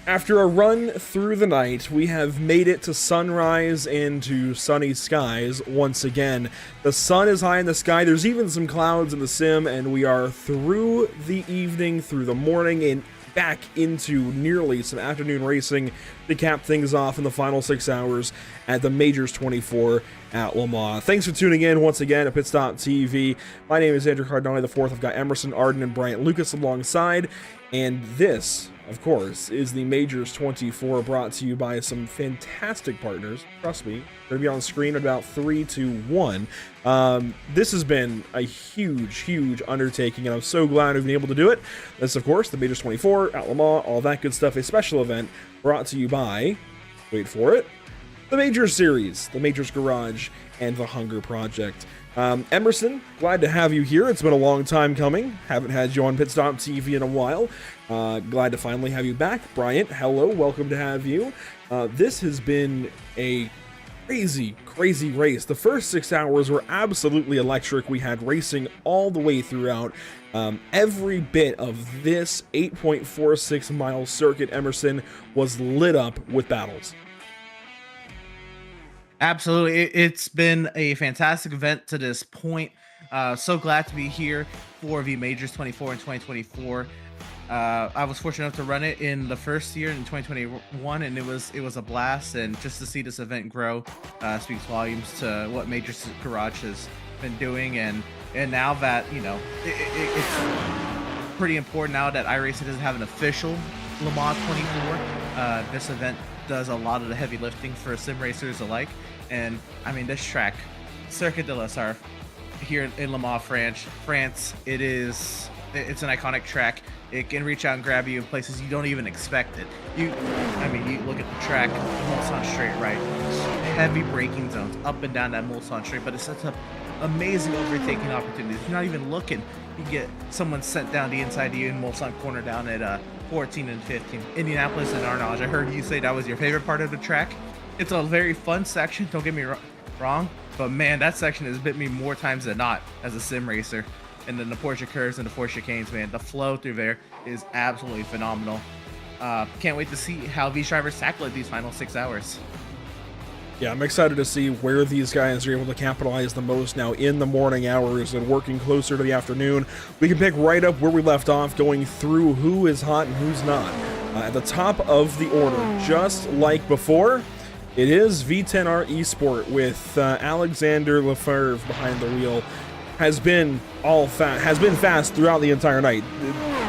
After a run through the night, we have made it to sunrise and to sunny skies once again. The sun is high in the sky, there's even some clouds in the sim, and we are through the evening, through the morning, and back into nearly some afternoon racing to cap things off in the final 6 hours at the Majors 24 at Le Mans. Thanks for tuning in once again at Pitstop TV. My name is Andrew Cardone IV. I've got Emerson, Arden, and Bryant Lucas alongside, and this, of course, is the Majors 24, brought to you by some fantastic partners. Trust me, they're going to be on screen in about 3, 2, 1. This has been a huge undertaking, and I'm so glad we've been able to do it. This, of course, the Majors 24 at Le Mans, all that good stuff, a special event brought to you by, wait for it, the Majors Series, the Majors Garage, and the Hunger Project. Emerson, glad to have you here. It's been a long time coming. Haven't had you on Pitstop TV in a while. Glad to finally have you back. Bryant, hello, welcome to have you. This has been a crazy race. The first 6 hours were absolutely electric. We had racing all the way throughout. Every bit of this 8.46 mile circuit, Emerson, was lit up with battles. Absolutely. It's been a fantastic event to this point. So glad to be here for the Majors 24 in 2024. I was fortunate enough to run it in the first year in 2021, and it was a blast. And just to see this event grow speaks volumes to what Majors Garage has been doing. And now that, you know, it's pretty important now that iRacing doesn't have an official Le Mans 24. This event does a lot of the heavy lifting for sim racers alike. And I mean, this track, Circuit de la Sarthe, here in Le Mans, France, it's an iconic track. It can reach out and grab you in places you don't even expect it. You look at the track, Mulsanne straight right, heavy braking zones up and down that Mulsanne straight, but it sets up amazing overtaking opportunities. You're not even looking, you get someone sent down the inside of you in Mulsanne corner down at 14 and 15. Indianapolis and Arnage, I heard you say that was your favorite part of the track. It's a very fun section, don't get me wrong, but man, that section has bit me more times than not as a sim racer. And then the Porsche curves and the Porsche chicanes, man, the flow through there is absolutely phenomenal. Can't wait to see how these drivers tackle it these final 6 hours. Yeah, I'm excited to see where these guys are able to capitalize the most now in the morning hours and working closer to the afternoon. We can pick right up where we left off, going through who is hot and who's not. At the top of the order, just like before, it is V10R Esport with Alexander Lefebvre behind the wheel. Has been fast throughout the entire night.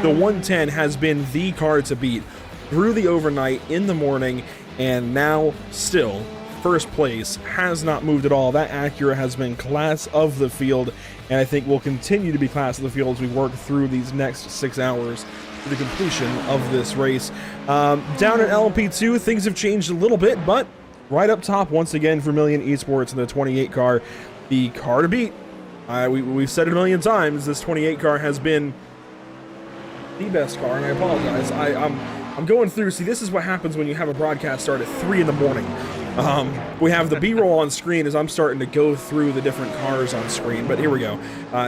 The 110 has been the car to beat through the overnight, in the morning, and now still first place, has not moved at all. That Acura has been class of the field, and I think will continue to be class of the field as we work through these next 6 hours to the completion of this race. Down at LMP2, things have changed a little bit, but right up top, once again, Vermilion Esports in the 28 car, the car to beat. We've said it a million times, this 28 car has been the best car, and I apologize. I'm going through, see, this is what happens when you have a broadcast start at 3 in the morning. We have the B-roll on screen as I'm starting to go through the different cars on screen, but here we go.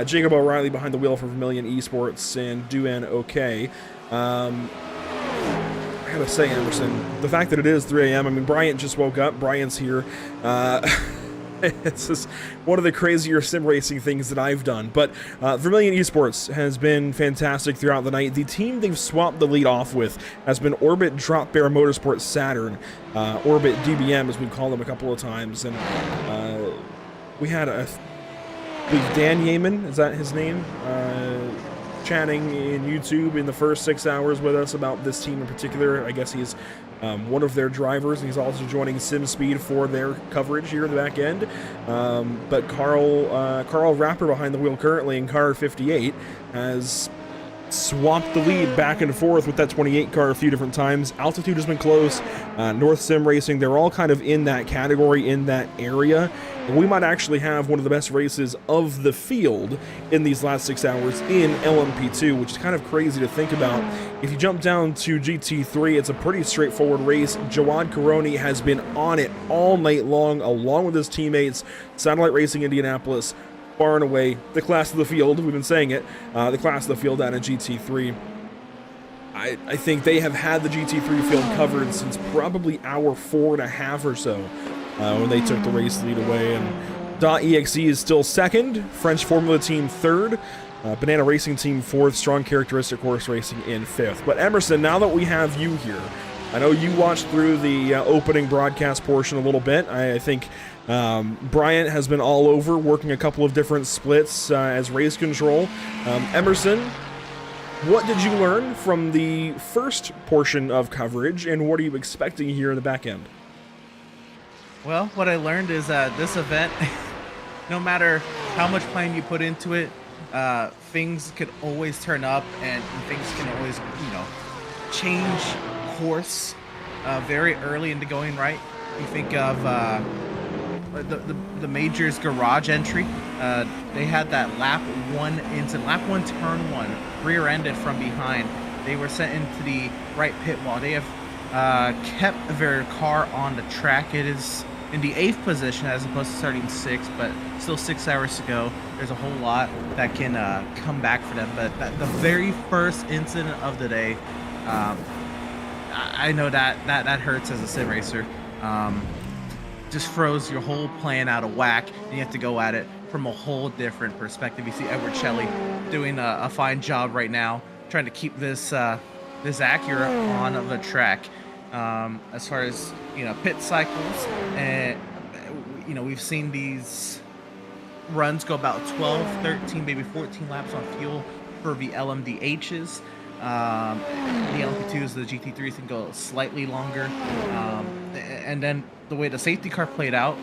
Jacob O'Reilly behind the wheel for Vermilion Esports and Duan OK. I gotta say, Emerson, the fact that it is 3 a.m., I mean, Bryant just woke up, Bryant's here. It's just one of the crazier sim racing things that I've done. But Vermilion Esports has been fantastic throughout the night. The team they've swapped the lead off with has been Orbit Drop Bear Motorsport Saturn, Orbit DBM as we've called them a couple of times. And we had Dan Yeaman, is that his name? Chatting in YouTube in the first 6 hours with us about this team in particular. I guess he's one of their drivers, and he's also joining SimSpeed for their coverage here in the back end. But Carl Rapper behind the wheel currently in car 58 has swapped the lead back and forth with that 28 car a few different times. Altitude has been close. North Sim Racing, they're all kind of in that category, in that area. And we might actually have one of the best races of the field in these last 6 hours in LMP2, which is kind of crazy to think about. If you jump down to GT3, it's a pretty straightforward race. Jawad Karoni has been on it all night long, along with his teammates. Satellite Racing Indianapolis, far and away the class of the field. We've been saying it, the class of the field out in GT3. I think they have had the GT3 field covered since probably hour 4.5 or so when they took the race lead away. And .exe is still second, French Formula Team third, Banana Racing Team fourth, Strong Characteristic Horse Racing in fifth. But Emerson, now that we have you here, I know you watched through the opening broadcast portion a little bit. I think Bryant has been all over, working a couple of different splits as race control. Emerson, what did you learn from the first portion of coverage, and what are you expecting here in the back end? Well, what I learned is that this event, no matter how much planning you put into it, things could always turn up, and things can always, change course very early into going right. You think of the Majors garage entry. They had that lap 1 incident, lap 1 turn 1, rear-ended from behind. They were sent into the right pit wall. They have kept their car on the track. It is in the 8th position as opposed to starting 6th, but still 6 hours to go. There's a whole lot that can come back for them. But the very first incident of the day, I know that hurts as a sim racer. Just throws your whole plan out of whack, and you have to go at it from a whole different perspective. You see Edward Shelley doing a fine job right now, trying to keep this Acura on the track. As far as pit cycles, and we've seen these runs go about 12, 13, maybe 14 laps on fuel for the LMDHs. The LP2s, the GT3s can go slightly longer. And then the way the safety car played out,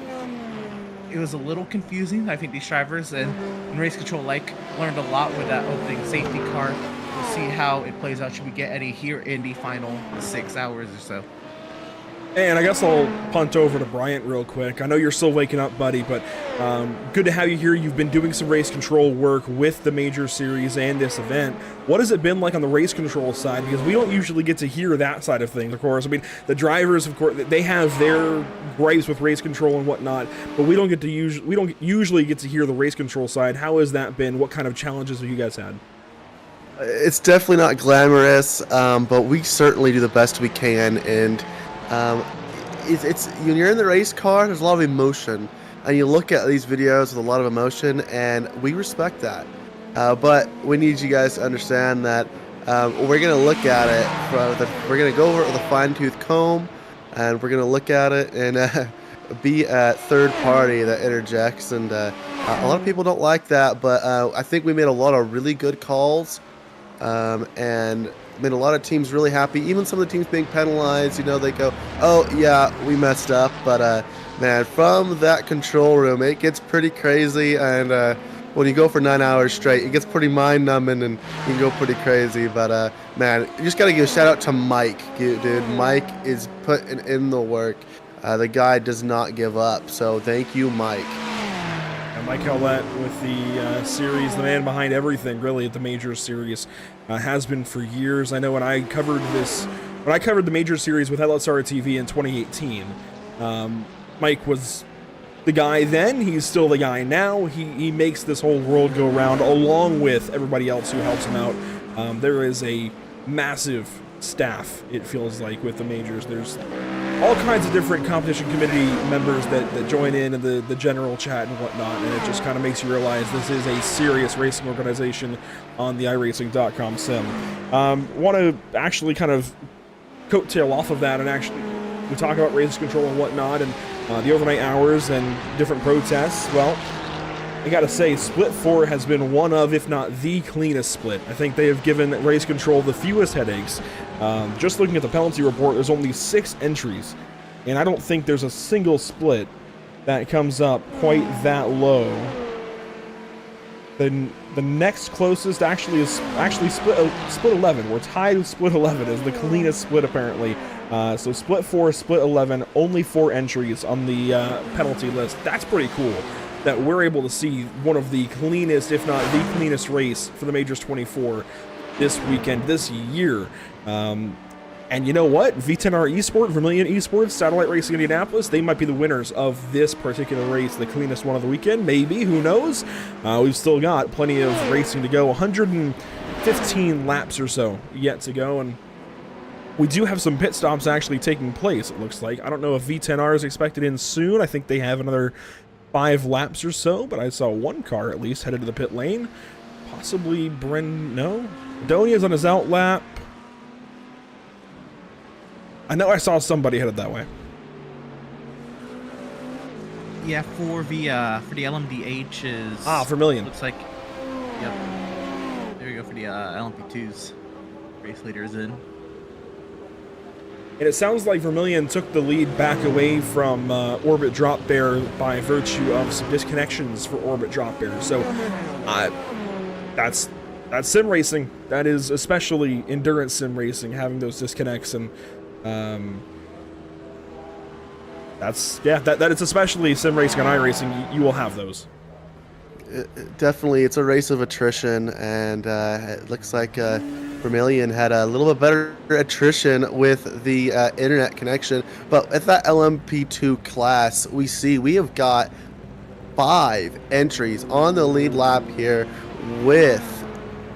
it was a little confusing. I think these drivers and race control learned a lot with that opening safety car. We'll see how it plays out. Should we get any here in the final 6 hours or so? And I guess I'll punt over to Bryant real quick. I know you're still waking up, buddy, but good to have you here. You've been doing some race control work with the Major Series and this event. What has it been like on the race control side? Because we don't usually get to hear that side of things, of course. I mean, the drivers, of course, they have their gripes with race control and whatnot, but we don't usually get to hear the race control side. How has that been? What kind of challenges have you guys had? It's definitely not glamorous, but we certainly do the best we can, and it's when you're in the race car, there's a lot of emotion, and you look at these videos with a lot of emotion, and we respect that. But we need you guys to understand that we're going to look at it we're going to go over it with a fine-tooth comb, and we're going to look at it and be a third party that interjects. And a lot of people don't like that, but I think we made a lot of really good calls, and made a lot of teams really happy. Even some of the teams being penalized, they go, oh yeah, we messed up. But man, from that control room, it gets pretty crazy. And when you go for 9 hours straight, it gets pretty mind-numbing, and you can go pretty crazy. But man, you just gotta give a shout out to Mike, dude. Mike is putting in the work. The guy does not give up. So thank you, Mike. Mike Howlett with the series, the man behind everything, really, at the Major Series, has been for years. I know when I covered the Major Series with LSR TV in 2018, Mike was the guy then. He's still the guy now. He makes this whole world go round, along with everybody else who helps him out. There is a massive staff, it feels like, with the Majors. There's all kinds of different competition committee members that join in the general chat and whatnot, and it just kind of makes you realize this is a serious racing organization on the iRacing.com sim. Want to actually kind of coattail off of that, and actually we talk about race control and whatnot, and the overnight hours and different protests. Well, I gotta say, Split 4 has been one of, if not the cleanest split. I think they have given race control the fewest headaches. Just looking at the penalty report, there's only 6 entries, and I don't think there's a single split that comes up quite that low. The next closest actually is split 11. We're tied with split 11 as the cleanest split, apparently. So split 4, split 11, only 4 entries on the penalty list. That's pretty cool that we're able to see one of the cleanest, if not the cleanest race for the Majors 24 this weekend, this year. And you know what? V10R Esport, Vermilion Esports, Satellite Racing Indianapolis, they might be the winners of this particular race, the cleanest one of the weekend. Maybe, who knows? We've still got plenty of racing to go. 115 laps or so yet to go, and We do have some pit stops actually taking place, it looks like. I don't know if V10R is expected in soon. I think they have another 5 laps or so, but I saw one car at least headed to the pit lane. Possibly no? Donia's on his out lap. I know I saw somebody headed that way. Yeah, for the LMDH is Vermilion. looks like. Yep. There you go for the LMP2's race leaders in. And it sounds like Vermilion took the lead back away from Orbit Drop Bear by virtue of some disconnections for Orbit Drop Bear. So that's sim racing. That is especially endurance sim racing, having those disconnects, and that it's especially sim racing and iRacing. You will have those. Definitely, it's a race of attrition, and it looks like Vermilion had a little bit better attrition with the internet connection. But at that LMP2 class, we have got 5 entries on the lead lap here with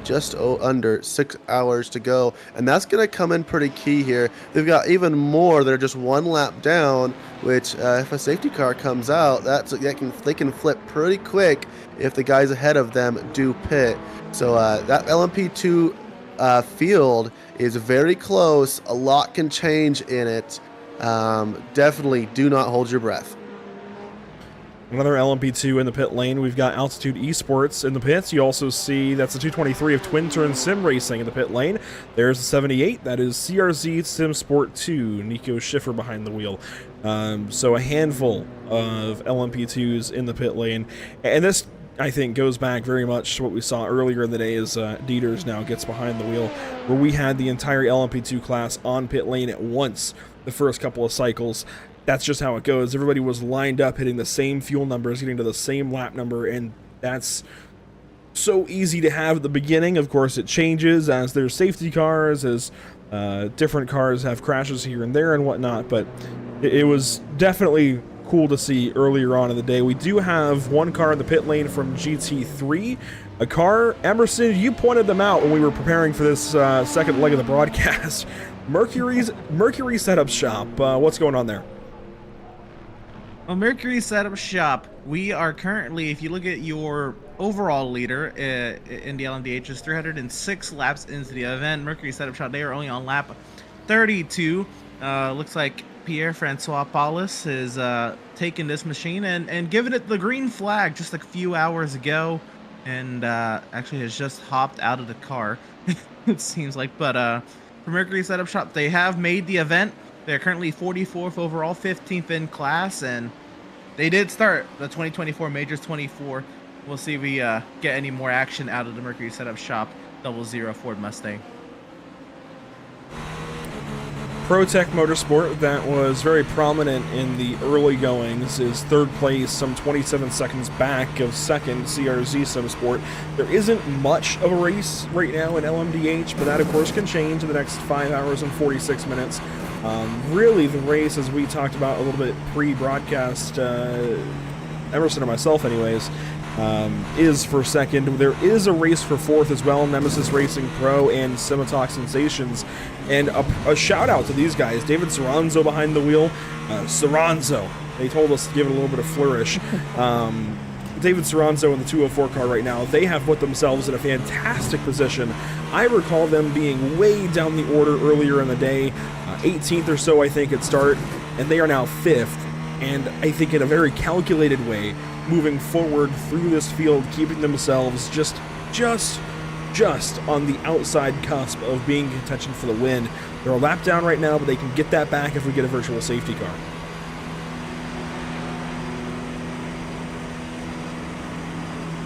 just under 6 hours to go, and that's going to come in pretty key here. They've got even more that are just 1 lap down, which if a safety car comes out, they can flip pretty quick if the guys ahead of them do pit. So that LMP2 field is very close. A lot can change in it. Definitely do not hold your breath. Another LMP2 in the pit lane. We've got Altitude Esports in the pits. You also see that's the 223 of Twin Turn Sim Racing in the pit lane. There's the 78. That is CRZ Sim Sport 2. Nico Schiffer behind the wheel. So a handful of LMP2s in the pit lane. And this, I think, goes back very much to what we saw earlier in the day as Dieters now gets behind the wheel, where we had the entire LMP2 class on pit lane at once the first couple of cycles. That's just how it goes. Everybody was lined up, hitting the same fuel numbers, getting to the same lap number, and that's so easy to have at the beginning. Of course, it changes as there's safety cars, as different cars have crashes here and there and whatnot, but it was definitely cool to see earlier on in the day. We do have one car in the pit lane from GT3, a car, Emerson, you pointed them out when we were preparing for this second leg of the broadcast. Mercury Setup Shop, what's going on there? Well, Mercury Setup Shop, we are currently, if you look at your overall leader in the LMDH, is 306 laps into the event. Mercury Setup Shop, they are only on lap 32. Looks like Pierre-Francois Paulus is taking this machine and giving it the green flag just a few hours ago, and actually has just hopped out of the car, it seems like. But for Mercury Setup Shop, they have made the event. They're currently 44th overall, 15th in class, and they did start the 2024 Majors 24. We'll see if we get any more action out of the Mercury Setup Shop 00 Ford Mustang. ProTech Motorsport, that was very prominent in the early goings, is third place, some 27 seconds back of second CRZ Simsport. There isn't much of a race right now in LMDH, but that of course can change in the next 5 hours and 46 minutes. Really, the race, as we talked about a little bit pre-broadcast, Emerson and myself anyways, is for second. There is a race for fourth as well, Nemesis Racing Pro and Simatox Sensations. And a shout out to these guys, David Soranzo behind the wheel. Soranzo, they told us to give it a little bit of flourish. David Soranzo in the 204 car right now, they have put themselves in a fantastic position. I recall them being way down the order earlier in the day, 18th or so I think at start, and they are now 5th, and I think in a very calculated way, moving forward through this field, keeping themselves just on the outside cusp of being in contention for the win. They're a lap down right now, but they can get that back if we get a virtual safety car.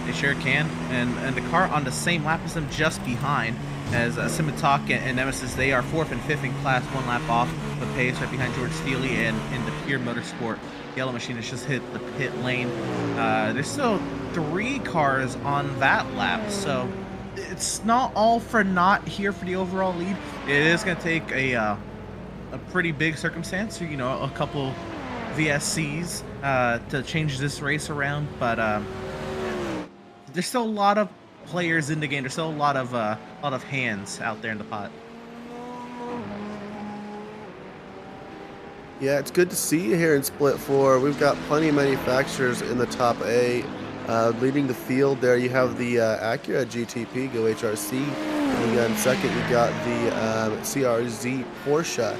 They sure can, and the car on the same lap as them, just behind, as Simitalk and Nemesis. They are 4th and 5th in class, 1 lap off the pace, right behind George Steely and in the Pure Motorsport. Yellow Machine has just hit the pit lane. There's still 3 cars on that lap, so it's not all for naught here for the overall lead. It is going to take a pretty big circumstance, you know, a couple VSCs to change this race around, but there's still a lot of players in the game. There's still a lot of hands out there in the pot. Yeah, it's good to see you here in Split 4. We've got plenty of manufacturers in the top 8. Leading the field there, you have the Acura GTP, Go HRC. And then second, you got the CRZ Porsche.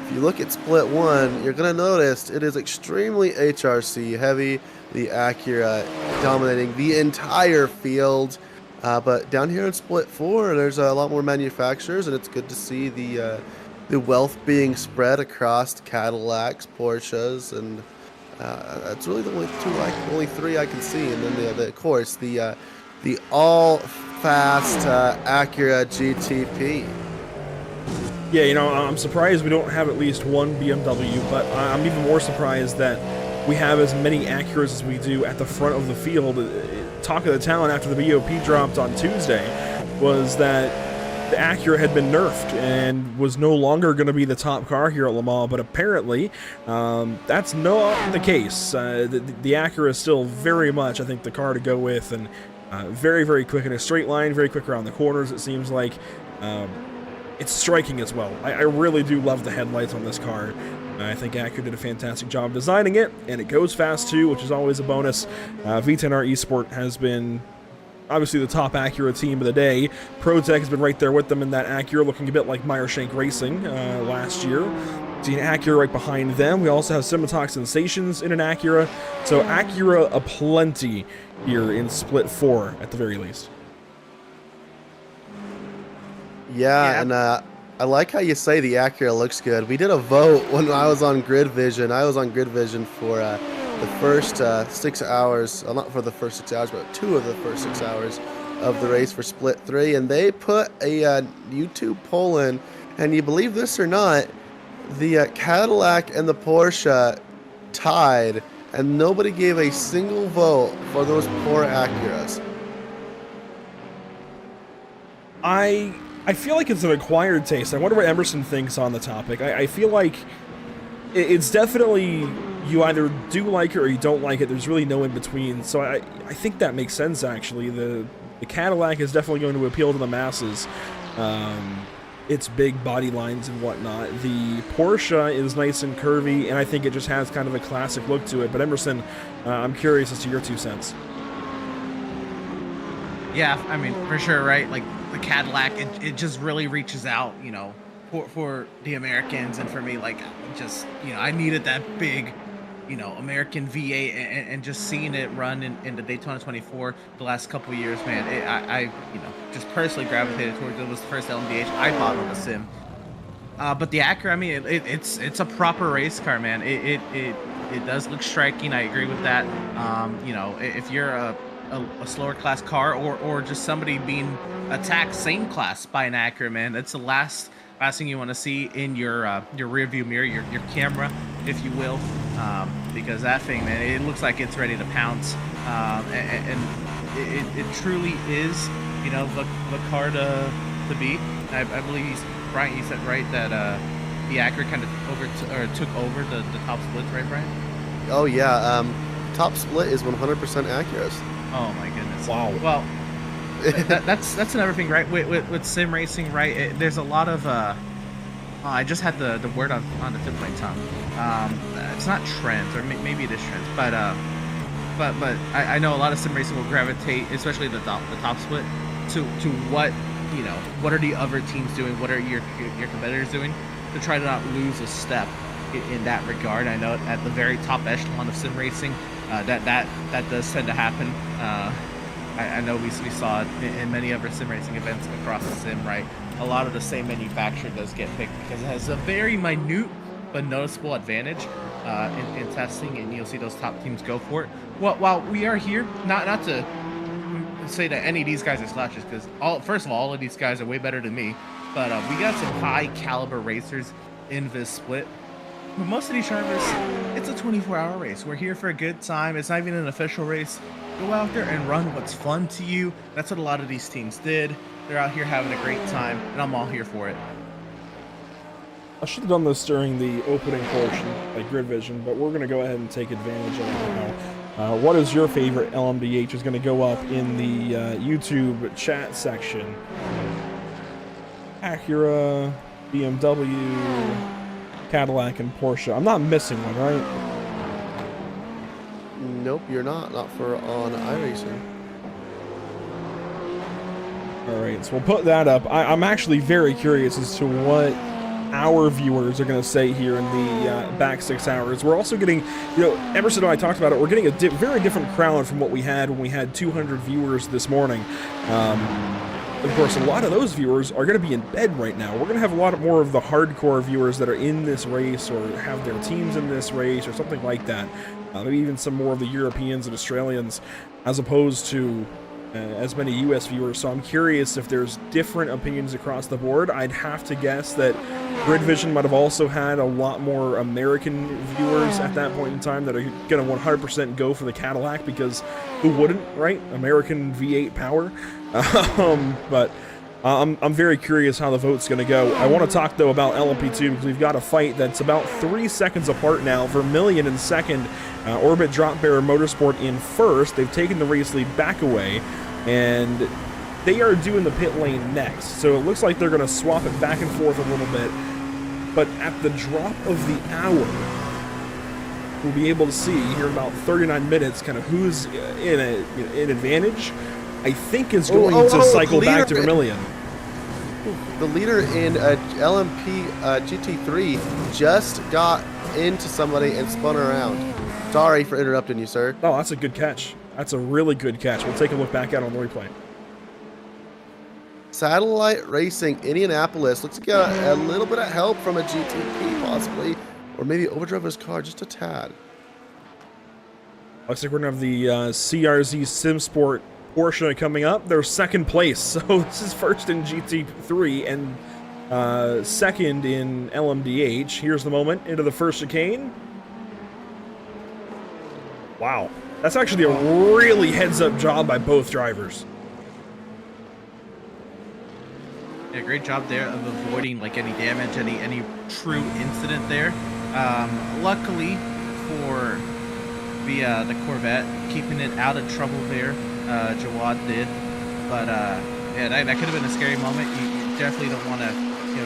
If you look at Split 1, you're going to notice it is extremely HRC heavy. The Acura dominating the entire field. But down here in Split 4, there's a lot more manufacturers, and it's good to see the wealth being spread across Cadillacs, Porsches, and that's really the only three I can see. And then of course the all fast Acura GTP. Yeah, you know, I'm surprised we don't have at least one BMW, but I'm even more surprised that we have as many Acuras as we do at the front of the field. Talk of the town after the BOP dropped on Tuesday was that the Acura had been nerfed and was no longer going to be the top car here at Le Mans, but apparently that's not the case. The Acura is still very much, I think, the car to go with, and very, very quick in a straight line, very quick around the corners, it seems like. It's striking as well. I really do love the headlights on this car. I think Acura did a fantastic job designing it, and it goes fast too, which is always a bonus. V10R Esport has been obviously the top Acura team of the day. ProTech has been right there with them in that Acura, looking a bit like Meyershank Racing last year. See an Acura right behind them. We also have Cinematog Sensations in an Acura. So Acura aplenty here in Split 4 at the very least. Yeah, and I like how you say the Acura looks good. We did a vote when I was on Grid Vision. I was on Grid Vision for the first 6 hours. Well, not for the first 6 hours, but 2 of the first 6 hours of the race for Split 3. And they put a YouTube poll in, and you believe this or not, the Cadillac and the Porsche tied, and nobody gave a single vote for those poor Acuras. I feel like it's an acquired taste. I wonder what Emerson thinks on the topic. I feel like it's definitely you either do like it or you don't like it. There's really no in between. So I think that makes sense, actually. The Cadillac is definitely going to appeal to the masses. Its big body lines and whatnot. The Porsche is nice and curvy, and I think it just has kind of a classic look to it. But Emerson, I'm curious as to your 2 cents. Yeah, I mean, for sure, right? Like the Cadillac, it just really reaches out, you know, for the Americans, and for me, like, just, you know, I needed that big, you know, American V8, and just seeing it run in the Daytona 24 the last couple of years, man, I you know, just personally gravitated towards it. It was the first LMDH I bought on the sim. But the Acura, I mean, it's a proper race car, man. It does look striking. I agree with that. You know, if you're a slower class car, or just somebody being attacked same class by an Acura, man, that's the last thing you want to see in your rear view mirror, your camera, if you will, because that thing, man, it looks like it's ready to pounce, and it truly is, you know, the car to beat. I believe Brian, you said right that the Acura kind of took over the top splits, right, Brian? Oh yeah, top split is 100% Acuras. Oh my goodness! Wow. Well, that's another thing, right? With sim racing, right? There's a lot of I just had the word on the tip of my tongue. It's not trends, or maybe it is trends, but I know a lot of sim racing will gravitate, especially the top split, to what, you know, what are the other teams doing? What are your competitors doing to try to not lose a step in that regard? I know at the very top echelon of sim racing, that does tend to happen. I know we saw it in many other sim racing events across the sim, right? A lot of the same manufacturer does get picked because it has a very minute but noticeable advantage in testing, and you'll see those top teams go for it. Well, while we are here, not to say that any of these guys are slouches, because first of all of these guys are way better than me, but we got some high caliber racers in this split. But most of these drivers, it's a 24-hour race. We're here for a good time. It's not even an official race. Go out there and run what's fun to you. That's what a lot of these teams did. They're out here having a great time, and I'm all here for it. I should have done this during the opening portion, like Grid Vision, but we're going to go ahead and take advantage of it now. What is your favorite LMDH is going to go up in the YouTube chat section. Acura, BMW, Cadillac and Porsche. I'm not missing one, right? Nope, you're not. Not for on iRacing. All right, so we'll put that up. I'm actually very curious as to what our viewers are going to say here in the back 6 hours. We're also getting, Emerson and I talked about it, we're getting a very different crowd from what we had when we had 200 viewers this morning. Of course, a lot of those viewers are going to be in bed right now. We're going to have a lot more of the hardcore viewers that are in this race or have their teams in this race or something like that. Maybe even some more of the Europeans and Australians as opposed to as many US viewers. So I'm curious if there's different opinions across the board. I'd have to guess that Grid Vision might have also had a lot more American viewers at that point in time that are going to 100% go for the Cadillac because who wouldn't, right? American V8 power. But I'm very curious how the vote's going to go. I want to talk, though, about LMP2 because we've got a fight that's about 3 seconds apart now. Vermillion in second, Orbit Drop Bearer Motorsport in first. They've taken the race lead back away, and they are doing the pit lane next. So it looks like they're going to swap it back and forth a little bit. But at the drop of the hour, we'll be able to see here in about 39 minutes kind of who's in advantage. I think is going to cycle back to Vermillion. The leader in LMP GT3 just got into somebody and spun around. Sorry for interrupting you, sir. Oh, that's a good catch. That's a really good catch. We'll take a look back at it on the replay. Satellite Racing, Indianapolis. Looks like a little bit of help from a GTP, possibly. Or maybe overdrove his car just a tad. Looks like we're going to have the CRZ SimSport Porsche coming up. They're second place. So this is first in GT3 and second in LMDH. Here's the moment into the first chicane. Wow. That's actually a really heads-up job by both drivers. Yeah, great job there of avoiding like any damage, any true incident there. Luckily for the Corvette, keeping it out of trouble there, Jawad did. But yeah, that could have been a scary moment. You definitely don't want to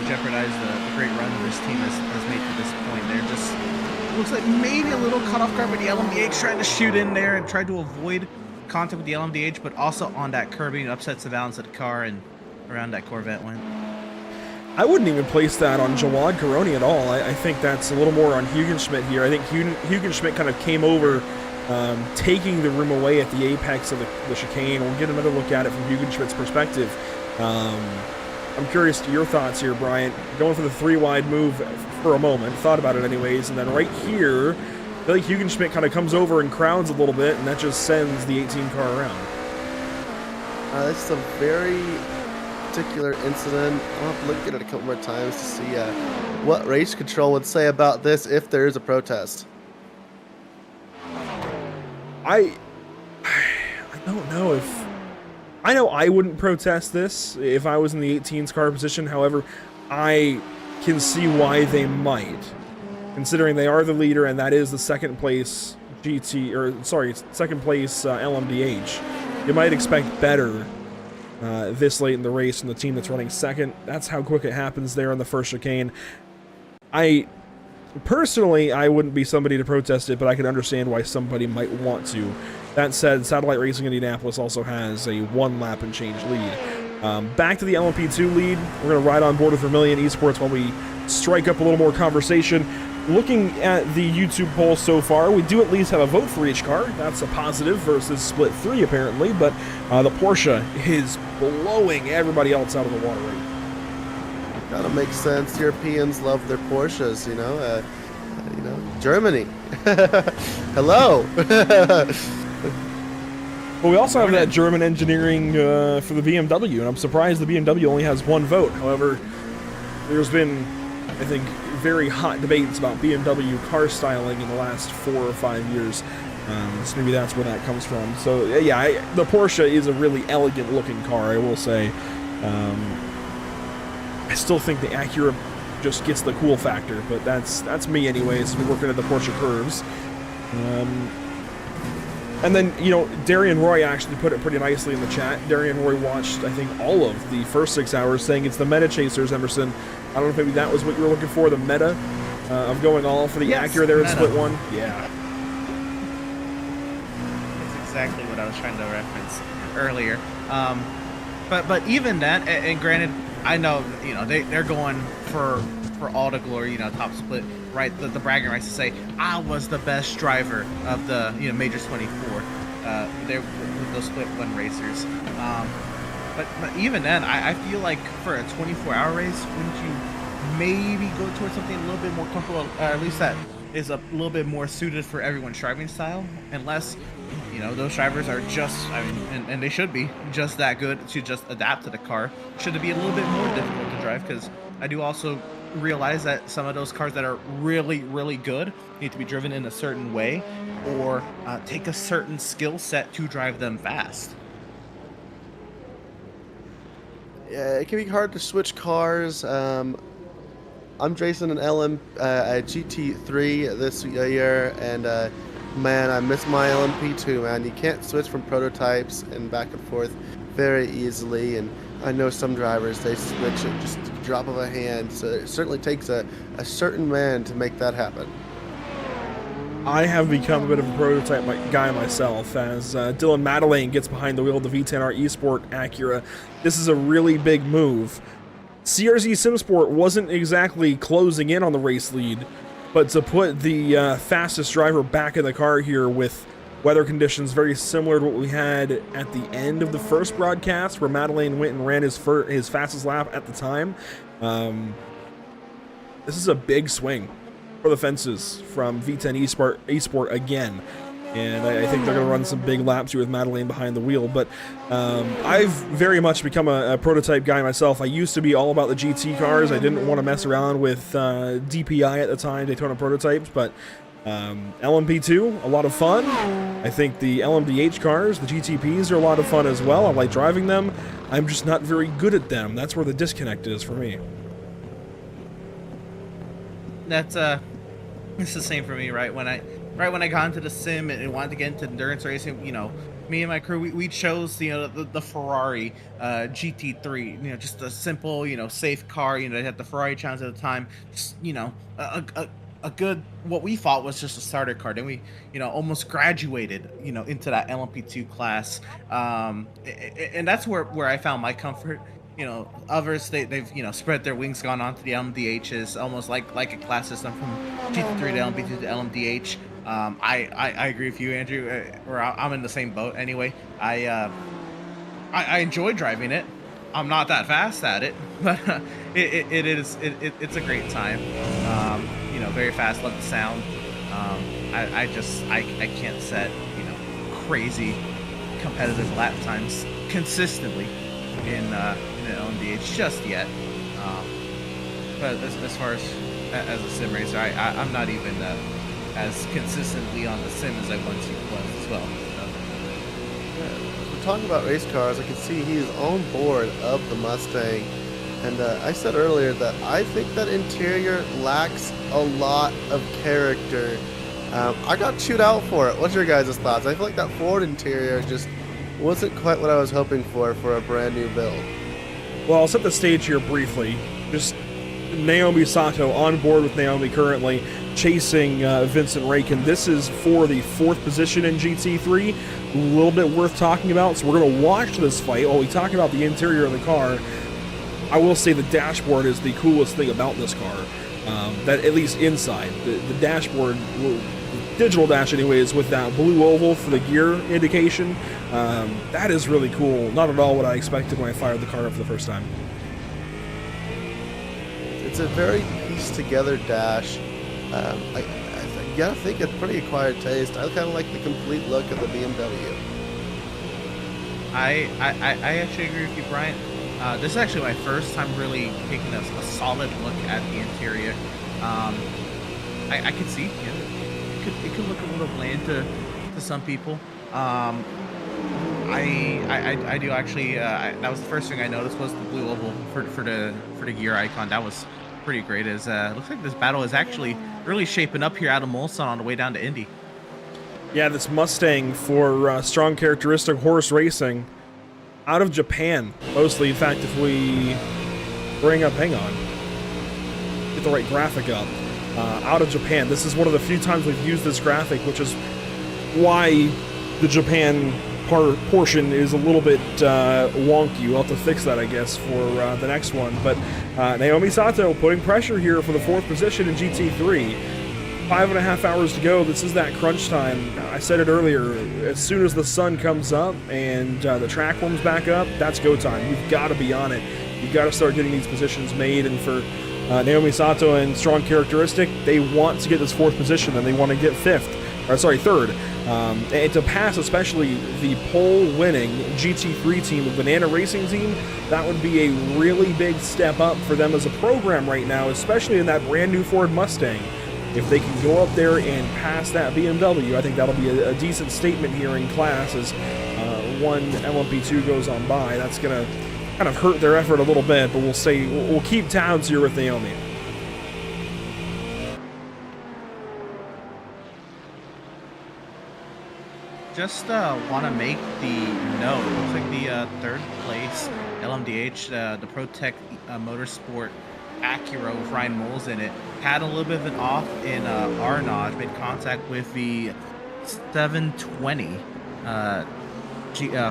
jeopardize the great run this team has made to this point. They're just looks like maybe a little cut off guard by the LMDH trying to shoot in there and tried to avoid contact with the LMDH, but also on that curbing upsets the balance of the car and around that Corvette went. I wouldn't even place that on Jawad Karoni at all. I think that's a little more on Hugenschmidt here. I think Hugenschmidt kind of came over, taking the room away at the apex of the chicane. We'll get another look at it from Hugenschmidt's perspective. I'm curious to your thoughts here, Bryant. Going for the 3-wide move for a moment. Thought about it anyways. And then right here, I feel like Hugenschmidt kind of comes over and crowds a little bit, and that just sends the 18 car around. This is a very particular incident. I'll have to look at it a couple more times to see what race control would say about this if there is a protest. I don't know if... I know I wouldn't protest this if I was in the 18's car position. However, I can see why they might, considering they are the leader and that is the second place second place LMDH. You might expect better this late in the race from the team that's running second. That's how quick it happens there on the first chicane. Personally, I wouldn't be somebody to protest it, but I can understand why somebody might want to. That said, Satellite Racing Indianapolis also has a 1 lap and change lead. Back to the LMP2 lead. We're going to ride on board with Vermillion Esports while we strike up a little more conversation. Looking at the YouTube poll so far, we do at least have a vote for each car. That's a positive versus split 3 apparently, but the Porsche is blowing everybody else out of the water right. Gotta make sense. Europeans love their Porsches, Germany. Hello. Well, we also have that German engineering for the BMW, and I'm surprised the BMW only has 1 vote. However, there's been, I think, very hot debates about BMW car styling in the last 4 or 5 years. So maybe that's where that comes from. So, yeah, the Porsche is a really elegant-looking car, I will say. I still think the Acura just gets the cool factor, but that's me anyways. We're working at the Porsche curves. And then, Darian Roy actually put it pretty nicely in the chat. Darian Roy watched, I think, all of the first 6 hours, saying it's the Meta Chasers, Emerson. I don't know if maybe that was what you were looking for, the Meta of going all for the Yes, Acura there in meta. split one. Yeah. That's exactly what I was trying to reference earlier. But even that, and granted, I know they're going for all the glory, top split, right? The bragging rights to say I was the best driver of the Majors 24. They're with those split one racers. But even then, I feel like for a 24-hour race, wouldn't you maybe go towards something a little bit more comfortable, at least that is a little bit more suited for everyone's driving style, unless those drivers are just, and they should be just that good to just adapt to the car. Should it be a little bit more difficult to drive? Because I do also realize that some of those cars that are really, really good need to be driven in a certain way, or take a certain skill set to drive them fast. Yeah, it can be hard to switch cars. I'm racing an a GT3 this year, and man, I miss my LMP2, man. You can't switch from prototypes and back and forth very easily, and I know some drivers, they switch at just a drop of a hand, so it certainly takes a certain man to make that happen. I have become a bit of a prototype guy myself, as Dylan Madeleine gets behind the wheel of the V10R eSport Acura. This is a really big move. CRZ SimSport wasn't exactly closing in on the race lead, but to put the fastest driver back in the car here with weather conditions very similar to what we had at the end of the first broadcast, where Madeleine went and ran his fastest lap at the time, this is a big swing for the fences from V10 eSport again. And I think they're going to run some big laps here with Madeleine behind the wheel. But I've very much become a prototype guy myself. I used to be all about the GT cars. I didn't want to mess around with DPI at the time, Daytona prototypes. But LMP2, a lot of fun. I think the LMDH cars, the GTPs, are a lot of fun as well. I like driving them. I'm just not very good at them. That's where the disconnect is for me. That's it's the same for me, right? When I got into the sim and wanted to get into endurance racing, me and my crew, we chose the Ferrari GT3, just a simple, safe car. They had the Ferrari challenge at the time, just a good, what we thought was just a starter car. Then we almost graduated into that LMP2 class, and that's where I found my comfort. Others they've spread their wings, gone on to the LMDHs, almost like a class system from GT3 to LMP2 to LMDH. I agree with you, Andrew. I'm in the same boat anyway. I enjoy driving it. I'm not that fast at it, but it's a great time. Very fast. Love the sound. I can't set crazy competitive lap times consistently in LMDH just yet. But as far as a sim racer, I'm not even as consistently on the sim as I once was as well. So. Yeah, we're talking about race cars. I can see he is on board of the Mustang. And I said earlier that I think that interior lacks a lot of character. I got chewed out for it. What's your guys' thoughts? I feel like that Ford interior just wasn't quite what I was hoping for a brand new build. Well, I'll set the stage here briefly. Just Naomi Sato on board with Naomi currently, chasing Vincent Rakin. This is for the 4th position in GT3. A little bit worth talking about, so we're going to watch this fight while we talk about the interior of the car. I will say the dashboard is the coolest thing about this car. That at least inside. The dashboard, digital dash anyways, with that blue oval for the gear indication. That is really cool. Not at all what I expected when I fired the car up for the first time. It's a very pieced together dash. I gotta think it's pretty acquired taste. I kind of like the complete look of the BMW. I actually agree with you, Brian. This is actually my first time really taking a solid look at the interior. I could see, it could look a little bland to some people. I do actually. That was the first thing I noticed was the blue oval for the gear icon. That was pretty great. As looks like this battle is actually really shaping up here out of Mulsanne on the way down to Indy. Yeah, this Mustang for strong characteristic horse racing. Out of Japan, mostly. In fact, if we bring up, hang on, get the right graphic up. out of Japan. This is one of the few times we've used this graphic, which is why the Japan portion is a little bit wonky. We'll have to fix that, I guess, for the next one. But Naomi Sato putting pressure here for the 4th position in GT3. 5.5 hours to go. This is that crunch time. I said it earlier. As soon as the sun comes up and the track warms back up, that's go time. You've got to be on it. You've got to start getting these positions made. And for Naomi Sato and Strong Characteristic, they want to get this 4th position and they want to get 3rd. And to pass especially the pole-winning GT3 team, the Banana Racing team, that would be a really big step up for them as a program right now, especially in that brand new Ford Mustang. If they can go up there and pass that BMW, I think that'll be a decent statement here in class as one LMP2 goes on by. That's going to kind of hurt their effort a little bit, but we'll keep tabs here with Naomi. Just want to make the note. It looks like the 3rd place LMDH, the ProTech Motorsport Acura with Ryan Moles in it, had a little bit of an off in Arnage, made contact with the 720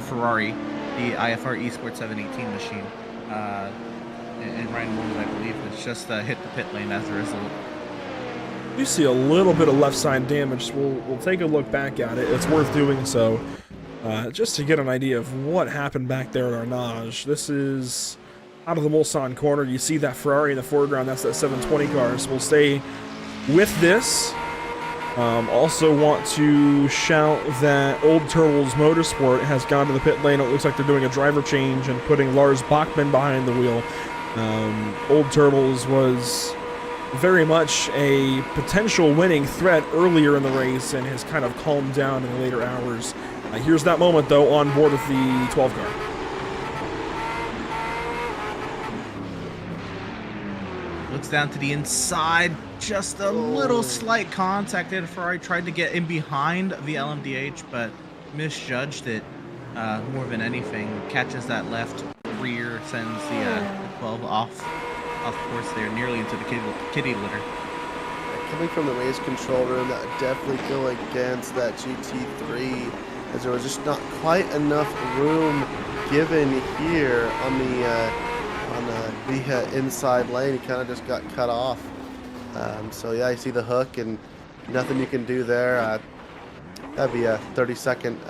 Ferrari, the IFR Esport 718 machine, and Ryan Moles, I believe, has just hit the pit lane as a result. You see a little bit of left side damage. We'll take a look back at it. It's worth doing so, just to get an idea of what happened back there at Arnage. This is out of the Mulsanne corner. You see that Ferrari in the foreground. That's that 720 car. So we'll stay with this. Also want to shout that Old Turtles Motorsport has gone to the pit lane. It looks like they're doing a driver change and putting Lars Bachmann behind the wheel. Old Turtles was very much a potential winning threat earlier in the race and has kind of calmed down in the later hours. Here's that moment, though, on board with the 12 car. Looks down to the inside, just a little slight contact there. Ferrari tried to get in behind the LMDH, but misjudged it more than anything. Catches that left rear, sends the 12 off course there, nearly into the kitty litter. Coming from the race control room, that would definitely go against that GT3, as there was just not quite enough room given here on the inside lane. He kind of just got cut off. So yeah, you see the hook and nothing you can do there. That'd be a 30 seconds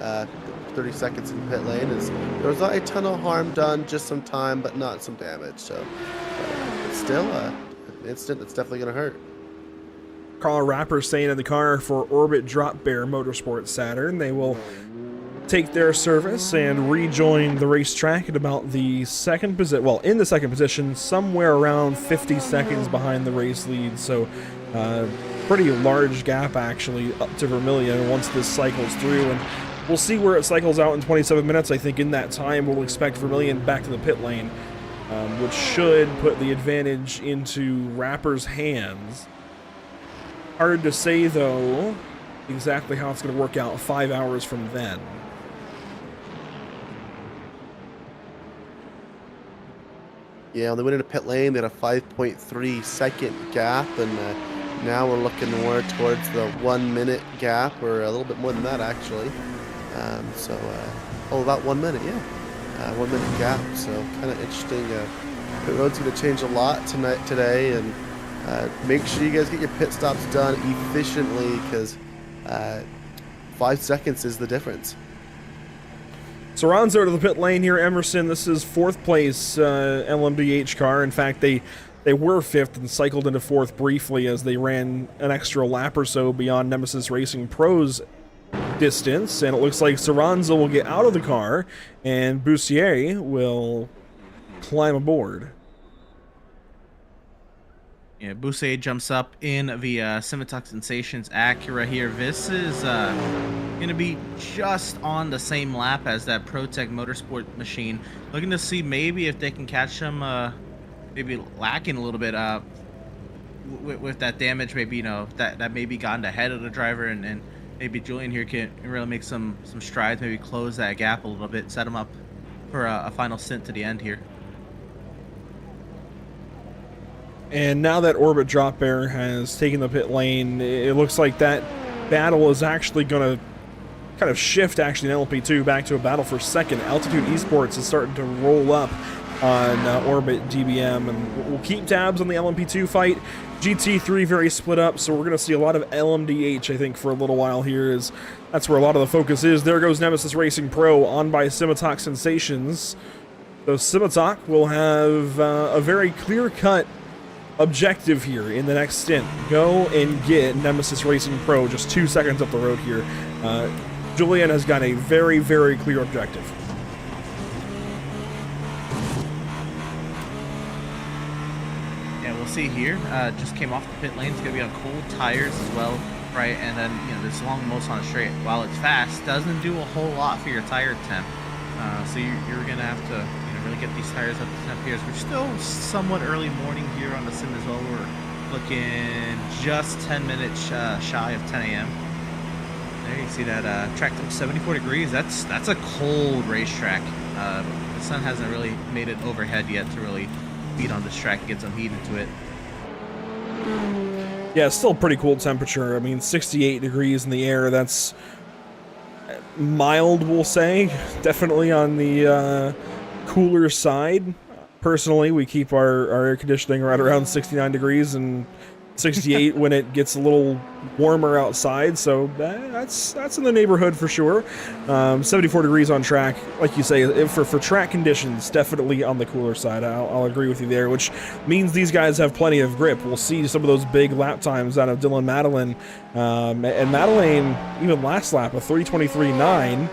in pit lane. There was not a ton of harm done, just some time, but not some damage. So it's still an incident that's definitely going to hurt. Carl Rapper staying in the car for Orbit Drop Bear Motorsports Saturn. They will take their service and rejoin the racetrack at about the second position. Well, in the second position, somewhere around 50 seconds behind the race lead. So, pretty large gap actually up to Vermillion once this cycles through, and we'll see where it cycles out in 27 minutes. I think in that time we'll expect Vermillion back to the pit lane, which should put the advantage into Rapper's hands. Hard to say, though, exactly how it's going to work out 5 hours from then. Yeah, when they went into pit lane, they had a 5.3 second gap, and now we're looking more towards the 1 minute gap, or a little bit more than that, actually. About 1 minute, yeah. 1 minute gap, so kind of interesting. Pit road's going to change a lot today, and make sure you guys get your pit stops done efficiently, because 5 seconds is the difference. Soranzo to the pit lane here, Emerson. This is 4th place LMDH car. In fact, they were 5th and cycled into 4th briefly as they ran an extra lap or so beyond Nemesis Racing Pro's distance. And it looks like Soranzo will get out of the car and Bussier will climb aboard. Yeah, Bussier jumps up in the Scimitar Sensations Acura here. This is going to be just on the same lap as that ProTech Motorsport machine. Looking to see maybe if they can catch him, maybe lacking a little bit with that damage. Maybe, that maybe gotten ahead of the driver, and maybe Julian here can really make some strides, maybe close that gap a little bit, set him up for a final stint to the end here. And now that Orbit Drop Bear has taken the pit lane, it looks like that battle is actually going to kind of shift actually in LMP2 back to a battle for second. Altitude Esports is starting to roll up on Orbit DBM, and we'll keep tabs on the LMP2 fight. GT3 very split up, so we're going to see a lot of LMDH, I think, for a little while here. That's where a lot of the focus is. There goes Nemesis Racing Pro on by Simitok Sensations. So Simitok will have a very clear-cut objective here in the next stint. Go and get Nemesis Racing Pro just 2 seconds up the road here. Julian has got a very, very clear objective. Yeah, we'll see here. Just came off the pit lane. It's going to be on cold tires as well, right? And then, this long most on a straight, while it's fast, doesn't do a whole lot for your tire temp. So you're going to have to really get these tires up to temp here. We're still somewhat early morning here on the sim as well. We're looking just 10 minutes shy of 10 a.m. There you see that track temp 74 degrees. That's a cold racetrack. The sun hasn't really made it overhead yet to really beat on this track and get some heat into it. Yeah, it's still pretty cool temperature. I mean, 68 degrees in the air. That's mild, we'll say. Definitely on the cooler side. Personally, we keep our air conditioning right around 69 degrees and 68 when it gets a little warmer outside, so that's in the neighborhood for sure. 74 degrees on track, like you say, for track conditions, definitely on the cooler side. I'll agree with you there, which means these guys have plenty of grip. We'll see some of those big lap times out of Dylan Madeline, and Madeline, even last lap, a 3:23.9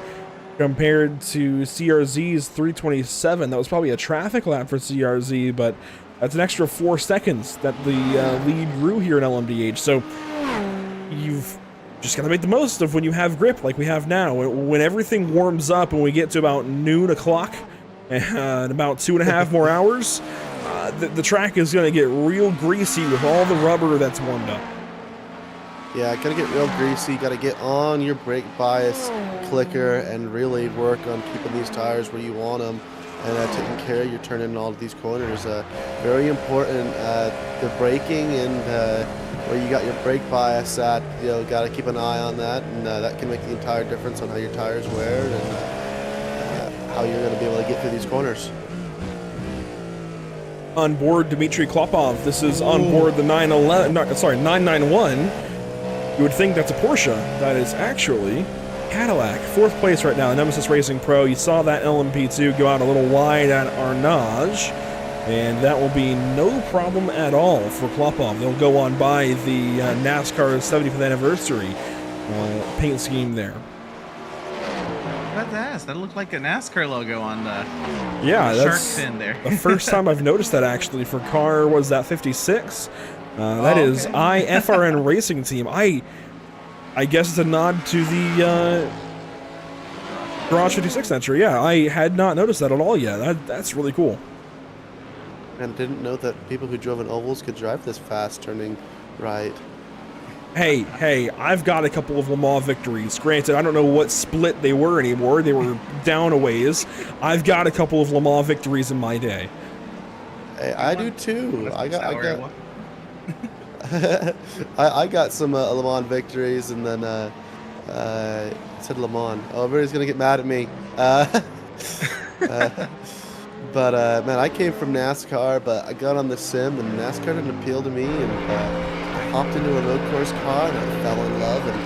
compared to CRZ's 3:27. That was probably a traffic lap for CRZ, but that's an extra 4 seconds that the lead grew here in LMDH. So you've just got to make the most of when you have grip like we have now. When everything warms up and we get to about noon o'clock and about 2.5 more hours, the track is going to get real greasy with all the rubber that's warmed up. Yeah, gotta get real greasy. Gotta get on your brake bias clicker and really work on keeping these tires where you want them. And taking care of your turn in all of these corners. Very important, the braking and where you got your brake bias at, got to keep an eye on that, and that can make the entire difference on how your tires wear and how you're going to be able to get through these corners. On board Dmitry Klopov, this is on board the 991. You would think that's a Porsche. That is actually Cadillac, 4th place right now, Nemesis Racing Pro. You saw that LMP2 go out a little wide at Arnage, and that will be no problem at all for Klopov. They'll go on by the NASCAR 75th anniversary paint scheme there. About to ask, that looked like a NASCAR logo on the shark that's fin there. The first time I've noticed that actually for car was that 56. That is IFRN Racing Team. I guess it's a nod to the Garage 56 entry. Yeah, I had not noticed that at all yet. That's really cool. And didn't know that people who drove in ovals could drive this fast turning right. Hey, I've got a couple of Le Mans victories. Granted, I don't know what split they were anymore. They were down a ways. I've got a couple of Le Mans victories in my day. Hey, I do too. I got I got some Le Mans victories, and then I said Le Mans. Oh, everybody's gonna get mad at me. But man, I came from NASCAR, but I got on the sim, and NASCAR didn't appeal to me, and I hopped into a road course car, and I fell in love, and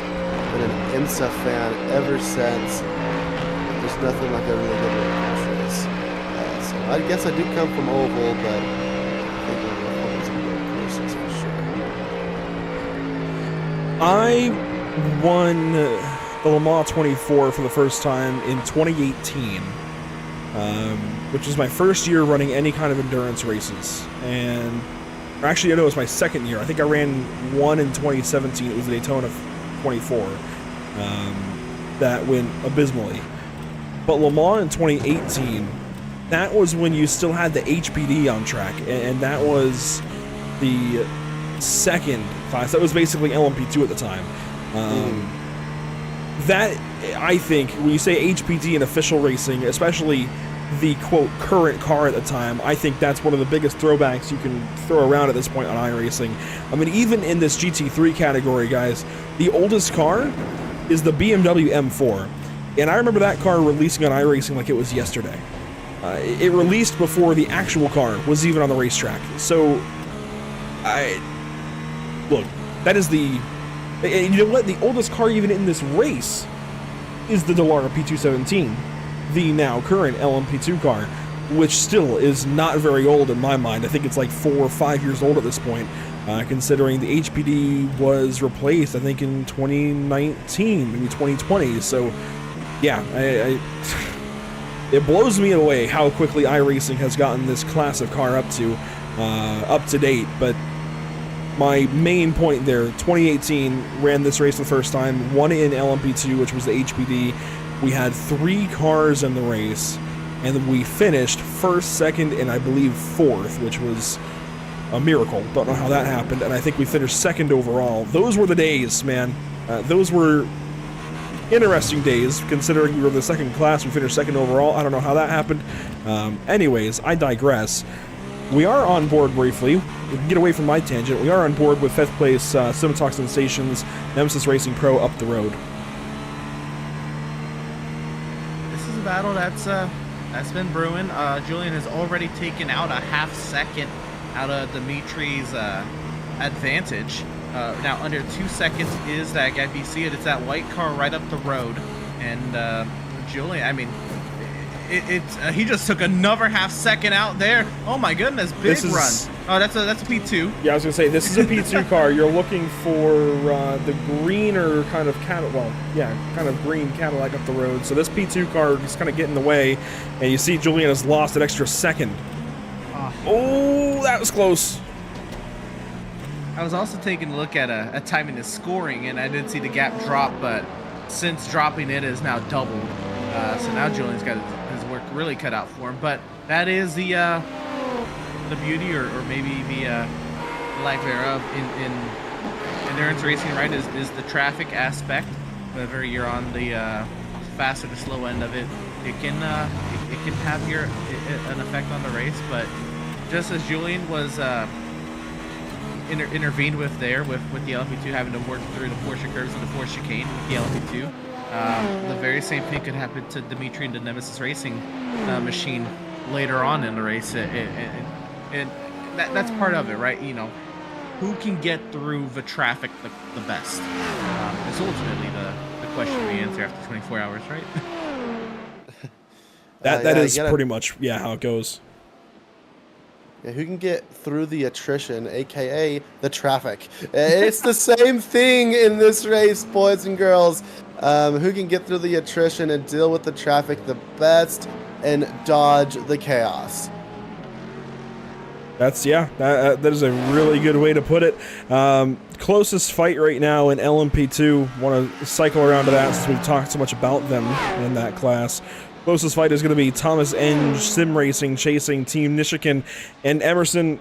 been an IMSA fan ever since. There's nothing like a really good road course race. So I guess I do come from oval, but I think I'm going to road courses for sure. I won the Le Mans 24 for the first time in 2018, which was my first year running any kind of endurance races. And actually, I know it was my second year. I think I ran one in 2017. It was the Daytona 24. That went abysmally. But Le Mans in 2018, that was when you still had the HPD on track, and that was the second class. That was basically LMP2 at the time. That, I think, when you say HPD in official racing, especially the quote current car at the time. I think that's one of the biggest throwbacks you can throw around at this point on iRacing. I mean, even in this GT3 category, guys, the oldest car is the BMW M4. And I remember that car releasing on iRacing like it was yesterday. It released before the actual car was even on the racetrack. So, look, that is the... And you know what? The oldest car even in this race is the Dallara P217, the now current LMP2 car, which still is not very old in my mind. I think it's like 4 or 5 years old at this point, considering the HPD was replaced, I think, in 2019, maybe 2020. So, yeah, it blows me away how quickly iRacing has gotten this class of car up to date. But my main point there, 2018 ran this race the first time, won in LMP2, which was the HPD. We had 3 cars in the race, and then we finished first, second, and I believe fourth, which was a miracle. Don't know how that happened, and I think we finished second overall. Those were the days, man. Those were interesting days, considering we were the second class. We finished second overall. I don't know how that happened. Anyways, I digress. We are on board briefly. We can get away from my tangent. We are on board with 5th place Simatox Sensations Nemesis Racing Pro up the road. This is a battle that's been brewing. Julian has already taken out a half second out of Dimitri's advantage. Now under 2 seconds is that gap. You see it. It's that white car right up the road, and Julian. I mean, he just took another half second out there. Oh my goodness, big run. Oh, that's a P2. Yeah, I was gonna say this is a P2 car. You're looking for the greener kind of kind of green Cadillac up the road. So this P2 car is kind of getting in the way, and you see Julian has lost an extra second. Oh, that was close. I was also taking a look at timing the scoring, and I did see the gap drop, but since dropping it is now doubled. So now Julian's got his work really cut out for him. But that is the beauty, or maybe the lack thereof in endurance racing, right? Is the traffic aspect. Whether you're on the fast or the slow end of it, it can have an effect on the race. But just as Julian was intervened with there with the LMP2 having to work through the Porsche curves and the Porsche chicane with the LMP2. The very same thing could happen to Dimitri and the Nemesis Racing machine later on in the race, and that's part of it, right? You know, who can get through the traffic the best? It's ultimately the question we answer after 24 hours, right? that is pretty much how it goes. Yeah, who can get through the attrition, aka the traffic? It's the same thing in this race, boys and girls. Who can get through the attrition and deal with the traffic the best and dodge the chaos? That is a really good way to put it. Closest fight right now in LMP2. Want to cycle around to that since we've talked so much about them in that class. Closest fight is going to be Thomas Enge Sim Racing chasing Team Nishikin. And Emerson,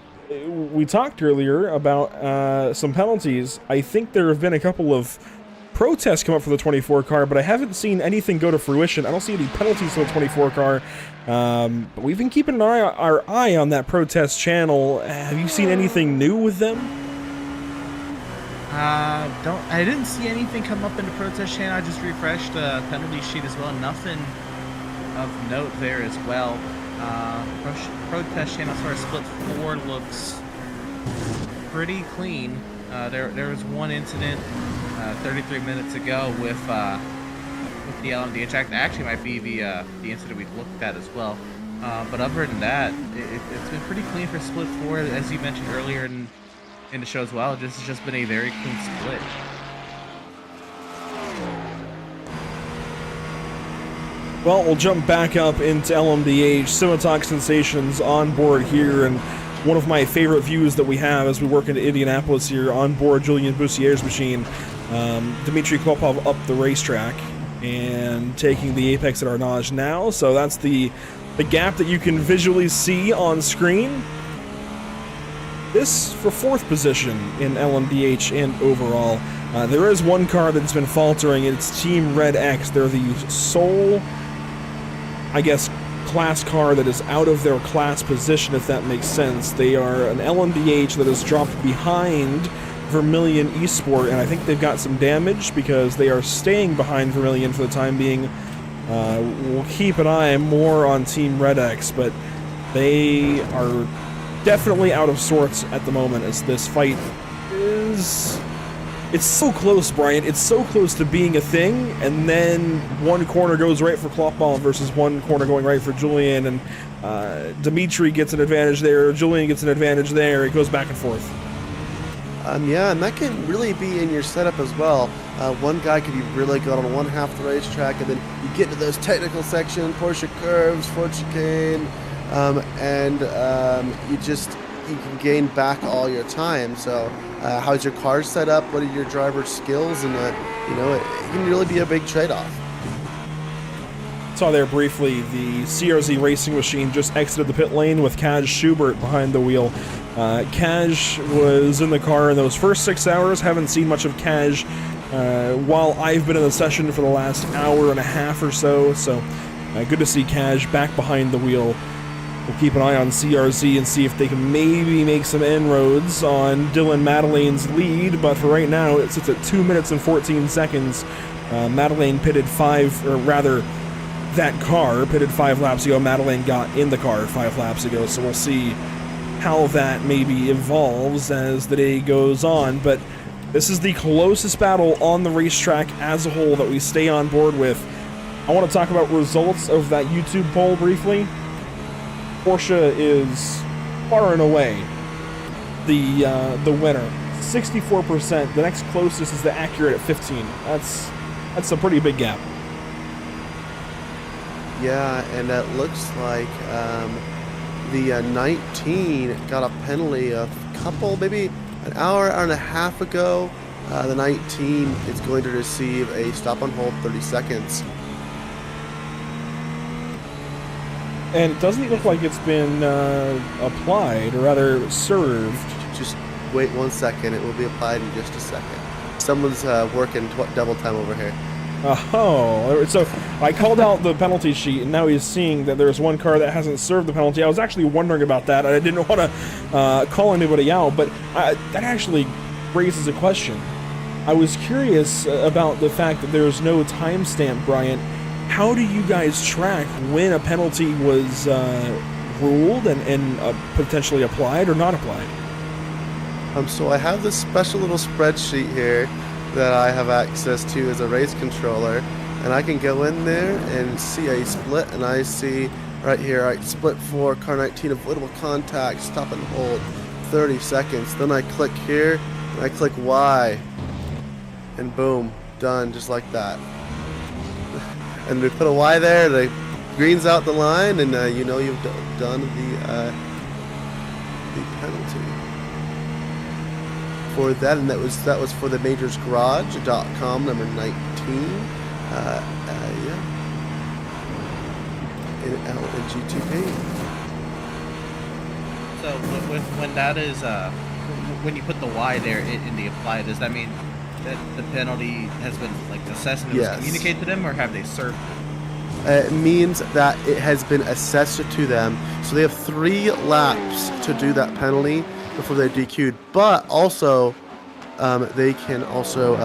we talked earlier about some penalties. I think there have been a couple of protests come up for the 24 car, but I haven't seen anything go to fruition. I don't see any penalties for the 24 car. But we've been keeping our eye on that protest channel. Have you seen anything new with them? I didn't see anything come up in the protest channel. I just refreshed the penalty sheet as well. Nothing of note there as well. Protest channel as far as split 4 looks pretty clean. There was one incident 33 minutes ago with the LMDH. Actually might be the incident we looked at as well. But other than that, it's been pretty clean for split 4, as you mentioned earlier in the show as well. It's just been a very clean split. Well, we'll jump back up into LMDH. Simatox Sensations on board here, and one of my favorite views that we have as we work into Indianapolis here on board Julian Boussier's machine. Dmitry Klopov up the racetrack and taking the apex at Arnage now. So that's the gap that you can visually see on screen. This for 4th position in LMDH and overall. There is one car that's been faltering, and it's Team Red X. They're the sole, I guess, class car that is out of their class position, if that makes sense. They are an LMDH that has dropped behind Vermilion Esport, and I think they've got some damage because they are staying behind Vermilion for the time being. We'll keep an eye more on Team Red X, but they are definitely out of sorts at the moment as this fight is... It's so close, Brian. It's so close to being a thing, and then one corner goes right for Clothball versus one corner going right for Julian, and Dimitri gets an advantage there, Julian gets an advantage there. It goes back and forth. Yeah, and that can really be in your setup as well. One guy could be really good on one half of the racetrack, and then you get to those technical sections, Porsche curves, Ford chicane, and you can gain back all your time. So how's your car set up? What are your driver's skills? And it can really be a big trade-off. Saw there briefly, the CRZ racing machine just exited the pit lane with Kaj Schubert behind the wheel. Kaj was in the car in those first 6 hours. Haven't seen much of Kaj while I've been in the session for the last hour and a half or so. So good to see Kaj back behind the wheel. We'll keep an eye on CRZ and see if they can maybe make some inroads on Dylan Madeleine's lead. But for right now, it sits at 2 minutes and 14 seconds. Madeleine pitted that car pitted 5 laps ago. Madeleine got in the car 5 laps ago, so we'll see how that maybe evolves as the day goes on. But this is the closest battle on the racetrack as a whole that we stay on board with. I want to talk about results of that YouTube poll briefly. Porsche is far and away the winner, 64%. The next closest is the Accurate at 15. That's a pretty big gap. Yeah, and it looks like the 19 got a penalty a couple, maybe an hour and a half ago. The 19 is going to receive a stop on hold 30 seconds. And it doesn't look like it's been applied, or rather served. Just wait 1 second, it will be applied in just a second. Someone's working double time over here. Oh, so I called out the penalty sheet, and now he's seeing that there's one car that hasn't served the penalty. I was actually wondering about that. I didn't want to call anybody out, but that actually raises a question. I was curious about the fact that there's no timestamp, Bryant. How do you guys track when a penalty was ruled and potentially applied or not applied? So I have this special little spreadsheet here that I have access to as a race controller, and I can go in there and see a split, and I see right here, I split for car 19 avoidable contact, stop and hold, 30 seconds. Then I click here, and I click Y, and boom, done, just like that. And we put a Y there, the green's out the line, and you know you've done the penalty for that, and that was for the majorsgarage.com number 19. Yeah, in G2P. So when that is when you put the Y there in the apply, does that mean that the penalty has been like assessed and it was communicated to them, or have they served it? It means that it has been assessed to them, so they have 3 laps to do that penalty before they're DQ'd. But also, they can also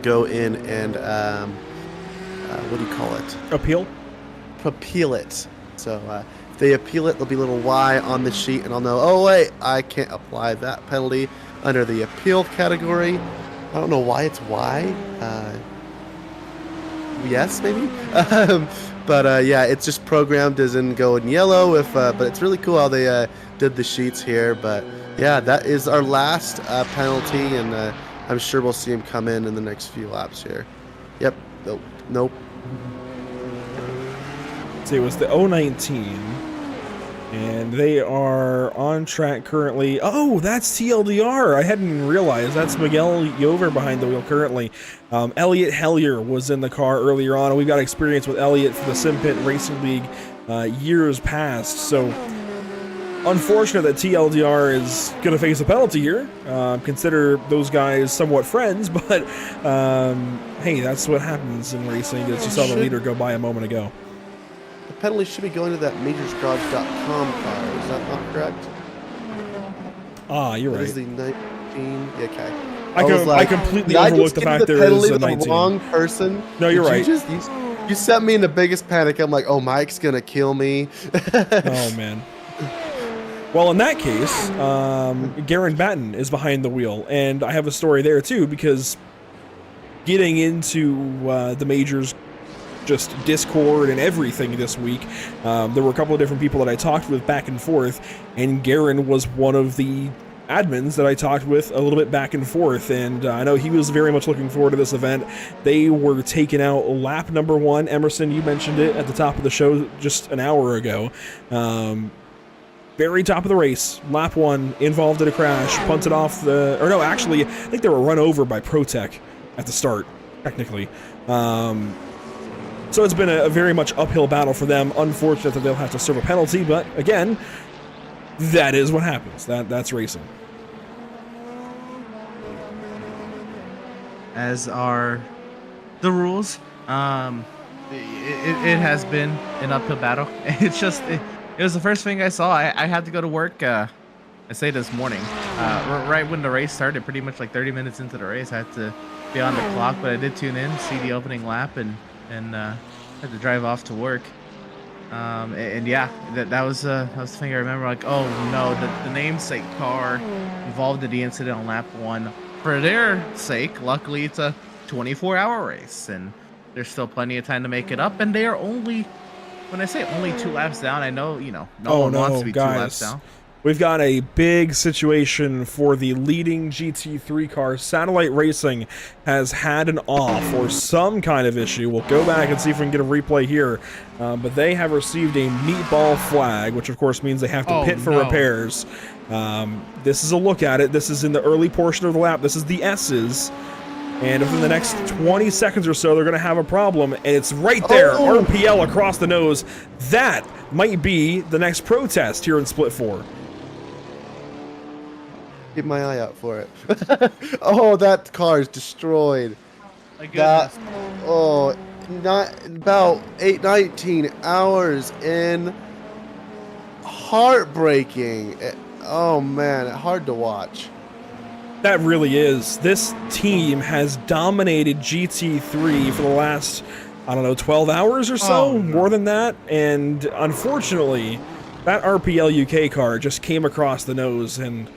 go in and what do you call it? Appeal it. So if they appeal it, there'll be a little Y on the sheet, and I'll know, oh wait, I can't apply that penalty under the appeal category. I don't know why it's Y. Yes, maybe. But yeah, it's just programmed as in go in yellow. But it's really cool how they did the sheets here. But yeah, that is our last penalty, and I'm sure we'll see him come in the next few laps here. Yep. Nope. So it was the 019, and they are on track currently. Oh, that's TLDR. I hadn't even realized. That's Miguel Yover behind the wheel currently. Elliot Hellier was in the car earlier on, and we've got experience with Elliot for the SimPit Racing League years past. So unfortunate that TLDR is going to face a penalty here. Consider those guys somewhat friends, but hey, that's what happens in racing. As you saw the leader go by a moment ago. penalty should be going to that majorsgarage.com car. Is that not correct? Ah, you're That right. is the 19. Yeah, okay. I completely did I overlooked just the give fact the there is penalty a to the 19. wrong person. No, you're right. You set me in the biggest panic. I'm like, oh, Mike's gonna kill me. Oh man. Well, in that case, Garen Batten is behind the wheel, and I have a story there too, because getting into the majors, just Discord and everything this week, there were a couple of different people that I talked with back and forth, and Garen was one of the admins that I talked with a little bit back and forth, and I know he was very much looking forward to this event. They were taking out lap number 1. Emerson, you mentioned it at the top of the show just an hour ago. Very top of the race, lap 1, involved in a crash, punted off the, or no, actually, I think they were run over by ProTech at the start, technically. So it's been a very much uphill battle for them. Unfortunate that they'll have to serve a penalty, but again, that is what happens. That's racing. As are the rules. It has been an uphill battle. It's just it was the first thing I saw. I had to go to work. I say this morning, right when the race started, pretty much like 30 minutes into the race. I had to be on the clock, but I did tune in, see the opening lap, and had to drive off to work. And yeah, that was the thing I remember. Like, oh no, the namesake car involved in the incident on lap 1. For their sake, luckily it's a 24-hour race, and there's still plenty of time to make it up. And they are only, when I say only 2 laps down, I know, no one wants to be guys. 2 laps down. We've got a big situation for the leading GT3 car. Satellite Racing has had an off or some kind of issue. We'll go back and see if we can get a replay here. But they have received a meatball flag, which of course means they have to pit for repairs. This is a look at it. This is in the early portion of the lap. This is the S's. And within the next 20 seconds or so, they're going to have a problem. And it's right there, RPL across the nose. That might be the next protest here in Split 4. Keep my eye out for it. Oh, that car is destroyed. My goodness. Not about 19 hours in. Heartbreaking. Oh man, hard to watch. That really is. This team has dominated GT3 for the last, I don't know, 12 hours or so, more than that. And unfortunately, that RPL UK car just came across the nose, and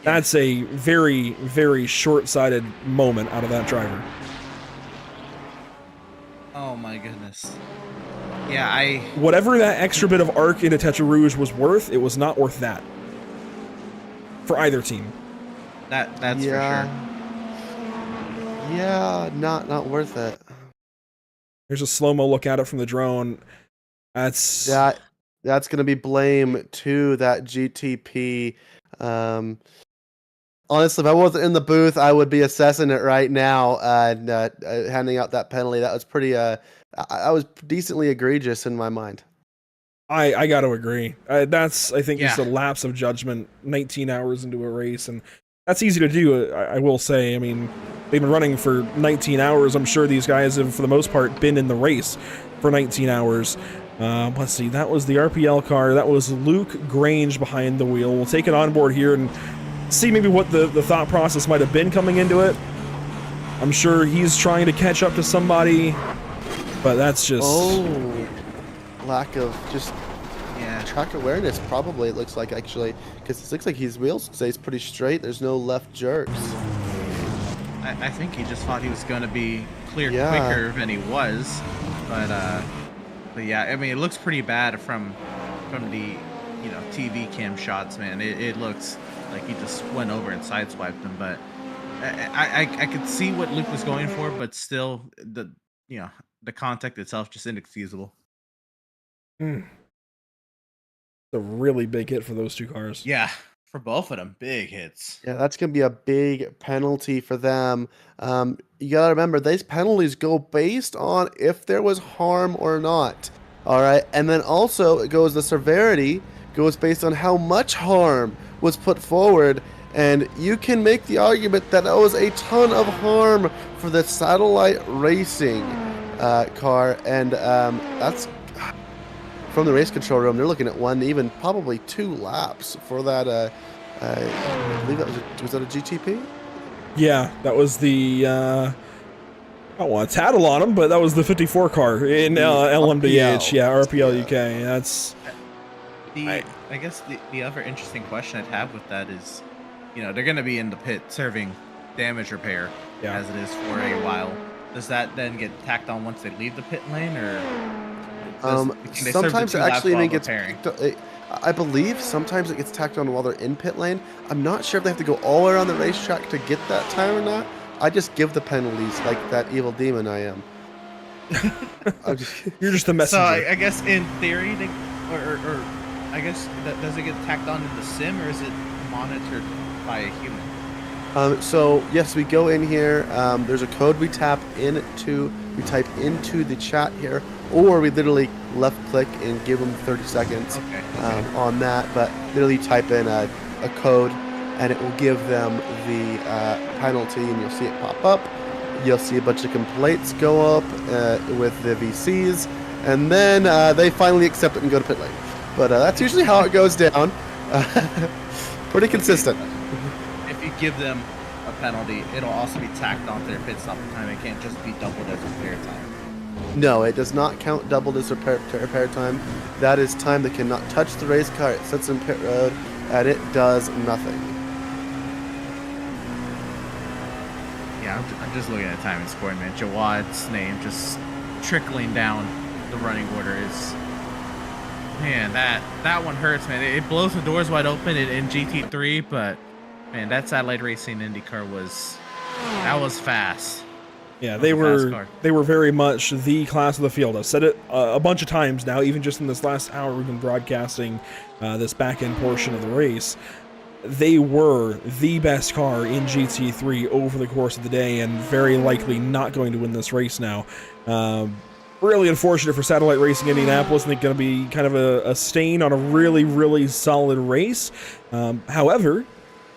that's a very, very short-sighted moment out of that driver. Oh my goodness. Yeah, whatever that extra bit of arc into Tetra Rouge was worth, it was not worth that. For either team. That's for sure. Yeah, not worth it. There's a slow-mo look at it from the drone. That's gonna be blame to that GTP. Honestly, if I wasn't in the booth, I would be assessing it right now and handing out that penalty. That was pretty. I was decently egregious in my mind. I got to agree. That's, I think, just a lapse of judgment. 19 hours into a race, and that's easy to do. I will say. I mean, they've been running for 19 hours. I'm sure these guys have, for the most part, been in the race for 19 hours. Let's see. That was the RPL car. That was Luke Grange behind the wheel. We'll take it on board here and see maybe what the thought process might have been coming into it. I'm sure he's trying to catch up to somebody, but that's just... lack of just track awareness, probably, it looks like, actually, because it looks like his wheels stays pretty straight. There's no left jerks. I think he just thought he was going to be cleared quicker than he was, but yeah, I mean, it looks pretty bad from the TV cam shots, man. It looks like he just went over and sideswiped him, but I could see what Luke was going for, but still, the contact itself just inexcusable. A really big hit for those two cars. Yeah, for both of them, big hits. Yeah, that's gonna be a big penalty for them. You gotta remember, these penalties go based on if there was harm or not. All right, and then also the severity goes based on how much harm was put forward, and you can make the argument that that was a ton of harm for the Satellite Racing car, and that's from the race control room, they're looking at 1, even probably 2 laps for that. I believe that was that a GTP? Yeah, that was the. I don't want to tattle on them, but that was the 54 car in LMDH. Yeah, RPL UK. That's. I guess the other interesting question I'd have with that is, they're going to be in the pit serving damage repair as it is for a while. Does that then get tacked on once they leave the pit lane, or sometimes it actually even gets I believe sometimes it gets tacked on while they're in pit lane. I'm not sure if they have to go all the way around the racetrack to get that time or not. I just give the penalties like that evil demon I am. You're just the messenger. So I guess in theory, or I guess does it get tacked on in the sim, or is it monitored by a human? So yes, we go in here. There's a code we type into the chat here, or we literally left click and give them 30 seconds on that. But literally type in a code, and it will give them the penalty, and you'll see it pop up. You'll see a bunch of complaints go up with the VCs, and then they finally accept it and go to pit lane. But that's usually how it goes down. Pretty consistent. If you give them a penalty, it'll also be tacked onto their pit stop time. It can't just be doubled as repair time. No, it does not count doubled as repair time. That is time that cannot touch the race car. It sits in pit road, and it does nothing. Yeah, I'm just looking at time and scoring, man. Jawad's name just trickling down the running order is... Man, that one hurts, man. It blows the doors wide open in GT3, but man, that Satellite Racing IndyCar was fast. Yeah, they were very much the class of the field. I've said it a bunch of times now, even just in this last hour we've been broadcasting this back end portion of the race. They were the best car in GT3 over the course of the day, and very likely not going to win this race now. Really unfortunate for Satellite Racing Indianapolis. I think going to be kind of a stain on a really, really solid race. However,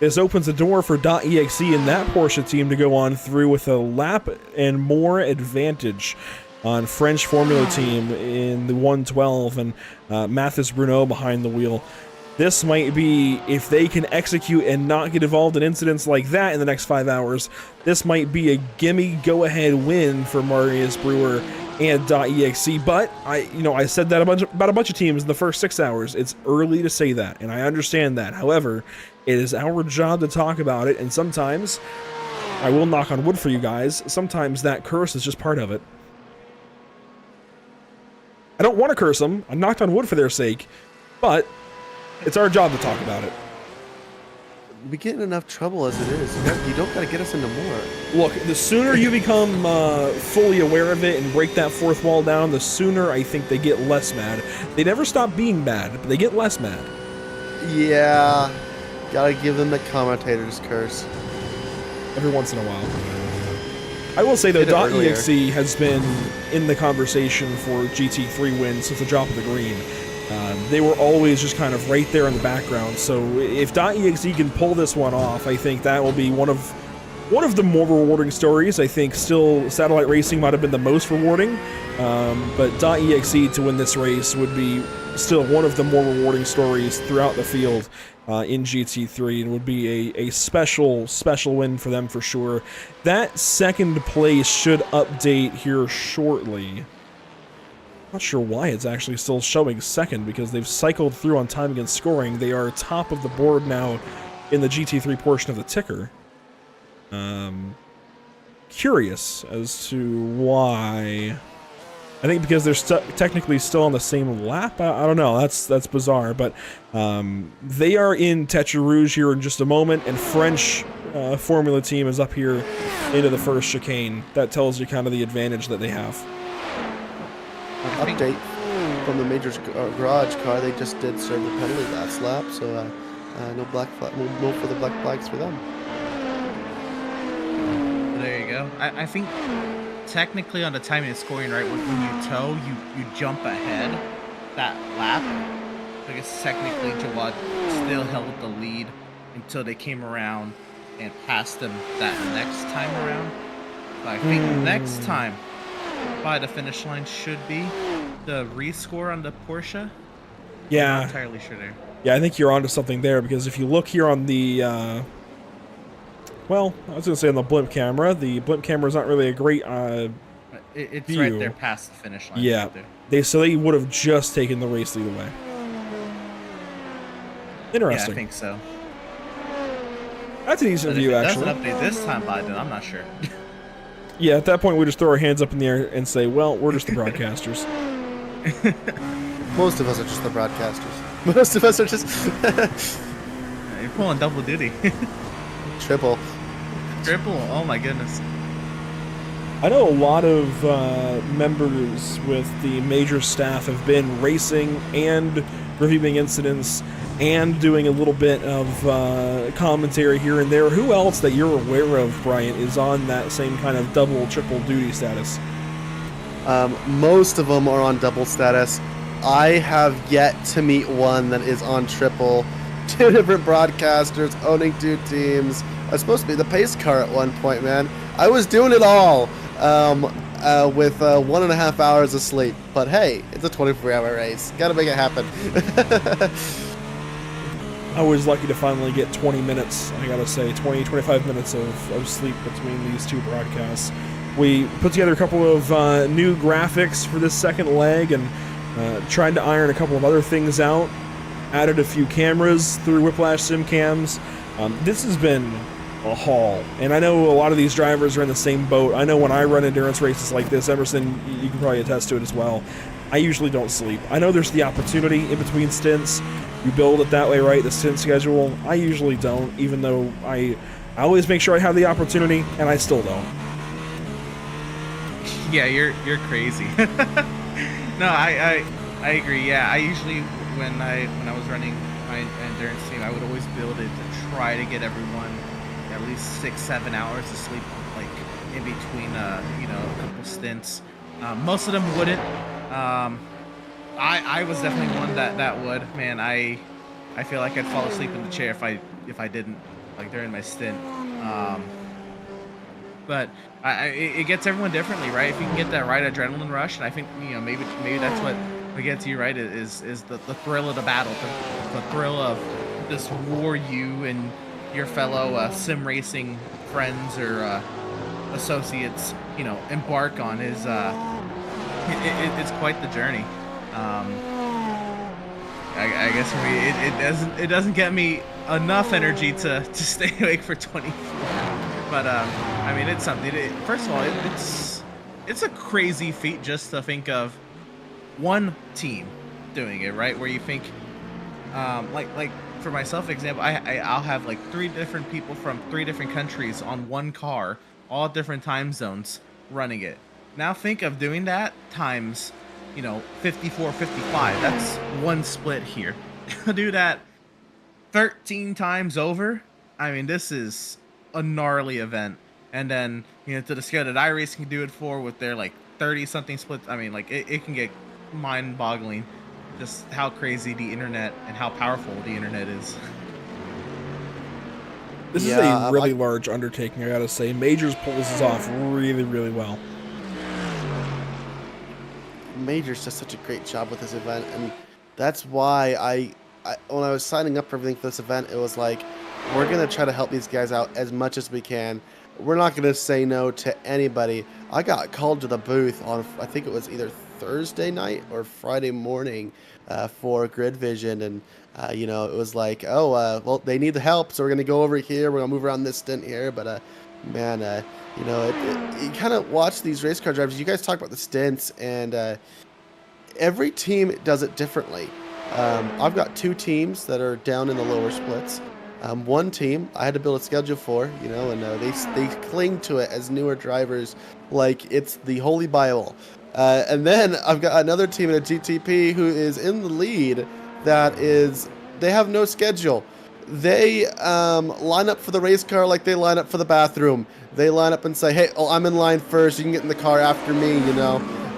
this opens the door for .exe and that Porsche team to go on through with a lap and more advantage on French Formula team in the 112 and Mathis Bruneau behind the wheel. This might be, if they can execute and not get involved in incidents like that in the next 5 hours, this might be a gimme go-ahead win for Marius Brewer and .exe. But I said that about a bunch of teams in the first 6 hours. It's early to say that, and I understand that. However, it is our job to talk about it, and sometimes, I will knock on wood for you guys, sometimes that curse is just part of it. I don't want to curse them. I knocked on wood for their sake, but it's our job to talk about it. We get in enough trouble as it is. You don't got to get us into more. Look, the sooner you become fully aware of it and break that fourth wall down, the sooner I think they get less mad. They never stop being mad, but they get less mad. Yeah, gotta give them the commentator's curse. Every once in a while. I will say though, .exe has been in the conversation for GT3 wins since the drop of the green. They were always just kind of right there in the background, so if .exe can pull this one off, I think that will be one of the more rewarding stories. I think still Satellite Racing might have been the most rewarding, but .exe to win this race would be still one of the more rewarding stories throughout the field in GT3, and would be a special win for them for sure. That second place should update here shortly. Not sure why it's actually still showing second, because they've cycled through on time against scoring. They are top of the board now in the GT3 portion of the ticker. Curious as to why. I think because they're technically still on the same lap. I don't know. That's bizarre. But they are in Tetra Rouge here in just a moment, and French Formula team is up here into the first chicane. That tells you kind of the advantage that they have. Update from the Majors garage car. They just did serve the penalty last lap, so no black flag. No for the black flags for them. There you go. I think technically on the timing and scoring, right, when you tow, you jump ahead that lap. I guess technically Jawad still held the lead until they came around and passed them that next time around. But I think next time by the finish line should be the rescore on the Porsche. I'm not Yeah, entirely sure there. yeah, I think you're onto something there, because if you look here on the, well, I was gonna say on the blimp camera is not really a great It's right there view. past the finish line. Yeah, Right there. they would have just taken the race lead away. Yeah, I Interesting. think so. That's an decent But if view, it actually. doesn't update this time, by then I'm not sure. Yeah, at that point we just throw our hands up in the air and say, "Well, we're just the broadcasters." Most of us are just the broadcasters. Most of us are just You're pulling double duty. triple. Triple. Oh my goodness. I know a lot of members with the major staff have been racing and reviewing incidents and doing a little bit of commentary here and there. Who else that you're aware of, Bryant, is on that same kind of double, triple duty status? Most of them are on double status. I have yet to meet one that is on triple. 2 different broadcasters owning 2 teams. I was supposed to be the pace car at one point, man. I was doing it all with 1.5 hours of sleep. But hey, it's a 24-hour race. Gotta make it happen. I was lucky to finally get 20 minutes, I gotta say, 25 minutes of sleep between these 2 broadcasts. We put together a couple of new graphics for this second leg and tried to iron a couple of other things out. Added a few cameras through Whiplash Sim Cams. This has been a haul, and I know a lot of these drivers are in the same boat. I know when I run endurance races like this, Emerson, you can probably attest to it as well, I usually don't sleep. I know there's the opportunity in between stints. You build it that way, right? The stint schedule. I usually don't, even though I always make sure I have the opportunity, and I still don't. Yeah, you're crazy. No, I agree. Yeah, I usually when I was running my endurance team, I would always build it to try to get everyone at least 6-7 hours of sleep, like in between a couple stints. Most of them wouldn't. I was definitely one that would. Man, I feel like I'd fall asleep in the chair if I didn't, like during my stint. But it gets everyone differently, right? If you can get that right adrenaline rush, and I think maybe that's what gets you right is the thrill of the battle, the thrill of this war you and your fellow sim racing friends or associates embark on is it's quite the journey. I guess for me it doesn't get me enough energy to stay awake for 24. But I mean, it's something. First of all, it's a crazy feat just to think of one team doing it, right? Where you think, like for myself, example, I'll have like 3 different people from 3 different countries on one car, all different time zones, running it. Now think of doing that times, 54, 55. That's one split here. Do that 13 times over. I mean, this is a gnarly event. And then, to the scale that iRacing can do it for with their like 30 something splits, I mean, like it can get mind boggling just how crazy the internet and how powerful the internet is. This is a really large undertaking, I gotta say. Majors pulls this off really, really well. Majors does such a great job with this event, and that's why I when I was signing up for everything for this event, it was like, we're gonna try to help these guys out as much as we can. We're not gonna say no to anybody. I got called to the booth on, I think it was either Thursday night or Friday morning for Grid Vision, and it was like, well, they need the help, so we're gonna go over here. We're gonna move around this stint here, but man, you kind of watch these race car drivers. You guys talk about the stints, and every team does it differently. I've got 2 teams that are down in the lower splits. One team I had to build a schedule for, and they cling to it as newer drivers like it's the Holy Bible. And then I've got another team in a GTP who is in the lead they have no schedule. They line up for the race car like they line up for the bathroom. They line up and say, hey, I'm in line first. You can get in the car after me,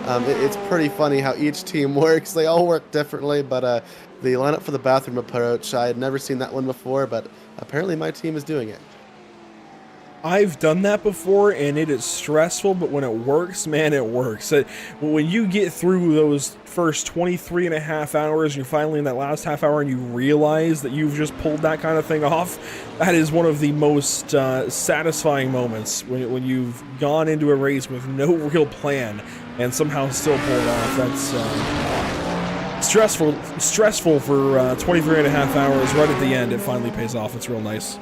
It's pretty funny how each team works. They all work differently, but the line up for the bathroom approach, I had never seen that one before, but apparently my team is doing it. I've done that before, and it is stressful, but when it works, man, it works. When you get through those first 23 and a half hours, you're finally in that last half hour, and you realize that you've just pulled that kind of thing off, that is one of the most satisfying moments, when you've gone into a race with no real plan, and somehow still pull it off. That's stressful for 23 and a half hours. Right at the end, it finally pays off. It's real nice.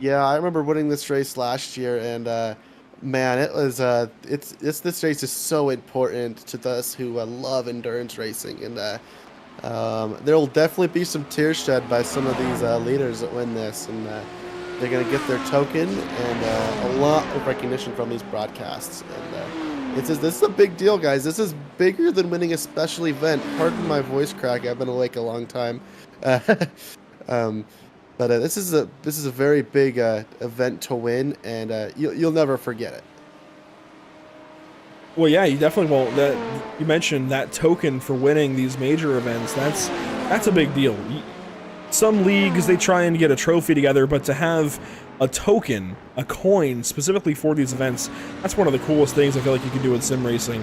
Yeah, I remember winning this race last year, and man, it was this race is so important to us who love endurance racing, and there will definitely be some tears shed by some of these leaders that win this, and they're gonna get their token and a lot of recognition from these broadcasts. And this is a big deal, guys. This is bigger than winning a special event. Pardon my voice crack. I've been awake a long time. But this is a very big event to win, and you'll never forget it. Well, yeah, you definitely won't. You mentioned that token for winning these major events. That's a big deal. Some leagues, they try and get a trophy together, but to have a token, a coin specifically for these events, that's one of the coolest things I feel like you can do in sim racing.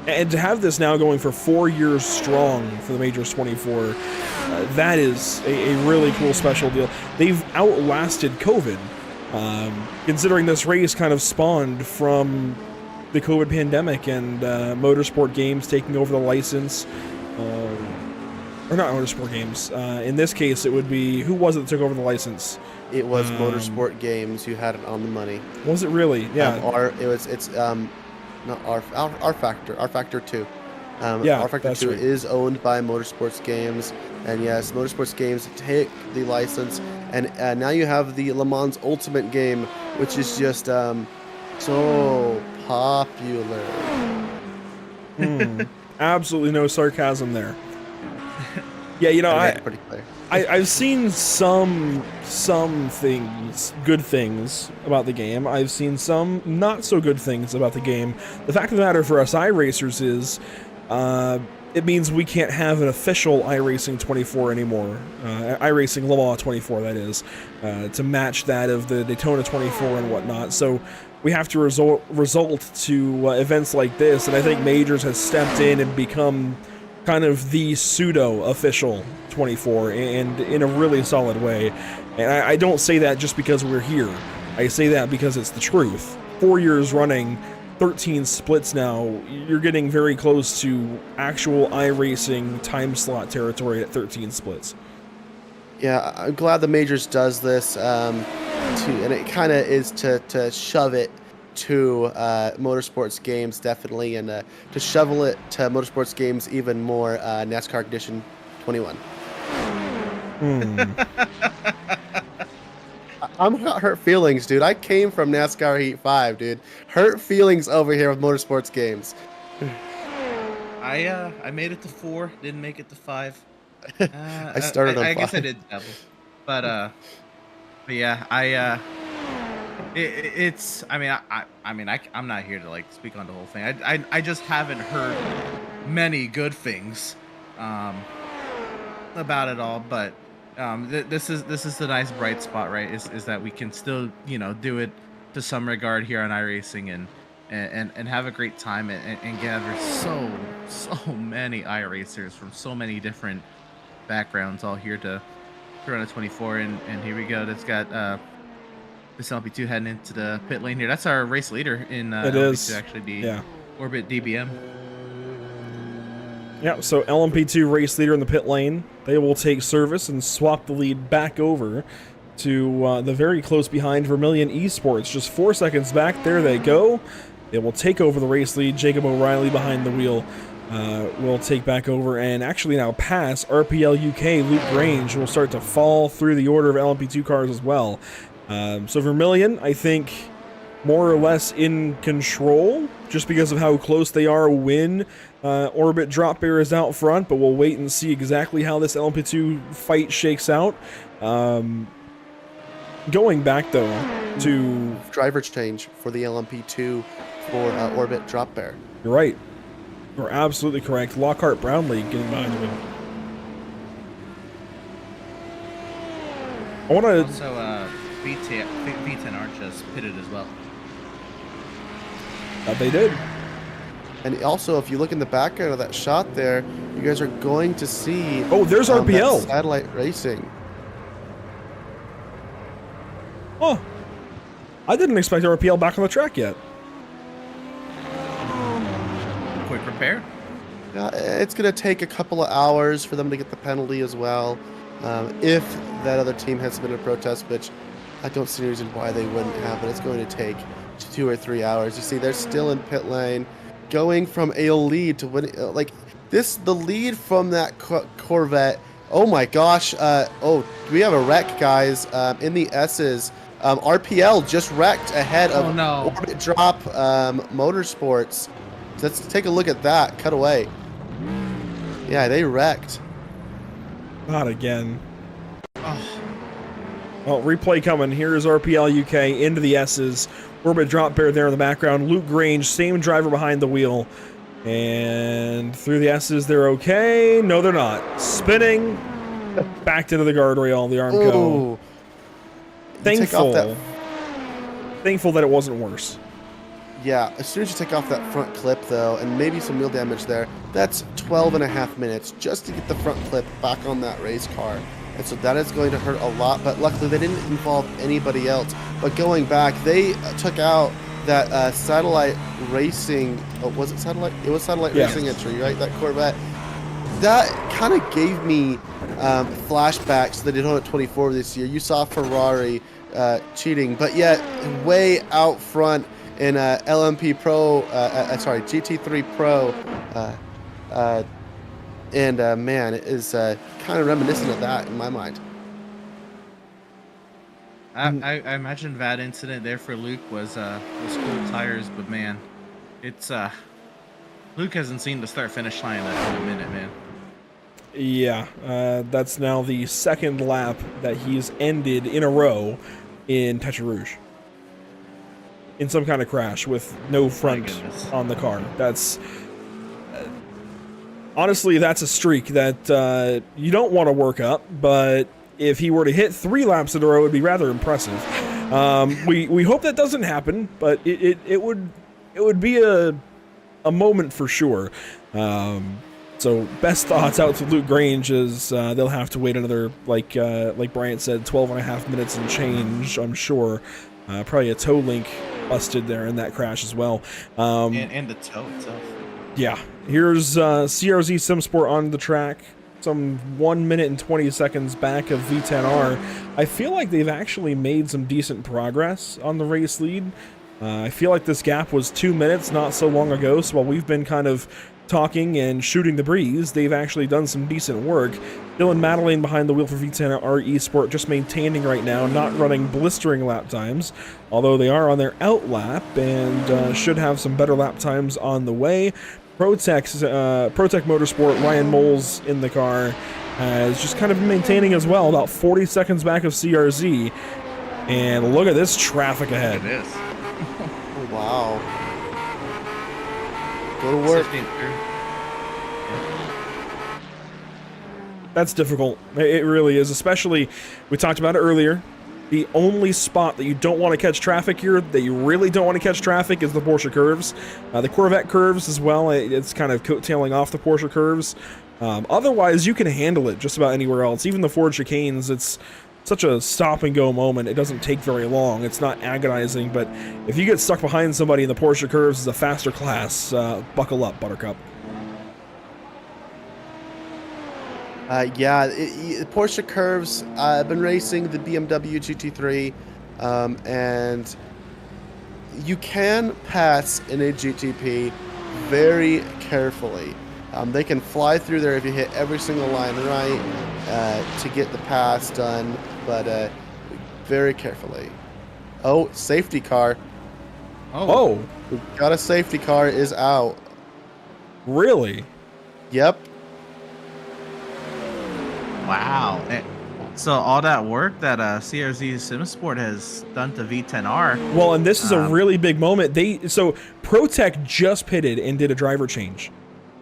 And to have this now going for 4 years strong for the Majors 24, that is a really cool special deal. They've outlasted COVID, considering this race kind of spawned from the COVID pandemic and motorsport games taking over the license. Or not motorsport games. In this case, it would be, who was it that took over the license? It was Motorsport Games who had it on the money. Was it really? Yeah. Not R Factor. R Factor 2. Yeah, R Factor 2 right. is owned by Motorsports Games, and yes, Motorsports Games take the license, and now you have the Le Mans Ultimate game, which is just so popular. Absolutely no sarcasm there. Yeah, you know, I've seen some things, good things about the game. I've seen some not so good things about the game. The fact of the matter for us iRacers is, it means we can't have an official iRacing 24 anymore. iRacing Le Mans 24, that is, to match that of the Daytona 24 and whatnot. So we have to result to events like this, and I think Majors has stepped in and become kind of the pseudo-official 24, and in a really solid way. And I don't say that just because we're here. I say that because it's the truth. 4 years running, 13 splits now, you're getting very close to actual iRacing time slot territory at 13 splits. Yeah, I'm glad the Majors does this, and it kind of is to shove it to Motorsports Games, definitely, and to shovel it to Motorsports Games even more, NASCAR Edition 21. I'm got hurt feelings, dude. I came from NASCAR Heat 5, dude. Hurt feelings over here with Motorsports Games. I made it to 4, didn't make it to 5. I started on 5. I guess I did double, but yeah, it's. I mean, I'm not here to like speak on the whole thing. I just haven't heard many good things about it all, but this is the nice bright spot, right? Is that we can still do it to some regard here on iRacing and have a great time and gather so many iRacers from so many different backgrounds all here to run a 24, and here we go. That's got this LMP2 heading into the pit lane here. That's our race leader in it LMP2, is actually, the Orbit DBM. Yeah, so LMP2 race leader in the pit lane. They will take service and swap the lead back over to the very close behind Vermilion Esports. Just 4 seconds back. There they go. They will take over the race lead. Jacob O'Reilly behind the wheel will take back over and actually now pass RPL UK. Luke Grange will start to fall through the order of LMP2 cars as well. So Vermilion, I think, more or less in control, just because of how close they are when Orbit Drop Bear is out front, but we'll wait and see exactly how this LMP2 fight shakes out. Going back, though, to driver change for the LMP2 for Orbit Drop Bear. You're right. You're absolutely correct. Lockhart Brownlee getting behind the wheel. I want to. Also, V10R just pitted as well. They did. And also, if you look in the background of that shot there, you guys are going to see. Oh, there's RPL. That satellite racing. Oh, I didn't expect RPL back on the track yet. Quick repair. It's going to take a couple of hours for them to get the penalty as well. If that other team has submitted a protest, which I don't see any reason why they wouldn't have, but it's going to take 2 or 3 hours. You see, they're still in pit lane, going from a lead to winning. Like this, the lead from that Corvette. Oh my gosh! Oh, we have a wreck, guys. In the S's, RPL just wrecked ahead of Orbit Drop Motorsports. Let's take a look at that. Cut away. Yeah, they wrecked. Not again. Oh. Well, replay coming. Here's RPL UK into the S's. Orbit drop pair there in the background. Luke Grange, same driver behind the wheel. And through the S's, they're okay. No, they're not. Spinning. Backed into the guardrail, the Armco. Thankful that it wasn't worse. Yeah, as soon as you take off that front clip, though, and maybe some wheel damage there, that's 12.5 minutes just to get the front clip back on that race car. And so that is going to hurt a lot, but luckily they didn't involve anybody else. But going back, they took out that satellite racing, was it satellite? It was satellite racing entry, right? That Corvette. That kind of gave me flashbacks to the Daytona 24 this year. You saw Ferrari cheating, but yet way out front in LMP Pro, GT3 Pro, and man, it is kind of reminiscent of that in my mind. I imagine that incident there for Luke was cool tires, but man, it's Luke hasn't seen the start-finish line in a minute, man. Yeah, that's now the second lap that he's ended in a row in Tetra Rouge. In some kind of crash with no front on the car. That's honestly, that's a streak that you don't want to work up, but if he were to hit 3 laps in a row, it would be rather impressive. We hope that doesn't happen, but it would be a moment for sure. So best thoughts out to Luke Grange as they'll have to wait another, like Bryant said, 12.5 minutes and change, I'm sure. Probably a toe link busted there in that crash as well. And the toe itself. Yeah. Here's CRZ SimSport on the track. Some 1 minute and 20 seconds back of V10R. I feel like they've actually made some decent progress on the race lead. I feel like this gap was 2 minutes not so long ago, so while we've been kind of talking and shooting the breeze, they've actually done some decent work. Dylan Madeleine behind the wheel for V10R Esport, just maintaining right now, not running blistering lap times, although they are on their out lap and should have some better lap times on the way. Protec Motorsport, Ryan Moles in the car, has just kind of been maintaining as well, about 40 seconds back of CRZ. And look at this traffic ahead. It is. Oh, wow. Go to work. That's difficult. It really is, especially, we talked about it earlier, the only spot that you don't want to catch traffic here, that you really don't want to catch traffic, is the Porsche curves. The Corvette curves as well, it's kind of coattailing off the Porsche curves. Otherwise, you can handle it just about anywhere else. Even the Ford chicanes, it's such a stop-and-go moment. It doesn't take very long. It's not agonizing, but if you get stuck behind somebody in the Porsche curves as a faster class, buckle up, Buttercup. Porsche curves. I've been racing the BMW GT3, and you can pass in a GTP very carefully. They can fly through there if you hit every single line right to get the pass done, but very carefully. Oh, safety car. Oh. We got a safety car is out. Really? Yep. Wow. So all that work that CRZ SimSport has done to V10R. Well, and this is a really big moment. So Protec just pitted and did a driver change.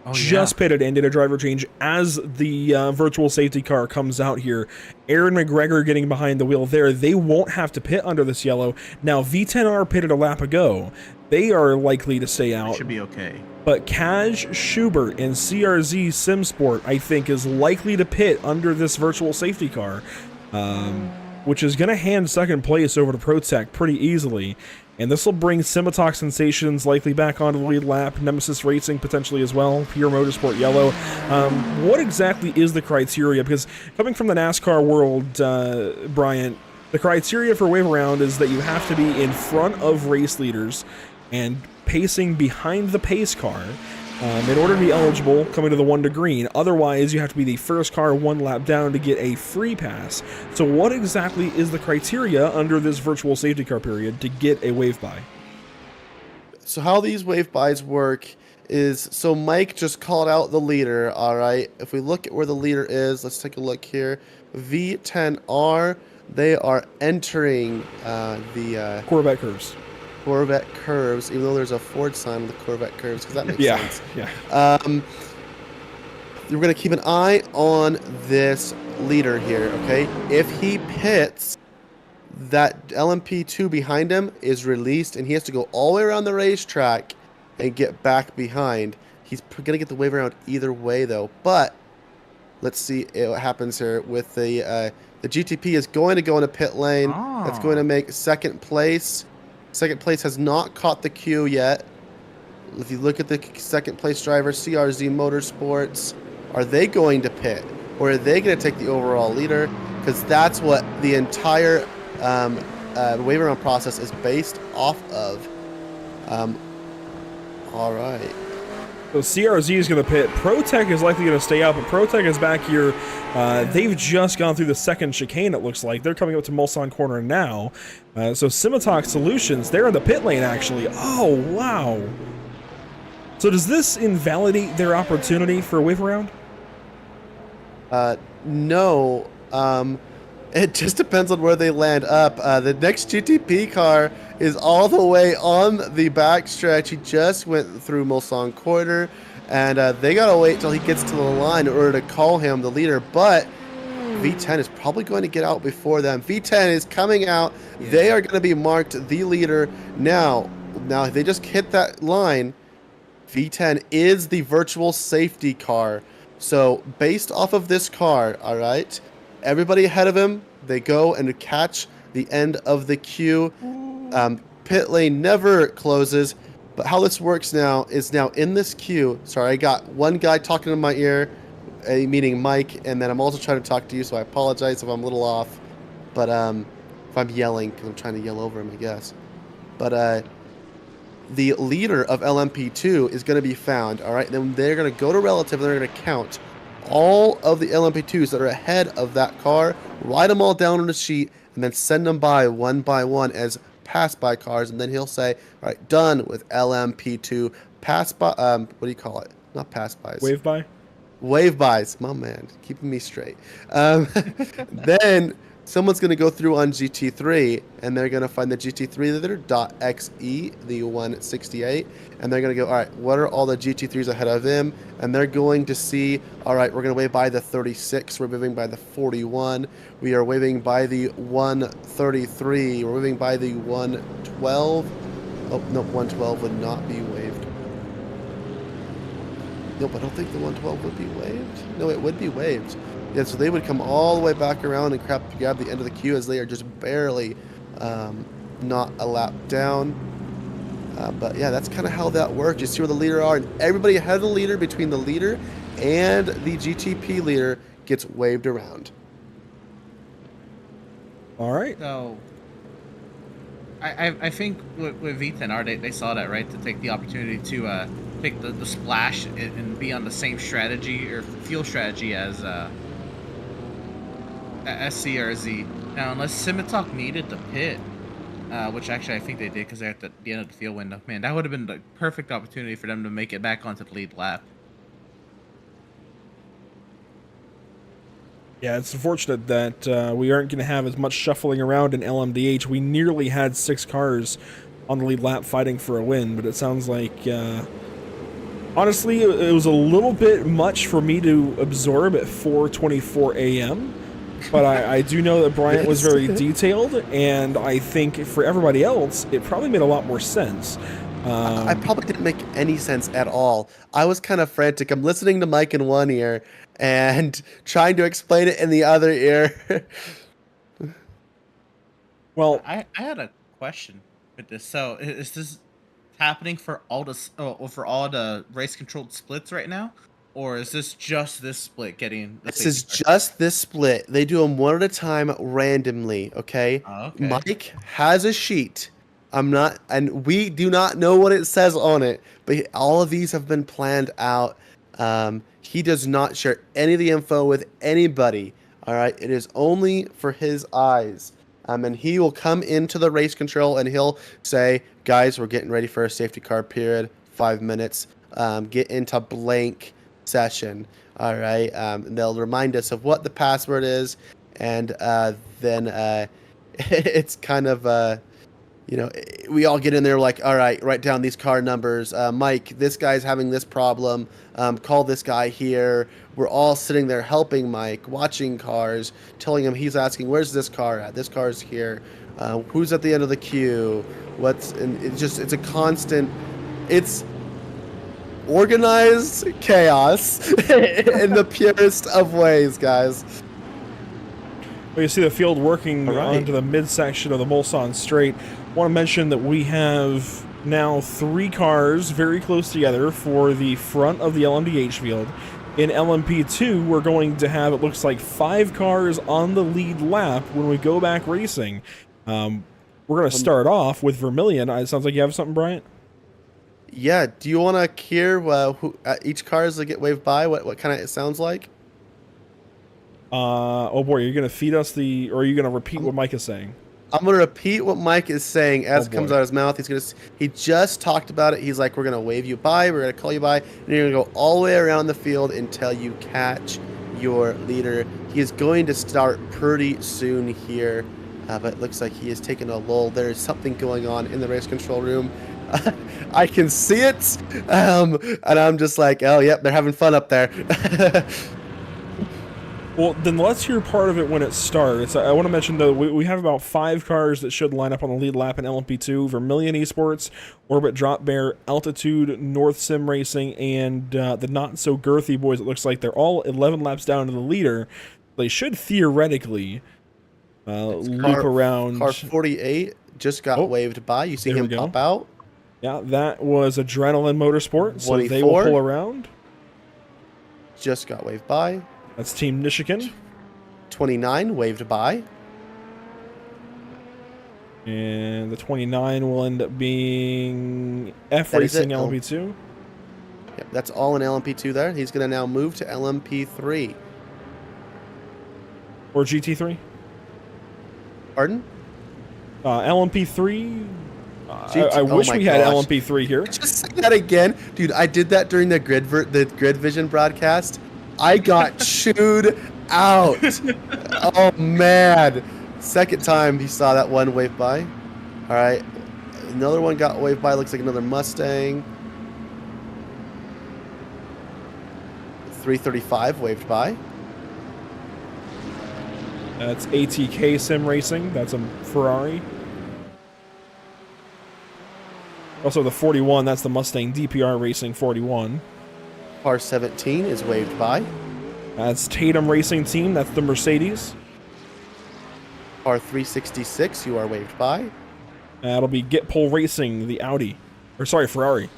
Oh, just yeah. pitted and did a driver change as the virtual safety car comes out here. Aaron McGregor getting behind the wheel there. They won't have to pit under this yellow. Now, V10R pitted a lap ago. They are likely to stay out. Should be okay. But Kaj Schubert and CRZ SimSport, I think, is likely to pit under this virtual safety car, which is going to hand second place over to ProTech pretty easily. And this will bring Simatox Sensations likely back onto the lead lap, Nemesis Racing potentially as well, Pure Motorsport Yellow. What exactly is the criteria? Because coming from the NASCAR world, Bryant, the criteria for wave around is that you have to be in front of race leaders and pacing behind the pace car in order to be eligible coming to the 1 to green. Otherwise, you have to be the first car 1 lap down to get a free pass. So what exactly is the criteria under this virtual safety car period to get a wave by? So how these wave bys work is, so Mike just called out the leader, all right? If we look at where the leader is, let's take a look here. V10R, they are entering the Corvette curves. Corvette curves, even though there's a Ford sign on the Corvette curves, because that makes sense. Yeah. We're going to keep an eye on this leader here, okay? If he pits, that LMP2 behind him is released, and he has to go all the way around the racetrack and get back behind. He's going to get the wave around either way, though. But let's see what happens here with the GTP is going to go in a pit lane. That's going to make second place. Second place has not caught the queue yet. If you look at the second place driver, CRZ Motorsports, are they going to pit? Or are they going to take the overall leader? Because that's what the entire wave around process is based off of. All right. So CRZ is going to pit. ProTech is likely going to stay out, but ProTech is back here. They've just gone through the second chicane, it looks like. They're coming up to Mulsanne Corner now. So Simatox Solutions, they're in the pit lane, actually. Oh, wow. So does this invalidate their opportunity for a wave around? No. It just depends on where they land up. The next GTP car is all the way on the backstretch. He just went through Mulsanne Corner, and they gotta wait till he gets to the line in order to call him the leader. But V10 is probably going to get out before them. V10 is coming out. Yeah. They are going to be marked the leader now. Now, if they just hit that line, V10 is the virtual safety car. So, based off of this car, all right, everybody ahead of him, they go and catch the end of the queue. Pit lane never closes. But how this works now is now in this queue. Sorry, I got one guy talking in my ear, meaning Mike, and then I'm also trying to talk to you, so I apologize if I'm a little off. But if I'm yelling, because I'm trying to yell over him, I guess. But the leader of LMP2 is going to be found, all right? Then they're going to go to relative, and they're going to count all of the LMP2s that are ahead of that car, write them all down on a sheet, and then send them by one as pass-by cars, and then he'll say, all right, done with LMP2 pass-by, what do you call it? Not pass-bys. Wave-by? Wave-bys, my man, keeping me straight. Then someone's going to go through on GT3, and they're going to find the GT3 leader, .xe, the 168, and they're going to go, all right, what are all the GT3s ahead of him? And they're going to see, all right, we're going to wave by the 36, we're waving by the 41, we are waving by the 133, we're waving by the 112. Oh, no, 112 would not be waved. Nope, I don't think the 112 would be waved. No, it would be waved. Yeah, so they would come all the way back around and grab the end of the queue as they are just barely not a lap down. But yeah, that's kind of how that works. You see where the leader are, and everybody ahead of the leader, between the leader and the GTP leader, gets waved around. All right. So, I think with V10R, they saw that, right, to take the opportunity to pick the splash and be on the same strategy or fuel strategy as CRZ. Now, unless Simitalk needed to pit, which actually I think they did because they're at the end of the field window. Man, that would have been the perfect opportunity for them to make it back onto the lead lap. Yeah, it's unfortunate that we aren't going to have as much shuffling around in LMDH. We nearly had 6 cars on the lead lap fighting for a win, but it sounds like Honestly, it was a little bit much for me to absorb at 4:24 a.m. But I do know that Bryant was very detailed, and I think for everybody else, it probably made a lot more sense. I probably didn't make any sense at all. I was kind of frantic. I'm listening to Mike in one ear and trying to explain it in the other ear. Well, I had a question with this. So is this happening for all for all the race controlled splits right now, or is this just this split getting the This safety is car? just this split. They do them one at a time randomly, okay? Oh, okay. Mike has a sheet. I'm not, and we do not know what it says on it, but all of these have been planned out. He does not share any of the info with anybody, all right? It is only for his eyes. And he will come into the race control and he'll say, guys, we're getting ready for a safety car period, 5 minutes. Get into blank session. All right. And they'll remind us of what the password is, and then it's kind of we all get in there like, all right, write down these car numbers. Mike, this guy's having this problem. Call this guy here. We're all sitting there helping Mike, watching cars, telling him he's asking, where's this car at? This car's here. Who's at the end of the queue? And it's a constant. It's organized chaos in the purest of ways, guys. well, you see the field working All right. onto the midsection of the Mulsanne Straight. Want to mention that we have now 3 cars very close together for the front of the LMDH field. In LMP2, we're going to have, it looks like, 5 cars on the lead lap when we go back racing. We're going to start off with Vermilion. It sounds like you have something, Bryant? Yeah, do you want to hear who each car as they get waved by? What kind of it sounds like? Oh boy, you're going to feed us or are you going to repeat what Mike is saying? I'm gonna repeat what Mike is saying as it comes boy. out of his mouth. He just talked about it. He's like, we're gonna wave you by, we're gonna call you by, and you're gonna go all the way around the field until you catch your leader. He is going to start pretty soon here, but it looks like he is taking a lull. There is something going on in the race control room. I can see it, and I'm just like, oh, yep, they're having fun up there. Well, then let's hear part of it when it starts. I want to mention, though, we have about 5 cars that should line up on the lead lap in LMP2. Vermilion Esports, Orbit Drop Bear, Altitude, North Sim Racing, and the not-so-girthy boys. It looks like they're all 11 laps down to the leader. They should theoretically loop around. Car 48 just got waved by. You see him pop out. Yeah, that was Adrenaline Motorsport, so 24. they will pull around. Just got waved by. That's Team Nishikin. 29 waved by. And the 29 will end up being F Racing LMP2. Yep, that's all in LMP2 there. He's going to now move to LMP3. Or GT3? Pardon? LMP3? I wish we had LMP3 here. Just say that again. Dude, I did that during the Grid Vision broadcast. I got chewed out. Oh, man. Second time he saw that one wave by. All right. Another one got waved by. Looks like another Mustang. 335 waved by. That's ATK Sim Racing. That's a Ferrari. Also the 41, that's the Mustang DPR Racing 41. Car 17 is waved by. That's Tatum Racing Team, that's the Mercedes. Car 366, you are waved by. That'll be Gitpole Racing, the Audi. Or sorry, Ferrari.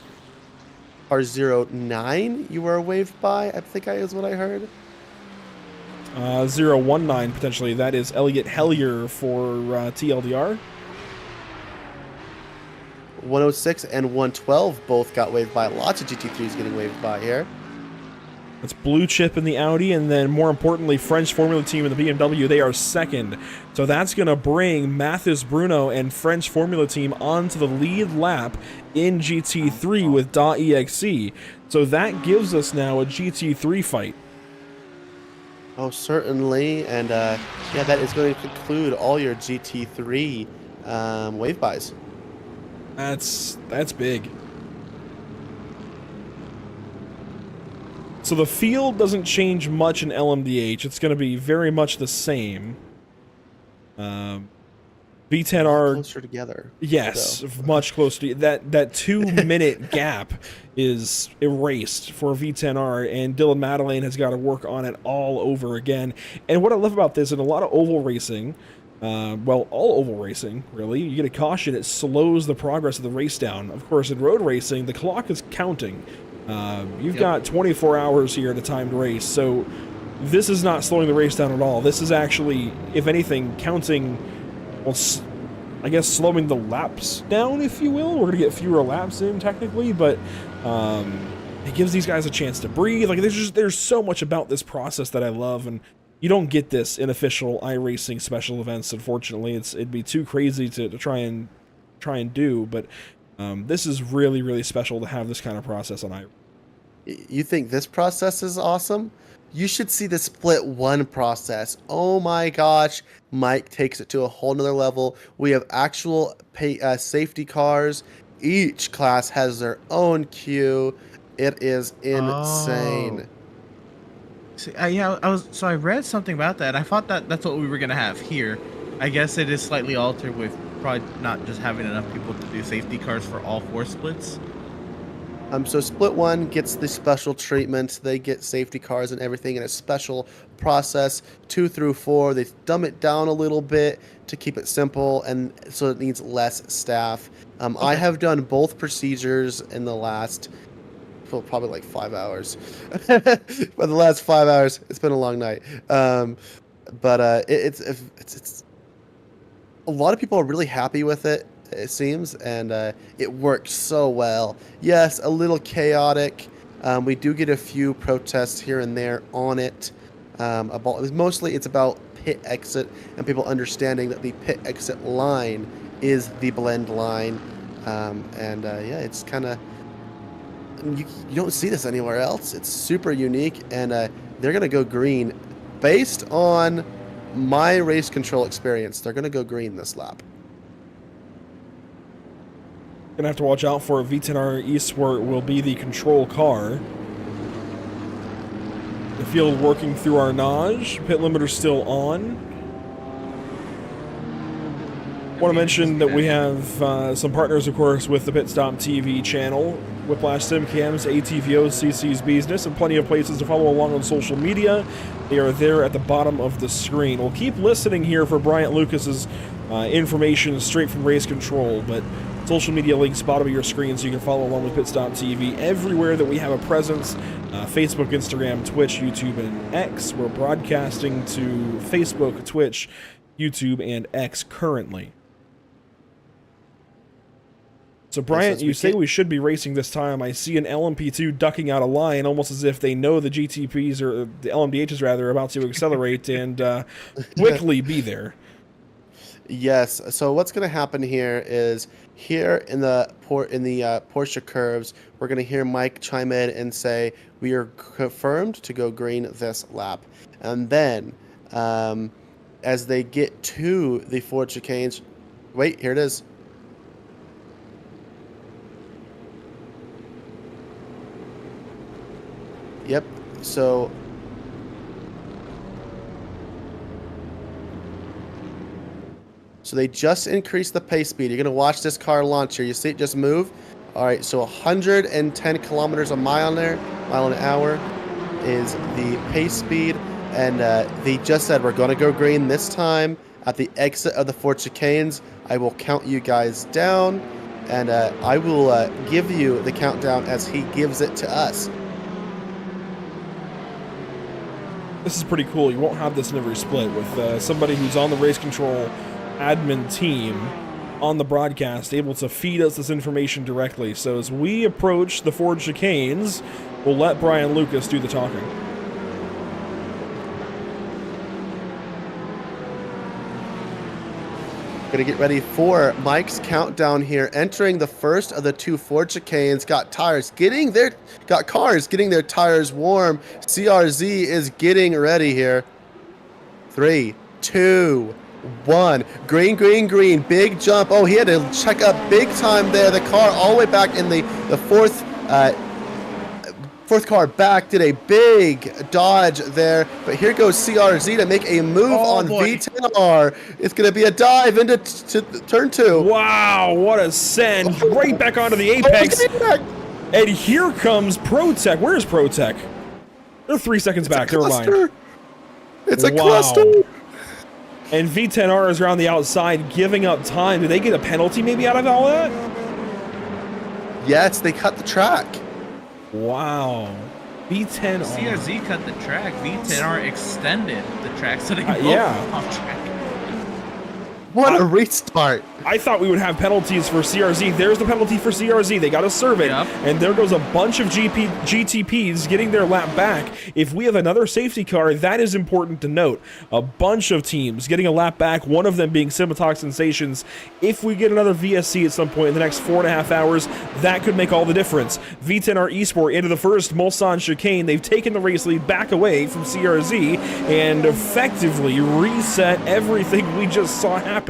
Car 09, you are waved by, I think is what I heard. 019 potentially, that is Elliot Hellier for TLDR. 106 and 112 both got waved by. Lots of GT3s getting waved by here. That's Blue Chip in the Audi, and then more importantly, French Formula Team in the BMW. They are second. So that's going to bring Mathis Bruno and French Formula Team onto the lead lap in GT3 with .exe. So that gives us now a GT3 fight. Oh, certainly. And yeah, that is going to conclude all your GT3 wave buys. That's big. So the field doesn't change much in LMDH. It's going to be very much the same. V10R closer together. Yes, though. much closer to that. That 2-minute gap is erased for V10R, and Dylan Madeleine has got to work on it all over again. And what I love about this, in a lot of oval racing, well, all oval racing, really, you get a caution, it slows the progress of the race down. Of course, in road racing, the clock is counting. You've got 24 hours here at a timed race, so this is not slowing the race down at all. This is actually, if anything, counting, well, I guess slowing the laps down, if you will. We're going to get fewer laps in, technically, but it gives these guys a chance to breathe. Like, there's so much about this process that I love, and you don't get this in official iRacing special events, unfortunately. It'd be too crazy to try and do, but this is really, really special to have this kind of process on iRacing. You think this process is awesome? You should see the split one process. Oh my gosh. Mike takes it to a whole nother level. We have actual safety cars. Each class has their own queue. It is insane. See, yeah, I read something about that. I thought that's what we were gonna have here. I guess it is slightly altered with probably not just having enough people to do safety cars for all 4 splits. So split one gets the special treatment. They get safety cars and everything in a special process. 2 through 4, they dumb it down a little bit to keep it simple, and so it needs less staff. Okay. I have done both procedures in the last, well, probably like 5 hours. But the last 5 hours, it's been a long night. But it's a lot of people are really happy with it. It seems, and it works so well. Yes, a little chaotic. We do get a few protests here and there on it. Mostly it's about pit exit and people understanding that the pit exit line is the blend line. Yeah, it's kind of, you don't see this anywhere else. It's super unique, and they're gonna go green based on my race control experience. They're gonna go green this lap. Gonna have to watch out for V10R East, where it will be the control car. The field working through our nage. Pit limiter still on. Want to mention that we have some partners, of course, with the Pit Stop TV channel, Whiplash Simcams, ATVOs, CC's Business, and plenty of places to follow along on social media. They are there at the bottom of the screen. We'll keep listening here for Bryant Lucas's information straight from Race Control, but social media links bottom of your screen so you can follow along with Pit Stop TV everywhere that we have a presence. Facebook, Instagram, Twitch, YouTube, and X. We're broadcasting to Facebook, Twitch, YouTube, and X currently. So, Bryant, you say we should be racing this time. I see an LMP2 ducking out a line, almost as if they know the GTPs, or the LMDHs rather, are about to accelerate and quickly be there. Yes. So what's going to happen here is, here in the Porsche curves, we're going to hear Mike chime in and say we are confirmed to go green this lap, and then as they get to the Ford chicanes, wait, here it is. Yep. So they just increased the pace speed. You're going to watch this car launch here. You see it just move? All right, so 110 kilometers a mile an hour is the pace speed. And they just said we're going to go green this time at the exit of the Ford chicanes. I will count you guys down, and I will give you the countdown as he gives it to us. This is pretty cool. You won't have this in every split with somebody who's on the race control admin team on the broadcast able to feed us this information directly. So as we approach the Ford chicanes, we'll let Brian Lucas do the talking. Gonna get ready for Mike's countdown here. Entering the first of the 2 Ford chicanes. Got cars getting their tires warm. CRZ is getting ready here. 3, 2, 1. Green, green, green. Big jump. Oh, he had to check up big time there. The car all the way back in the fourth Fourth car back did a big dodge there, but here goes CRZ to make a move on boy. V10R. It's going to be a dive into turn 2. Wow, what a send. Right back onto the apex. And here comes ProTech. Where's ProTech? They're 3 seconds back. Never mind. It's a cluster. And V10R is around the outside, giving up time. Did they get a penalty maybe out of all that? Yes, they cut the track. Wow. V10R. CRZ cut the track. V10R extended the track, so they both off track. What a restart. I thought we would have penalties for CRZ. There's the penalty for CRZ. They got to serve it. Yep. And there goes a bunch of GTPs getting their lap back. If we have another safety car, that is important to note. A bunch of teams getting a lap back, one of them being Simatox Sensations. If we get another VSC at some point in the next 4.5 hours, that could make all the difference. V10R Esport into the first Mulsanne chicane. They've taken the race lead back away from CRZ and effectively reset everything we just saw happen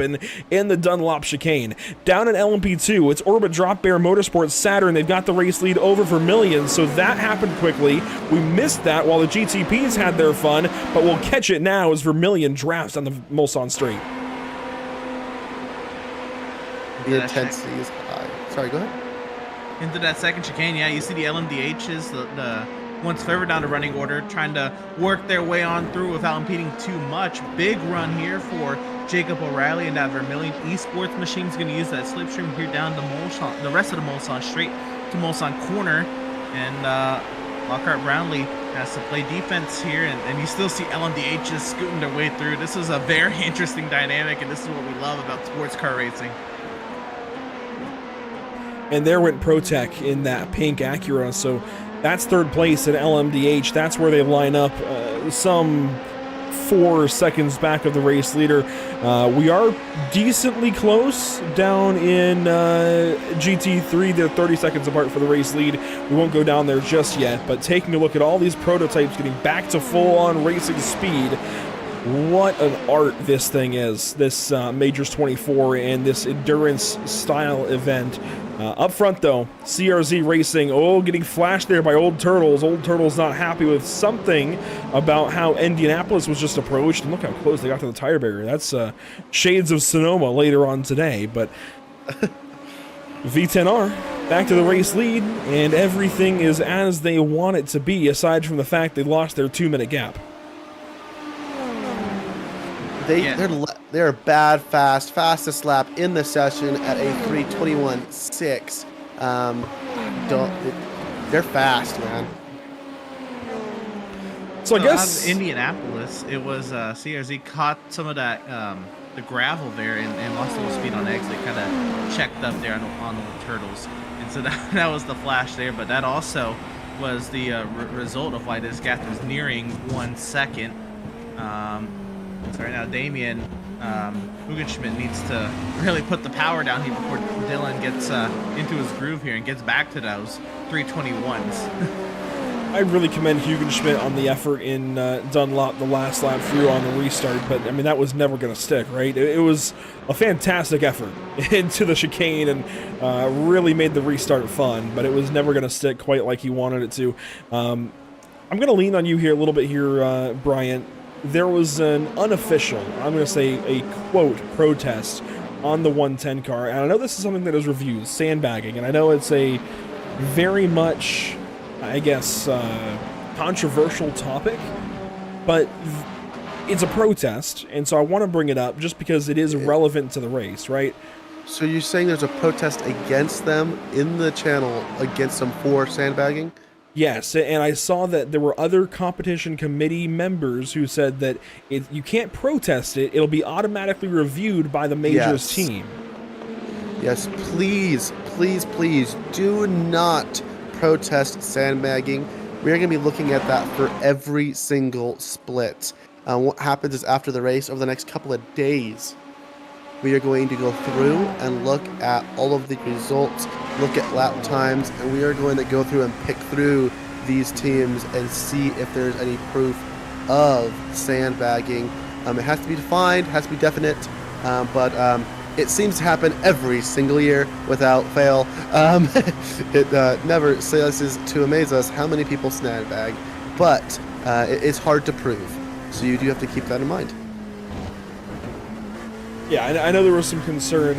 in the Dunlop chicane. Down in LMP2, it's Orbit Drop Bear Motorsports Saturn. They've got the race lead over Vermilion, so that happened quickly. We missed that while the GTPs had their fun, but we'll catch it now as Vermilion drafts on the Mulsanne straight. The intensity is high. Sorry, go ahead. Into that second chicane, yeah, you see the LMDHs, the ones further down the running order, trying to work their way on through without impeding too much. Big run here for Jacob O'Reilly and that Vermilion Esports machine's going to use that slipstream here down to Mulsanne, the rest of the Mulsanne straight to Mulsanne corner, and Lockhart Brownlee has to play defense here, and you still see LMDHs scooting their way through. This is a very interesting dynamic, and this is what we love about sports car racing. And there went ProTech in that pink Acura, so that's third place at LMDH. That's where they line up, some 4 seconds back of the race leader. We are decently close down in GT3. They're 30 seconds apart for the race lead. We won't go down there just yet, but taking a look at all these prototypes getting back to full-on racing speed, what an art this thing is, this Majors 24 and this endurance style event. Up front though, CRZ Racing, getting flashed there by Old Turtles. Old Turtles not happy with something about how Indianapolis was just approached, and look how close they got to the tire barrier. That's shades of Sonoma later on today, but V10R back to the race lead, and everything is as they want it to be, aside from the fact they lost their 2-minute gap. They're bad fast, fastest lap in the session at a 3:21.6. They're fast, man. So I guess out of Indianapolis, it was CRZ caught some of that the gravel there and lost a little speed on exit. They kind of checked up there on the Turtles, and so that was the flash there. But that also was the result of why this gap is nearing 1 second. So right now, Damien Hugenschmidt needs to really put the power down here before Dylan gets into his groove here and gets back to those 321s. I really commend Hugenschmidt on the effort in Dunlop the last lap through on the restart, but I mean, that was never going to stick, right? It was a fantastic effort into the chicane and really made the restart fun, but it was never going to stick quite like he wanted it to. I'm going to lean on you here a little bit here, Bryant. There was an unofficial, I'm going to say a quote, protest on the 110 car, and I know this is something that is reviewed, sandbagging, and I know it's a very much, I guess, controversial topic, but it's a protest, and so I want to bring it up just because it is relevant to the race, right? So you're saying there's a protest against them in the channel, against them for sandbagging? Yes, and I saw that there were other competition committee members who said that you can't protest it, it'll be automatically reviewed by the Majors team. Yes, please, please, please do not protest sandbagging. We're going to be looking at that for every single split. What happens is after the race, over the next couple of days, we are going to go through and look at all of the results, look at lap times, and we are going to go through and pick through these teams and see if there's any proof of sandbagging. It has to be defined, has to be definite, but it seems to happen every single year without fail. It never ceases to amaze us how many people sandbag, but it's hard to prove. So you do have to keep that in mind. Yeah, I know there was some concern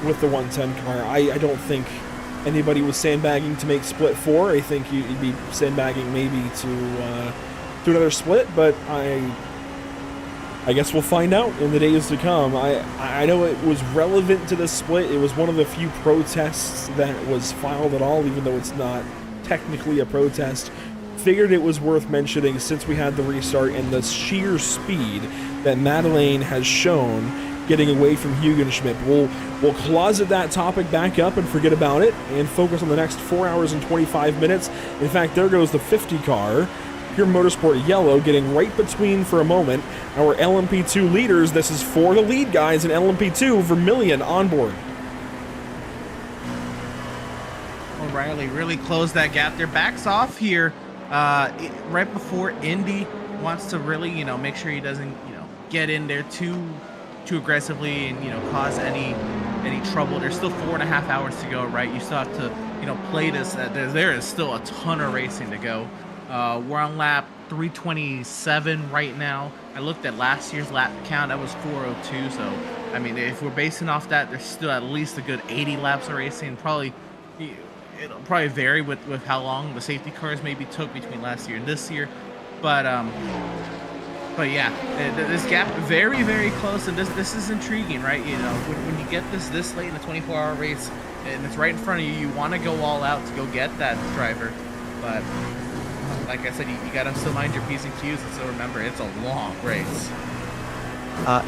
with the 110 car. I don't think anybody was sandbagging to make split 4. I think you'd be sandbagging maybe to another split, but I guess we'll find out in the days to come. I know it was relevant to the split. It was one of the few protests that was filed at all, even though it's not technically a protest. Figured it was worth mentioning since we had the restart and the sheer speed that Madeleine has shown getting away from Hugenschmidt. We'll closet that topic back up and forget about it and focus on the next 4 hours and 25 minutes. In fact, there goes the 50 car. Pure Motorsport Yellow getting right between for a moment our LMP2 leaders. This is for the lead guys in LMP2. Vermillion on board. O'Reilly really closed that gap there. Backs off here right before Indy wants to really, make sure he doesn't, get in there too aggressively and, cause any trouble. There's still 4.5 hours to go, right? You still have to, play this. There is still a ton of racing to go. We're on lap 327 right now. I looked at last year's lap count. That was 402. So, I mean, if we're basing off that, there's still at least a good 80 laps of racing. It'll probably vary with how long the safety cars maybe took between last year and this year. But yeah, this gap very, very close, and this is intriguing, right? When you get this late in a 24-hour race and it's right in front of you, you want to go all out to go get that driver. But like I said, you got to still mind your P's and Q's, and so remember, it's a long race.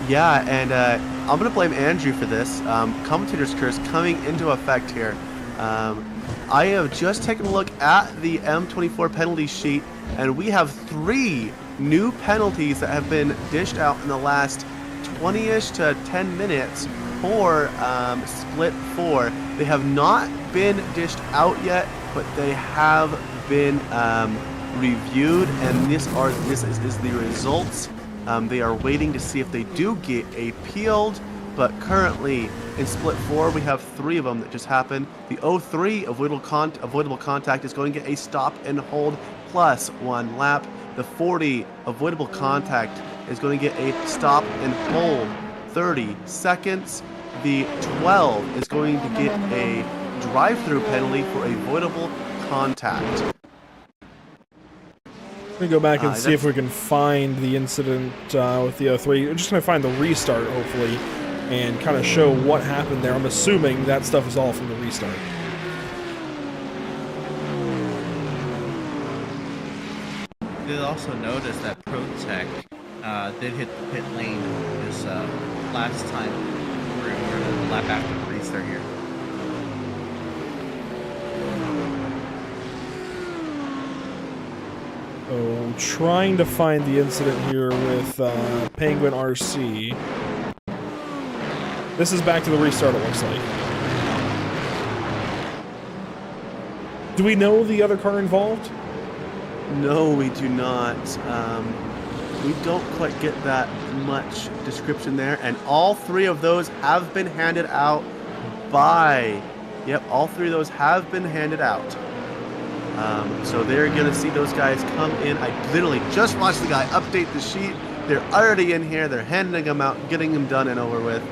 Yeah, and I'm going to blame Andrew for this. Commentator's curse coming into effect here. I have just taken a look at the M24 penalty sheet, and we have 3 new penalties that have been dished out in the last 20-ish to 10 minutes for split 4. They have not been dished out yet, but they have been reviewed, and this is the results. They are waiting to see if they do get appealed, but currently in split 4 we have 3 of them that just happened. The 03 avoidable contact is going to get a stop and hold plus 1 lap. The 40 avoidable contact is going to get a stop and hold 30 seconds. The 12 is going to get a drive-through penalty for avoidable contact. Let me go back and see if we can find the incident with the 03. I'm just going to find the restart, hopefully, and kind of show what happened there. I'm assuming that stuff is all from the restart. Did also notice that ProTech did hit the pit lane this last time we're the lap after the restart here. So, trying to find the incident here with Penguin RC. This is back to the restart, it looks like. Do we know the other car involved? No, we do not. We don't quite get that much description there, and all 3 of those have been handed out by... Yep, all 3 of those have been handed out. So they're going to see those guys come in. I literally just watched the guy update the sheet. They're already in here. They're handing them out, getting them done and over with.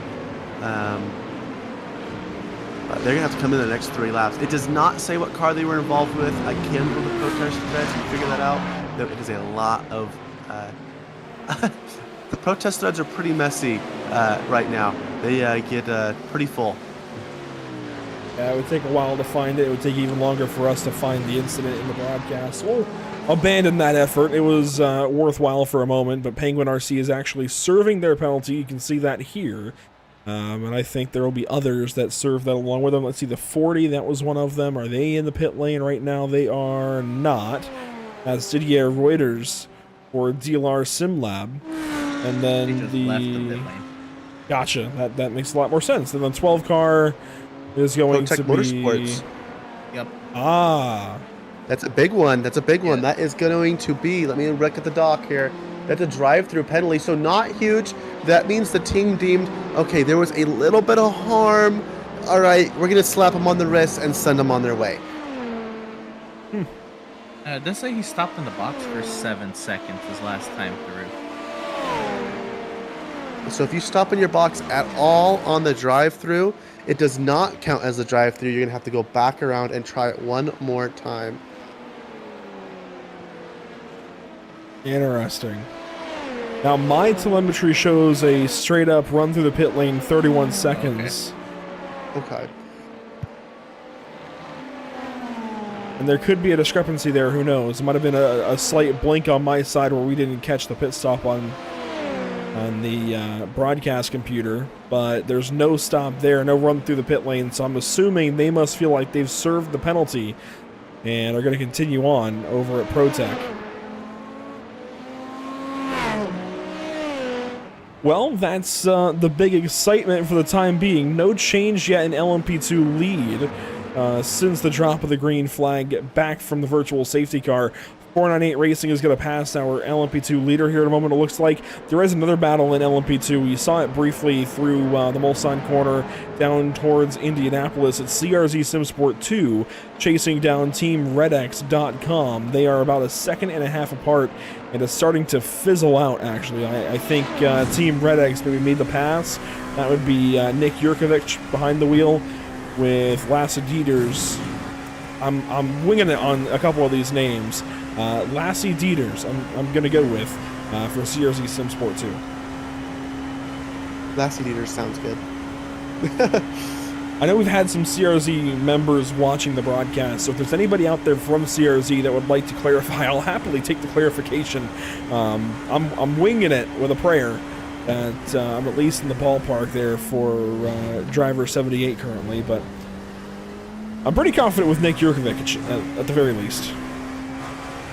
But they're going to have to come in the next 3 laps. It does not say what car they were involved with. I can go to the protest threads and figure that out. Though it is a lot of... the protest threads are pretty messy right now. They get pretty full. Yeah, it would take a while to find it. It would take even longer for us to find the incident in the broadcast. We'll abandon that effort. It was worthwhile for a moment, but Penguin RC is actually serving their penalty. You can see that here. And I think there will be others that serve that along with them. Let's see, the 40, that was one of them. Are they in the pit lane right now? They are not. That's Didier Reuters for DLR SimLab. And then Left the pit lane. Gotcha. That makes a lot more sense. And the 12 car is going to be... Motorsports. Yep. Ah. That's a big one. That's a big one. That is going to be, let me look at the dock here. That's a drive-through penalty, so not huge. that means the team deemed, okay, there was a little bit of harm. All right, we're going to slap them on the wrist and send them on their way. It does say he stopped in the box for 7 seconds his last time through. So if you stop in your box at all on the drive-through, it does not count as a drive-through. You're going to have to go back around and try it one more time. Interesting. Now, my telemetry shows a straight-up run through the pit lane, 31 seconds. Okay. And there could be a discrepancy there, who knows? It might have been a slight blink on my side where we didn't catch the pit stop on the broadcast computer, but there's no stop there, no run through the pit lane, so I'm assuming they must feel like they've served the penalty and are going to continue on over at ProTech. Well, that's the big excitement for the time being. No change yet in LMP2 lead since the drop of the green flag back from the virtual safety car. 498 Racing is going to pass our LMP2 leader here in a moment. It looks like there is another battle in LMP2. We saw it briefly through the Mulsanne corner down towards Indianapolis. It's CRZ SimSport 2 chasing down Team RedX.com. They are about a second and a half apart, and it's starting to fizzle out, actually. I think Team RedX maybe made the pass. That would be Nick Jurkovic behind the wheel with Lasse Dieters. I'm winging it on a couple of these names. Lasse Dieters, I'm going to go with for CRZ SimSport 2. Lasse Dieters sounds good. I know we've had some CRZ members watching the broadcast, so if there's anybody out there from CRZ that would like to clarify, I'll happily take the clarification. I'm winging it with a prayer that I'm at least in the ballpark there for driver 78 currently, but I'm pretty confident with Nick Jurkovic at the very least.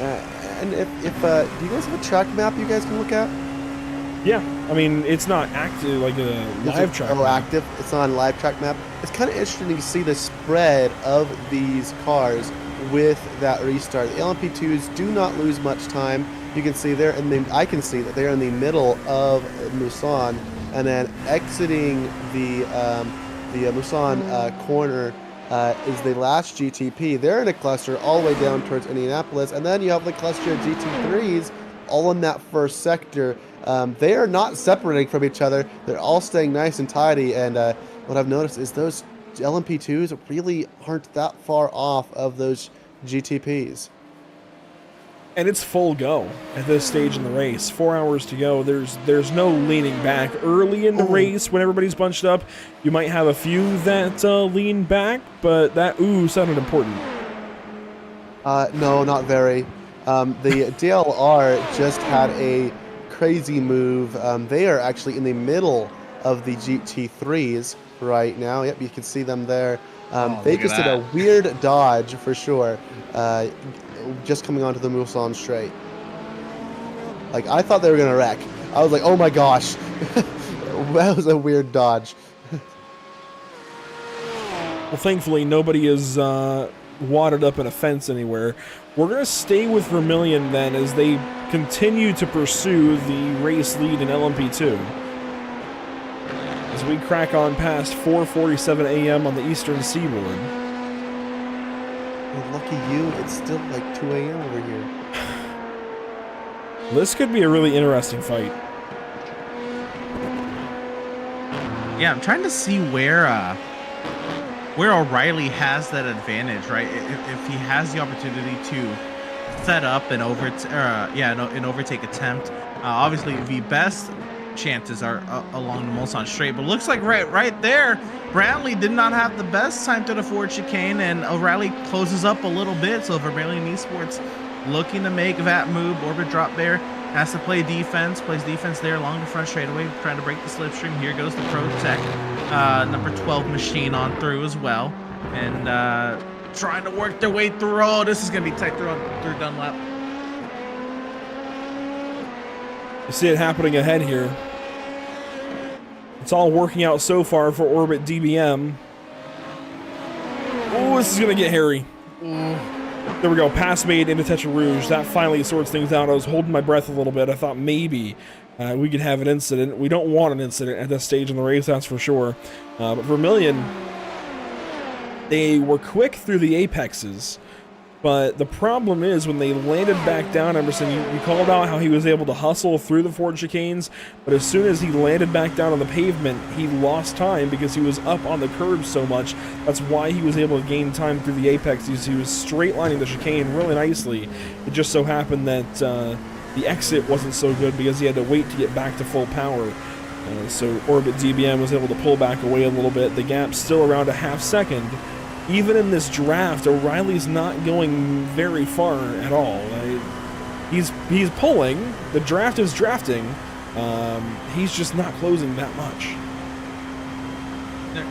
And if do you guys have a track map you guys can look at? Yeah, I mean, it's not active like a live track map. Active. It's not on live track map. It's kind of interesting to see the spread of these cars with that restart. The LMP2s do not lose much time. You can see there, and then I can see that they're in the middle of Mulsanne, and then exiting the Mulsanne corner is the last GTP. They're in a cluster all the way down towards Indianapolis, and then you have the cluster of GT3s all in that first sector. They are not separating from each other. They're all staying nice and tidy, and what I've noticed is those LMP2s really aren't that far off of those GTPs. And it's full go at this stage in the race. 4 hours to go. There's no leaning back. Early in the race, when everybody's bunched up, you might have a few that lean back, but that ooh sounded important. No, not very. The DLR just had a crazy move. They are actually in the middle of the GT3s right now. Yep, you can see them there. They just did a weird dodge for sure. Just coming onto the Mulsanne straight. Like, I thought they were gonna wreck. I was like, oh my gosh. That was a weird dodge. Well, thankfully, nobody is wadded up in a fence anywhere. We're going to stay with Vermilion then as they continue to pursue the race lead in LMP2. As we crack on past 4:47 a.m. on the eastern seaboard. Well, lucky you, it's still like 2 a.m. over here. This could be a really interesting fight. Yeah, I'm trying to see where O'Reilly has that advantage, right? If he has the opportunity to set up an overtake attempt, obviously the best chances are along the Mulsanne straight, but looks like right there, Brantley did not have the best time to the forward chicane, and O'Reilly closes up a little bit. So Vermilion Esports looking to make that move, orbit drop there. Has to play defense, plays defense there along the front straightaway, trying to break the slipstream. Here goes the ProTech number 12 machine on through as well, and trying to work their way through. Oh, this is going to be tight through Dunlap. You see it happening ahead here. It's all working out so far for Orbit DBM. Oh, this is going to get hairy. There we go. Pass made into Tetra Rouge. That finally sorts things out. I was holding my breath a little bit. I thought maybe we could have an incident. We don't want an incident at this stage in the race, that's for sure. But Vermilion, they were quick through the apexes, but the problem is when they landed back down, Emerson, you called out how he was able to hustle through the Ford chicanes, but as soon as he landed back down on the pavement, he lost time because he was up on the curb so much. That's why he was able to gain time through the apexes. He was straight lining the chicane really nicely. It just so happened that the exit wasn't so good because he had to wait to get back to full power. So Orbit DBM was able to pull back away a little bit. The gap's still around a half second. Even in this draft, O'Reilly's not going very far at all. He's pulling. The draft is drafting. He's just not closing that much.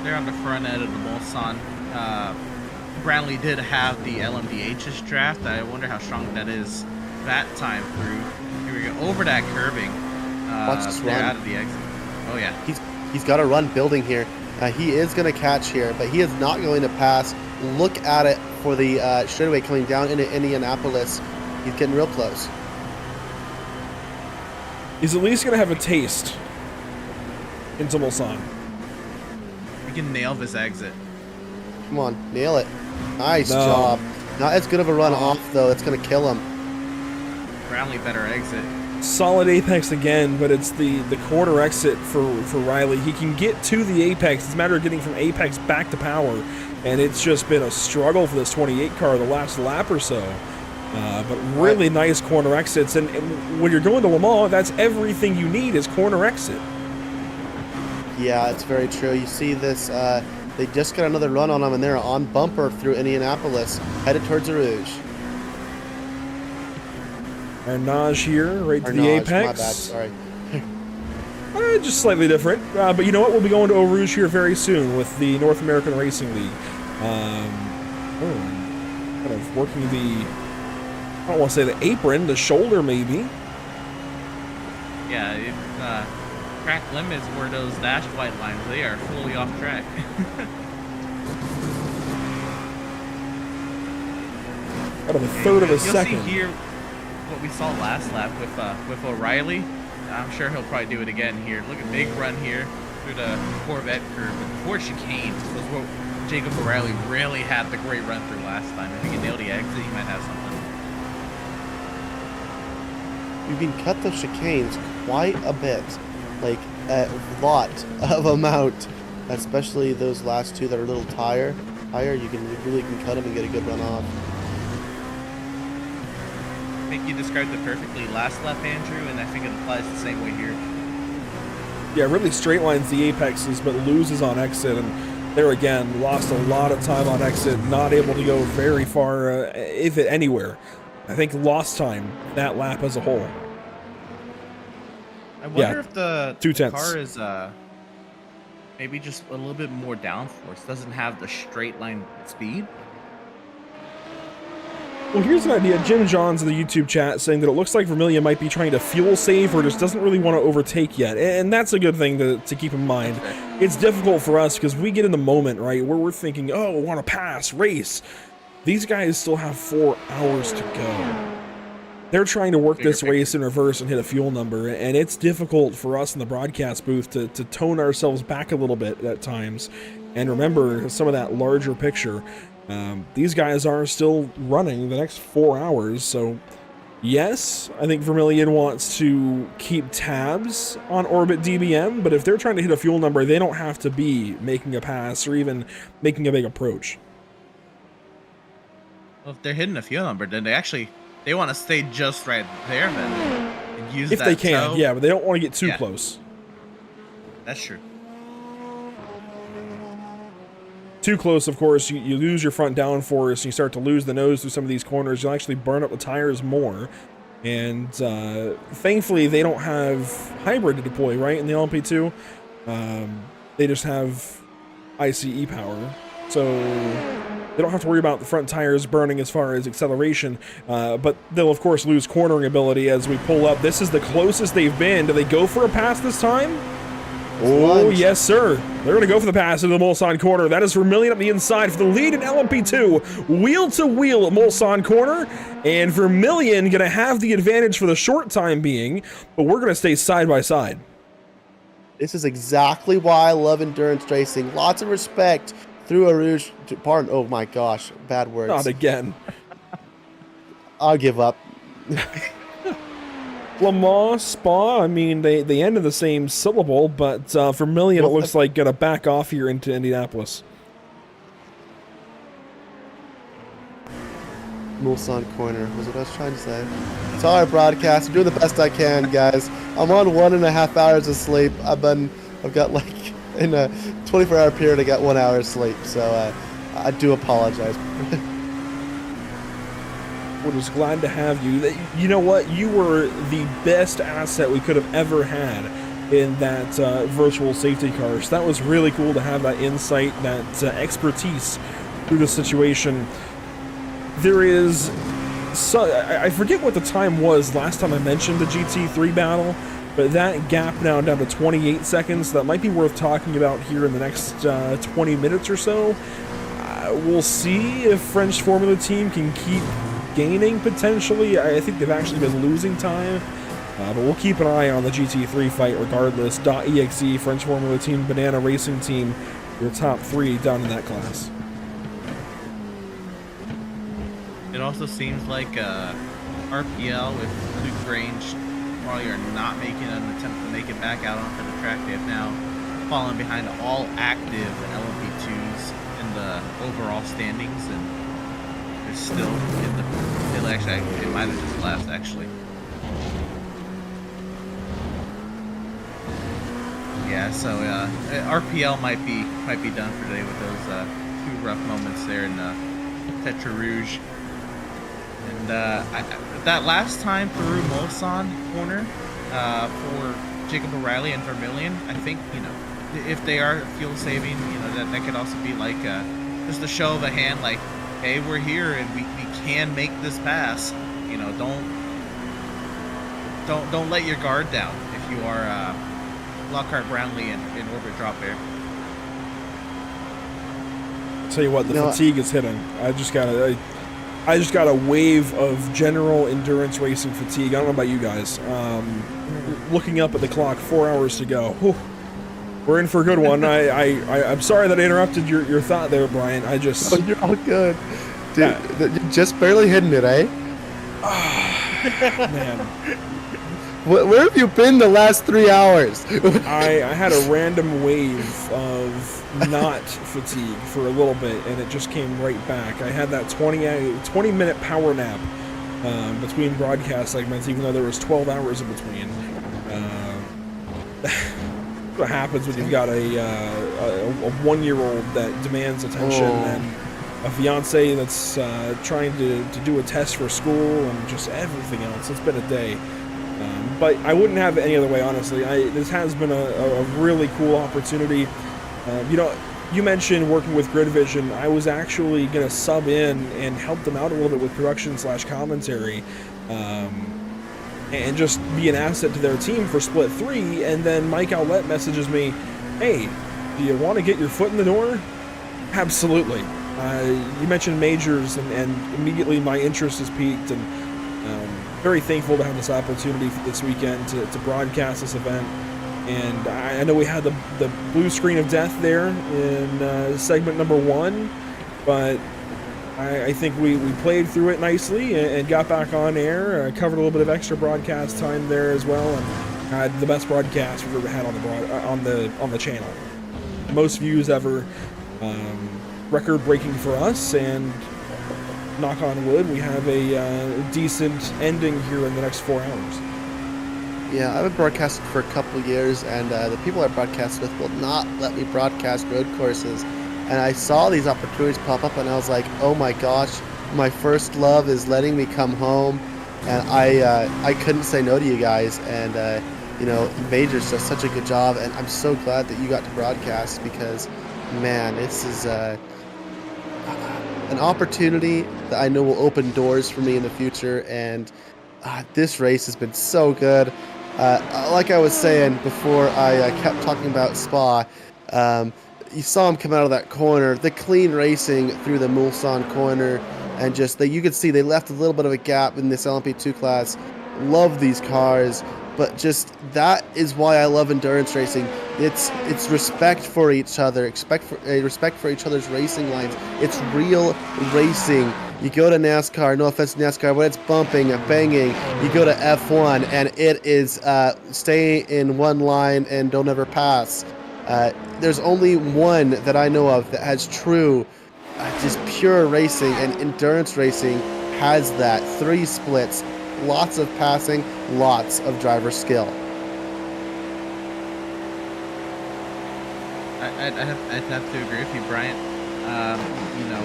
They're on the front end of the Mulsanne. Brownlee did have the LMDH's draft. I wonder how strong that is that time through. Here we go. Over that curbing. Watch this they're run. out of the exit. Oh, yeah. He's got a run building here. He is going to catch here, but he is not going to pass. Look at it for the straightaway coming down into Indianapolis. He's getting real close. He's at least going to have a taste into Mulsanne. He can nail this exit. Come on, nail it. Nice job. Not as good of a run off, though. It's going to kill him. Brownlee better exit. Solid apex again, but it's the quarter exit for Riley. He can get to the apex. It's a matter of getting from apex back to power, and it's just been a struggle for this 28 car the last lap or so. But really nice corner exits, and when you're going to Le Mans, that's everything you need is corner exit. Yeah, it's very true. You see this, they just got another run on him, and they're on bumper through Indianapolis, headed towards the Rouge. Arnage here, right to the apex. My bad, sorry. Just slightly different. But you know what? We'll be going to Eau Rouge here very soon with the North American Racing League. Kind of working the, I don't want to say the apron, the shoulder maybe. Yeah, track limits where those dashed white lines, they are fully off track. Out of a third of a You'll second. see here what we saw last lap with O'Reilly. I'm sure he'll probably do it again here. Look at big run here through the Corvette curve. But before chicane was what Jacob O'Reilly really had the great run through last time. If he can nail the exit, he might have something. You can cut the chicanes quite a bit, like a lot of amount, especially those last two that are a little higher. You really can cut them and get a good run off. I think you described it perfectly last lap, Andrew, and I think it applies the same way here. Yeah, really straight lines the apexes, but loses on exit, and there again, lost a lot of time on exit, not able to go very far, if it anywhere. I think lost time that lap as a whole. I wonder if the 2/10. car is maybe just a little bit more downforce, doesn't have the straight line speed. Well, here's an idea. Jim Johns in the YouTube chat saying that it looks like Vermilion might be trying to fuel save or just doesn't really want to overtake yet. And that's a good thing to keep in mind. It's difficult for us because we get in the moment, right, where we're thinking, oh, I want to pass, race. These guys still have 4 hours to go. They're trying to work this race in reverse and hit a fuel number, and it's difficult for us in the broadcast booth to tone ourselves back a little bit at times and remember some of that larger picture. These guys are still running the next 4 hours, so yes, I think Vermilion wants to keep tabs on Orbit DBM, but if they're trying to hit a fuel number, they don't have to be making a pass or even making a big approach. Well, if they're hitting a fuel number, then they want to stay just right there then and use if that they can, toe. yeah, but they don't want to get too close. That's true. Too close, of course, you lose your front downforce, and you start to lose the nose through some of these corners. You'll actually burn up the tires more. And thankfully, they don't have hybrid to deploy, right, in the LMP2. They just have ICE power. So they don't have to worry about the front tires burning as far as acceleration. But they'll, of course, lose cornering ability as we pull up. This is the closest they've been. Do they go for a pass this time? Oh, Lunge. yes, sir. They're going to go for the pass into the Mulsanne corner. That is Vermillion up the inside for the lead in LMP2. Wheel to wheel at Mulsanne corner. And Vermillion going to have the advantage for the short time being, but we're going to stay side by side. This is exactly why I love endurance racing. Lots of respect through a Rouge. Pardon. Oh my gosh, bad words. Not again. I'll give up. Le Mans, Spa, I mean, they end in the same syllable, but Vermillion, it looks like, going to back off here into Indianapolis. Mulsanne corner was what I was trying to say. It's all right, broadcast. I'm doing the best I can, guys. I'm on 1.5 hours of sleep. I've got like, in a 24-hour period, I got 1 hour of sleep, so I do apologize. We're just glad to have you. You know what? You were the best asset we could have ever had in that virtual safety car. So that was really cool to have that insight, that expertise through the situation. There is... I forget what the time was last time I mentioned the GT3 battle, but that gap now down to 28 seconds. That might be worth talking about here in the next 20 minutes or so. We'll see if French Formula Team can keep gaining potentially. I think they've actually been losing time, but we'll keep an eye on the GT3 fight regardless. .exe, French Formula Team, Banana Racing Team, your top three down in that class. It also seems like RPL with Luke Grange, while you're not making an attempt to make it back out onto the track, they have now fallen behind all active LMP2s in the overall standings, and they're still in the... It might have just left, actually. Yeah, so RPL might be done for today with those two rough moments there in Tetra Rouge. And that last time through Mulsanne corner for Jacob O'Reilly and Vermillion, I think, you know, if they are fuel saving, you know, that could also be like just a show of a hand, like, hey, we're here and we can make this pass. You know, don't let your guard down if you are Lockhart Brownlee in orbit drop air. Tell you what, the fatigue is hitting. I just got a wave of general endurance racing fatigue. I don't know about you guys. Looking up at the clock, 4 hours to go. Whew. We're in for a good one. I'm sorry that I interrupted your thought there, Brian. Oh, you're all good. Dude, you're just barely hitting it, eh? Man. Where have you been the last 3 hours? I had a random wave of not fatigue for a little bit, and it just came right back. I had that 20-minute power nap between broadcast segments, even though there was 12 hours in between. What happens when you've got a one-year-old that demands attention and a fiance that's trying to do a test for school and just everything else. It's been a day. But I wouldn't have it any other way, honestly. This has been a really cool opportunity. You know, you mentioned working with Grid Vision. I was actually going to sub in and help them out a little bit with production/commentary. And just be an asset to their team for Split 3, and then Mike Owlett messages me, hey, do you want to get your foot in the door? Absolutely. You mentioned majors, and immediately my interest has piqued, and very thankful to have this opportunity for this weekend to broadcast this event. And I know we had the blue screen of death there in segment number 1, but I think we played through it nicely and got back on air. Covered a little bit of extra broadcast time there as well, and had the best broadcast we've ever had on the channel. Most views ever, record breaking for us, and knock on wood, we have a decent ending here in the next 4 hours. Yeah, I've been broadcasting for a couple of years, and the people I broadcast with will not let me broadcast road courses. And I saw these opportunities pop up, and I was like, oh my gosh, my first love is letting me come home. And I couldn't say no to you guys. And, you know, Majors does such a good job, and I'm so glad that you got to broadcast because, man, this is an opportunity that I know will open doors for me in the future. And this race has been so good. Like I was saying before, I kept talking about Spa. You saw him come out of that corner, the clean racing through the Mulsanne corner, and just you could see they left a little bit of a gap in this LMP2 class. Love these cars, but just that is why I love endurance racing. It's respect for each other, respect for each other's racing lines. It's real racing. You go to NASCAR, no offense to NASCAR, when it's bumping and banging, you go to F1 and it is stay in one line and don't ever pass. There's only one that I know of that has true, just pure racing, and endurance racing has that. 3 splits, lots of passing, lots of driver skill. I'd have to agree with you, Bryant. You know,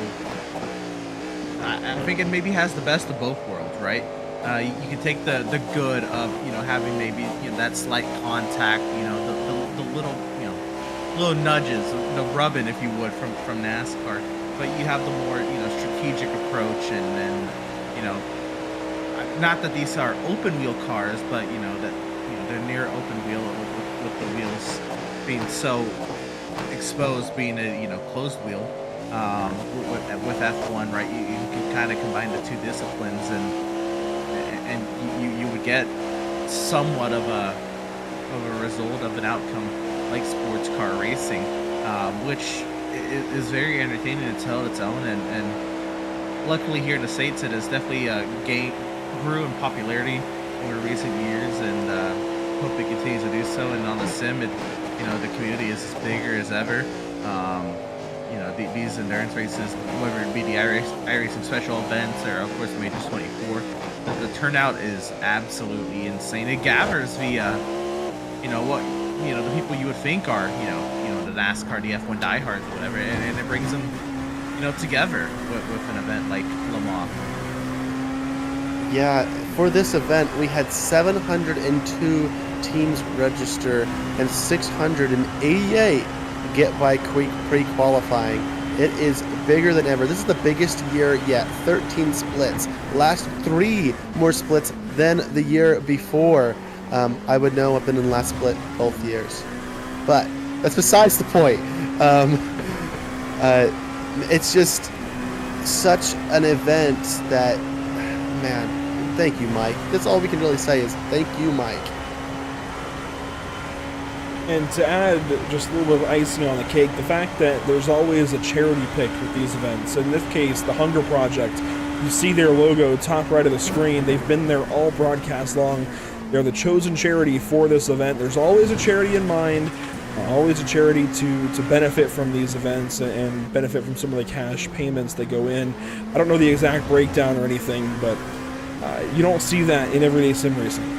I think it maybe has the best of both worlds, right? You can take the good of, you know, having maybe, you know, that slight contact, you know, the little, you know, little nudges, the rubbing, if you would, from NASCAR. But you have the more, you know, strategic approach, and you know, not that these are open wheel cars, but you know that, you know, they're near open wheel with the wheels being so exposed, being a, you know, closed wheel. With F1, right, you can kind of combine the two disciplines, and you would get somewhat of a result of an outcome like sports car racing, which is very entertaining to tell its own, and luckily here in the States it has definitely grew in popularity over recent years, and hope it continues to do so. And on the sim, you know, the community is as bigger as ever. You know, these endurance races, whether it be the iRacing special events or, of course, the Majors 24, the turnout is absolutely insane. It gathers the, you know, what, you know, the people you would think are, you know, the NASCAR, the F1 diehards, or whatever, and it brings them, you know, together with an event like Le Mans. Yeah, for this event, we had 702 teams register and 688 get by pre-qualifying. It is bigger than ever. This is the biggest year yet. 13 splits. Last 3 more splits than the year before. I would know I've been in the last split both years. But that's besides the point. It's just such an event that, man, thank you, Mike. That's all we can really say is thank you, Mike. And to add just a little bit of icing on the cake, the fact that there's always a charity pick with these events. In this case, the Hunger Project, you see their logo top right of the screen. They've been there all broadcast long. They're the chosen charity for this event. There's always a charity in mind, always a charity to benefit from these events and benefit from some of the cash payments that go in. I don't know the exact breakdown or anything, but you don't see that in everyday sim racing.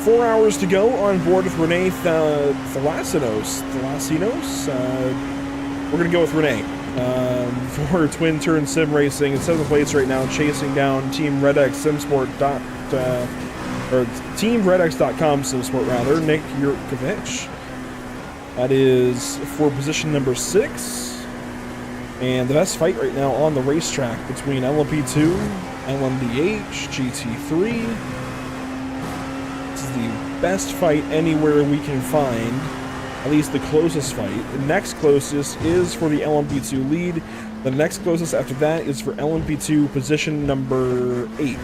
Four hours to go on board with Renee Thalasinos. We're going to go with Renee for Twin Turn Sim Racing. In 7th place right now, chasing down Team RedX or TeamRedX.com Simsport, rather, Nick Yurkovich. That is for position number 6. And the best fight right now on the racetrack between LMP2, LMDH, GT3. The best fight anywhere we can find, at least the closest fight. The next closest is for the LMP2 lead. The next closest after that is for LMP2 position number 8. Here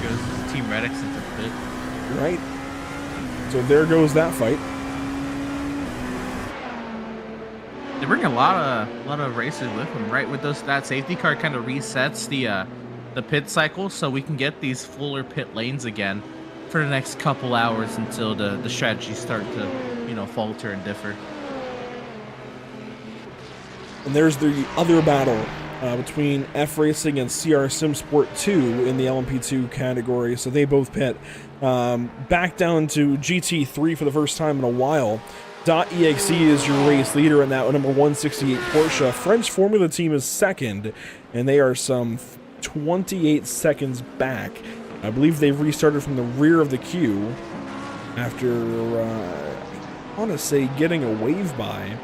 goes Team Redix into 5th. Right. So there goes that fight. They bring a lot of racers with them, right? With that safety car kind of resets the pit cycle, so we can get these fuller pit lanes again for the next couple hours until the strategies start to, you know, falter and differ. And there's the other battle between F Racing and CR Simsport 2 in the LMP2 category. So they both pit back down to GT3 for the first time in a while. .exe is your race leader in that one, number 168 Porsche. French Formula team is second, and they are some 28 seconds back. I believe they've restarted from the rear of the queue after, I want to say, getting a wave by.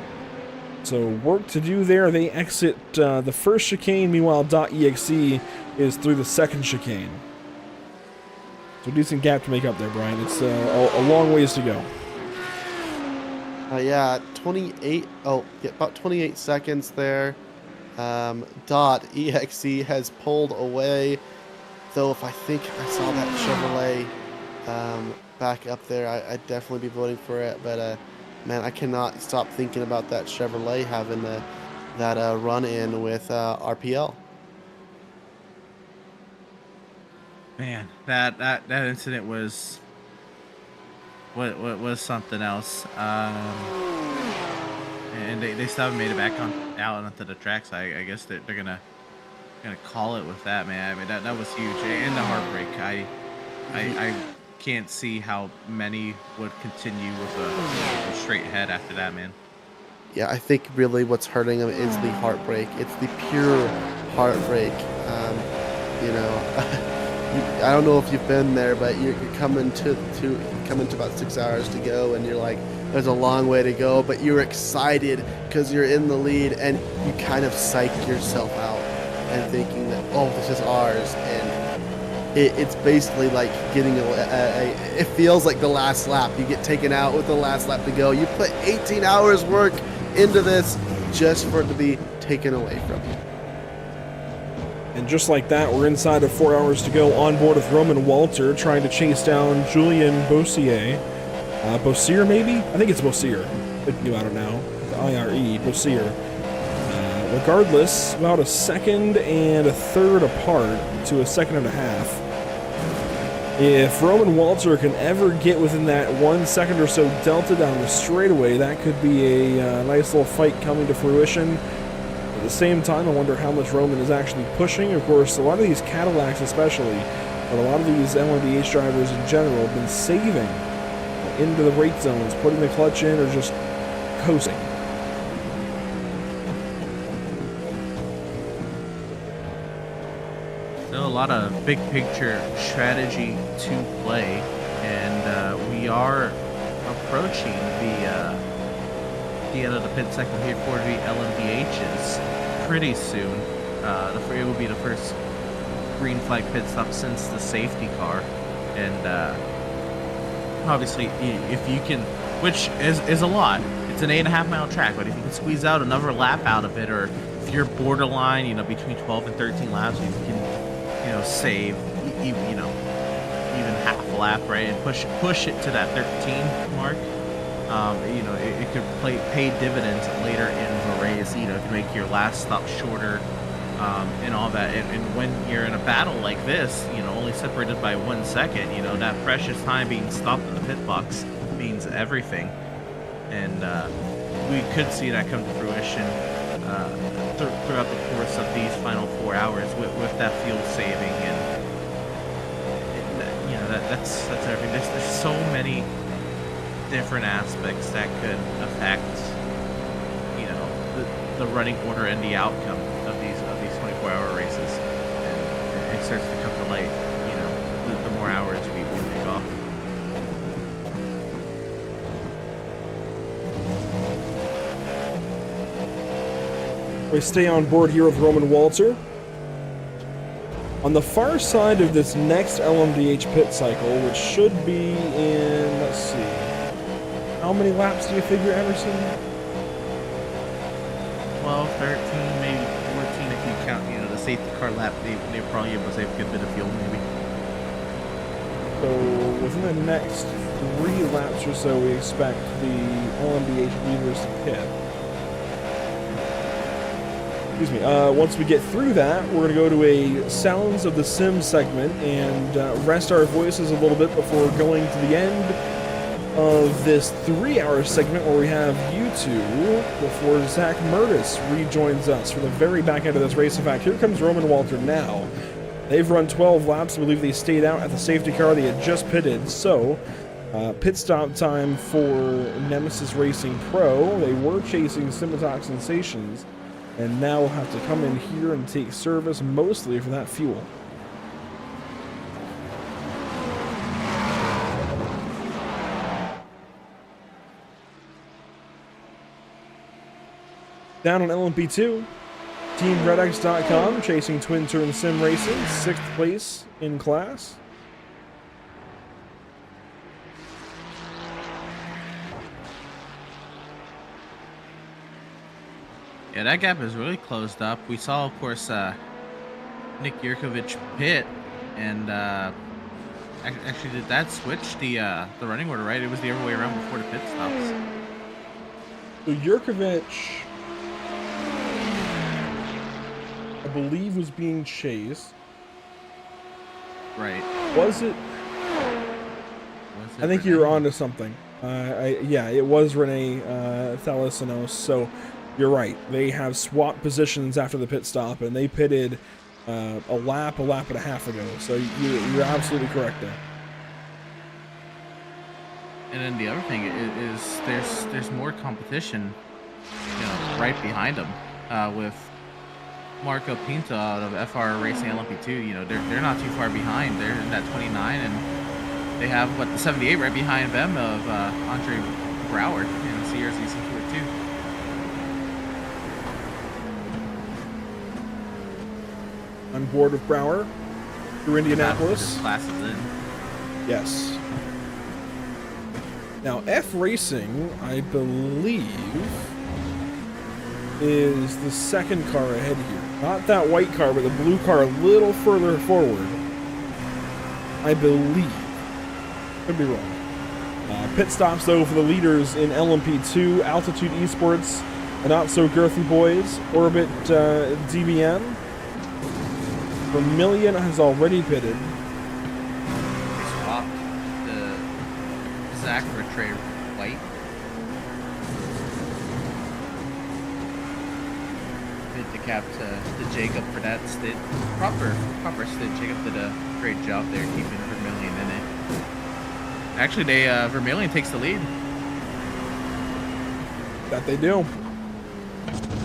So work to do there. They exit the first chicane. Meanwhile, .exe is through the second chicane. So decent gap to make up there, Brian. It's a long ways to go. Yeah, 28. Oh, yeah, about 28 seconds there. .exe has pulled away. Though if I think I saw that Chevrolet back up there, I'd definitely be voting for it. But man, I cannot stop thinking about that Chevrolet having that run in with RPL. Man, that incident was was something else. And they still haven't made it back out onto the tracks. I guess they're gonna call it with that, man. I mean that was huge, and the heartbreak. I can't see how many would continue with a straight head after that, man. Yeah, I think really what's hurting him is the heartbreak. It's the pure heartbreak. You know, I don't know if you've been there, but you're coming to about 6 hours to go, and you're like, there's a long way to go, but you're excited because you're in the lead, and you kind of psych yourself out and thinking that, oh, this is ours, and it's basically like getting it feels like the last lap. You get taken out with the last lap to go. You put 18 hours work into this just for it to be taken away from you. And just like that, we're inside of 4 hours to go on board with Roman Walter trying to chase down Julian Bossier. Bossier, maybe? I think it's Bossier. I don't know. The IRE, Bossier. Regardless, about a second and a third apart to a second and a half. If Roman Walter can ever get within that 1 second or so delta down the straightaway, that could be a nice little fight coming to fruition. At the same time, I wonder how much Roman is actually pushing. Of course, a lot of these Cadillacs especially, but a lot of these LMDH drivers in general have been saving into the brake zones, putting the clutch in, or just coasting. Still a lot of big picture strategy to play, and we are approaching the end of the pit cycle here for the LMDHs pretty soon. It will be the first green flag pit stop since the safety car, and obviously if you can, which is a lot, it's an 8.5 mile track, but if you can squeeze out another lap out of it, or if you're borderline, between 12 and 13 laps, you can, save even half a lap, right, and push it to that 13 mark. It could pay dividends later in the race, to make your last stop shorter, and all that. And when you're in a battle like this, only separated by 1 second, that precious time being stopped in the pit box means everything. And we could see that come to fruition throughout the course of these final 4 hours with that fuel saving, and that's everything. There's so many different aspects that could affect the running order and the outcome of these 24-hour races, and it starts to come to light the more hours we make off. We stay on board here with Roman Walter. On the far side of this next LMDH pit cycle, which should be in, let's see, how many laps do you figure, Emerson? 12, 13, maybe 14 if you count, the safety car lap. They probably able to save a good bit of fuel, maybe. So within the next 3 laps or so, we expect the LMDH leaders to pit. Excuse me. Once we get through that, we're going to go to a Sounds of the Sim segment and rest our voices a little bit before going to the end of this 3-hour segment where we have you two before Zach Murtis rejoins us for the very back end of this race. In fact, here comes Roman Walter now. They've run 12 laps. I believe they stayed out at the safety car. They had just pitted. So, pit stop time for Nemesis Racing Pro. They were chasing Scimitar Sensations, and now will have to come in here and take service mostly for that fuel. Down on LMP2, TeamRedX.com chasing twin turn sim racing, 6th place in class. Yeah, that gap is really closed up. We saw, of course, Nick Yurkovich pit, and actually did that switch the running order, right? It was the other way around before the pit stops. So Yurkovich, I believe, was being chased. Right. Was it? I think you're onto something. Yeah, it was Renee Thalicinos. So you're right. They have swapped positions after the pit stop, and they pitted a lap and a half ago. So you're absolutely correct there. And then the other thing is there's more competition, right behind them, with Marco Pinto out of FR Racing LMP2. They're not too far behind. They're in that 29, and they have the 78 right behind them of Andre Brower, CRZ Secure 2. On board with Brower through Indianapolis. Class is in. Yes. Now, F Racing, I believe, is the second car ahead here. Not that white car, but the blue car a little further forward. I believe. Could be wrong. Pit stops, though, for the leaders in LMP2, Altitude Esports, the Not So Girthy Boys, Orbit DBM. Vermillion has already pitted. They swapped the Zach for Trey White. Hit the cap to Jacob for that stint. Proper stint. Jacob did a great job there keeping Vermillion in it. Actually, Vermillion takes the lead. That they do.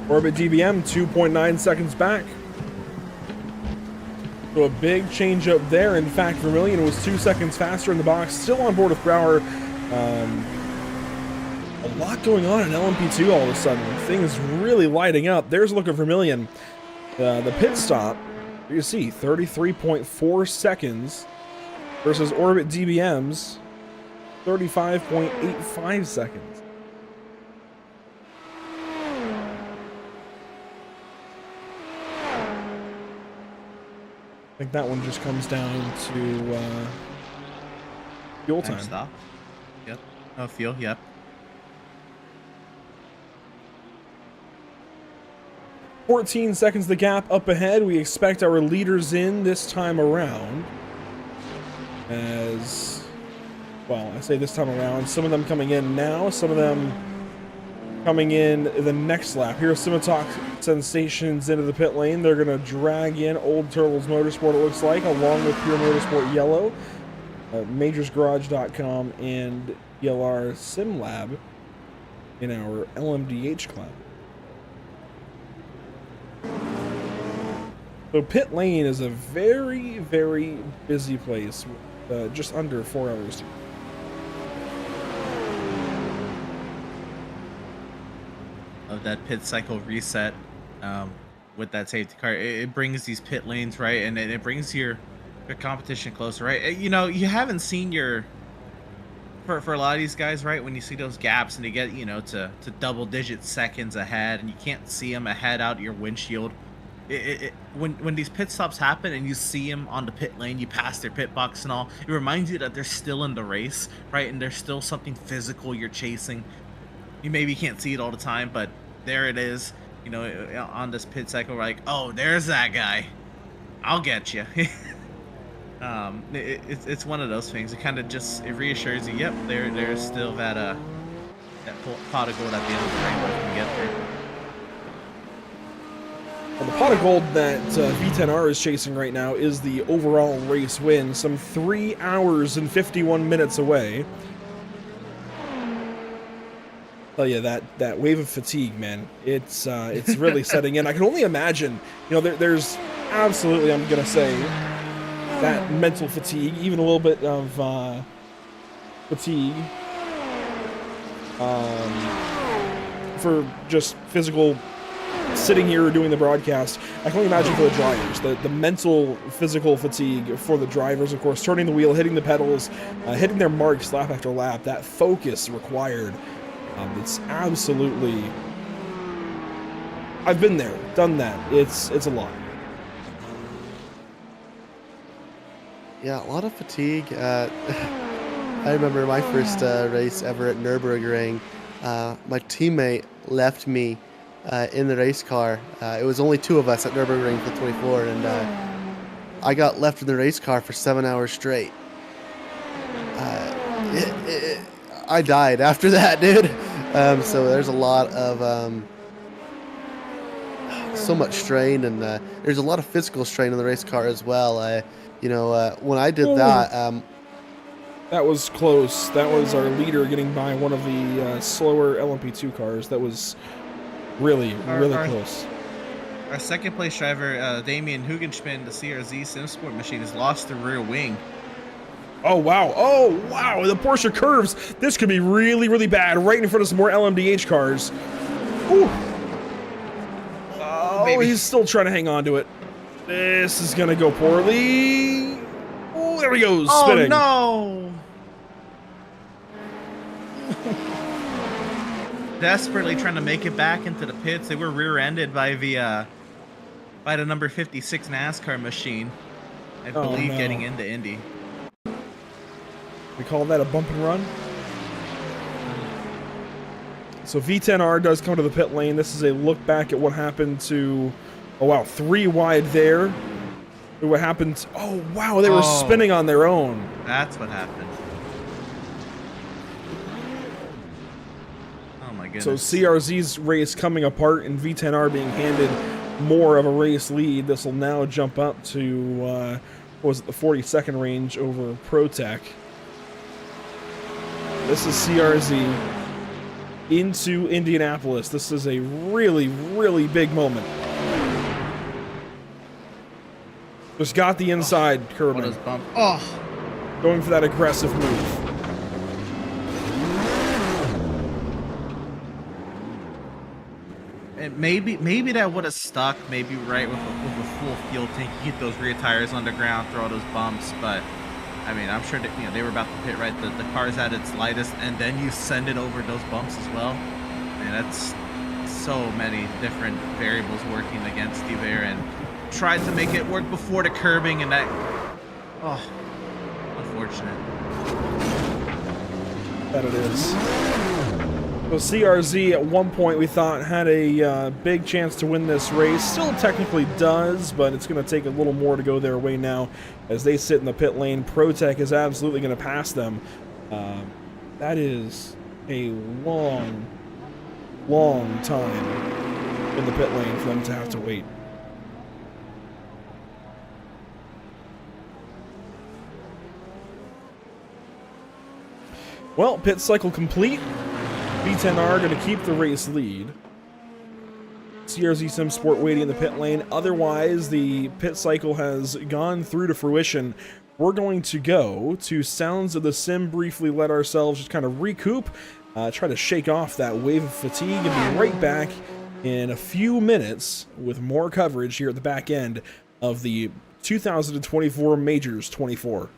Orbit DBM 2.9 seconds back. So a big change up there. In fact, Vermillion was 2 seconds faster in the box. Still on board with Brower. A lot going on in LMP2 all of a sudden. Things really lighting up. There's a look at Vermillion. The pit stop, you see, 33.4 seconds versus Orbit DBM's 35.85 seconds. I think that one just comes down to fuel time. Stop. Yep. Oh, fuel. Yep. $14 seconds the gap up ahead. We expect our leaders in this time around. As well, I say this time around. Some of them coming in now. Some of them coming in the next lap. Here's Simitalk Sensations into the pit lane. They're going to drag in Old Turtles Motorsport, it looks like, along with Pure Motorsport Yellow, Majorsgarage.com, and ELR Sim Lab in our LMDH club. So pit lane is a very, very busy place. Just under 4 hours. Of that pit cycle reset with that safety car, it brings these pit lanes, right, and it brings your competition closer, right? You haven't seen for a lot of these guys, right, when you see those gaps and they get to double digit seconds ahead and you can't see them ahead out your windshield. When these pit stops happen and you see them on the pit lane, you pass their pit box and all, it reminds you that they're still in the race, right? And there's still something physical you're chasing. You maybe can't see it all the time, but there it is, on this pit cycle, we're like, oh, there's that guy. I'll get you. It's one of those things. It kind of it reassures you, yep, there's still that pot of gold at the end of the rainbow if you get there. Well, the pot of gold that V10R is chasing right now is the overall race win, some 3 hours and 51 minutes away. Tell you that wave of fatigue, man, it's really setting in. I can only imagine, there's absolutely, I'm gonna say, that mental fatigue, even a little bit of fatigue for just physical sitting here doing the broadcast, I can only imagine for the drivers, the mental, physical fatigue for the drivers, of course, turning the wheel, hitting the pedals, hitting their marks lap after lap, that focus required. It's absolutely... I've been there, done that. It's a lot. Yeah, a lot of fatigue. I remember my first race ever at Nürburgring. My teammate left me in the race car. It was only 2 of us at Nürburgring for 24, and I got left in the race car for 7 hours straight. I died after that, dude. So there's a lot of so much strain, and there's a lot of physical strain in the race car as well. When I did that. That was close. That was our leader getting by one of the slower LMP2 cars. That was really close. Our second place driver, Damien Hugenschmidt, the CRZ SimSport machine, has lost the rear wing. Oh, wow. Oh, wow. The Porsche curves. This could be really, really bad right in front of some more LMDH cars. Ooh. Oh, baby. He's still trying to hang on to it. This is going to go poorly. Oh, there he goes. Spinning. Oh, no. Desperately trying to make it back into the pits. They were rear-ended by the number 56 NASCAR machine, I believe, getting into Indy. We call that a bump and run. So V10R does come to the pit lane. This is a look back at what happened to, oh wow, 3 wide there. What happened? Oh wow, they were spinning on their own. That's what happened. So CRZ's race coming apart and V10R being handed more of a race lead. This will now jump up to, what was it, the 42nd range over ProTech. This is CRZ into Indianapolis. This is a really, really big moment. Just got the inside curbing. What is bump? Oh! Going for that aggressive move. Maybe that would have stuck, maybe right with a full fuel tank. You get those rear tires on the ground, throw all those bumps, but I mean, I'm sure that, they were about to pit right. The car's at its lightest, and then you send it over those bumps as well. And that's so many different variables working against you there, and tried to make it work before the curbing, and that, unfortunate. That it is. So CRZ at one point we thought had a big chance to win this race. Still technically does, but it's going to take a little more to go their way now as they sit in the pit lane. ProTech is absolutely going to pass them. That is a long, long time in the pit lane for them to have to wait. Well, pit cycle complete. V10R going to keep the race lead. CRZ SimSport waiting in the pit lane. Otherwise, the pit cycle has gone through to fruition. We're going to go to Sounds of the Sim, briefly let ourselves just kind of recoup, try to shake off that wave of fatigue, and be right back in a few minutes with more coverage here at the back end of the 2024 Majors 24.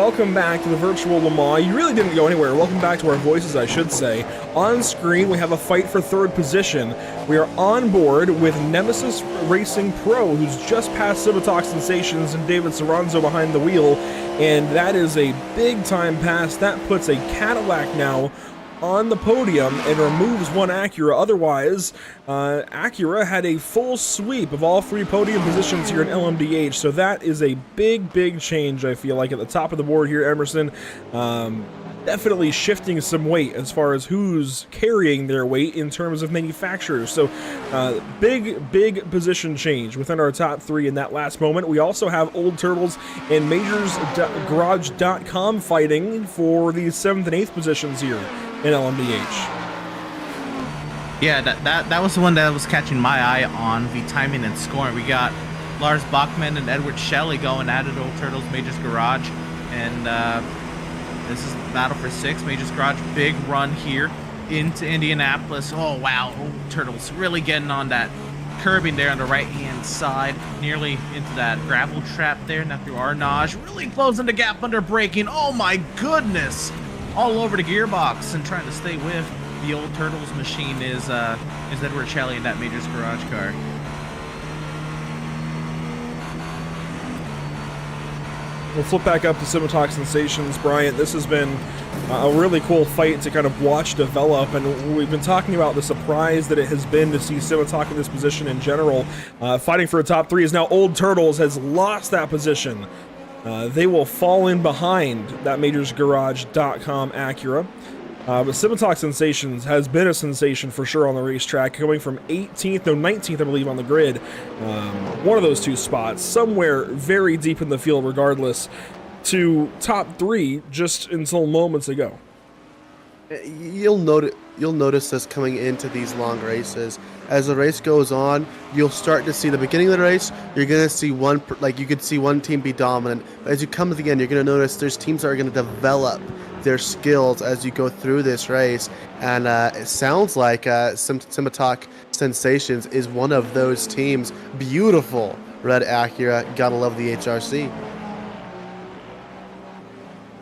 welcome back to the virtual Le Mans. You really didn't go anywhere. Welcome back to our voices, I should say. On screen, we have a fight for third position. We are on board with Nemesis Racing Pro, who's just passed Civitalk Sensations and David Soranzo behind the wheel, and that is a big-time pass. That puts a Cadillac now on the podium and removes one Acura. Otherwise, Acura had a full sweep of all 3 podium positions here in LMDH, so that is a big change, I feel like, at the top of the board here, Emerson. Definitely shifting some weight as far as who's carrying their weight in terms of manufacturers. So big position change within our top 3 in that last moment. We also have Old Turtles and MajorsGarage.com fighting for the 7th and 8th positions here in LMDH. Yeah, that was the one that was catching my eye on the timing and scoring. We got Lars Bachman and Edward Shelley going at it, Old Turtles, Majors Garage, and this is battle for 6. Majors Garage, big run here into Indianapolis. Oh wow, Old Turtles really getting on that curbing there on the right-hand side, nearly into that gravel trap there, now through Arnage, really closing the gap under braking. Oh my goodness! All over the gearbox and trying to stay with the Old Turtles machine is Edward Shelley in that Majors Garage car. We'll flip back up to Civitalk Sensations. Bryant, this has been a really cool fight to kind of watch develop, and we've been talking about the surprise that it has been to see Civitalk in this position in general. Fighting for a top 3 is now Old Turtles has lost that position. They will fall in behind that MajorsGarage.com Acura. But Civitalk Sensations has been a sensation for sure on the racetrack, going from 19th, I believe, on the grid. One of those 2 spots, somewhere very deep in the field regardless, to top 3 just until moments ago. You'll notice this coming into these long races. As the race goes on, you'll start to see the beginning of the race. You're gonna see you could see one team be dominant. But as you come to the end, you're gonna notice there's teams that are gonna develop their skills as you go through this race. And it sounds like Civitalk Sensations is one of those teams. Beautiful red Acura. Gotta love the HRC.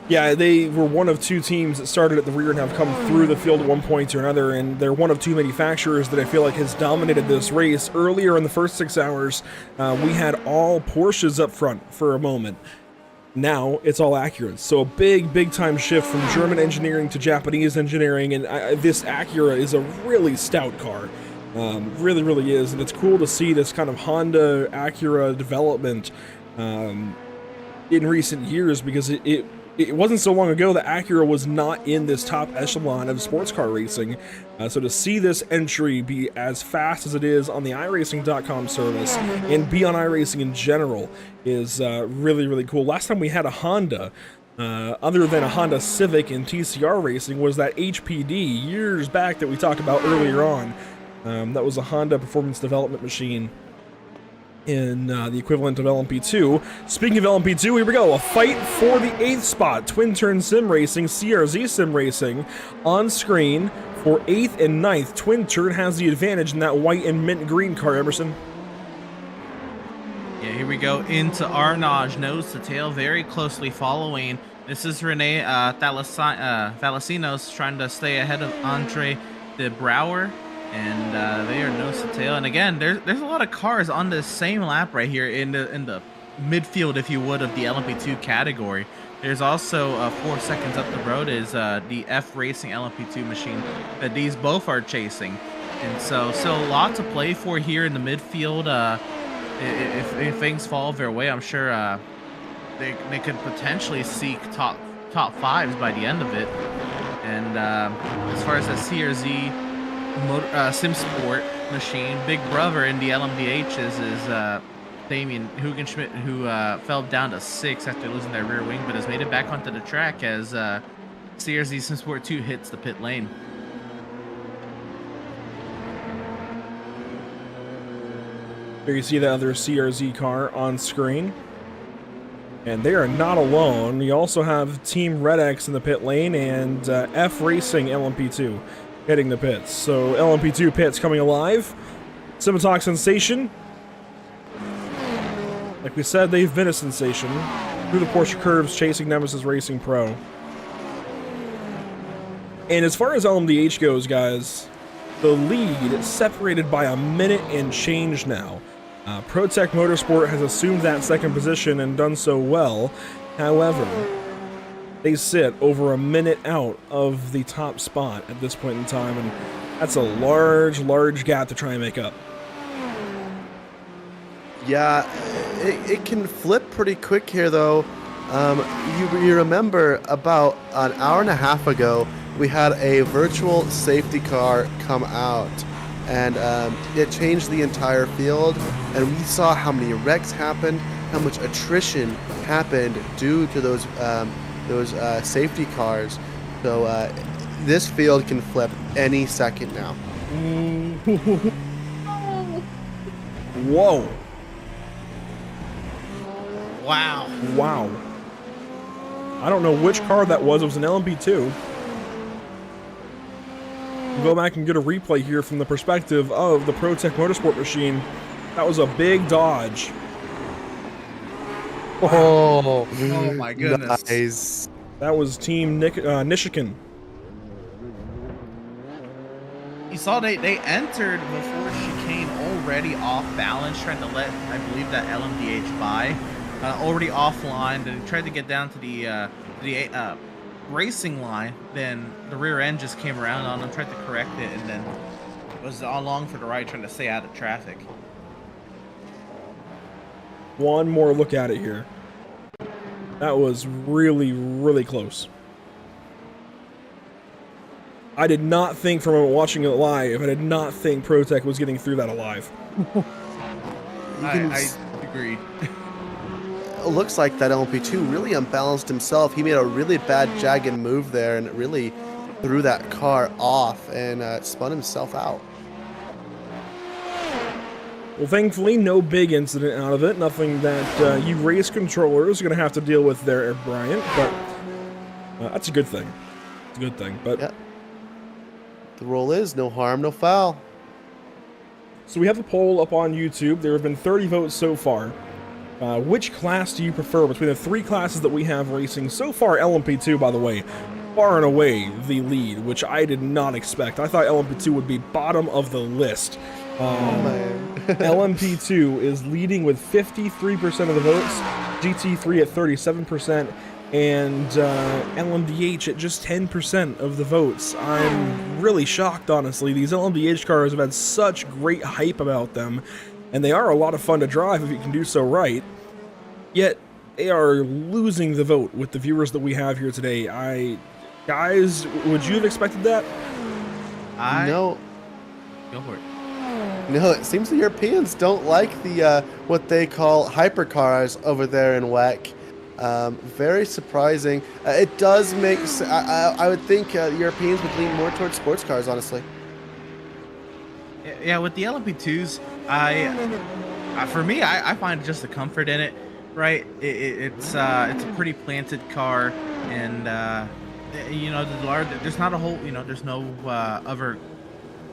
Yeah, they were one of 2 teams that started at the rear and have come through the field at one point or another, and they're one of 2 manufacturers that I feel like has dominated this race. Earlier in the first 6 hours, we had all Porsches up front for a moment. Now it's all Acuras. So a big time shift from German engineering to Japanese engineering, and this Acura is a really stout car. Really is, and it's cool to see this kind of Honda Acura development in recent years, because it wasn't so long ago that Acura was not in this top echelon of sports car racing. So to see this entry be as fast as it is on the iRacing.com service and be on iRacing in general is really cool. Last time we had a Honda, other than a Honda Civic in TCR racing, was that HPD years back that we talked about earlier on. That was a Honda performance development machine in the equivalent of LMP2. Speaking of LMP2, here we go. A fight for the 8th spot. Twin Turn Sim Racing, CRZ Sim Racing on screen for 8th and 9th. Twin Turn has the advantage in that white and mint green car, Emerson. Yeah, here we go into Arnage, nose to tail, very closely following. This is Rene Valesinos trying to stay ahead of Andre de Brouwer. And they are nose to tail. And again, there's a lot of cars on the same lap right here in the midfield, if you would, of the LMP2 category. There's also 4 seconds up the road is the F Racing LMP2 machine that these both are chasing. And so a lot to play for here in the midfield. If things fall their way, I'm sure they could potentially seek top 5s by the end of it. And as far as the CRZ Sim Sport machine, big brother in the LMDHs is Damien Hugenschmidt, who fell down to 6 after losing their rear wing, but has made it back onto the track as CRZ Sim Sport 2 hits the pit lane. Here you see the other CRZ car on screen. And they are not alone. You also have Team Red X in the pit lane and F Racing LMP2 hitting the pits. So LMP2 pits coming alive. Civitalk Sensation. Like we said, they've been a sensation. through the Porsche curves, chasing Nemesis Racing Pro. And as far as LMDH goes, guys, the lead separated by a minute and change now. ProTech Motorsport has assumed that second position and done so well. However, they sit over a minute out of the top spot at this point in time, and that's a large gap to try and make up. Yeah, it can flip pretty quick here, though. You remember about an hour and a half ago, we had a virtual safety car come out, and it changed the entire field, and we saw how many wrecks happened, how much attrition happened due to those safety cars. So this field can flip any second now. Whoa. Wow. I don't know which car that was. It was an LMP2. Go back and get a replay here from the perspective of the ProTech Motorsport machine. That was a big dodge. Oh my goodness. Nice. That was Team Nishikin. You saw they entered before chicane, already off balance, trying to let, I believe, that LMDH by. Already offline. Then tried to get down to the racing line. Then the rear end just came around on them, tried to correct it, and then was along for the ride, trying to stay out of traffic. One more look at it here. That was really close. I did not think from watching it live, I did not think ProTech was getting through that alive. I agreed. It looks like that LMP2 really unbalanced himself. He made a really bad jagged move there and really threw that car off and spun himself out. Well, thankfully, no big incident out of it. Nothing that you race controllers are going to have to deal with there, Bryant. But that's a good thing. It's a good thing. But yeah. The rule is no harm, no foul. So we have a poll up on YouTube. There have been 30 votes so far. Which class do you prefer between the three classes that we have racing so far? LMP2, by the way, far and away the lead, which I did not expect. I thought LMP2 would be bottom of the list. LMP2 is leading with 53% of the votes, GT3 at 37%, and LMDH at just 10% of the votes. I'm really shocked, honestly. These LMDH cars have had such great hype about them, and they are a lot of fun to drive if you can do so right. Yet, they are losing the vote with the viewers that we have here today. Guys, would you have expected that? No. Go for it. No, it seems the Europeans don't like the what they call hypercars over there in WEC. Very surprising. It does make. I would think Europeans would lean more towards sports cars, honestly. Yeah, with the LMP2s, for me, I find just the comfort in it. Right, it's a pretty planted car, and there's not a whole, there's no other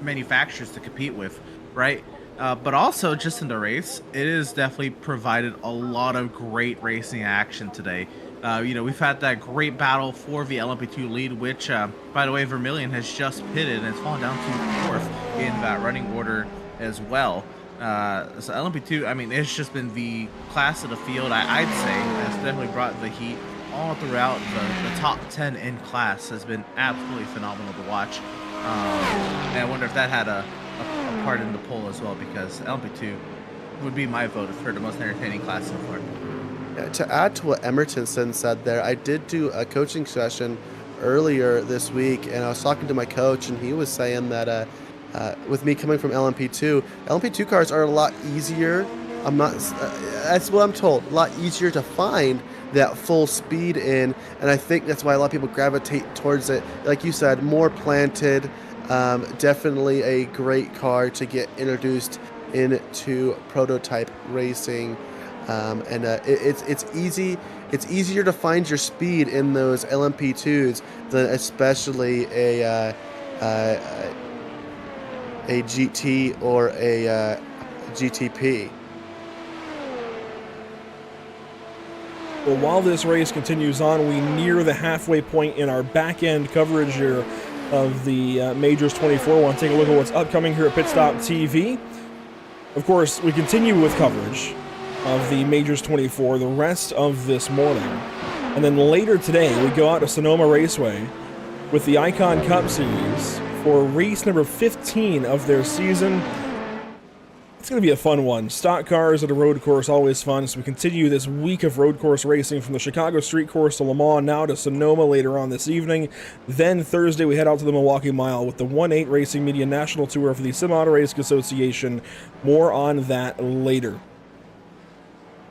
manufacturers to compete with, right? But also just in the race, it has definitely provided a lot of great racing action today. We've had that great battle for the LMP2 lead, which, by the way, Vermilion has just pitted and has fallen down to 4th in that running order as well. So LMP2, I mean, it's just been the class of the field, I'd say, has definitely brought the heat all throughout. The top 10 in class has been absolutely phenomenal to watch. And I wonder if that had a part in the poll as well, because LMP2 would be my vote for the most entertaining class so far. Yeah, to add to what Emertonson said there, I did do a coaching session earlier this week, and I was talking to my coach, and he was saying that with me coming from LMP2 cars are a lot easier. That's what I'm told. A lot easier to find that full speed in, and I think that's why a lot of people gravitate towards it. Like you said, more planted. Definitely a great car to get introduced into prototype racing, and it's easy. It's easier to find your speed in those LMP2s than especially a GT or a GTP. Well, while this race continues on, we near the halfway point in our back-end coverage here of the Majors 24. Want to take a look at what's upcoming here at Pit Stop TV. Of course, we continue with coverage of the Majors 24 the rest of this morning. And then later today, we go out to Sonoma Raceway with the Icon Cup Series for race number 15 of their season. It's going to be a fun one. Stock cars at a road course, always fun. So we continue this week of road course racing from the Chicago Street Course to Le Mans, now to Sonoma later on this evening. Then Thursday we head out to the Milwaukee Mile with the 1/8 Racing Media National Tour for the Semi-Auto Racing Association. More on that later.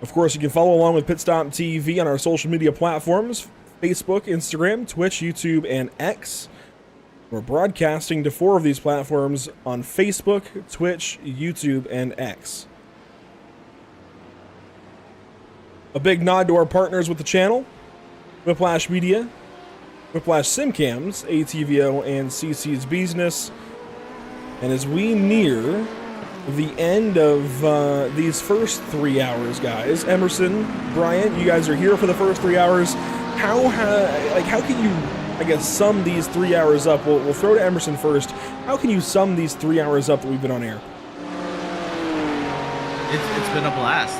Of course, you can follow along with Pit Stop TV on our social media platforms, Facebook, Instagram, Twitch, YouTube, and X. We're broadcasting to 4 of these platforms on Facebook, Twitch, YouTube, and X. A big nod to our partners with the channel, Whiplash Media, Whiplash Simcams, ATVO, and CC's Business. And as we near the end of these first 3 hours, guys, Emerson, Bryant, you guys are here for the first 3 hours. How can you, I guess, sum these 3 hours up? We'll throw to Emerson first. How can you sum these 3 hours up that we've been on air? It's been a blast.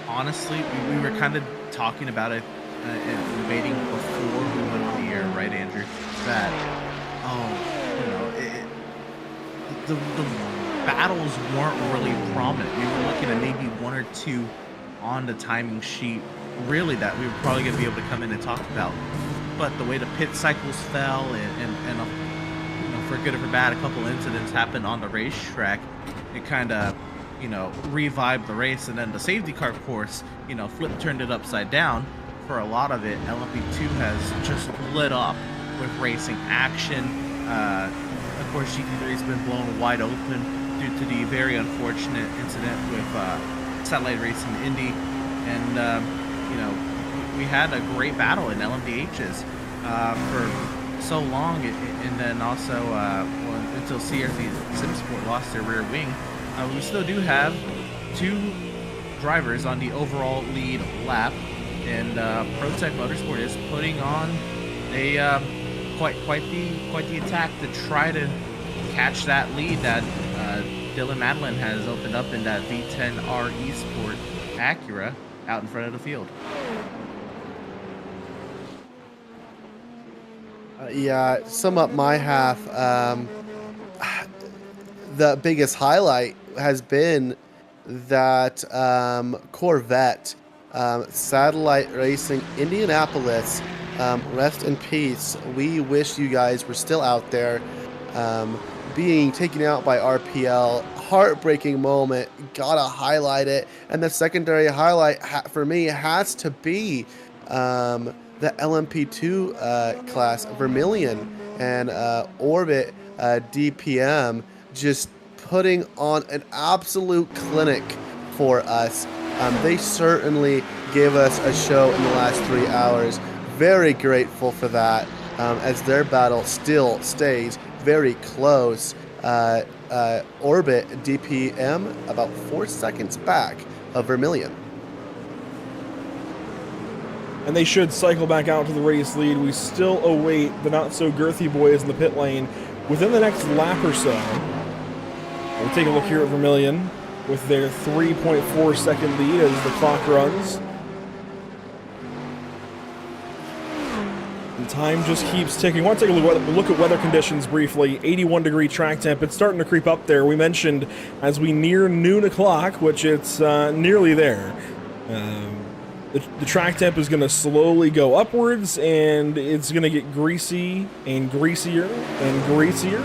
Honestly, we were kind of talking about it and debating before we went on the air, right, Andrew? That, the battles weren't really prominent. We were looking at maybe 1 or 2 on the timing sheet, really, that we were probably going to be able to come in and talk about. But the way the pit cycles fell and for good or for bad, a couple incidents happened on the racetrack. It kind of, revived the race. And then the safety car course, turned it upside down for a lot of it. LMP2 has just lit up with racing action. Of course, GT3's been blown wide open due to the very unfortunate incident with Satellite Racing Indy. And, we had a great battle in LMDHs for so long, and then also until CRC SimSport lost their rear wing. We still do have 2 drivers on the overall lead lap, and ProTech Motorsport is putting on a quite the attack to try to catch that lead that Dylan Madeline has opened up in that V10R Esport Acura out in front of the field. Yeah, sum up my half. The biggest highlight has been that Corvette, Satellite Racing Indianapolis, rest in peace. We wish you guys were still out there. Being taken out by RPL, heartbreaking moment, gotta highlight it. And the secondary highlight for me has to be the LMP2 class, Vermilion and Orbit DPM, just putting on an absolute clinic for us. They certainly gave us a show in the last 3 hours. Very grateful for that, as their battle still stays very close. Orbit DPM about 4 seconds back of Vermilion. And they should cycle back out to the race lead. We still await the not-so-girthy boys in the pit lane within the next lap or so. We'll take a look here at Vermilion with their 3.4-second lead as the clock runs. And time just keeps ticking. I want to take a look at weather conditions briefly. 81-degree track temp. It's starting to creep up there. We mentioned as we near noon o'clock, which it's nearly there. The track temp is going to slowly go upwards, and it's going to get greasy and greasier and greasier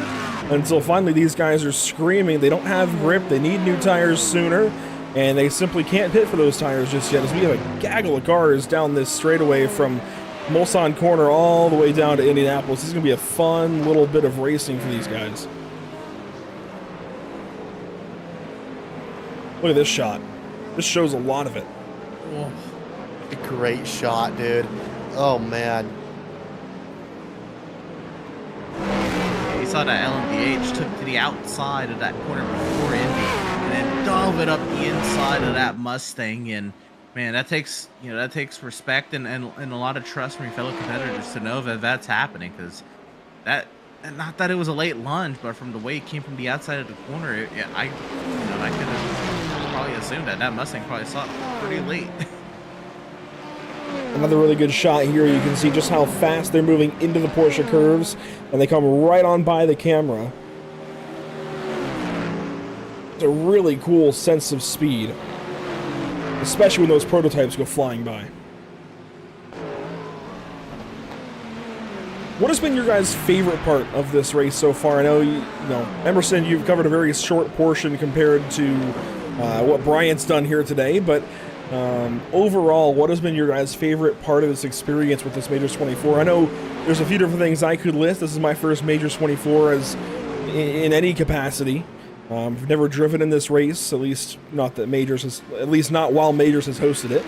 until finally these guys are screaming. They don't have grip. They need new tires sooner, and they simply can't pit for those tires just yet, as we have a gaggle of cars down this straightaway from Mulsanne Corner all the way down to Indianapolis. This is going to be a fun little bit of racing for these guys. Look at this shot. This shows a lot of it. Oh. Great shot, dude. Oh, man. You saw that LMDH took to the outside of that corner before Indy and then dove it up the inside of that Mustang, and Man, that takes respect and a lot of trust from your fellow competitors to know that that's happening because that and not that it was a late lunge, but from the way it came from the outside of the corner, I could have probably assumed that that Mustang probably saw it pretty late. Another really good shot here. You can see just how fast they're moving into the Porsche curves, and they come right on by the camera. It's a really cool sense of speed, especially when those prototypes go flying by. What has been your guys' favorite part of this race so far? I know, Emerson, you've covered a very short portion compared to what Bryant's done here today, but overall, what has been your guys' favorite part of this experience with this Majors 24? I know there's a few different things I could list. This is my first Majors 24 as in any capacity. I've never driven in this race, at least not while Majors has hosted it.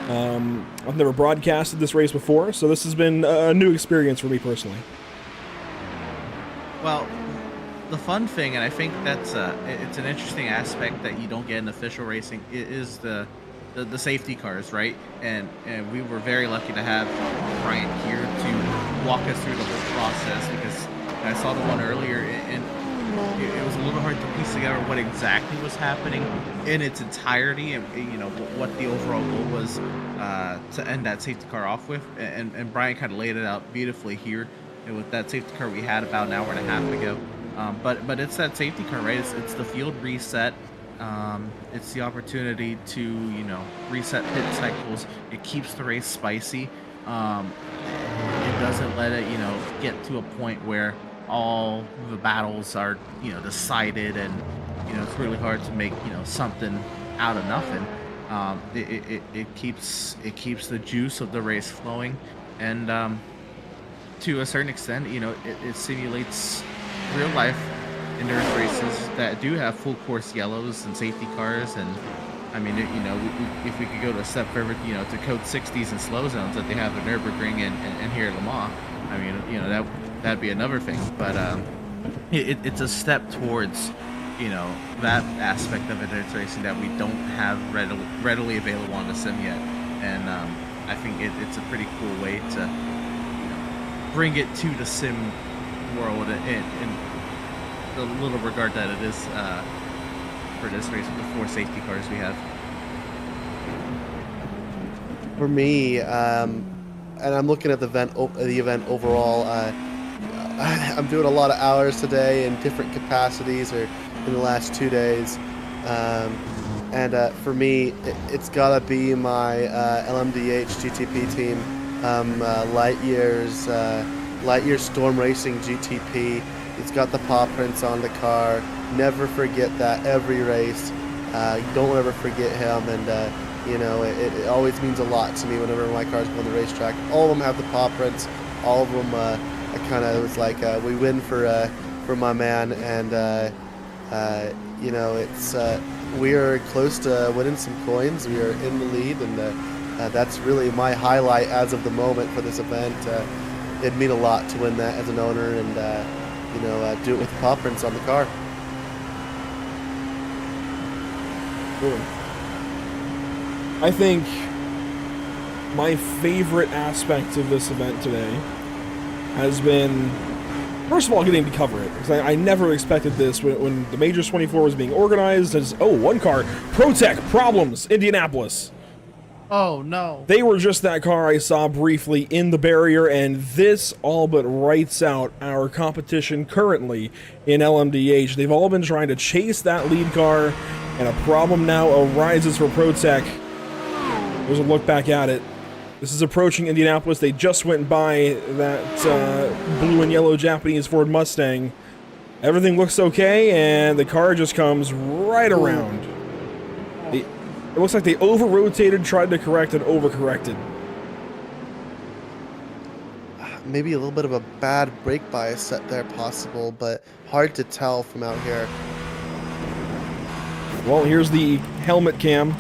I've never broadcasted this race before, so this has been a new experience for me personally. Well, the fun thing, and I think that's it's an interesting aspect that you don't get in official racing, is the safety cars, right? And we were very lucky to have Bryant here to walk us through the whole process because I saw the one earlier and it was a little hard to piece together what exactly was happening in its entirety and what the overall goal was to end that safety car off with. And Brian kind of laid it out beautifully here with that safety car we had about an hour and a half ago. But it's that safety car, right? It's the field reset. It's the opportunity to reset pit cycles. It keeps the race spicy. It doesn't let it get to a point where all the battles are decided and it's really hard to make something out of nothing. It keeps the juice of the race flowing, and to a certain extent it simulates real life endurance races that do have full course yellows and safety cars. And I mean if we could go to a step further to code 60s and slow zones that they have at Nürburgring and here at Le Mans, I mean that'd be another thing, but it's a step towards that aspect of endurance racing that we don't have readily available on the sim yet. And I think it's a pretty cool way to bring it to the sim world in the little regard that it is for this race with the 4 safety cars we have. For me, and I'm looking at the event overall. I'm doing a lot of hours today in different capacities or in the last 2 days. And for me, it's got to be my LMDH GTP team, Lightyear's Storm Racing GTP. It's got the paw prints on the car. Never forget that every race. Don't ever forget him. And, it always means a lot to me whenever my cars go on the racetrack. All of them have the paw prints. All of them, I kind of was like, we win for my man. And, it's we are close to winning some coins. We are in the lead, and that's really my highlight as of the moment for this event. It'd mean a lot to win that as an owner, and do it with paw prints on the car. Cool. I think my favorite aspect of this event today has been, first of all, getting to cover it, because I never expected this when the Majors 24 was being organized as, one car, ProTech, problems, Indianapolis. Oh, no. They were just that car I saw briefly in the barrier, and this all but writes out our competition currently in LMDH. They've all been trying to chase that lead car, and a problem now arises for ProTech. There's a look back at it. This is approaching Indianapolis. They just went by that blue and yellow Japanese Ford Mustang. Everything looks okay, and the car just comes right around. It looks like they over-rotated, tried to correct, and over-corrected. Maybe a little bit of a bad brake bias set there possible, but hard to tell from out here. Well, here's the helmet cam.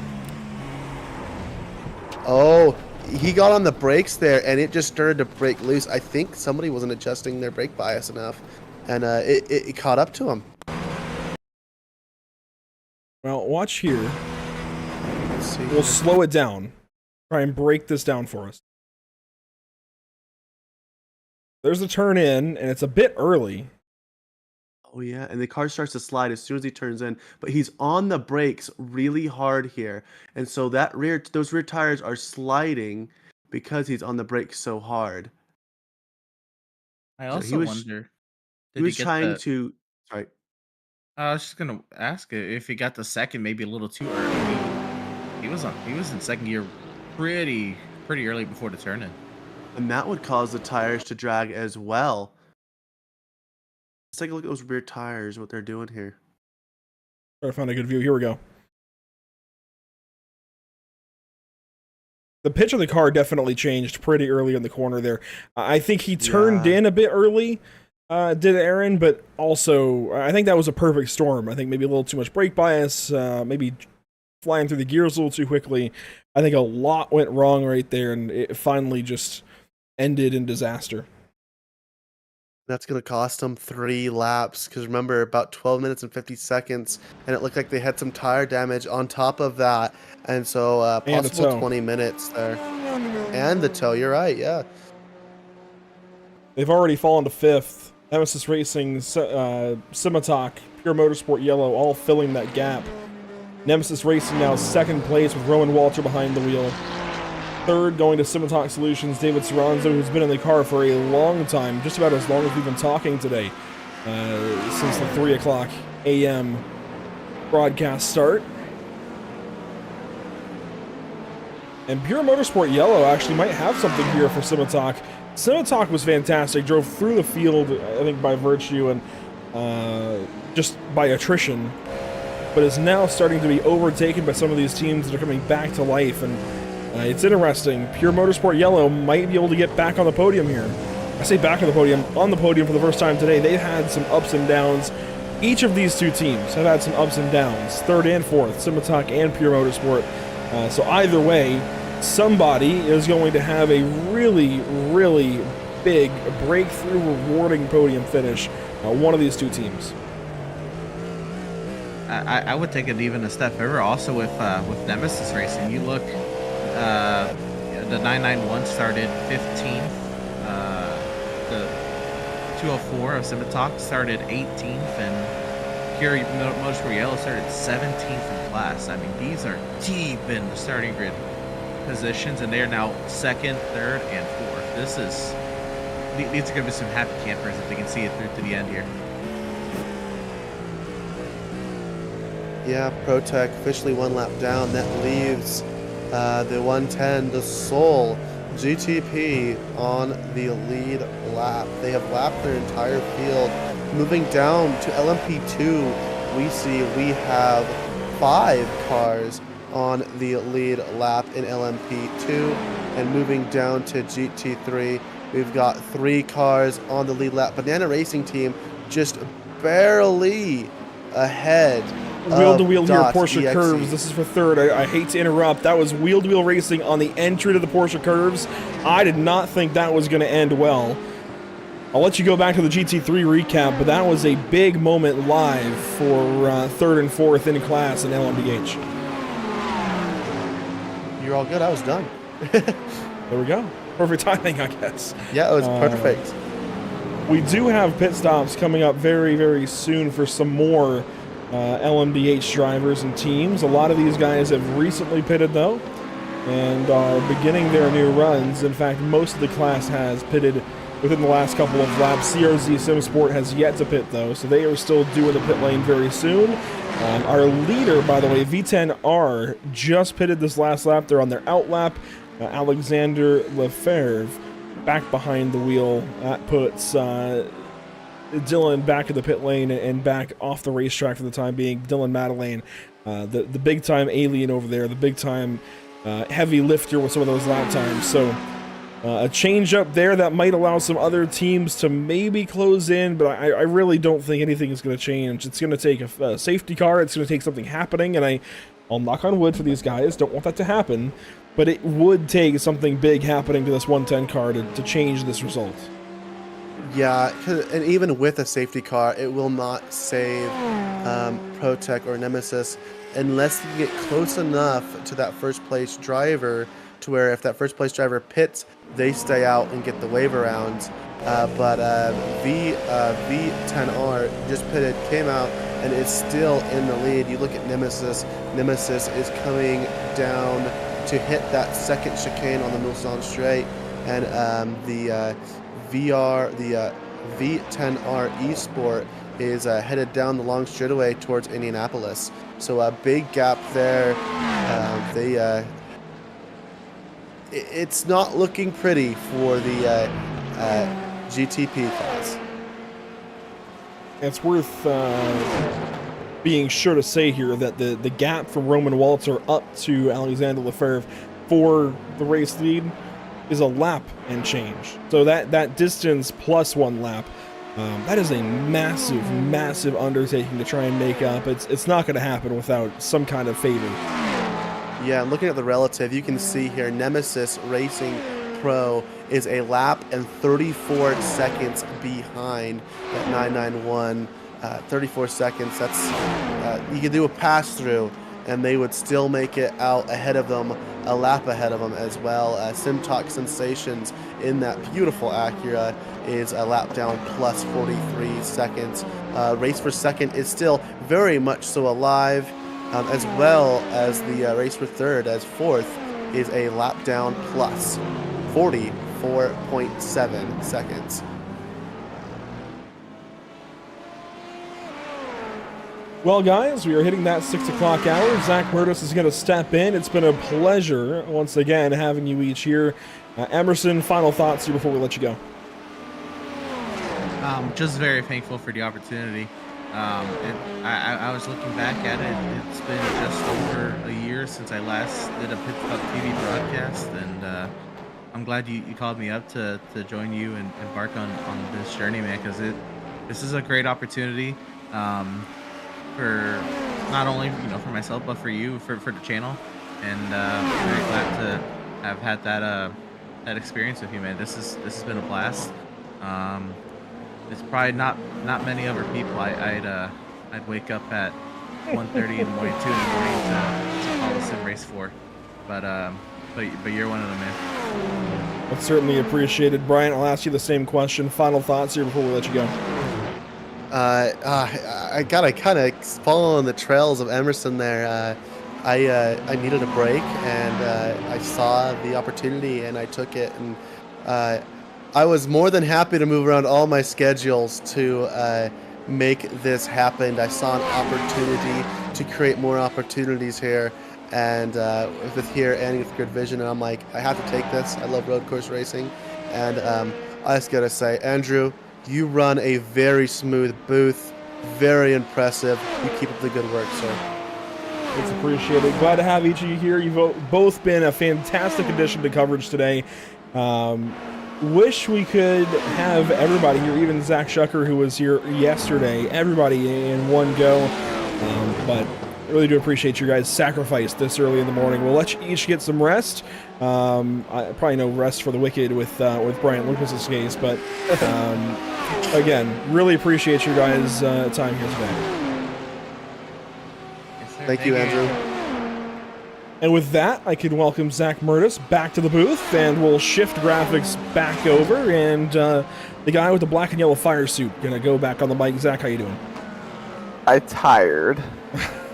Oh, he got on the brakes there, and it just started to break loose. I think somebody wasn't adjusting their brake bias enough, and it caught up to him. Well, watch here. Let's see. We'll slow it down. try and break this down for us. There's a turn in, and it's a bit early. Oh yeah, and the car starts to slide as soon as he turns in, but he's on the brakes really hard here, and so those rear tires are sliding because he's on the brakes so hard. I So also wonder, he did he was get trying the? to. Sorry. I was just gonna ask if he got the second maybe a little too early. He was in second gear pretty early before the turn in. And that would cause the tires to drag as well. Let's take a look at those rear tires, what they're doing here. Try to find a good view. Here we go. The pitch of the car definitely changed pretty early in the corner there. I think he turned in a bit early, did Aaron, but also I think that was a perfect storm. I think maybe a little too much brake bias, maybe flying through the gears a little too quickly. I think a lot went wrong right there, and it finally just ended in disaster. That's going to cost them 3 laps because remember, about 12 minutes and 50 seconds, and it looked like they had some tire damage on top of that. And so possible 20 minutes there. And the tow, you're right, yeah. They've already fallen to 5th. Nemesis Racing, Simitok, Pure Motorsport Yellow, all filling that gap. Nemesis Racing now 2nd place with Roman Walter behind the wheel. 3rd going to Simitok Solutions, David Soranzo, who's been in the car for a long time, just about as long as we've been talking today, since the 3 o'clock a.m. broadcast start. And Pure Motorsport Yellow actually might have something here for Simitok. Simitok was fantastic, drove through the field, I think, by virtue and just by attrition, but is now starting to be overtaken by some of these teams that are coming back to life. And it's interesting. Pure Motorsport Yellow might be able to get back on the podium here. I say back on the podium for the first time today. They've had some ups and downs. Each of these two teams have had some ups and downs. 3rd and 4th, Simitok and Pure Motorsport. So either way, somebody is going to have a really, really big breakthrough, rewarding podium finish. One of these two teams. I would take it even a step further. Also with Nemesis Racing, you look, the 991 started 15th. The 204 of Simitok started 18th, and Pure Motorsport Yellow started 17th in class. I mean, these are deep in the starting grid positions, and they are now 2nd, 3rd, and 4th. These are going to be some happy campers if they can see it through to the end here. Yeah, ProTech officially 1 lap down. That leaves the 110, the sole GTP on the lead lap. They have lapped their entire field. Moving down to LMP2, we have 5 cars on the lead lap in LMP2, and moving down to GT3, we've got 3 cars on the lead lap. Banana Racing Team just barely ahead. Wheel to wheel here, Porsche EXE. Curves. This is for 3rd. I hate to interrupt. That was wheel to wheel racing on the entry to the Porsche Curves. I did not think that was going to end well. I'll let you go back to the GT3 recap, but that was a big moment live for 3rd and 4th in class in LMDH. You're all good. I was done. There we go. Perfect timing, I guess. Yeah, it was perfect. We do have pit stops coming up very, very soon for some more LMDH drivers and teams. A lot of these guys have recently pitted, though, and are beginning their new runs. In fact, most of the class has pitted within the last couple of laps. CRZ SimSport has yet to pit, though, so they are still due in the pit lane very soon. Our leader, by the way, V10R, just pitted this last lap. They're on their out lap. Alexander Lefebvre back behind the wheel. That puts Dylan back in the pit lane and back off the racetrack for the time being. Dylan Madeleine, the big time alien over there, the big time heavy lifter with some of those lap times. So a change up there that might allow some other teams to maybe close in, but I really don't think anything is going to change. It's going to take a safety car. It's going to take something happening, and I'll knock on wood for these guys. Don't want that to happen, but it would take something big happening to this 110 car to change this result. Yeah, and even with a safety car, it will not save ProTech or Nemesis unless you get close enough to that first place driver to where if that first place driver pits, they stay out and get the wave around. But V10R just pitted, came out, and is still in the lead. You look at Nemesis. Nemesis is coming down to hit that second chicane on the Mulsanne straight, and the V10R Esport is headed down the long straightaway towards Indianapolis. So a big gap there. It's not looking pretty for the GTP class. It's worth being sure to say here that the gap from Roman Walter up to Alexander Lefebvre for the race lead is a lap and change. So that distance plus 1 lap, that is a massive undertaking to try and make up. It's not going to happen without some kind of favor. Yeah, looking at the relative, you can see here Nemesis Racing Pro is a lap and 34 seconds behind that 991. 34 seconds, that's you can do a pass through and they would still make it out ahead of them, a lap ahead of them as well. Simtalk Sensations in that beautiful Acura is a lap down plus 43 seconds. Race for second is still very much so alive, as well as the race for third, as fourth is a lap down plus 44.7 seconds. Well, guys, we are hitting that 6 o'clock hour. Zach Murtis is going to step in. It's been a pleasure, once again, having you each here. Emerson, final thoughts here before we let you go. Just very thankful for the opportunity. I was looking back at it. It's been just over a year since I last did a Pit Stop TV broadcast, and I'm glad you called me up to join you and embark on this journey, man, because this is a great opportunity. For not only for myself but for you, for the channel, and I'm very glad to have had that experience with you, man. This has been a blast. It's probably not many other people I'd wake up at 1:30 in the morning, 2 in the morning to call a sim race for, but you're one of them, man. That's certainly appreciated. Brian, I'll ask you the same question. Final thoughts here before we let you go. I gotta kind of follow in the trails of Emerson there. I needed a break, and I saw the opportunity, and I took it, and I was more than happy to move around all my schedules to make this happen. I saw an opportunity to create more opportunities here, and with here and with Good Vision, and I'm like, I have to take this. I love road course racing, and I just gotta say, Andrew, you run a very smooth booth, very impressive. You keep up the good work, sir. It's appreciated. Glad to have each of you here. You've both been a fantastic addition to coverage today. Wish we could have everybody here, even Zach Shucker, who was here yesterday, everybody in one go. But I really do appreciate your guys' sacrifice this early in the morning. We'll let you each get some rest. Probably no rest for the wicked with Brian Lucas's case, but again, really appreciate your guys' time here today. Yes, sir. Thank you, Andrew. And with that, I can welcome Zach Murtis back to the booth, and we'll shift graphics back over, and the guy with the black and yellow fire suit gonna go back on the mic. Zach, how you doing? I'm tired.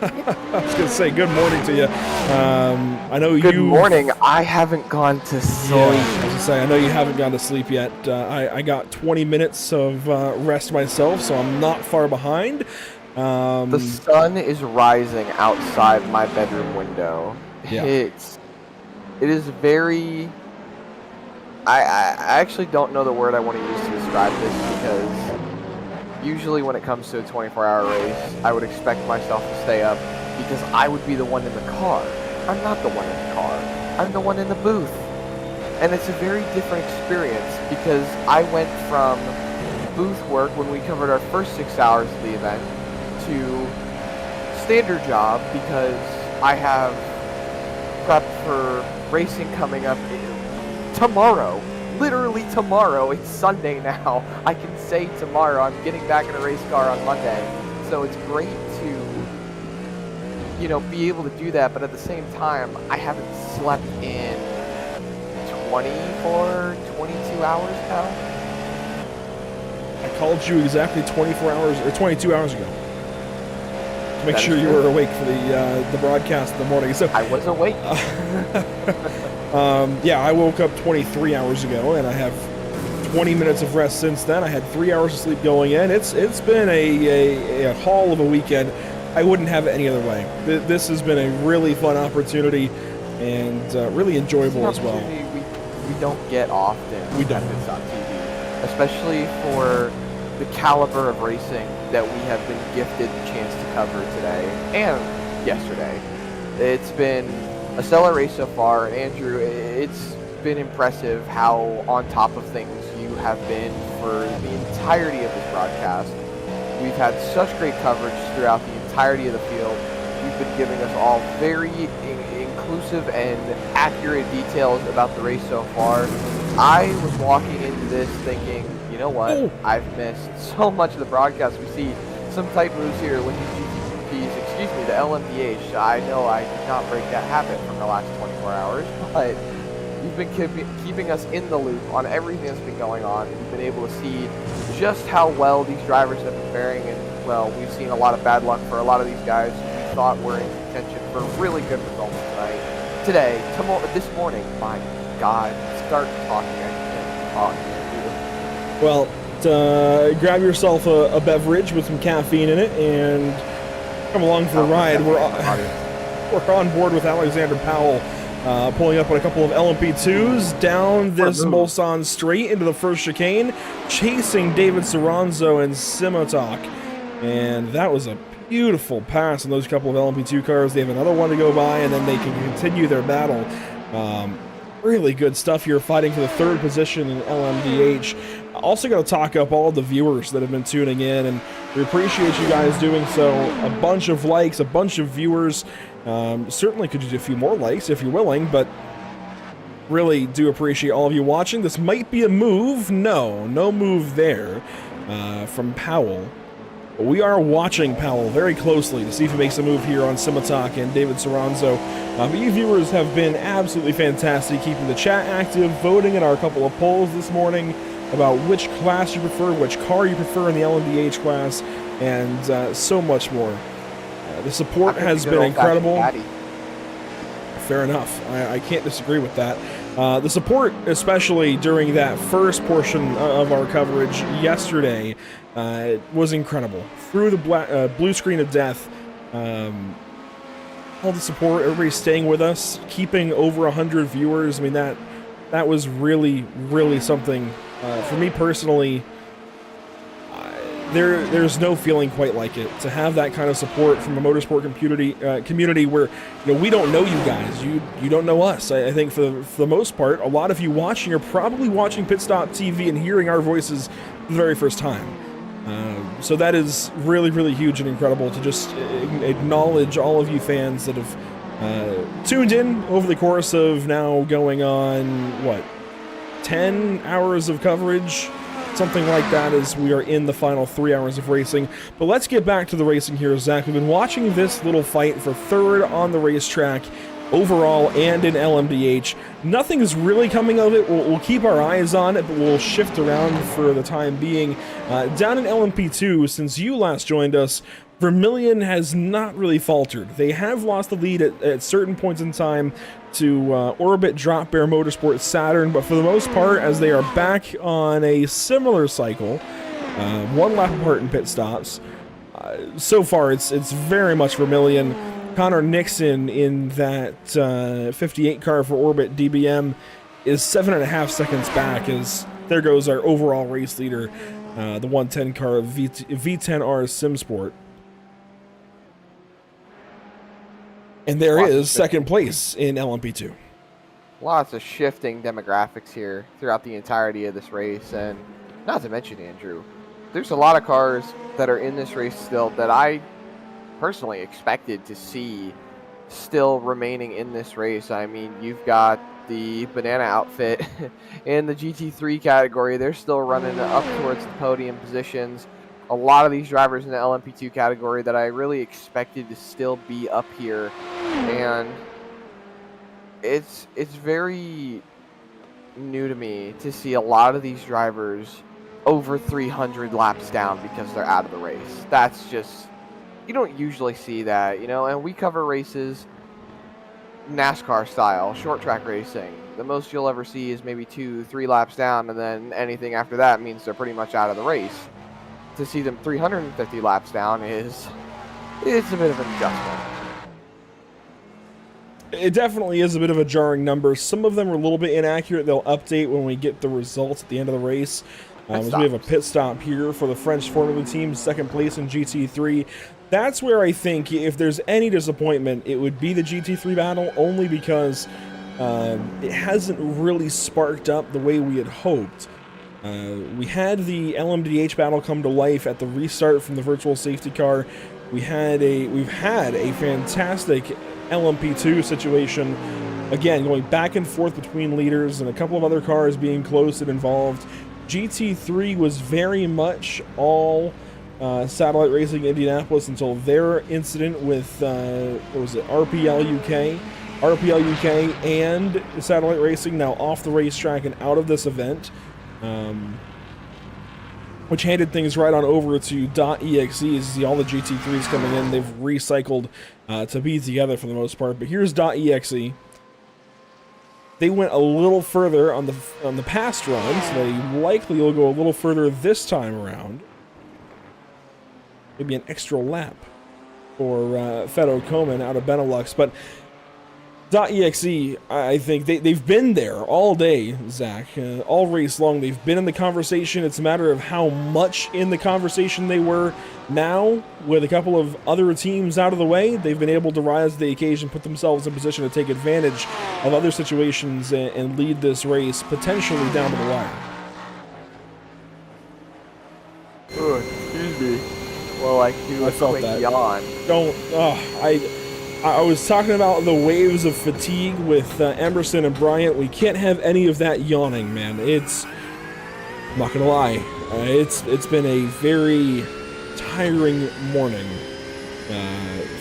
I was gonna say good morning to you. I know Good morning. I haven't gone to sleep. Yeah, I was gonna say, I know you haven't gone to sleep yet. I got 20 minutes of rest myself, so I'm not far behind. The sun is rising outside my bedroom window. Yeah. It is very... I actually don't know the word I want to use to describe this, because usually when it comes to a 24-hour race, I would expect myself to stay up because I would be the one in the car. I'm not the one in the car. I'm the one in the booth. And it's a very different experience, because I went from booth work when we covered our first 6 hours of the event to standard job, because I have prep for racing coming up tomorrow. Literally tomorrow. It's Sunday now. I can say tomorrow. I'm getting back in a race car on Monday. So it's great to, be able to do that, but at the same time, I haven't slept in 22 hours now. I called you exactly 24 hours or 22 hours ago to make That sure is you true. were awake for the broadcast in the morning. So I was awake. yeah, I woke up 23 hours ago, and I have 20 minutes of rest since then. I had 3 hours of sleep going in. It's been a haul of a weekend. I wouldn't have it any other way. This has been a really fun opportunity and really enjoyable as well. We don't get often. We don't. At this on TV, especially for the caliber of racing that we have been gifted the chance to cover today and yesterday. It's been a stellar race so far, and Andrew, it's been impressive how on top of things you have been for the entirety of this broadcast. We've had such great coverage throughout the entirety of the field. You've been giving us all very inclusive and accurate details about the race so far. I was walking into this thinking, you know what, I've missed so much of the broadcast. We see some tight moves here with these GTPs, excuse me, the LMDH. I know I did not break that habit from the last 24 hours, but you've been keeping us in the loop on everything that's been going on. We've been able to see just how well these drivers have been faring, and well, we've seen a lot of bad luck for a lot of these guys who we thought were in contention for really good results tonight. Today, this morning, my God, start talking. I can't talk. Well, grab yourself a beverage with some caffeine in it and come along for the ride. We're on board with Alexander Powell, pulling up on a couple of LMP2s down this Mulsanne straight into the first chicane, chasing David Soranzo and Simotok. And that was a beautiful pass on those couple of LMP2 cars. They have another one to go by, and then they can continue their battle. Really good stuff here, fighting for the third position in LMDH. Also got to talk up all of the viewers that have been tuning in, and we appreciate you guys doing so. A bunch of likes, a bunch of viewers. Certainly could use a few more likes if you're willing, but really do appreciate all of you watching. This might be a move. No move there from Powell. But we are watching Powell very closely to see if he makes a move here on Simotok and David Soranzo. But you viewers have been absolutely fantastic, keeping the chat active, voting in our couple of polls this morning about which class you prefer, which car you prefer in the LMDH class, and so much more. The support has been incredible. Fair enough. I can't disagree with that. The support, especially during that first portion of our coverage yesterday, was incredible. Through the blue screen of death, all the support, everybody staying with us, keeping over 100 viewers. I mean, that was really, really something. For me personally, there's no feeling quite like it to have that kind of support from a motorsport community where we don't know you guys, you don't know us. I think for the most part, a lot of you watching are probably watching Pit Stop TV and hearing our voices for the very first time. So that is really, really huge and incredible to just acknowledge all of you fans that have tuned in over the course of now going on 10 hours of coverage. Something like that, as we are in the final 3 hours of racing. But let's get back to the racing here, Zach. We've been watching this little fight for third on the racetrack overall and in LMDH. Nothing is really coming of it. We'll keep our eyes on it, but we'll shift around for the time being. Down in LMP2, since you last joined us, Vermilion has not really faltered. They have lost the lead at certain points in time to Orbit, Drop Bear, Motorsport, Saturn, but for the most part, as they are back on a similar cycle, one lap apart in pit stops, so far it's very much Vermilion. Connor Nixon in that 58 car for Orbit DBM is 7.5 seconds back, as there goes our overall race leader, the 110 car of V10R SimSport. And there is second place in LMP2. Lots of shifting demographics here throughout the entirety of this race, and not to mention, Andrew, there's a lot of cars that are in this race still that I personally expected to see still remaining in this race. I mean, you've got the Banana outfit in the GT3 category. They're still running up towards the podium positions. A lot of these drivers in the LMP2 category that I really expected to still be up here, and it's very new to me to see a lot of these drivers over 300 laps down because they're out of the race. That's just, you don't usually see that, you know, and we cover races NASCAR style, short track racing. The most you'll ever see is maybe 2-3 laps down, and then anything after that means they're pretty much out of the race. To see them 350 laps down it's a bit of an adjustment. It definitely is a bit of a jarring number. Some of them are a little bit inaccurate. They'll update when we get the results at the end of the race. As we have a pit stop here for the French Formula team, second place in GT3. That's where I think if there's any disappointment, it would be the GT3 battle, only because it hasn't really sparked up the way we had hoped. We had the LMDH battle come to life at the restart from the virtual safety car. We've had a fantastic LMP2 situation, again going back and forth between leaders and a couple of other cars being close and involved. GT3 was very much all satellite racing Indianapolis until their incident with what was it, RPL UK and satellite racing, now off the racetrack and out of this event, which handed things right on over to .exe. You see all the GT3s coming in. They've recycled to be together for the most part. But here's .exe. They went a little further on the past runs. They likely will go a little further this time around. Maybe an extra lap for Fedor Komen out of Benelux. But .exe, I think they've been there all day, Zach. All race long, they've been in the conversation. It's a matter of how much in the conversation they were. Now, with a couple of other teams out of the way, they've been able to rise to the occasion, put themselves in position to take advantage of other situations and lead this race potentially down to the wire. Oh, excuse me. Well, I do a quick yawn. Don't. I was talking about the waves of fatigue with Emerson and Bryant. We can't have any of that yawning, man. I'm not gonna lie. It's been a very tiring morning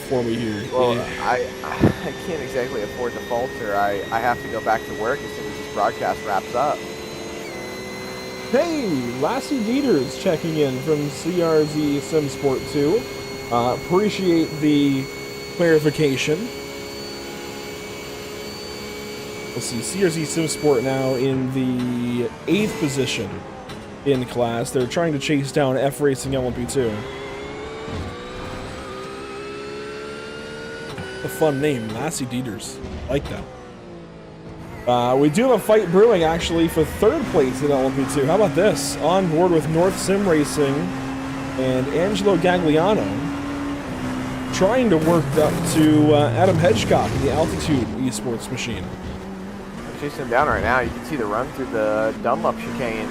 for me here. Well, I can't exactly afford to falter. I have to go back to work as soon as this broadcast wraps up. Hey, Lassie Dieters checking in from CRZ SimSport 2. Appreciate the clarification. Let's see, CRZ SimSport now in the 8th position in class. They're trying to chase down F Racing LMP2. A fun name, Lassie Dieters. I like that. We do have a fight brewing actually for 3rd place in LMP2. How about this? On board with North Sim Racing and Angelo Gagliano, trying to work up to Adam Hedgecock in the Altitude esports machine. I'm chasing him down right now. You can see the run through the Dunlop chicane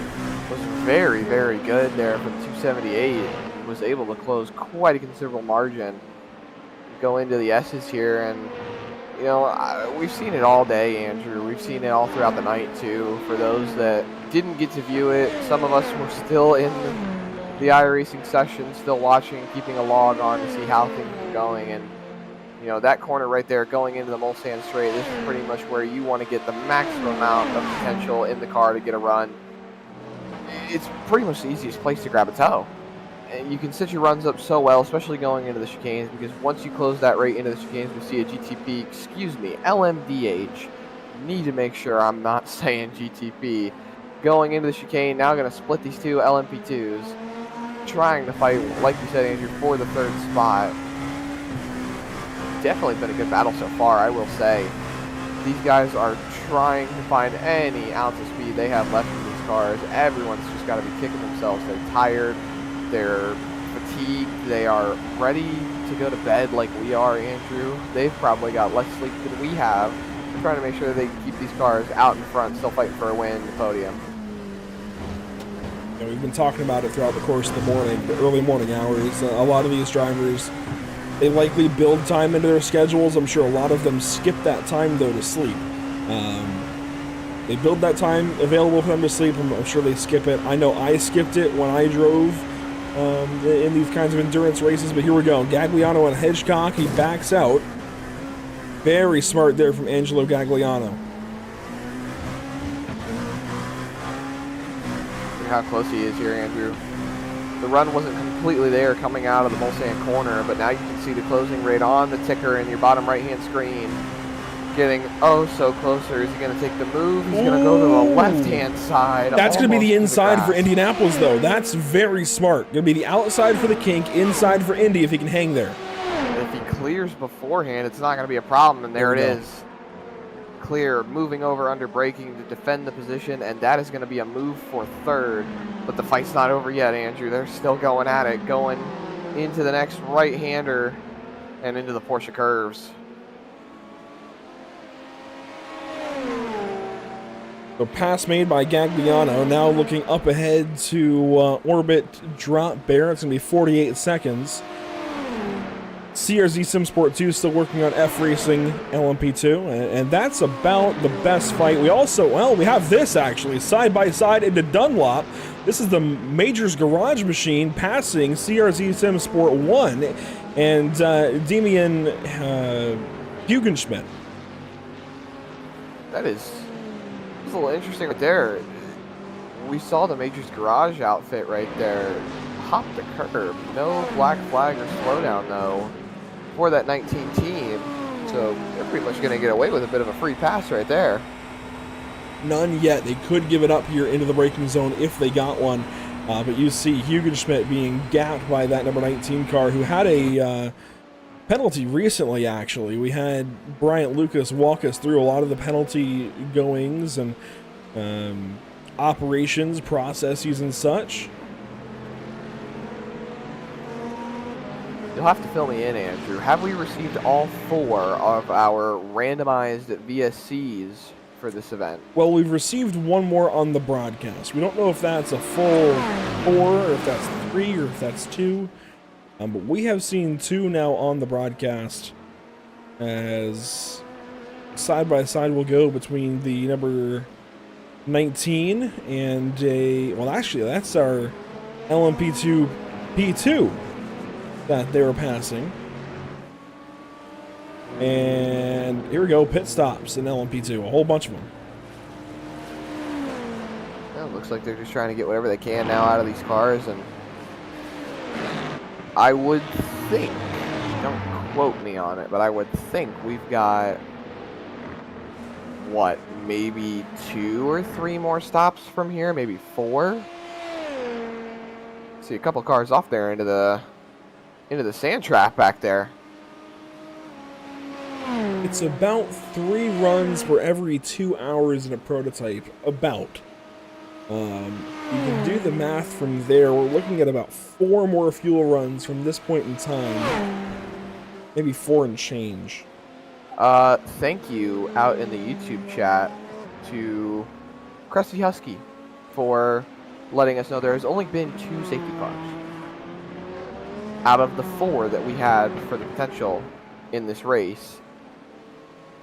was very, very good there from 278. Was able to close quite a considerable margin. Go into the S's here, and you know, we've seen it all day, Andrew. We've seen it all throughout the night too. For those that didn't get to view it, some of us were still in the iRacing session, still watching, keeping a log on to see how things are going. And you know, that corner right there going into the Mulsanne straight, this is pretty much where you want to get the maximum amount of potential in the car to get a run. It's pretty much the easiest place to grab a toe. And you can set your runs up so well, especially going into the chicanes, because once you close that right into the chicanes, we see a LMDH. Need to make sure I'm not saying GTP. Going into the chicane, now going to split these two LMP2s. Trying to fight, like you said, Andrew, for the 3rd spot. Definitely been a good battle so far, I will say. These guys are trying to find any ounce of speed they have left in these cars. Everyone's just got to be kicking themselves. They're tired, they're fatigued, they are ready to go to bed like we are, Andrew. They've probably got less sleep than we have. They're trying to make sure they can keep these cars out in front, still fighting for a win in the podium. We've been talking about it throughout the course of the morning, the early morning hours. A lot of these drivers, they likely build time into their schedules. I'm sure a lot of them skip that time, though, to sleep. They build that time available for them to sleep. I'm sure they skip it. I know I skipped it when I drove in these kinds of endurance races, but here we go. Gagliano and Hedgecock, he backs out. Very smart there from Angelo Gagliano. how close he is here, Andrew. The run wasn't completely there coming out of the Mulsanne corner, but now you can see the closing rate on the ticker in your bottom right-hand screen. Getting so closer. Is he going to take the move? He's going to go to the left-hand side. That's going to be the almost inside for grass. Indianapolis, though. That's very smart. Going to be the outside for the kink, inside for Indy if he can hang there. If he clears beforehand, it's not going to be a problem, and there it is. Clear, moving over under braking to defend the position, and that is going to be a move for third. But the fight's not over yet, Andrew. They're still going at it, going into the next right-hander and into the Porsche curves. So pass made by Gagliano, now looking up ahead to orbit drop bear. It's going to be 48 seconds. CRZ Sim Sport 2 still working on F Racing LMP2, and that's about the best fight. We also, we have this actually, side by side into Dunlop. This is the Majors Garage Machine passing CRZ Sim Sport 1 and Demian Hugenschmidt. That is a little interesting right there. We saw the Majors Garage outfit right there hop the curb. No black flag or slowdown though for that 19 team. So they're pretty much going to get away with a bit of a free pass right there. None yet. They could give it up here into the braking zone if they got one. But you see Hugenschmidt being gapped by that number 19 car who had a penalty recently, actually. We had Bryant Lucas walk us through a lot of the penalty goings and operations, processes, and such. You'll have to fill me in, Andrew. Have we received all 4 of our randomized VSCs for this event? Well, we've received one more on the broadcast. We don't know if that's a full 4, or if that's 3, or if that's 2. But we have seen 2 now on the broadcast, as side by side will go between the number 19 and actually that's our LMP2 P2 that they were passing. And here we go, pit stops in LMP2, a whole bunch of them. Well, it looks like they're just trying to get whatever they can now out of these cars, and I would think, don't quote me on it, but I would think we've got, what, maybe 2 or 3 more stops from here, maybe 4? See a couple cars off there into the sand trap back there. It's about 3 runs for every 2 hours in a prototype, about. You can do the math from there. We're looking at about 4 more fuel runs from this point in time. Maybe 4 and change. Thank you out in the YouTube chat to Krusty Husky for letting us know there has only been 2 safety cars out of the 4 that we had for the potential in this race.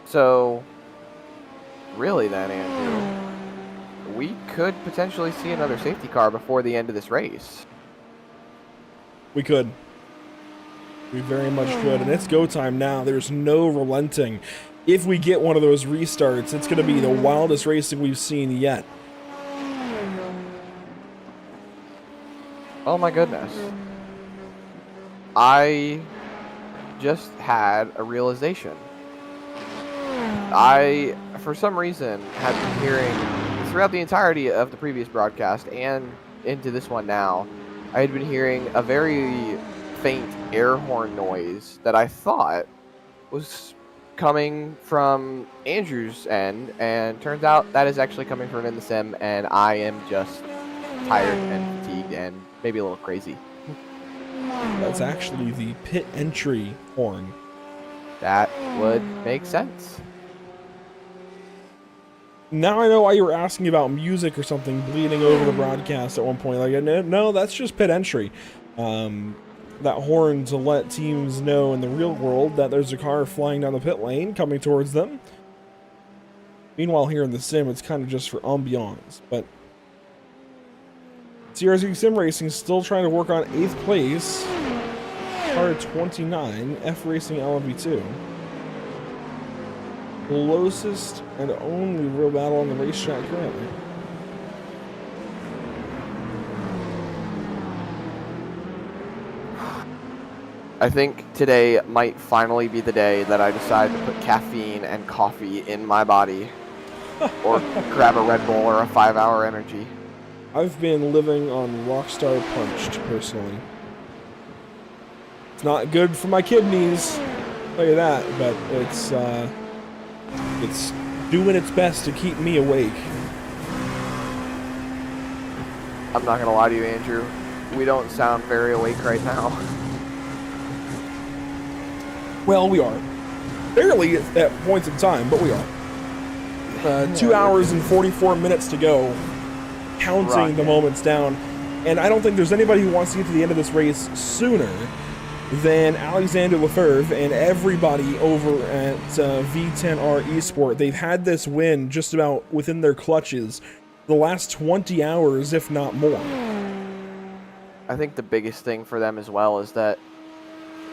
So, really then, Andrew, we could potentially see another safety car before the end of this race. We could. We very much could. And it's go time now. There's no relenting. If we get one of those restarts, it's going to be the wildest racing we've seen yet. Oh my goodness. I just had a realization. I, for some reason, had been hearing, throughout the entirety of the previous broadcast and into this one now, I had been hearing a very faint air horn noise that I thought was coming from Andrew's end, and turns out that is actually coming from in the sim, and I am just tired and fatigued and maybe a little crazy. That's actually the pit entry horn. That would make sense. Now I know why you were asking about music or something bleeding over the broadcast at one point. Like, no, that's just pit entry. That horn to let teams know in the real world that there's a car flying down the pit lane coming towards them. Meanwhile, here in the sim, it's kind of just for ambiance. But CRZ Sim Racing still trying to work on 8th place. Car 29, F Racing LMP2. Closest and only real battle on the racetrack currently. I think today might finally be the day that I decide to put caffeine and coffee in my body. Or grab a Red Bull or a 5-hour energy. I've been living on Rockstar Punched, personally. It's not good for my kidneys, I'll tell you that, but it's doing its best to keep me awake. I'm not gonna lie to you, Andrew. We don't sound very awake right now. Well, we are. Barely at points in time, but we are. 2 hours and 44 minutes to go, counting the moments down. And I don't think there's anybody who wants to get to the end of this race sooner than Alexander Lefebvre and everybody over at V10R Esport. They've had this win just about within their clutches the last 20 hours, if not more. I think the biggest thing for them as well is that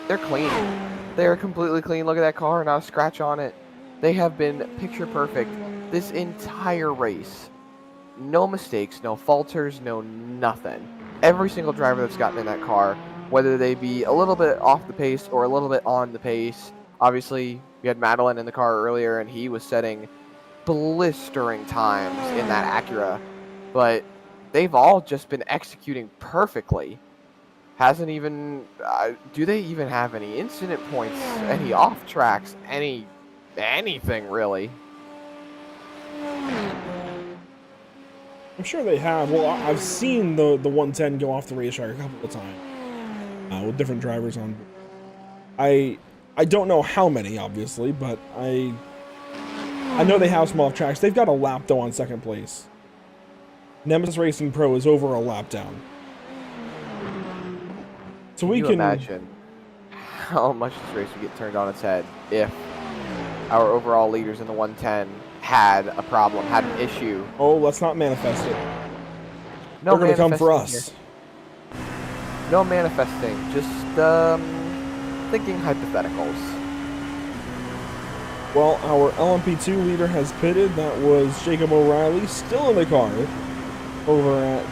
they're clean. They're completely clean. Look at that car, not a scratch on it. They have been picture perfect this entire race. No mistakes, no falters, no nothing. Every single driver that's gotten in that car, whether they be a little bit off the pace or a little bit on the pace. Obviously, we had Madeline in the car earlier, and he was setting blistering times in that Acura. But they've all just been executing perfectly. Hasn't even... do they even have any incident points? Any off tracks? Anything, really? I'm sure they have. Well, I've seen the 110 go off the racetrack a couple of times with different drivers on. I don't know how many, obviously, but I know they have some off tracks. They've got a lap though on second place. Nemesis Racing Pro is over a lap down. So we can imagine how much this race would get turned on its head if our overall leaders in the 110 had a problem, had an issue. Oh, let's not manifest it. No, they're gonna come for us. Here. No manifesting, just thinking hypotheticals. Well, our LMP2 leader has pitted. That was Jacob O'Reilly, still in the car over at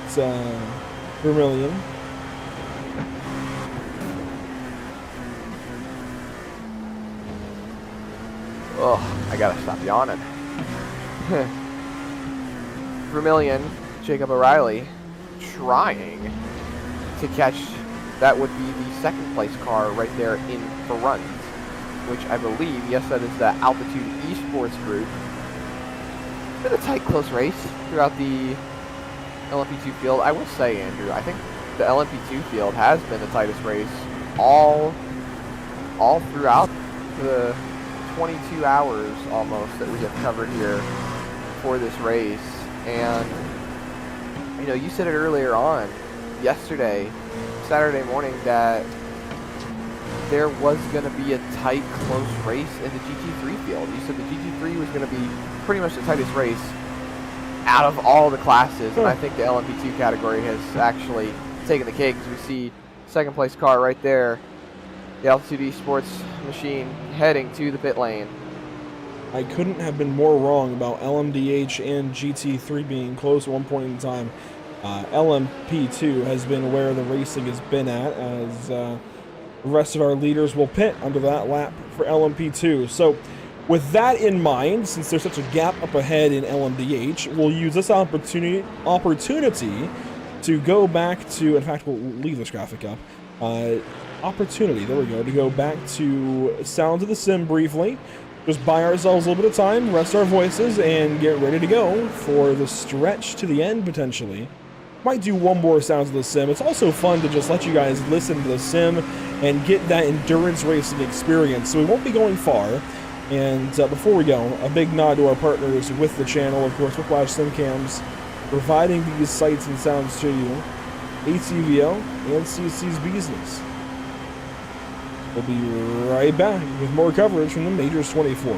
Vermilion. Ugh, I gotta stop yawning. Vermilion, Jacob O'Reilly, trying to catch, that would be the second place car right there in front, which I believe, yes, that is the Altitude Esports group. It's been a tight, close race throughout the LMP2 field. I will say, Andrew, I think the LMP2 field has been the tightest race all throughout the 22 hours almost that we have covered here for this race. And you know, you said it earlier on yesterday, Saturday morning, that there was going to be a tight, close race in the GT3 field. You said the GT3 was going to be pretty much the tightest race out of all the classes, and I think the LMP2 category has actually taken the cake, because we see second place car right there, the Altitude Esports machine heading to the pit lane. I couldn't have been more wrong about LMDH and GT3 being close at one point in time. LMP2 has been where the racing has been at, as the rest of our leaders will pit under that lap for LMP2. So with that in mind, since there's such a gap up ahead in LMDH, we'll use this opportunity to go back to, in fact, we'll leave this graphic up. Opportunity, there we go, to go back to Sounds of the Sim briefly. Just buy ourselves a little bit of time, rest our voices, and get ready to go for the stretch to the end, potentially. Might do one more Sounds of the Sim. It's also fun to just let you guys listen to the sim and get that endurance racing experience. So we won't be going far. And before we go, a big nod to our partners with the channel, of course, Whiplash Simcams, providing these sights and sounds to you, ATVO, and CC's Business. We'll be right back with more coverage from the Majors 24.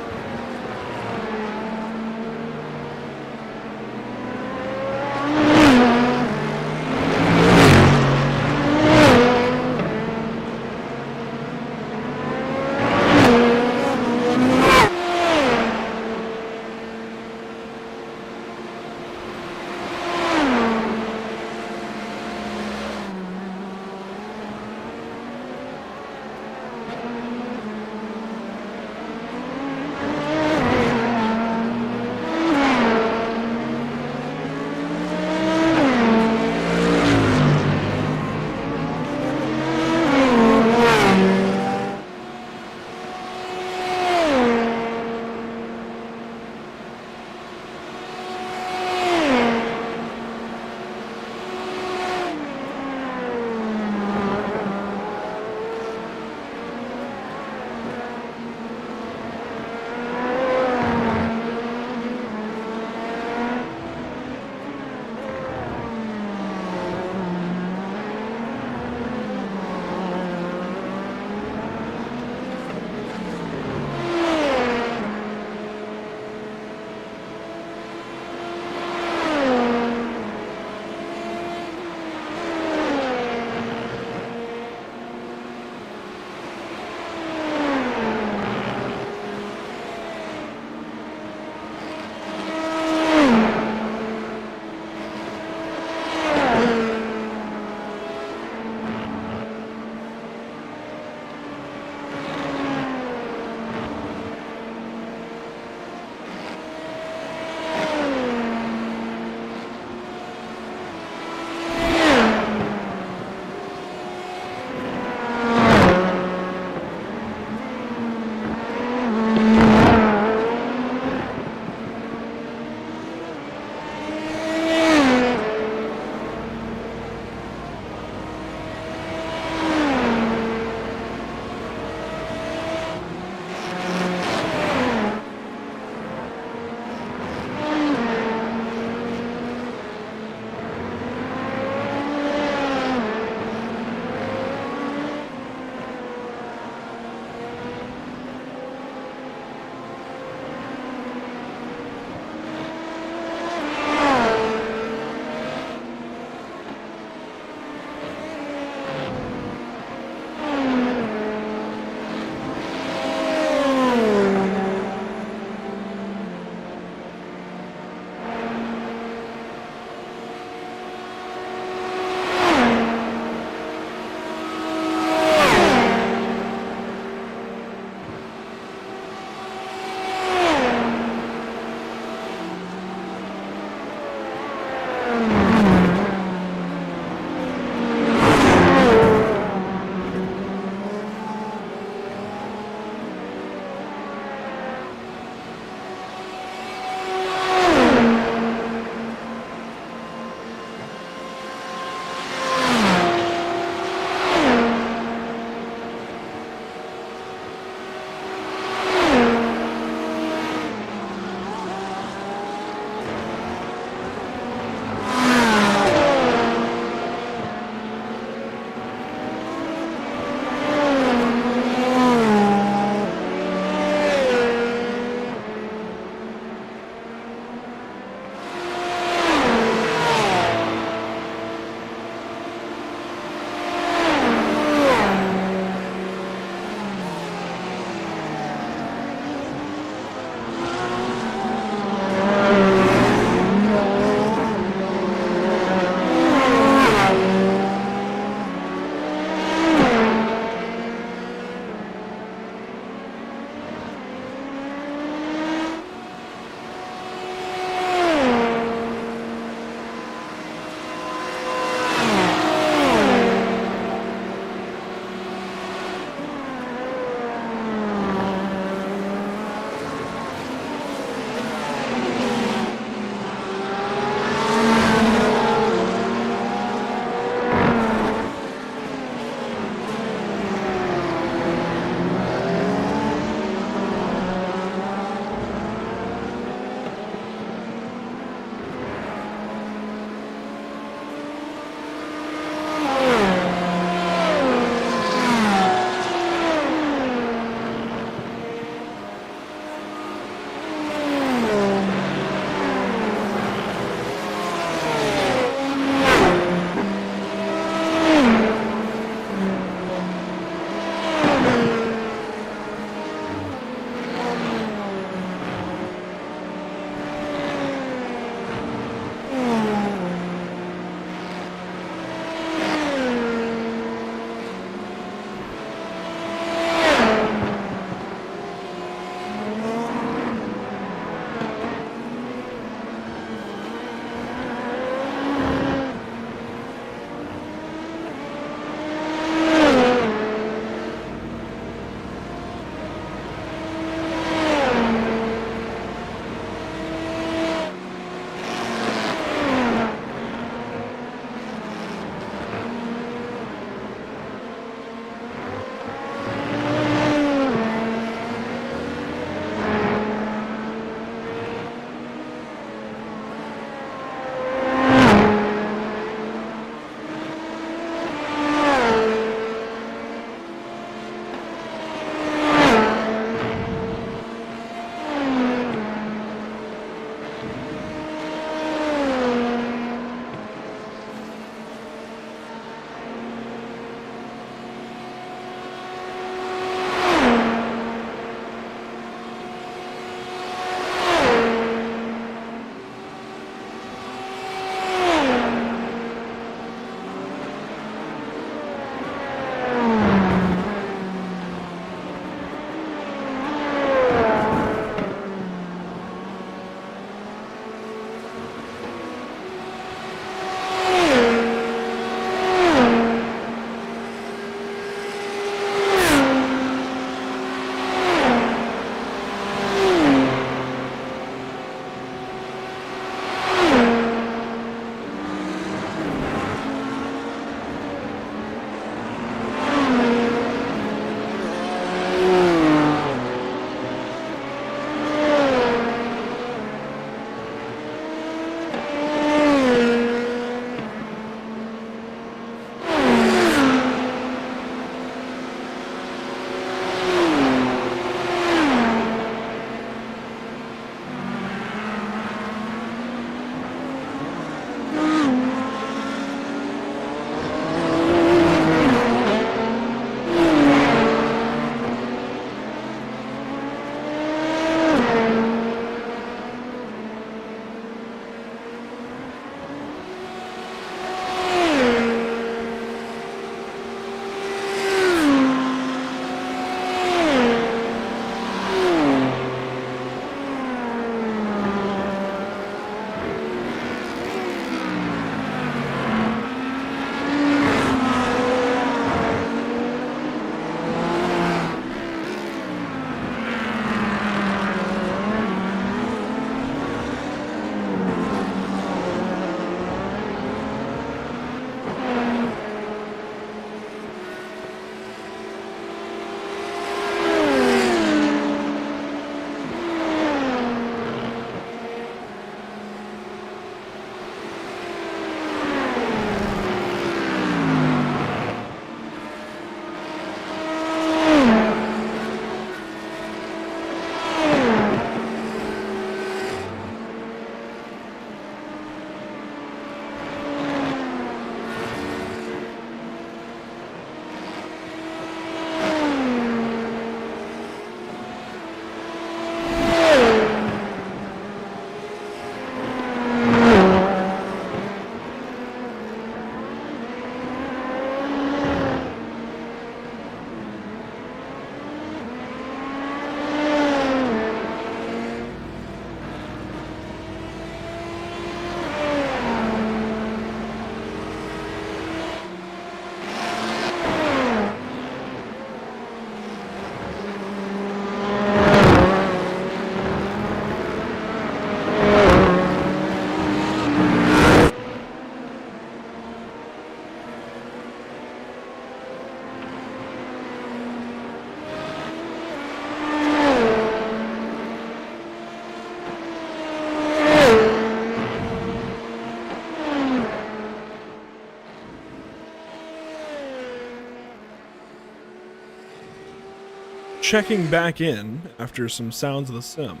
checking back in after some sounds of the sim.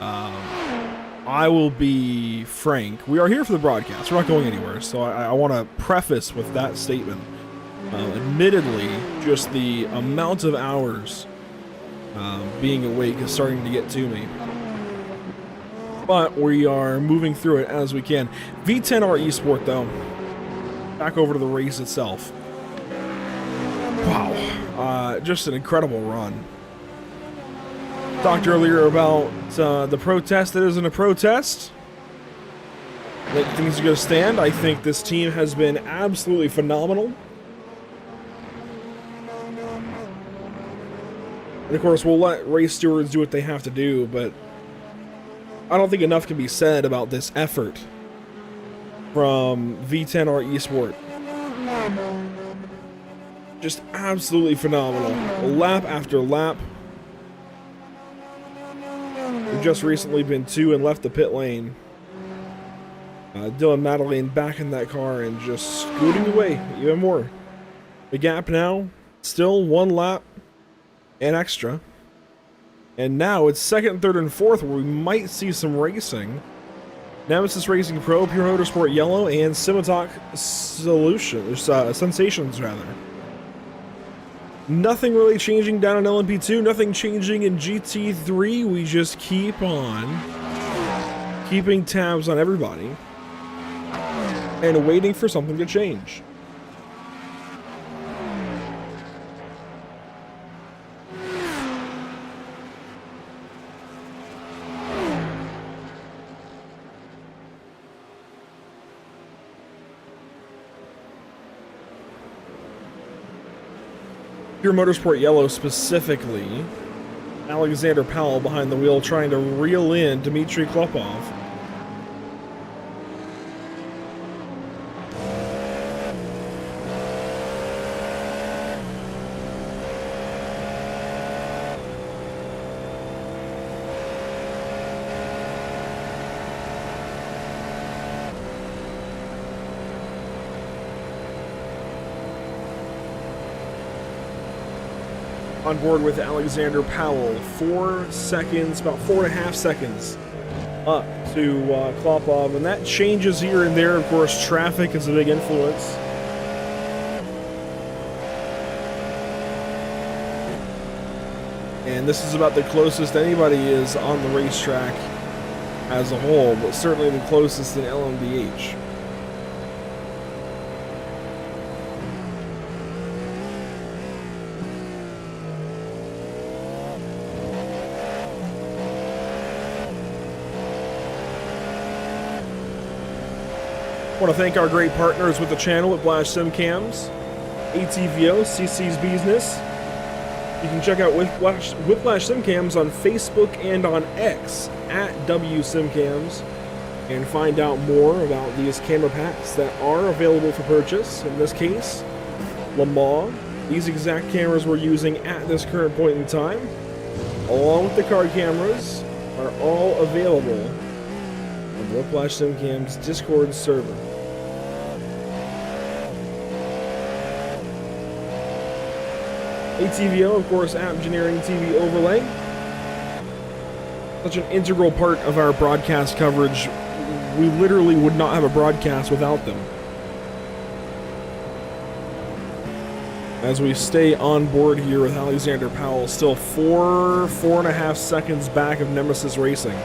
I will be frank. We are here for the broadcast. We're not going anywhere. So I want to preface with that statement. Admittedly, just the amount of hours being awake is starting to get to me. But we are moving through it as we can. V10R Esport, though. Back over to the race itself. Wow. Just an incredible run. Talked earlier about the protest that isn't a protest. I think things are going to stand. I think this team has been absolutely phenomenal. And of course, we'll let race stewards do what they have to do, but I don't think enough can be said about this effort from V10R Esport. Just absolutely phenomenal. Lap after lap. We've just recently been to and left the pit lane. Dylan Madeleine back in that car and just scooting away even more. The gap now, still 1 lap and extra. And now it's second, third, and fourth where we might see some racing. Nemesis Racing Pro, Pure Motorsport Yellow, and Simotalk Sensations, rather. Nothing really changing down in LMP2, nothing changing in GT3. We just keep on keeping tabs on everybody and waiting for something to change. Pure Motorsport Yellow specifically, Alexander Powell behind the wheel trying to reel in Dmitry Klopov. On board with Alexander Powell, 4 seconds, about 4.5 seconds up to Klopov, and that changes here and there. Of course, traffic is a big influence. And this is about the closest anybody is on the racetrack as a whole, but certainly the closest in LMDH. I want to thank our great partners with the channel, Whiplash Simcams, ATVO, CC's Business. You can check out Whiplash Simcams on Facebook and on X at WSimcams and find out more about these camera packs that are available for purchase. In this case, Le Mans. These exact cameras we're using at this current point in time, along with the card cameras, are all available on the Whiplash Simcams Discord server. ATVO, of course, App Engineering TV Overlay. Such an integral part of our broadcast coverage. We literally would not have a broadcast without them. As we stay on board here with Alexander Powell, still 4.5 seconds back of Nemesis Racing.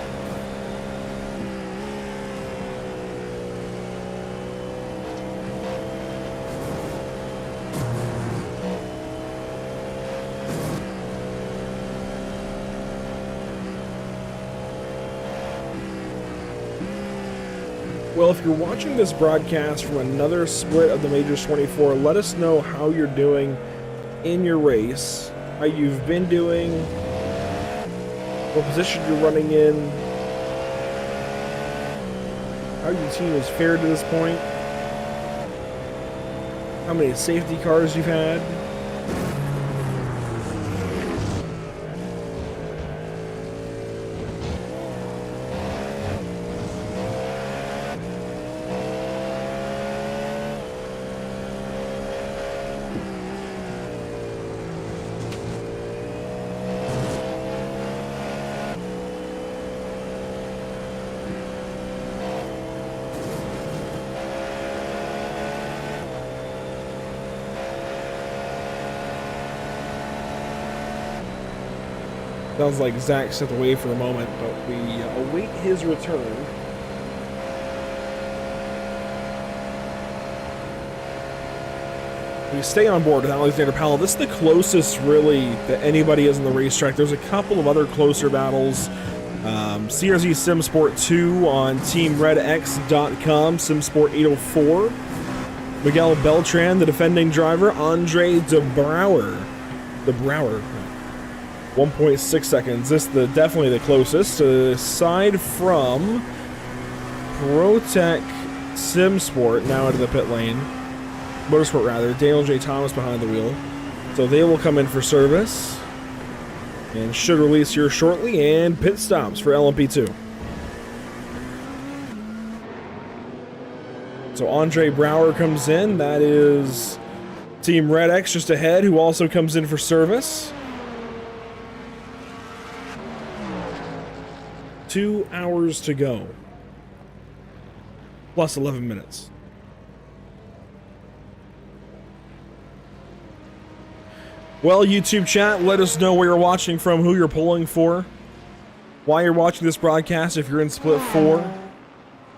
Well, if you're watching this broadcast from another split of the Majors 24, let us know how you're doing in your race, how you've been doing, what position you're running in, how your team has fared to this point, how many safety cars you've had. Sounds like Zach stepped away for a moment, but we await his return. We stay on board with Alexander Powell. This is the closest, really, that anybody is on the racetrack. There's a couple of other closer battles. CRZ SimSport 2 on TeamRedX.com, SimSport 804. Miguel Beltran, the defending driver. Andre De Brouwer. 1.6 seconds. This is definitely the closest. Aside from Protec SimSport, now into the pit lane. Motorsport, rather. Daniel J. Thomas behind the wheel. So they will come in for service. And should release here shortly. And pit stops for LMP2. So Andre Brouwer comes in. That is Team Red X just ahead, who also comes in for service. 2 hours to go. Plus 11 minutes. Well, YouTube chat, let us know where you're watching from, who you're pulling for, why you're watching this broadcast, if you're in split 4,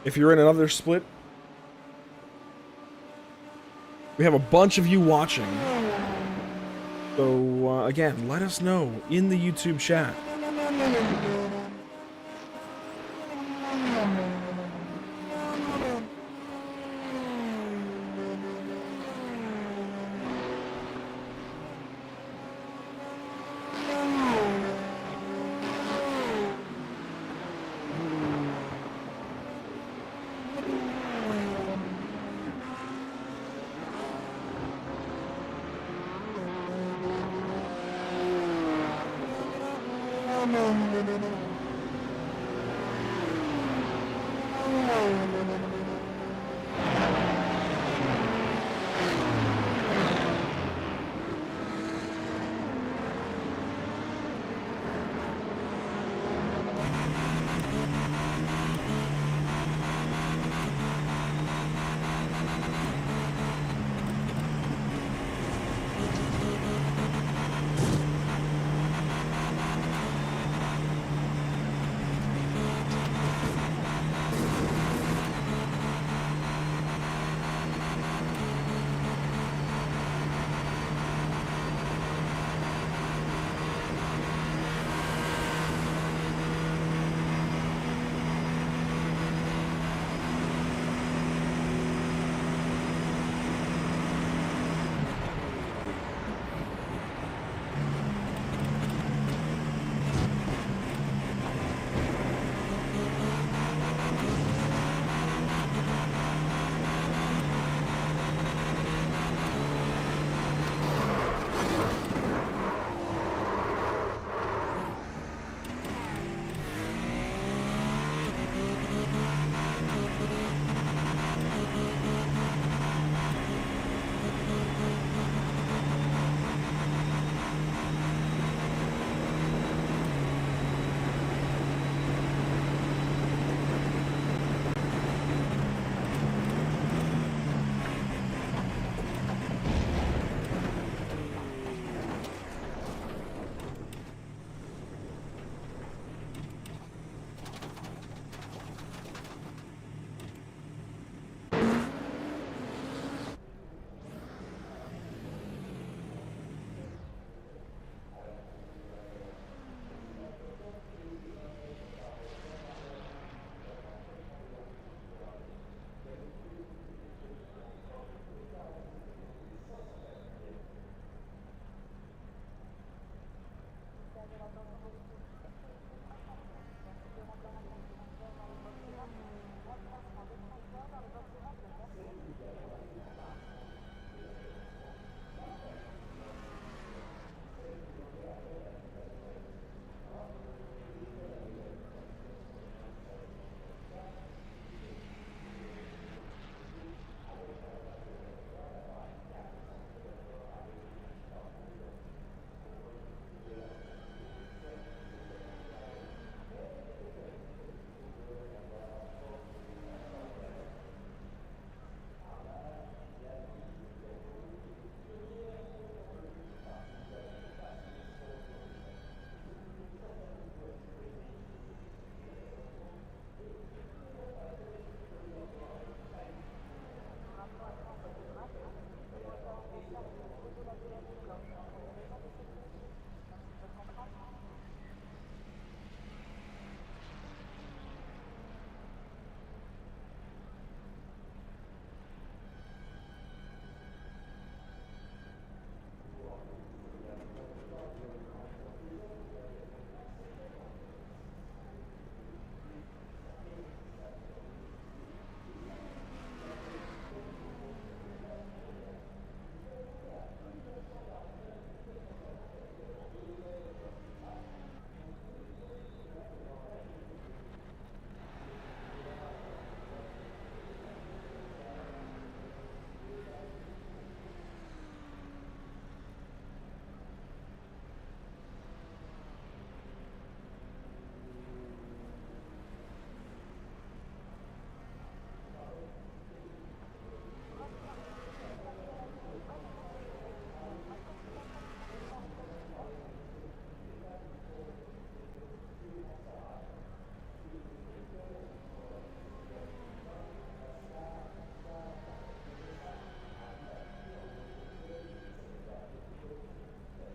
if you're in another split. We have a bunch of you watching. So, again, let us know in the YouTube chat.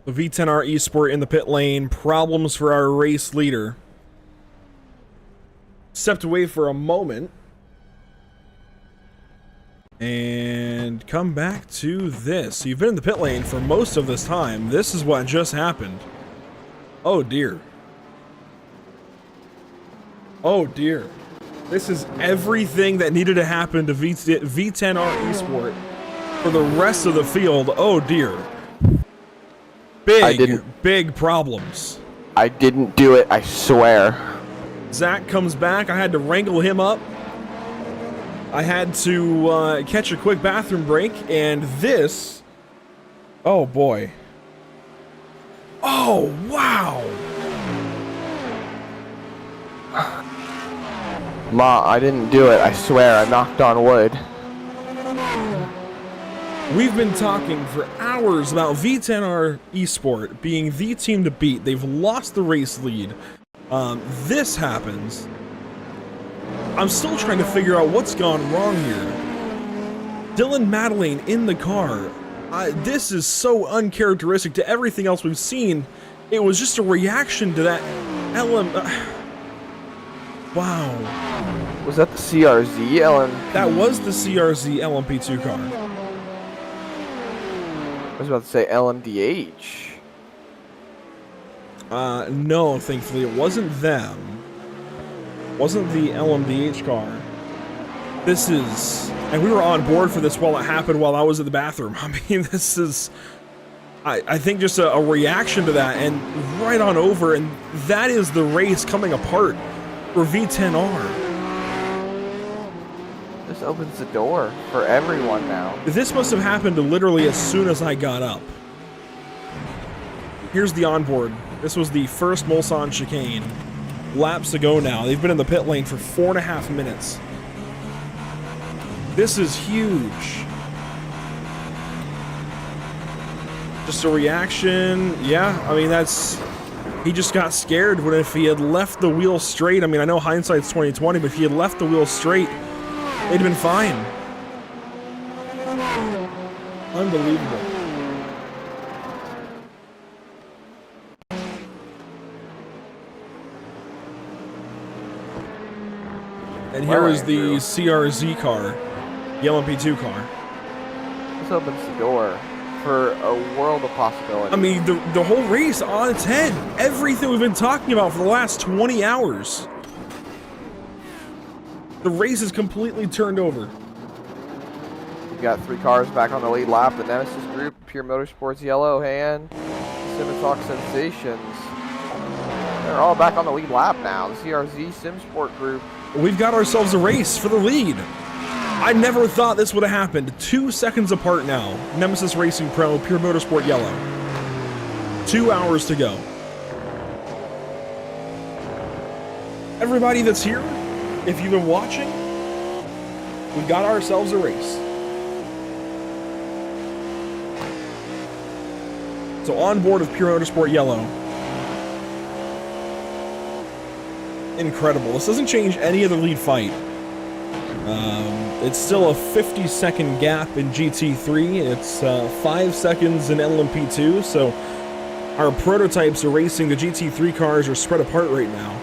The V10R Esport in the pit lane. Problems for our race leader. Stepped away for a moment. And come back to this. You've been in the pit lane for most of this time. This is what just happened. Oh dear. Oh dear. This is everything that needed to happen to V10R Esport for the rest of the field. Oh dear. Big problems. I didn't do it, I swear. Zach comes back. I had to wrangle him up. I had to catch a quick bathroom break, and this... Oh, boy. Oh, wow! Ma, I didn't do it, I swear. I knocked on wood. We've been talking for hours about V10R Esport being the team to beat. They've lost the race lead. This happens. I'm still trying to figure out what's gone wrong here. Dylan Madeleine in the car. This is so uncharacteristic to everything else we've seen. It was just a reaction to that wow. Was that the CRZ LMP? That was the CRZ LMP2 car. I was about to say LMDH. No, thankfully it wasn't them. Wasn't the LMDH car. This is... And we were on board for this while it happened while I was in the bathroom. I mean, this is... I think just a reaction to that and right on over, and that is the race coming apart for V10R. This opens the door for everyone now. This must have happened literally as soon as I got up. Here's the onboard. This was the first Mulsanne chicane. Laps ago now. They've been in the pit lane for 4.5 minutes. This is huge. Just a reaction. Yeah, I mean, that's... He just got scared when if he had left the wheel straight. I mean, I know hindsight's 20/20, but if he had left the wheel straight, they'd have been fine. Unbelievable. And here is the CRZ car, the LMP2 car. This opens the door for a world of possibilities. I mean, the whole race on its head. Everything we've been talking about for the last 20 hours. The race is completely turned over. We've got 3 cars back on the lead lap. The Nemesis Group, Pure Motorsports Yellow, and Simotalk Sensations. They're all back on the lead lap now. The CRZ Simsport Group. We've got ourselves a race for the lead. I never thought this would have happened. 2 seconds apart now. Nemesis Racing Pro, Pure Motorsport Yellow. 2 hours to go. Everybody that's here, if you've been watching, we got ourselves a race. So on board of Pure Motorsport Yellow. Incredible. This doesn't change any of the lead fight. It's still a 50-second gap in GT3. It's 5 seconds in LMP2. So our prototypes are racing. The GT3 cars are spread apart right now.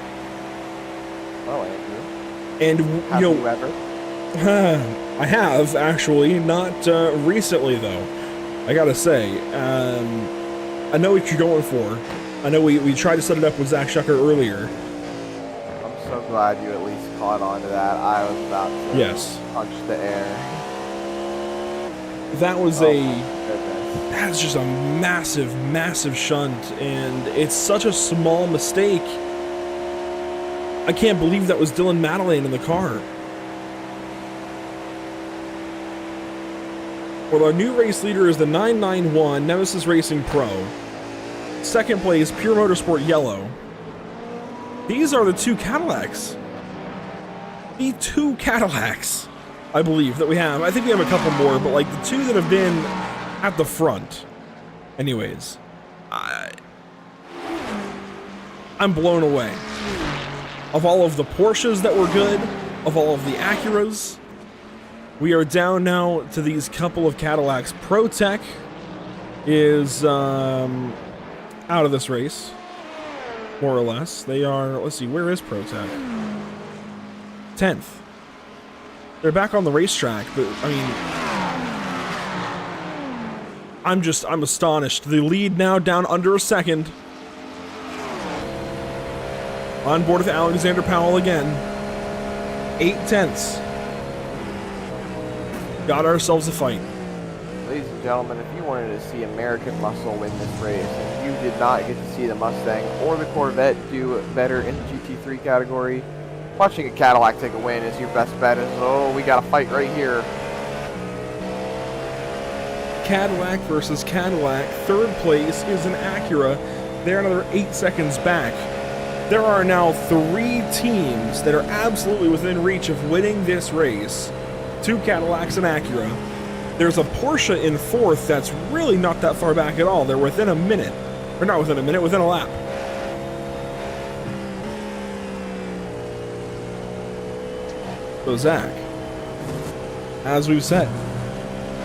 Oh, Andrew. And Have you ever? I have actually, not recently though. I gotta say, I know what you're going for. I know we tried to set it up with Zach Shucker earlier. So glad you at least caught on to that. I was about to punch the air. That was goodness. That's just a massive, massive shunt, and it's such a small mistake. I can't believe that was Dylan Madeleine in the car. Well, our new race leader is the 991 Nemesis Racing Pro. Second place, Pure Motorsport Yellow. These are the 2 Cadillacs. The 2 Cadillacs, I believe, that we have. I think we have a couple more, but like the 2 that have been at the front. Anyways, I'm blown away. Of all of the Porsches that were good, of all of the Acuras, we are down now to these couple of Cadillacs. ProTech is out of this race, more or less. They are, let's see, where is ProTech? 10th. They're back on the racetrack, but I mean, I'm astonished. The lead now down under a second. On board with Alexander Powell again. 8/10. Got ourselves a fight. Ladies and gentlemen, if you wanted to see American muscle win this race, and you did not get to see the Mustang or the Corvette do better in the GT3 category, watching a Cadillac take a win is your best bet. Is, oh, we got a fight right here. Cadillac versus Cadillac. Third place is an Acura. They're another 8 seconds back. There are now 3 teams that are absolutely within reach of winning this race. 2 Cadillacs and Acura. There's a Porsche in 4th that's really not that far back at all. They're within a minute. Or not within a minute, within a lap. So Zach, as we've said,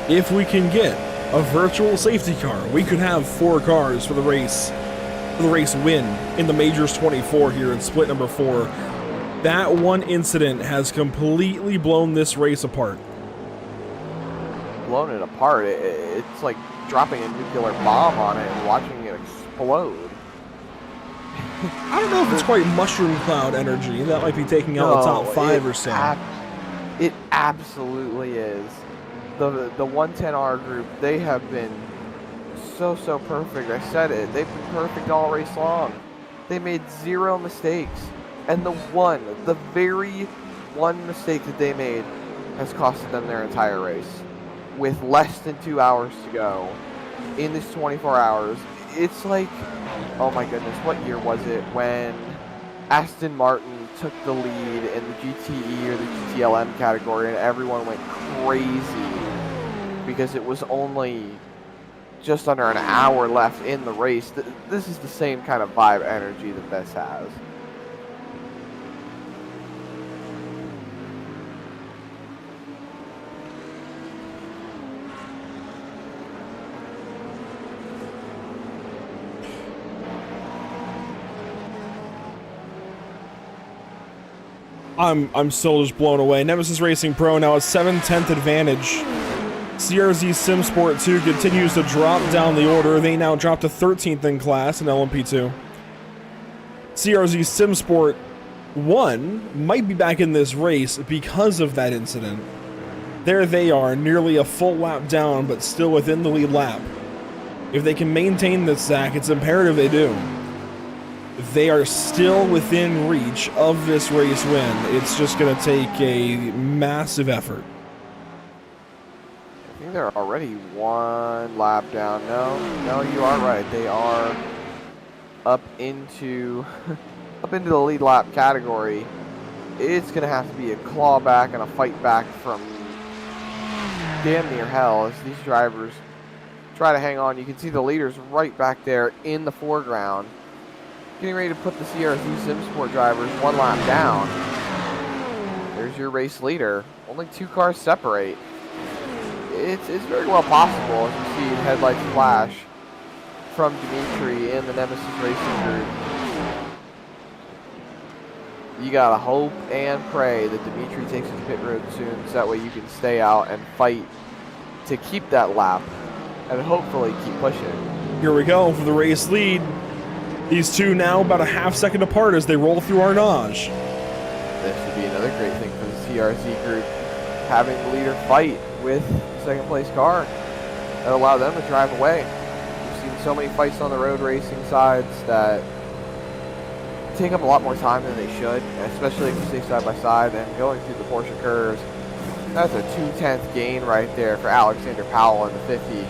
if we can get a virtual safety car, we could have 4 cars for the race win in the Majors 24 here in split number 4. That one incident has completely blown this race apart. Blown it apart. It's like dropping a nuclear bomb on it and watching it explode. I don't know if it's quite mushroom cloud energy. That might be taking out the top 5 or so. It absolutely is. The 110R group, they have been so perfect. I said it. They've been perfect all race long. They made 0 mistakes. And the very one mistake that they made has costed them their entire race. With less than 2 hours to go in this 24 hours, it's like, oh my goodness, what year was it when Aston Martin took the lead in the GTE or the GTLM category and everyone went crazy because it was only just under an hour left in the race? This is the same kind of vibe energy that this has. I'm still just blown away. Nemesis Racing Pro now a 7/10 advantage. CRZ Sim Sport 2 continues to drop down the order. They now drop to 13th in class in LMP2. CRZ Sim Sport 1 might be back in this race because of that incident. There they are, nearly a full lap down, but still within the lead lap. If they can maintain this, Zach, it's imperative they do. They are still within reach of this race win. It's just going to take a massive effort. I think they're already 1 lap down. No, you are right. They are up into the lead lap category. It's going to have to be a claw back and a fight back from damn near hell as these drivers try to hang on. You can see the leaders right back there in the foreground, getting ready to put the CRZ Sim Sport drivers 1 lap down. There's your race leader. Only 2 cars separate. It's very well possible, as you see headlights flash from Dimitri in the Nemesis Racing group. You gotta hope and pray that Dimitri takes his pit road soon, so that way you can stay out and fight to keep that lap and hopefully keep pushing. Here we go for the race lead. These two now about a half second apart as they roll through Arnage. This would be another great thing for the CRZ group, having the leader fight with the second place car and allow them to drive away. We've seen so many fights on the road racing sides that take up a lot more time than they should, especially if you stay side by side and going through the Porsche curves. That's a 2/10 gain right there for Alexander Powell in the 50.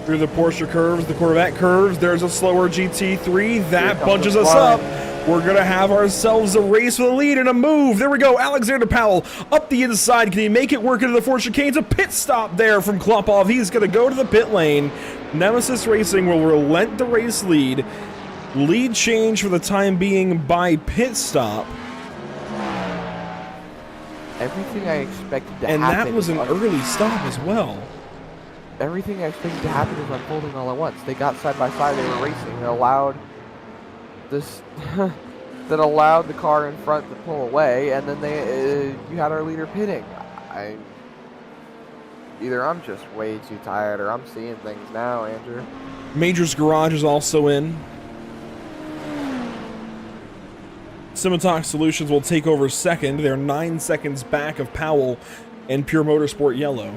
Through the Porsche curves, the Corvette curves, there's a slower GT3. That bunches us up. We're going to have ourselves a race with a lead and a move. There we go. Alexander Powell up the inside. Can he make it work into the Ford chicanes? A pit stop there from Klopov. He's going to go to the pit lane. Nemesis Racing will relent the race lead. Lead change for the time being by pit stop. Everything I expected to and happen. And that was an early stop as well. everything I expected to happen is unfolding all at once. They got side by side, they were racing. It allowed this that allowed the car in front to pull away, and then you had our leader pitting. Either I'm just way too tired, or I'm seeing things now, Andrew. Major's Garage is also in. Simotok Solutions will take over second. They're 9 seconds back of Powell and Pure Motorsport Yellow.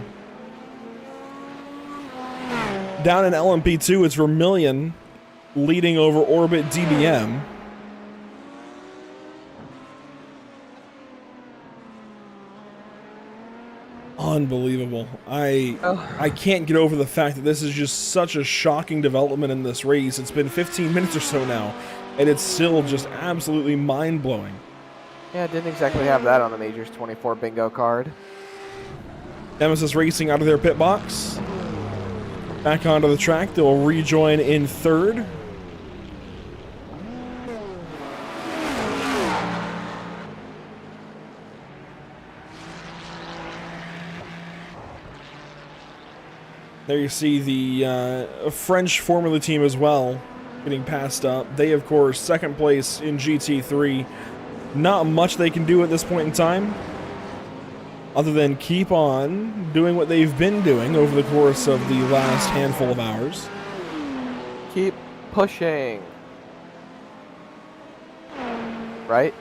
Down in LMP2, it's Vermilion leading over Orbit DBM. Unbelievable. I can't get over the fact that this is just such a shocking development in this race. It's been 15 minutes or so now, and it's still just absolutely mind-blowing. Yeah, didn't exactly have that on the Majors 24 bingo card. Nemesis Racing out of their pit box. Back onto the track. They'll rejoin in third. There you see the French Formula team as well getting passed up. They, of course, second place in GT3. Not much they can do at this point in time, other than keep on doing what they've been doing over the course of the last handful of hours. Keep pushing. Right?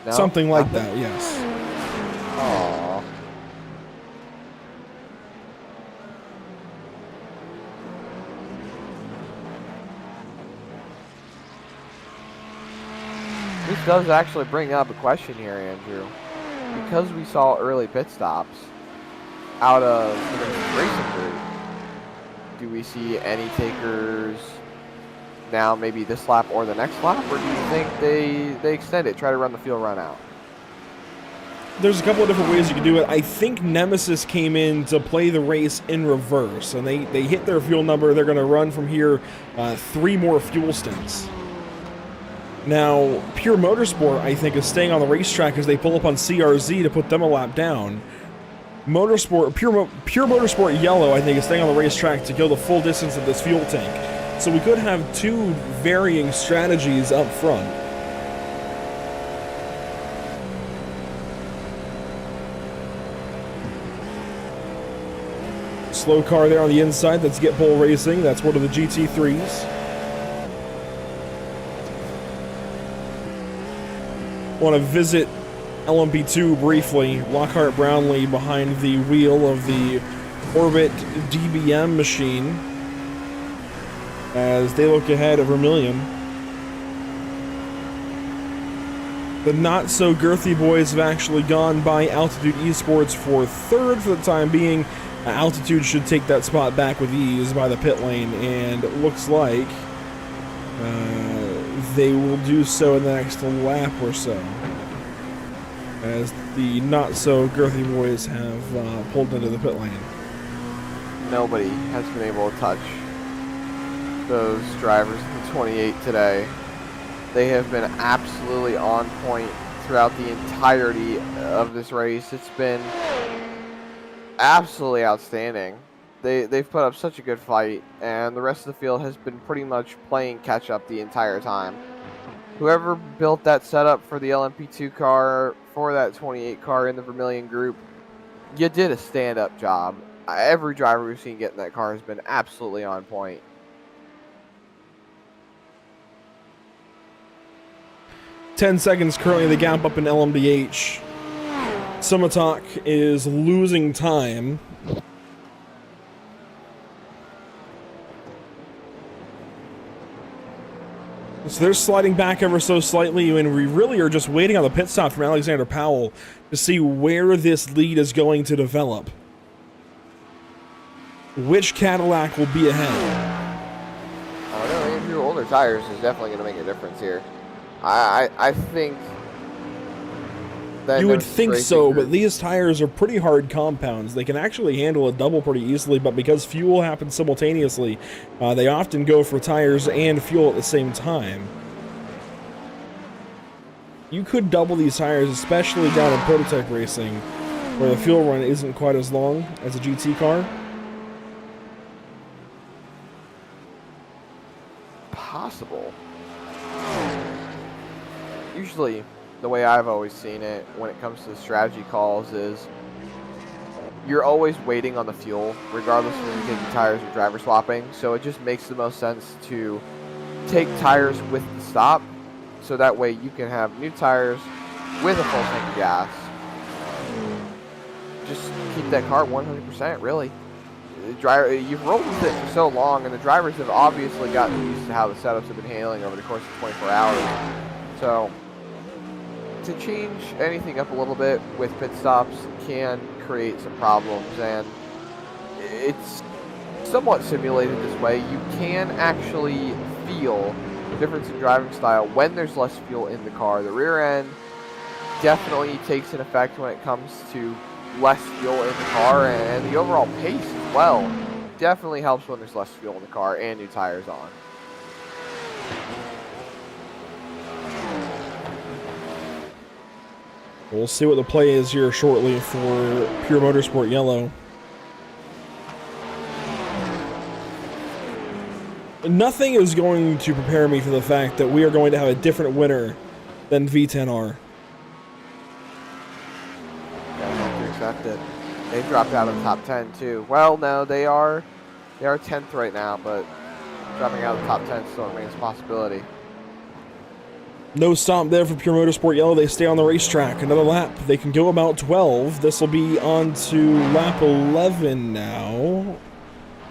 No? Something like Nothing? that, yes. Aww. This does actually bring up a question here, Andrew. Because we saw early pit stops out of the racing group, do we see any takers now, maybe this lap or the next lap, or do you think they extend it, try to run the field run out? There's a couple of different ways you can do it. I think Nemesis came in to play the race in reverse, and they hit their fuel number. They're going to run from here 3 more fuel stints. Now, Pure Motorsport, I think, is staying on the racetrack as they pull up on CRZ to put them a lap down. Pure Motorsport Yellow, I think, is staying on the racetrack to go the full distance of this fuel tank. So we could have 2 varying strategies up front. Slow car there on the inside. That's Get Bull Racing. That's one of the GT3s. Want to visit LMP2 briefly. Lockhart Brownlee behind the wheel of the Orbit DBM machine as they look ahead at Vermilion. The not-so-girthy boys have actually gone by Altitude Esports for third for the time being. Altitude should take that spot back with ease by the pit lane, and it looks like they will do so in the next lap or so, as the not-so-girthy boys have pulled into the pit lane. Nobody has been able to touch those drivers in the 28 today. They have been absolutely on point throughout the entirety of this race. It's been absolutely outstanding. They've put up such a good fight, and the rest of the field has been pretty much playing catch-up the entire time. Whoever built that setup for the LMP2 car, for that 28 car in the Vermilion group, you did a stand-up job. Every driver we've seen get in that car has been absolutely on point. Ten seconds currently the gap up in LMDH. Simotok is losing time. So they're sliding back ever so slightly, and we really are just waiting on the pit stop from Alexander Powell to see where this lead is going to develop. Which Cadillac will be ahead? I don't know, Andrew, older tires is definitely going to make a difference here. I think that you would think so, but these tires are pretty hard compounds. They can actually handle a double pretty easily, but because fuel happens simultaneously, they often go for tires and fuel at the same time. You could double these tires, especially down in prototype racing, where the fuel run isn't quite as long as a GT car. possible. Usually, the way I've always seen it when it comes to strategy calls is you're always waiting on the fuel, regardless of if you're taking tires or driver swapping. So it just makes the most sense to take tires with the stop, so that way you can have new tires with a full tank of gas. Just keep that car 100%, really. The driver, you've rolled with it for so long, and the drivers have obviously gotten used to how the setups have been handling over the course of 24 hours. So to change anything up a little bit with pit stops can create some problems, and it's somewhat simulated this way. You can actually feel the difference in driving style when there's less fuel in the car. The rear end definitely takes an effect when it comes to less fuel in the car, and the overall pace as well definitely helps when there's less fuel in the car and new tires on. We'll see what the play is here shortly for Pure Motorsport Yellow. Nothing is going to prepare me for the fact that we are going to have a different winner than V10R. Accept it. They dropped out of the top 10 too. Well, no, they are 10th right now, but dropping out of the top 10 still remains a possibility. No stop there for Pure Motorsport Yellow. They stay on the racetrack. Another lap. They can go about 12. This will be on to lap 11 now.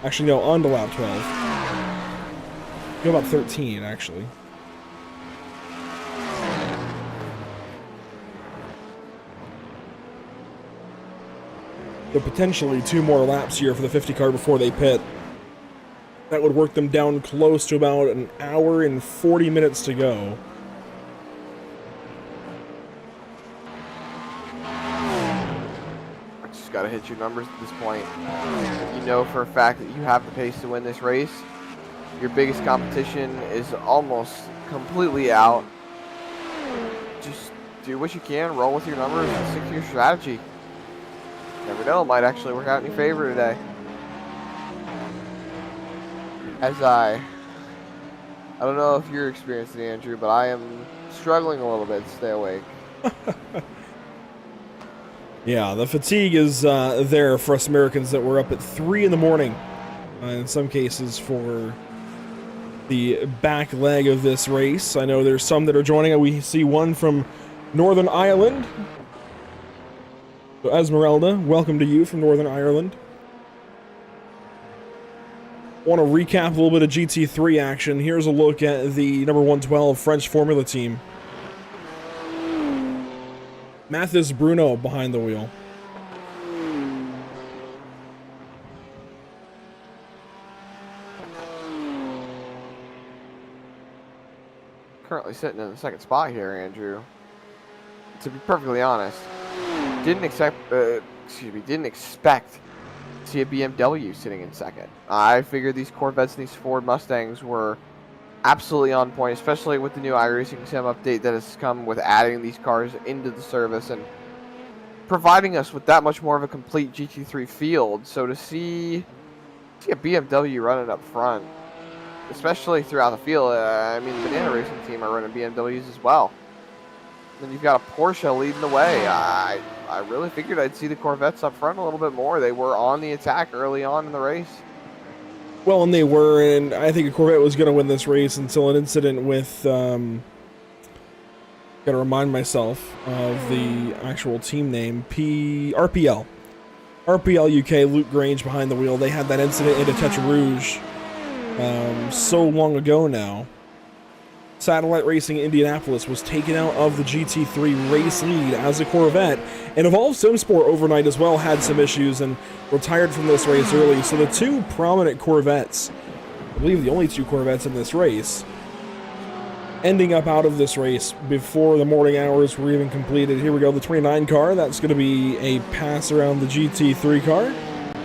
Actually, no, on to lap 12. Go about 13, actually. So potentially 2 more laps here for the 50 car before they pit. That would work them down close to about an hour and 40 minutes to go. Just got to hit your numbers at this point. You know for a fact that you have the pace to win this race. Your biggest competition is almost completely out. Just do what you can, roll with your numbers, and stick to your strategy. Never know, it might actually work out in your favor today. As I don't know if you're experiencing it, Andrew, but I am struggling a little bit to stay awake. Yeah, the fatigue is there for us Americans that were up at 3 in the morning, in some cases, for the back leg of this race. I know there's some that are joining. We see one from Northern Ireland. So Esmeralda, welcome to you from Northern Ireland. Want to recap a little bit of GT3 action. Here's a look at the number 112 French Formula team. Mathis Bruno behind the wheel. Currently sitting in the second spot here, Andrew. To be perfectly honest, didn't expect to see a BMW sitting in second. I figured these Corvettes and these Ford Mustangs were absolutely on point, especially with the new iRacing Sim update that has come with adding these cars into the service and providing us with that much more of a complete GT3 field. So to see a BMW running up front, especially throughout the field, I mean, the Banana Racing team are running BMWs as well. Then you've got a Porsche leading the way. I really figured I'd see the Corvettes up front a little bit more. They were on the attack early on in the race. Well, and they were, and I think a Corvette was going to win this race until an incident with, gotta remind myself of the actual team name, RPL. RPL UK, Luke Grange behind the wheel. They had that incident into Tetra Rouge so long ago now. Satellite Racing Indianapolis was taken out of the GT3 race lead as a Corvette, and Evolve SimSport overnight as well had some issues and retired from this race early. So the two prominent Corvettes, I believe the only two Corvettes in this race, ending up out of this race before the morning hours were even completed. Here we go, the 29 car. That's going to be a pass around the GT3 car.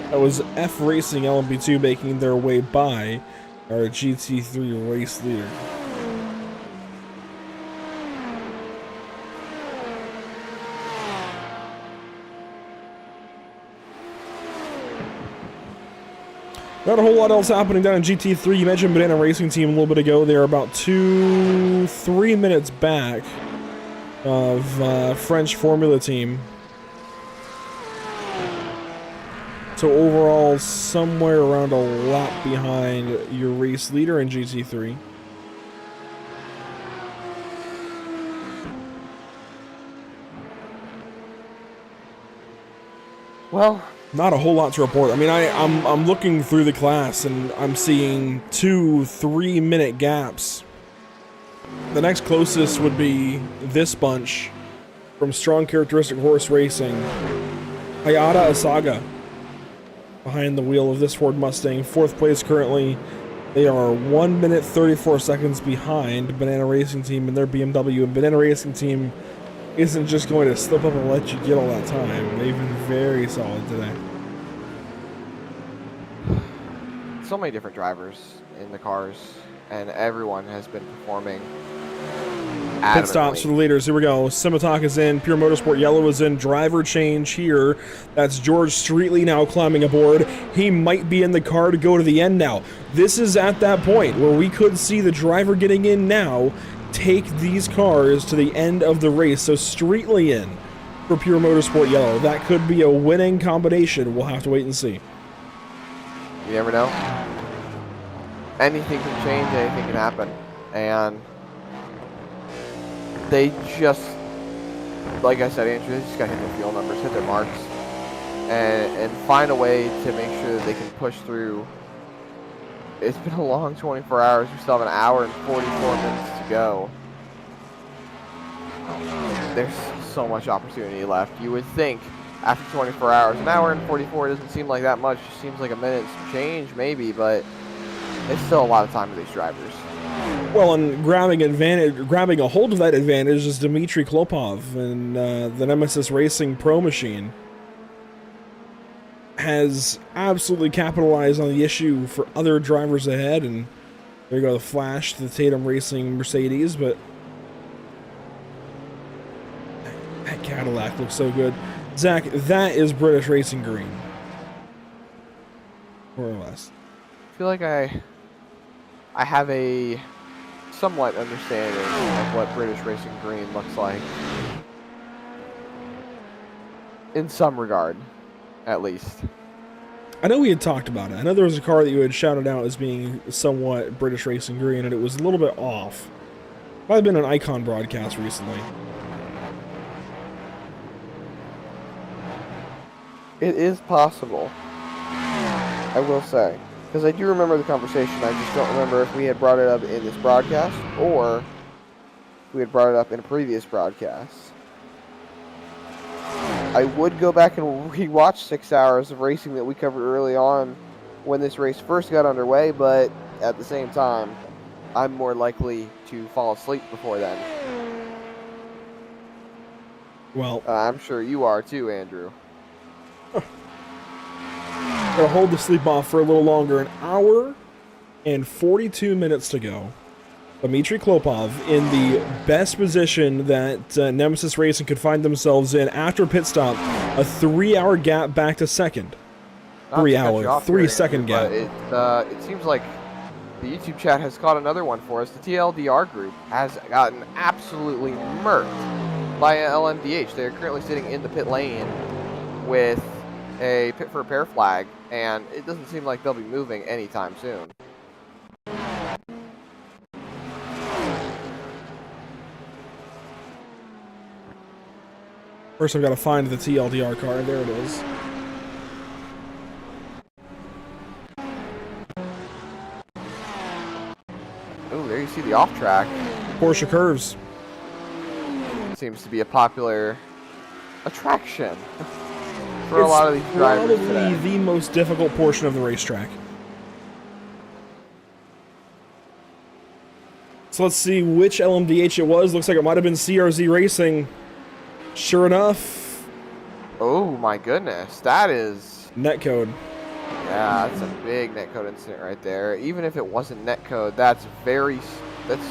That was F Racing LMP2 making their way by our GT3 race leader. Not a whole lot else happening down in GT3. You mentioned Banana Racing Team a little bit ago. They're about 2-3 minutes back of French Formula Team. So overall, somewhere around a lap behind your race leader in GT3. Well, not a whole lot to report. I mean, I'm looking through the class and I'm seeing 2-3 minute gaps. The next closest would be this bunch from Strong Characteristic Horse Racing. Hayata Asaga behind the wheel of this Ford Mustang. 4th place currently. They are 1 minute 34 seconds behind Banana Racing Team and their BMW. And Banana Racing Team isn't just going to slip up and let you get all that time. They've been very solid today. So many different drivers in the cars, and everyone has been performing adamantly. Pit stops for the leaders. Here we go. Simataka's in. Pure Motorsport Yellow is in. Driver change here. That's George Streetley now climbing aboard. He might be in the car to go to the end now. This is at that point where we could see the driver getting in now take these cars to the end of the race. So Streetley in for Pure Motorsport Yellow. That could be a winning combination. We'll have to wait and see. You never know. Anything can change, anything can happen. And they just, like I said, Andrew, they just got to hit their fuel numbers, hit their marks, and find a way to make sure that they can push through. It's been a long 24 hours. We still have an hour and 44 minutes to go. There's so much opportunity left. You would think after 24 hours, an hour and 44 doesn't seem like that much. It seems like a minute's change maybe, but it's still a lot of time for these drivers. Well, and grabbing a hold of that advantage is Dmitry Klopov, and the Nemesis Racing Pro Machine has absolutely capitalized on the issue for other drivers ahead. And there you go, the flash to the Tatum Racing Mercedes, but that Cadillac looks so good. Zach, that is British Racing Green, more or less. I feel like I have a somewhat understanding of what British Racing Green looks like. In some regard, at least. I know we had talked about it. I know there was a car that you had shouted out as being somewhat British Racing Green, and it was a little bit off. Might have been an Icon broadcast recently. It is possible, I will say. Because I do remember the conversation, I just don't remember if we had brought it up in this broadcast, or if we had brought it up in a previous broadcast. I would go back and rewatch 6 hours of racing that we covered early on when this race first got underway, but at the same time, I'm more likely to fall asleep before then. Well, I'm sure you are too, Andrew. Gonna hold the sleep off for a little longer. An hour and 42 minutes to go. Dmitry Klopov in the best position that Nemesis Racing could find themselves in after pit stop. A 3-hour gap back to second. 3-second gap. But it seems like the YouTube chat has caught another one for us. The TLDR group has gotten absolutely murked by LMDH. They're currently sitting in the pit lane with a pit for repair flag, and it doesn't seem like they'll be moving anytime soon. First I've got to find the TLDR car. There it is. Oh, there you see the off track. Porsche curves. Seems to be a popular attraction for a lot of these drivers probably today. the most difficult portion of the racetrack. So let's see which LMDH it was. Looks like it might have been CRZ Racing. Sure enough. Oh my goodness, that is... Netcode. Yeah, that's a big netcode incident right there. Even if it wasn't netcode, that's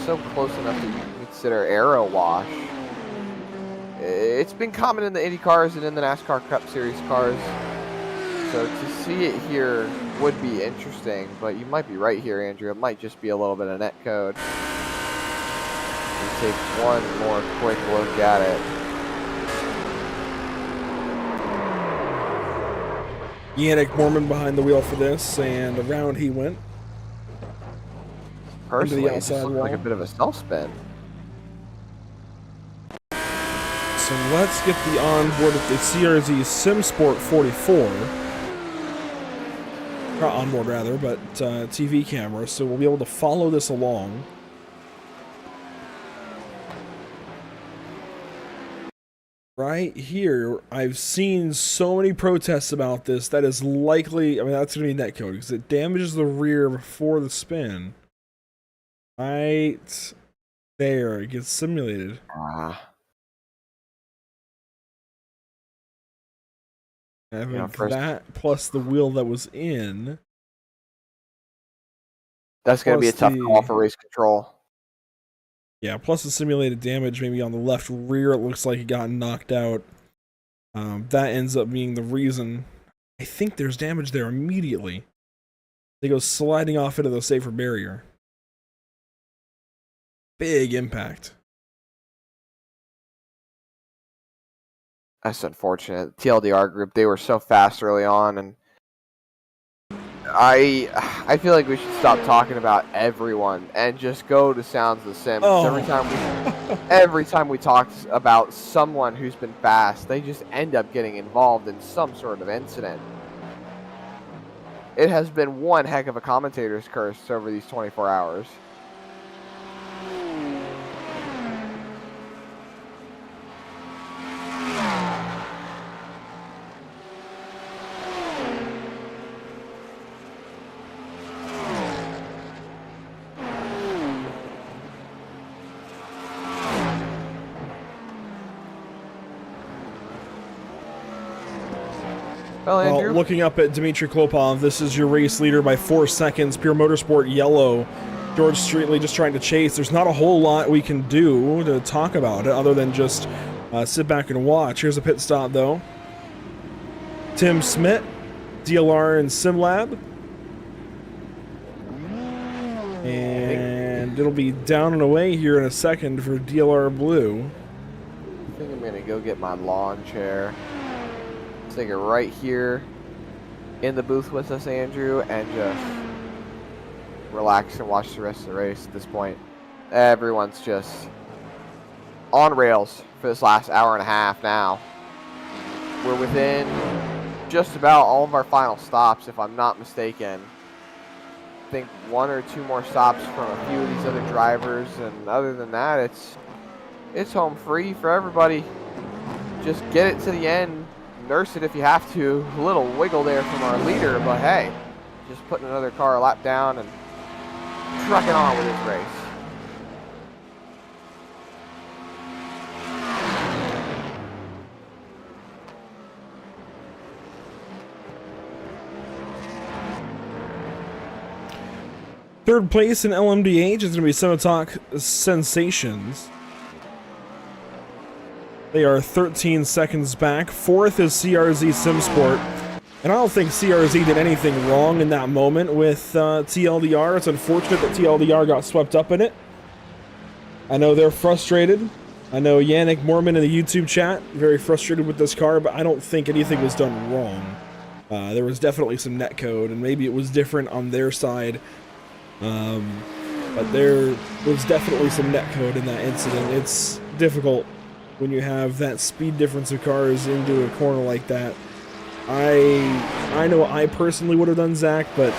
so close enough that you can consider aero wash. It's been common in the Indy cars and in the NASCAR Cup Series cars. So to see it here would be interesting, but you might be right here, Andrew. It might just be a little bit of net code. We take one more quick look at it. Yannick Mormon behind the wheel for this, and around he went. Personally, it outside just looked like a wall. bit of a self-spin. So let's get the onboard with the CRZ SimSport 44. Not onboard, rather, but TV camera, so we'll be able to follow this along. Right here, I've seen so many protests about this. That is likely, I mean, that's going to be netcode because it damages the rear before the spin. Right there, it gets simulated. Having that plus the wheel that was in. That's going to be a tough call for race control. Yeah, plus the simulated damage maybe on the left rear, it looks like it got knocked out. That ends up being the reason. I think there's damage there immediately. They go sliding off into the safer barrier. Big impact. That's unfortunate. TLDR group, they were so fast early on, and I feel like we should stop talking about everyone and just go to Sounds of the Sim. Oh. Every time we talk about someone who's been fast, they just end up getting involved in some sort of incident. It has been one heck of a commentator's curse over these 24 hours. Well, looking up at Dmitry Klopov, this is your race leader by 4 seconds. Pure Motorsport yellow. George Streetley just trying to chase. There's not a whole lot we can do to talk about it other than just sit back and watch. Here's a pit stop, though. Tim Smith, DLR and SimLab. And it'll be down and away here in a second for DLR Blue. I think I'm going to go get my lawn chair. Take it right here in the booth with us, Andrew, and just relax and watch the rest of the race at this point. Everyone's just on rails for this last hour and a half now. We're within just about all of our final stops, if I'm not mistaken. I think 1 or 2 more stops from a few of these other drivers, and other than that, it's home free for everybody. Just get it to the end. Nurse it if you have to. A little wiggle there from our leader, but hey, just putting another car a lap down and trucking on with his race. Third place in LMDH is going to be Sinotalk Sensations. They are 13 seconds back. Fourth is CRZ SimSport. And I don't think CRZ did anything wrong in that moment with TLDR. It's unfortunate that TLDR got swept up in it. I know they're frustrated. I know Yannick Mormon in the YouTube chat, very frustrated with this car, but I don't think anything was done wrong. There was definitely some netcode, and maybe it was different on their side. But there was definitely some netcode in that incident. It's difficult when you have that speed difference of cars into a corner like that. I know I personally would have done Zach, but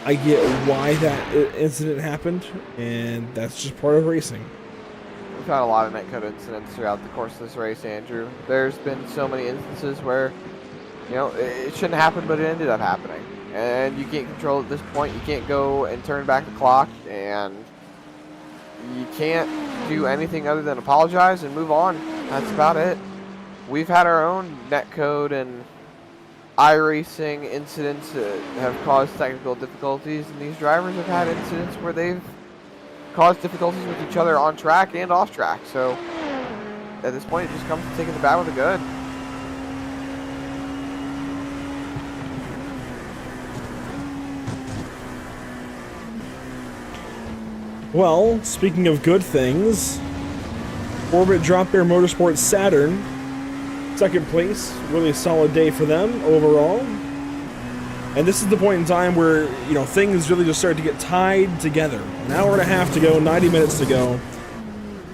I get why that incident happened, and that's just part of racing. We've had a lot of netcode incidents throughout the course of this race, Andrew. There's been so many instances where, you know, it shouldn't happen, but it ended up happening. And you can't control it at this point. You can't go and turn back the clock, and you can't do anything other than apologize and move on. That's about it. We've had our own netcode and iRacing incidents that have caused technical difficulties, and these drivers have had incidents where they've caused difficulties with each other on track and off track. So at this point, it just comes to taking the bad with the good. Well, speaking of good things, Orbit Drop Bear Motorsports Saturn, second place, really solid day for them overall. And this is the point in time where, you know, things really just start to get tied together. An hour and a half to go, 90 minutes to go.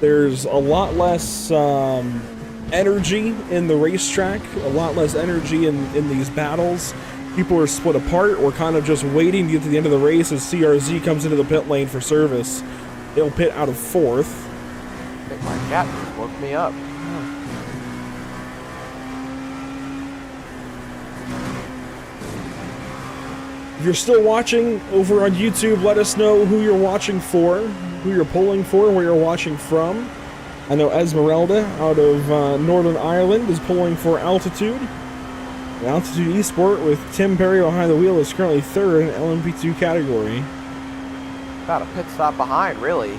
There's a lot less energy in the racetrack, a lot less energy in these battles. People are split apart or kind of just waiting to get to the end of the race as CRZ comes into the pit lane for service. They'll pit out of 4th. I think my cat just woke me up. If you're still watching over on YouTube, let us know who you're watching for, who you're pulling for, where you're watching from. I know Esmeralda out of Northern Ireland is pulling for Altitude. And Altitude Esport with Tim Perry behind the wheel is currently 3rd in LMP2 category. About a pit stop behind, really. You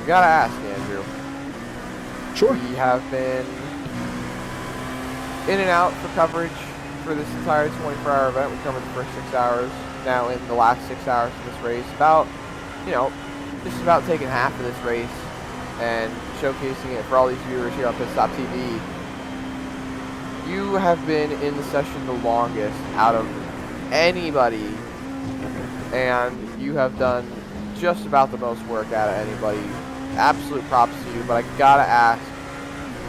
gotta ask, Andrew. Sure. We have been in and out for coverage for this entire 24-hour event. We covered the first 6 hours. Now in the last 6 hours of this race, about, you know, just about taking half of this race and showcasing it for all these viewers here on Pit Stop TV. You have been in the session the longest out of anybody, and you have done just about the most work out of anybody. Absolute props to you, but I gotta ask,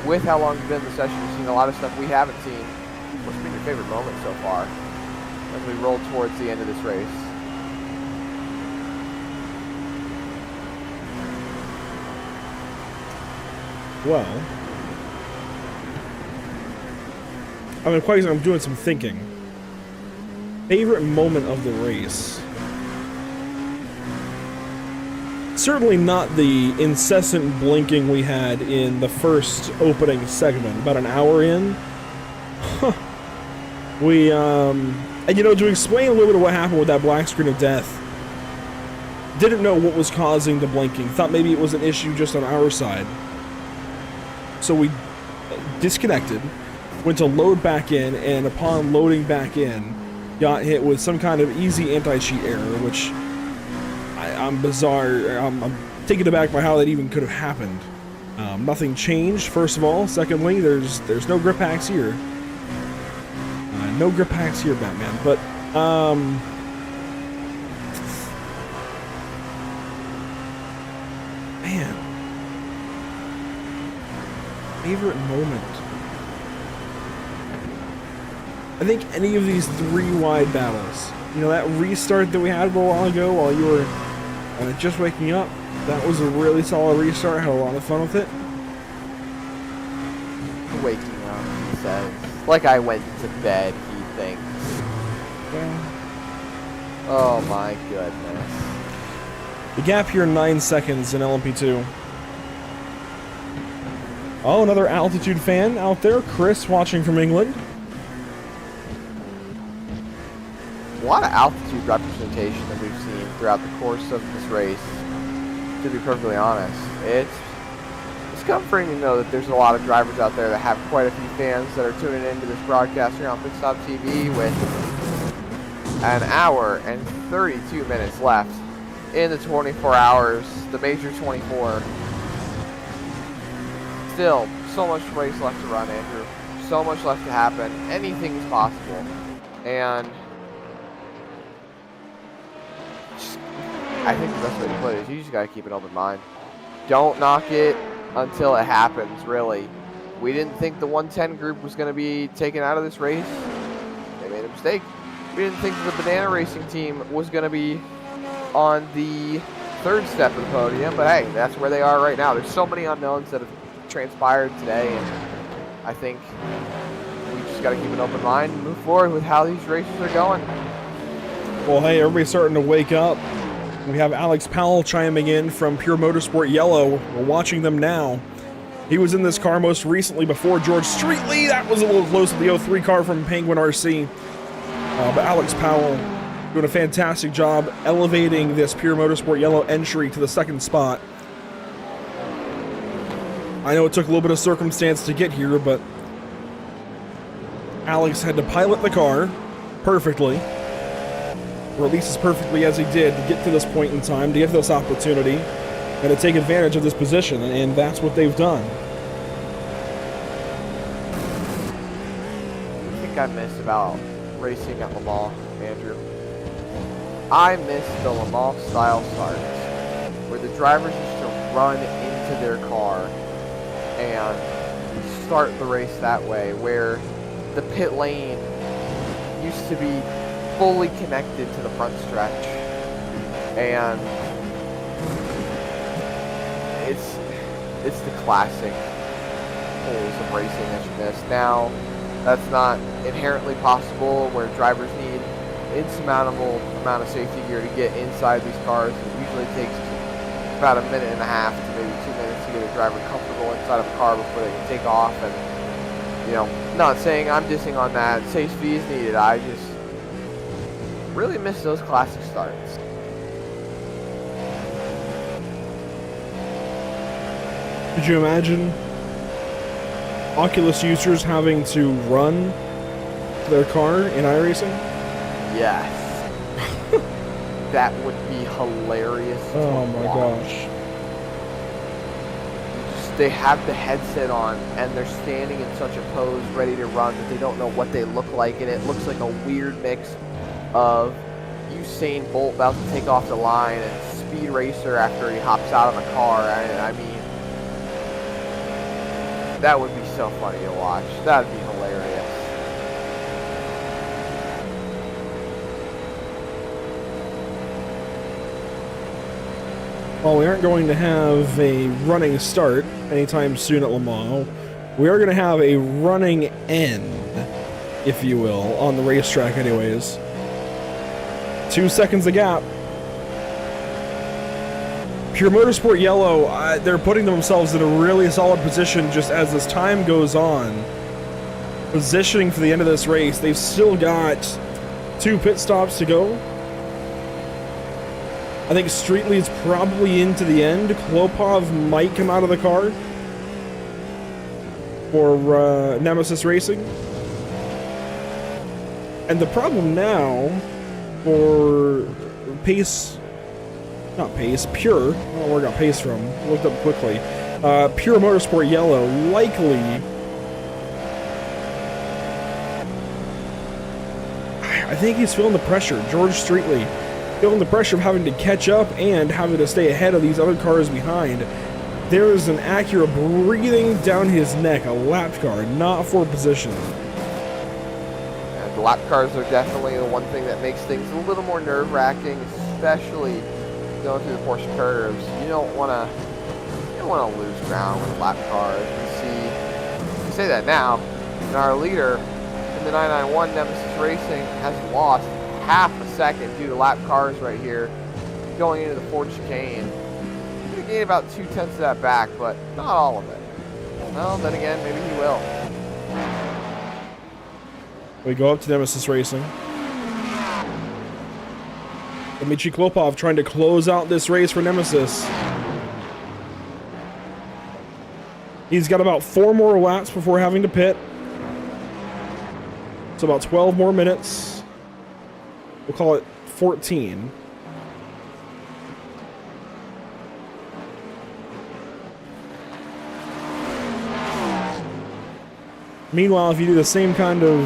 with how long you've been in the session, you've seen a lot of stuff we haven't seen. What's been your favorite moment so far as we roll towards the end of this race? Well, I'm doing some thinking. Favorite moment of the race? Certainly not the incessant blinking we had in the first opening segment, about an hour in. We, and you know, to explain a little bit of what happened with that black screen of death, didn't know what was causing the blinking, thought maybe it was an issue just on our side. So we disconnected, went to load back in, and upon loading back in, got hit with some kind of easy anti-cheat error, which I'm bizarre. I'm taken aback by how that even could have happened. Nothing changed, first of all. Secondly, there's no grip hacks here. No grip hacks here, Batman. But man, favorite moment. I think any of these 3 wide battles. You know, that restart that we had a little while ago while you were just waking up, that was a really solid restart. I had a lot of fun with it. Waking up, he says. Like I went to bed, he thinks. Yeah. Oh my goodness. The gap here, 9 seconds in LMP2. Oh, another Altitude fan out there. Chris watching from England. A lot of altitude representation that we've seen throughout the course of this race, to be perfectly honest. It's comforting to know that there's a lot of drivers out there that have quite a few fans that are tuning into this broadcast here on Pit Stop TV with an hour and 32 minutes left in the 24 hours, the major 24. Still, so much race left to run, Andrew. So much left to happen. Anything is possible. And I think the best way to put it is you just got to keep an open mind. Don't knock it until it happens, really. We didn't think the 110 group was going to be taken out of this race. They made a mistake. We didn't think the Banana Racing team was going to be on the 3rd step of the podium, but hey, that's where they are right now. There's so many unknowns that have transpired today, and I think we just got to keep an open mind and move forward with how these races are going. Well, hey, everybody's starting to wake up. We have Alex Powell chiming in from Pure Motorsport Yellow. We're watching them now. He was in this car most recently before George Streetley. That was a little close to the 03 car from Penguin RC. But Alex Powell doing a fantastic job elevating this Pure Motorsport Yellow entry to the 2nd spot. I know it took a little bit of circumstance to get here, but Alex had to pilot the car perfectly, or at least as perfectly as he did, to get to this point in time, to get this opportunity, and to take advantage of this position, and that's what they've done. I think I miss about racing at Le Mans, Andrew. I miss the Le Mans style starts, where the drivers used to run into their car and start the race that way, where the pit lane used to be fully connected to the front stretch, and it's the classic holes of racing that you miss. Now, that's not inherently possible, where drivers need insurmountable amount of safety gear to get inside these cars. It usually takes about a minute and a half to maybe 2 minutes to get a driver comfortable inside of a car before they can take off. And, you know, not saying I'm dissing on that. Safety is needed. I just really miss those classic starts. Could you imagine Oculus users having to run their car in iRacing? Yes. That would be hilarious. Oh my gosh. They have the headset on and they're standing in such a pose ready to run that they don't know what they look like, and it looks like a weird mix of Usain Bolt about to take off the line and Speed Racer after he hops out of a car. I mean, that would be so funny to watch. That would be hilarious. Well, we aren't going to have a running start anytime soon at Le Mans. We are going to have a running end, if you will, on the racetrack anyways. 2 seconds of gap. Pure Motorsport Yellow, they're putting themselves in a really solid position just as this time goes on. Positioning for the end of this race. They've still got 2 pit stops to go. I think Streetley's probably into the end. Klopov might come out of the car for Nemesis Racing. And the problem now for Pure, I don't know where I got Pace from, looked up quickly. Pure Motorsport Yellow, likely, I think he's feeling the pressure. George Streetley, feeling the pressure of having to catch up and having to stay ahead of these other cars behind. There is an Acura breathing down his neck, a lap car, not for position. And the lap cars are definitely the one thing that makes things a little more nerve-wracking, especially going through the Porsche curves. You don't want to lose ground with lap cars. You say that now, and our leader in the 991 Nemesis Racing has lost half a second due to lap cars right here going into the Ford chicane. He's going to gain about 2/10 of that back, but not all of it. Well, then again, maybe he will. We go up to Nemesis Racing. Dmitry Klopov trying to close out this race for Nemesis. He's got about 4 more laps before having to pit. It's about 12 more minutes. We'll call it 14. Meanwhile, if you do the same kind of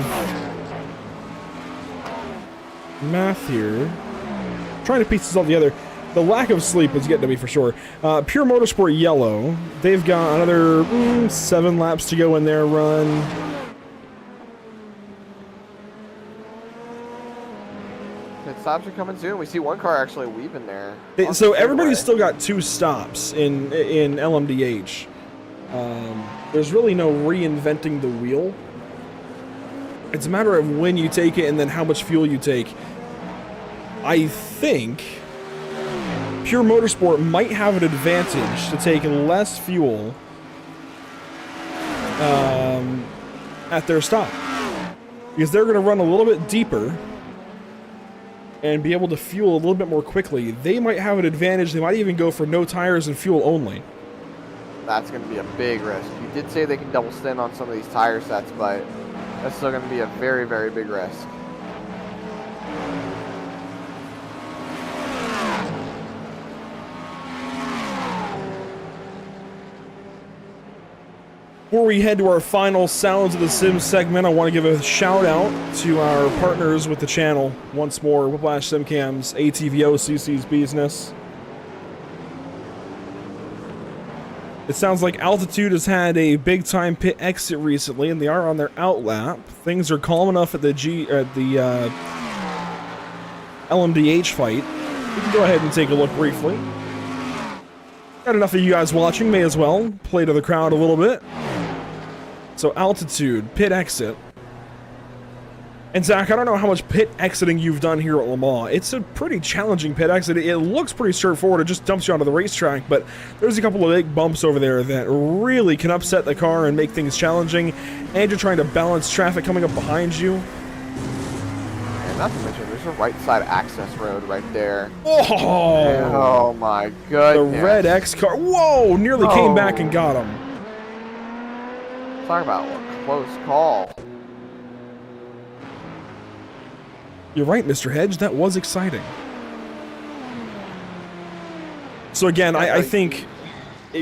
math here, trying to piece this all together, the lack of sleep is getting to me for sure. Pure Motorsport Yellow, they've got another 7 laps to go in their run. Pit stops are coming soon. We see one car actually weaving there. So everybody's still got 2 stops in LMDH. There's really no reinventing the wheel. It's a matter of when you take it and then how much fuel you take. I think Pure Motorsport might have an advantage to take less fuel at their stop, because they're going to run a little bit deeper and be able to fuel a little bit more quickly. They might have an advantage. They might even go for no tires and fuel only. That's going to be a big risk. You did say they can double stint on some of these tire sets, but That's still going to be a very, very big risk. Before we head to our final Sounds of the Sims segment, I want to give a shout out to our partners with the channel. Once more, Whiplash Simcams, ATVO, CC's Business. It sounds like Altitude has had a big-time pit exit recently, and they are on their outlap. Things are calm enough at the LMDH fight. We can go ahead and take a look briefly. Got enough of you guys watching, may as well play to the crowd a little bit. So Altitude, pit exit. And Zach, I don't know how much pit exiting you've done here at Le Mans. It's a pretty challenging pit exit. It looks pretty straightforward. It just dumps you onto the racetrack, but there's a couple of big bumps over there that really can upset the car and make things challenging. And you're trying to balance traffic coming up behind you. And not to mention, there's a right side access road right there. Oh my goodness. The red X car. Whoa! Nearly came back and got him. Talk about a close call. You're right, Mr. Hedge. That was exciting. So again, I think,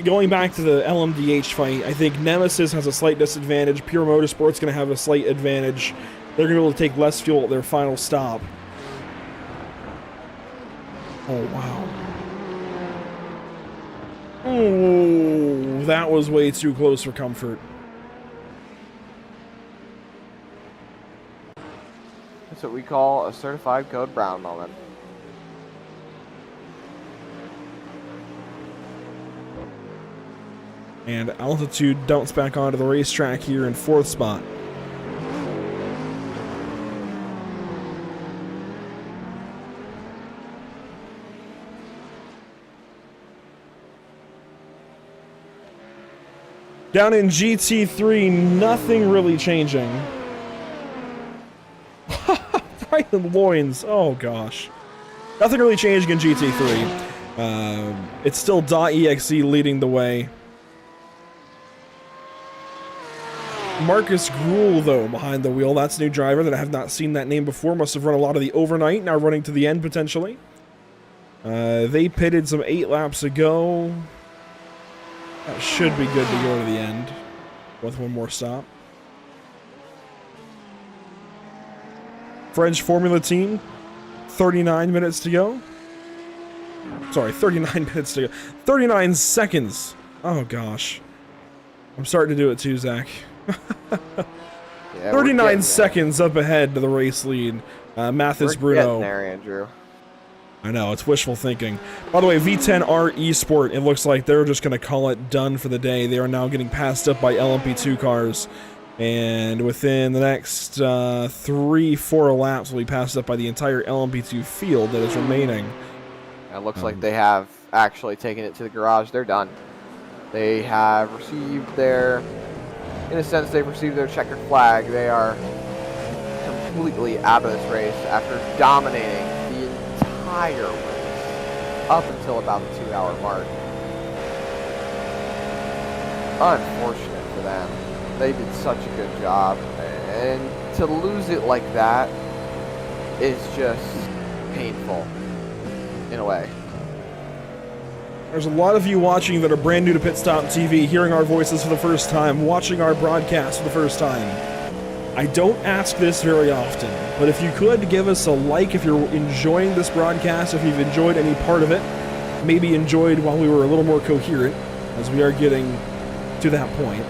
going back to the LMDH fight, I think Nemesis has a slight disadvantage. Pure Motorsport's going to have a slight advantage. They're going to be able to take less fuel at their final stop. Oh, wow. Oh, that was way too close for comfort. That's what we call a certified code brown moment. And Altitude dumps back onto the racetrack here in 4th spot. Down in GT3, nothing really changing. Brian Loins, oh gosh. Nothing really changing in GT3. It's still .exe leading the way. Marcus Gruel, though, behind the wheel. That's a new driver that I have not seen that name before. Must have run a lot of the overnight, now running to the end, potentially. They pitted some 8 laps ago. That should be good to go to the end with one more stop. French Formula Team, 39 minutes to go. Sorry, 39 minutes to go. 39 seconds. Oh, gosh. I'm starting to do it too, Zach. Yeah, 39 seconds up ahead to the race lead. Mathis Bruno. Getting there, Andrew. I know, it's wishful thinking. By the way, V10R Esport, it looks like they're just going to call it done for the day. They are now getting passed up by LMP2 cars. And within the next 3-4 laps, will be passed up by the entire LMP2 field that is remaining. It looks like they have actually taken it to the garage. They're done. They have received their, in a sense, they've received their checkered flag. They are completely out of this race after dominating the entire race up until about the 2-hour mark. Unfortunate for them. They did such a good job, and to lose it like that is just painful in a way. There's a lot of you watching that are brand new to Pit Stop TV, hearing our voices for the first time, watching our broadcast for the first time. I don't ask this very often, but if you could give us a like if you're enjoying this broadcast, if you've enjoyed any part of it, maybe enjoyed while we were a little more coherent, as we are getting to that point.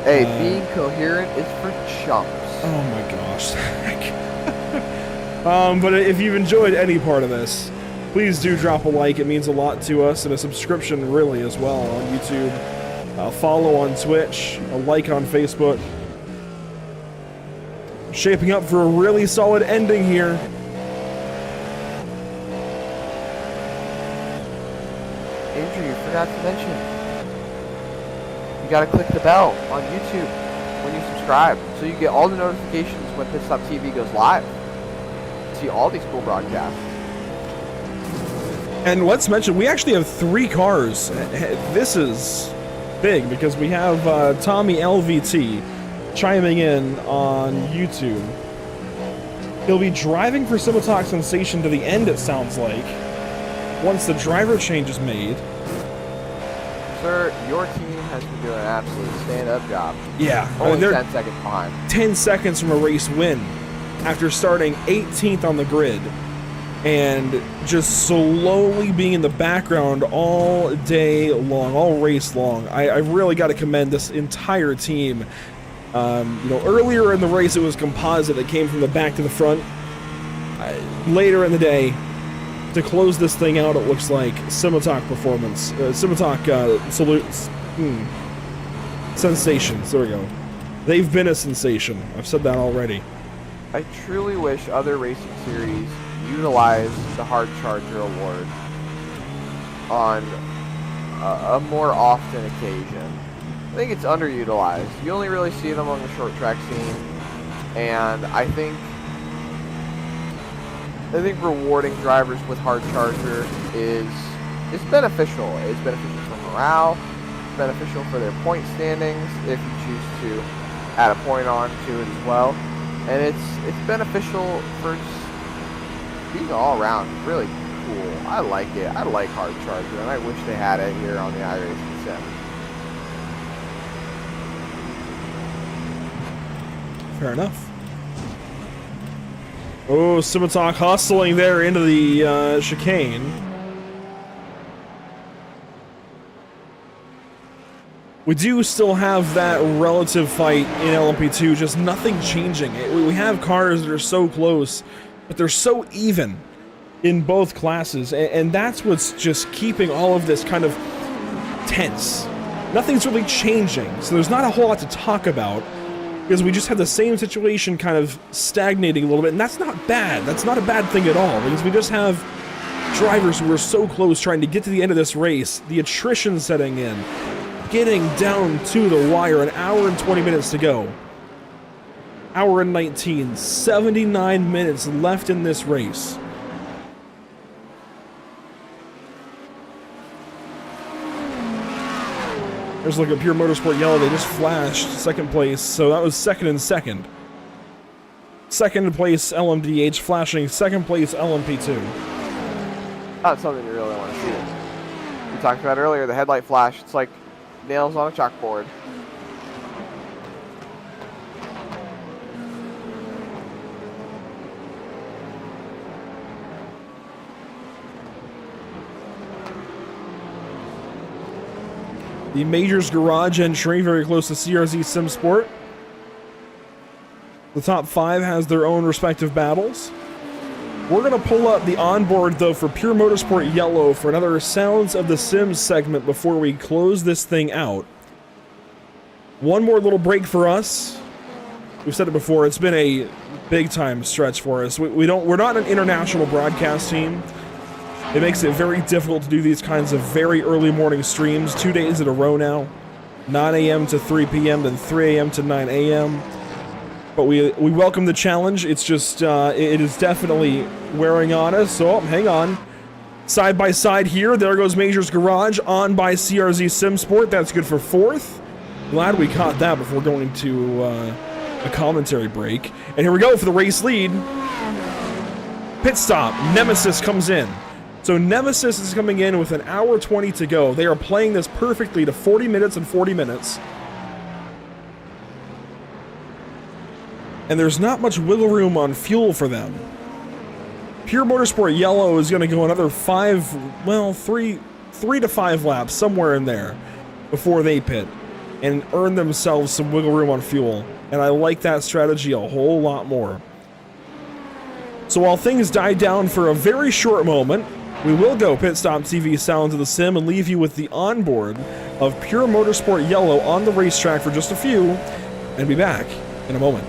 Hey, being coherent is for chumps. Oh my gosh. But if you've enjoyed any part of this, please do drop a like. It means a lot to us, and a subscription really as well on YouTube. A follow on Twitch, a like on Facebook. Shaping up for a really solid ending here. Andrew, you forgot to mention, you gotta click the bell on YouTube when you subscribe, so you get all the notifications when Pit Stop TV goes live. See all these cool broadcasts. And let's mention, we actually have 3 cars. This is big because we have Tommy LVT, chiming in on YouTube. He'll be driving for Simotalk Sensation to the end, it sounds like, once the driver change is made. Sir, your team has been doing an absolute stand-up job. Yeah, Only they're 10 seconds behind. 10 seconds from a race win after starting 18th on the grid and just slowly being in the background all day long, all race long. I really got to commend this entire team. Earlier in the race it was composite that came from the back to the front. Later in the day, to close this thing out, it looks like Simotalk Performance, Simotalk Sensations. There we go. They've been a sensation. I've said that already. I truly wish other racing series utilize the Hard Charger Award on a more often occasion. I think it's underutilized. You only really see them on the short track scene, and I think rewarding drivers with Hard Charger is beneficial. It's beneficial for morale, it's beneficial for their point standings if you choose to add a point on to it as well, and it's beneficial for just being all around really cool. I like it. I like Hard Charger, and I wish they had it here on the iRacing Sim. Fair enough. Oh, Simotalk hustling there into the chicane. We do still have that relative fight in LMP2, just nothing changing. We have cars that are so close, but they're so even in both classes, and that's what's just keeping all of this kind of tense. Nothing's really changing, so there's not a whole lot to talk about, because we just have the same situation kind of stagnating a little bit, and that's not bad. That's not a bad thing at all, because we just have drivers who are so close trying to get to the end of this race, the attrition setting in, getting down to the wire, an hour and 20 minutes to go. Hour and 19, 79 minutes left in this race. There's like a Pure Motorsport Yellow, they just flashed second place, so that was second and second. Second place LMDH flashing second place LMP2. That's something you really want to see. We talked about earlier, the headlight flash, it's like nails on a chalkboard. The Majors Garage entry, very close to CRZ Sim Sport. The top 5 has their own respective battles. We're going to pull up the onboard, though, for Pure Motorsport Yellow for another Sounds of the Sims segment before we close this thing out. One more little break for us. We've said it before, it's been a big-time stretch for us. We're not an international broadcast team. It makes it very difficult to do these kinds of very early morning streams, 2 days in a row now. 9 a.m. to 3 p.m., then 3 a.m. to 9 a.m. But we welcome the challenge. It's just, it is definitely wearing on us. So, hang on. Side by side here, there goes Majors Garage, on by CRZ Sim Sport. That's good for 4th. Glad we caught that before going to a commentary break. And here we go for the race lead. Pit stop. Nemesis comes in. So Nemesis is coming in with an hour 20 to go. They are playing this perfectly to 40 minutes and 40 minutes. And there's not much wiggle room on fuel for them. Pure Motorsport Yellow is going to go another 3 to 5 laps, somewhere in there, before they pit and earn themselves some wiggle room on fuel. And I like that strategy a whole lot more. So while things die down for a very short moment, we will go Pit Stop TV Sounds of the Sim and leave you with the onboard of Pure Motorsport Yellow on the racetrack for just a few, and be back in a moment.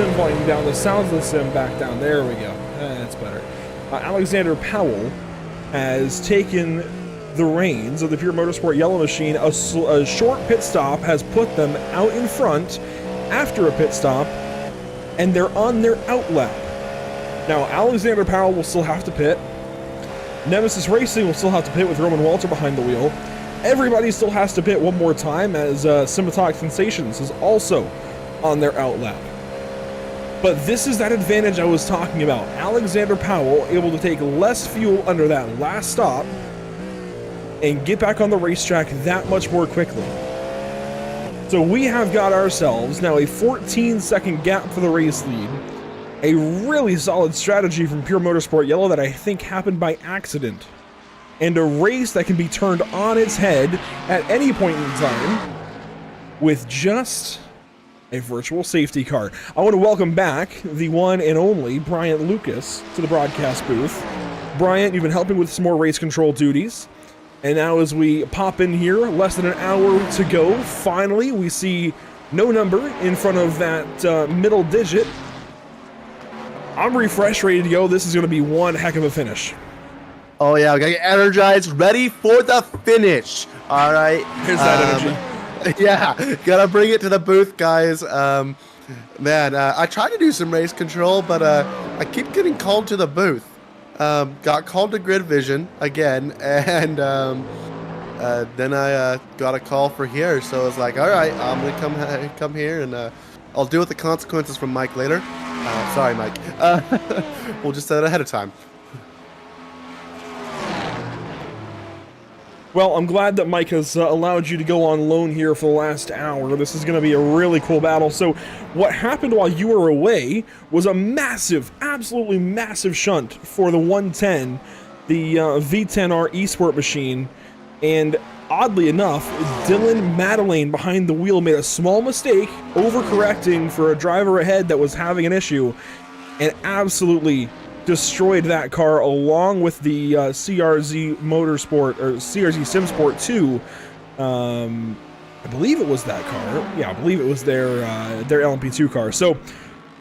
sim volume down, the sounds of the sim back down. There we go. That's better. Alexander Powell has taken the reins of the Pure Motorsport Yellow Machine. A short pit stop has put them out in front after a pit stop, and they're on their out lap. Now, Alexander Powell will still have to pit. Nemesis Racing will still have to pit with Roman Walter behind the wheel. Everybody still has to pit one more time, as Cinematonic Sensations is also on their out lap. But this is that advantage I was talking about. Alexander Powell able to take less fuel under that last stop and get back on the racetrack that much more quickly. So we have got ourselves now a 14-second gap for the race lead. A really solid strategy from Pure Motorsport Yellow that I think happened by accident. And a race that can be turned on its head at any point in time with just a virtual safety car. I want to welcome back the one and only Bryant Lucas to the broadcast booth. Bryant, you've been helping with some more race control duties. And now as we pop in here, less than an hour to go, finally we see no number in front of that middle digit. I'm refreshed, ready to go. This is going to be one heck of a finish. Oh yeah, we gotta get energized, ready for the finish. All right. Here's that energy. Yeah, gotta bring it to the booth, guys. Man, I tried to do some race control, but I keep getting called to the booth. Got called to Grid Vision again, and then I got a call for here. So I was like, all right, I'm gonna come here, and I'll deal with the consequences from Mike later. Sorry, Mike. We'll just set it ahead of time. Well, I'm glad that Mike has allowed you to go on loan here for the last hour. This is going to be a really cool battle. So what happened while you were away was a massive, absolutely massive shunt for the 110, the V10R eSport machine. And oddly enough, Dylan Madeleine behind the wheel made a small mistake, overcorrecting for a driver ahead that was having an issue, and absolutely destroyed that car along with the CRZ Motorsport or CRZ SimSport 2. I believe it was that car. Yeah, I believe it was their LMP2 car. So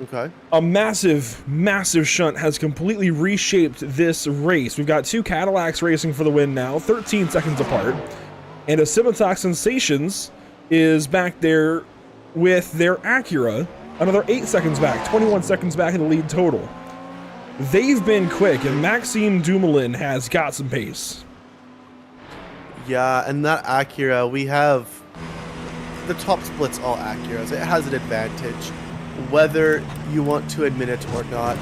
okay, a massive, massive shunt has completely reshaped this race. We've got two Cadillacs racing for the win now, 13 seconds apart, and a Cinematonic Sensations is back there with their Acura, another 8 seconds back, 21 seconds back in the lead total. They've been quick, and Maxime Dumoulin has got some pace. Yeah, and that Acura, we have the top split's all Acuras. It has an advantage, whether you want to admit it or not.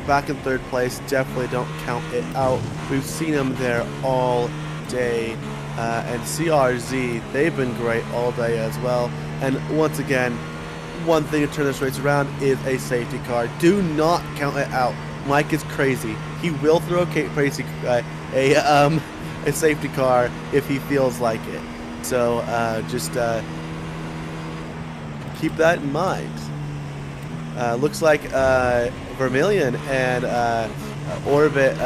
Back in third place, definitely don't count it out. We've seen them there all day, and CRZ, they've been great all day as well. And once again, one thing to turn this race around is a safety car. Do not count it out. Mike is crazy. He will throw a safety car if he feels like it. So just keep that in mind. Looks like Vermilion and Orbit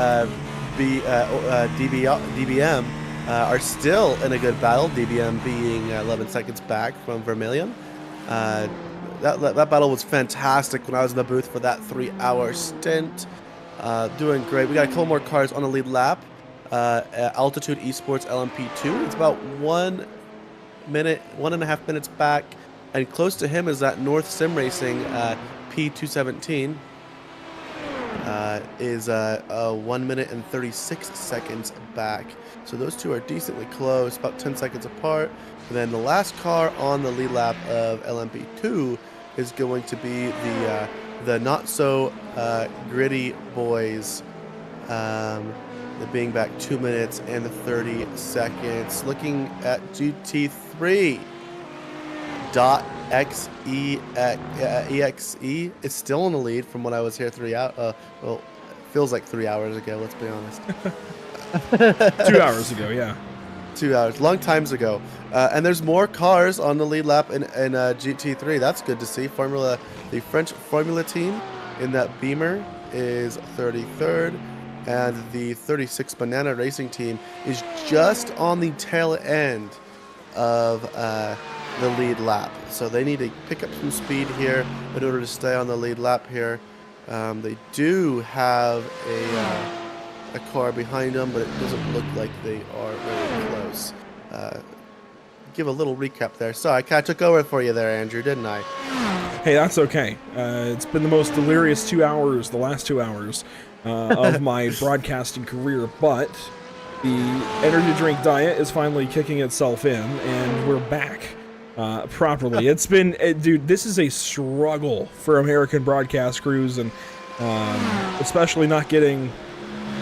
DBM are still in a good battle. DBM being 11 seconds back from Vermilion. That battle was fantastic when I was in the booth for that 3-hour stint. Doing great. We got a couple more cars on the lead lap. Altitude Esports LMP2. It's about 1 minute, 1.5 minutes back. And close to him is that North Sim Racing P217. Is 1 minute and 36 seconds back. So those two are decently close, about 10 seconds apart. And then the last car on the lead lap of LMP2 is going to be the not so gritty boys. Being back 2 minutes and 30 seconds. Looking at GT3. .exe is still in the lead from when I was here 3 hours. Well, feels like 3 hours ago. Let's be honest. 2 hours ago, yeah. 2 hours, long times ago. And there's more cars on the lead lap in GT3. That's good to see. The French Formula team in that Beamer is 33rd, and the 36 Banana Racing team is just on the tail end of the lead lap. So they need to pick up some speed here in order to stay on the lead lap here. They do have a car behind them, but it doesn't look like they are very close. Give a little recap there. Sorry, I kind of took over for you there, Andrew, didn't I? Hey, that's okay. It's been the most delirious 2 hours, the last 2 hours of my broadcasting career, but the energy drink diet is finally kicking itself in, and we're back properly. It's been, dude, this is a struggle for American broadcast crews, and especially not getting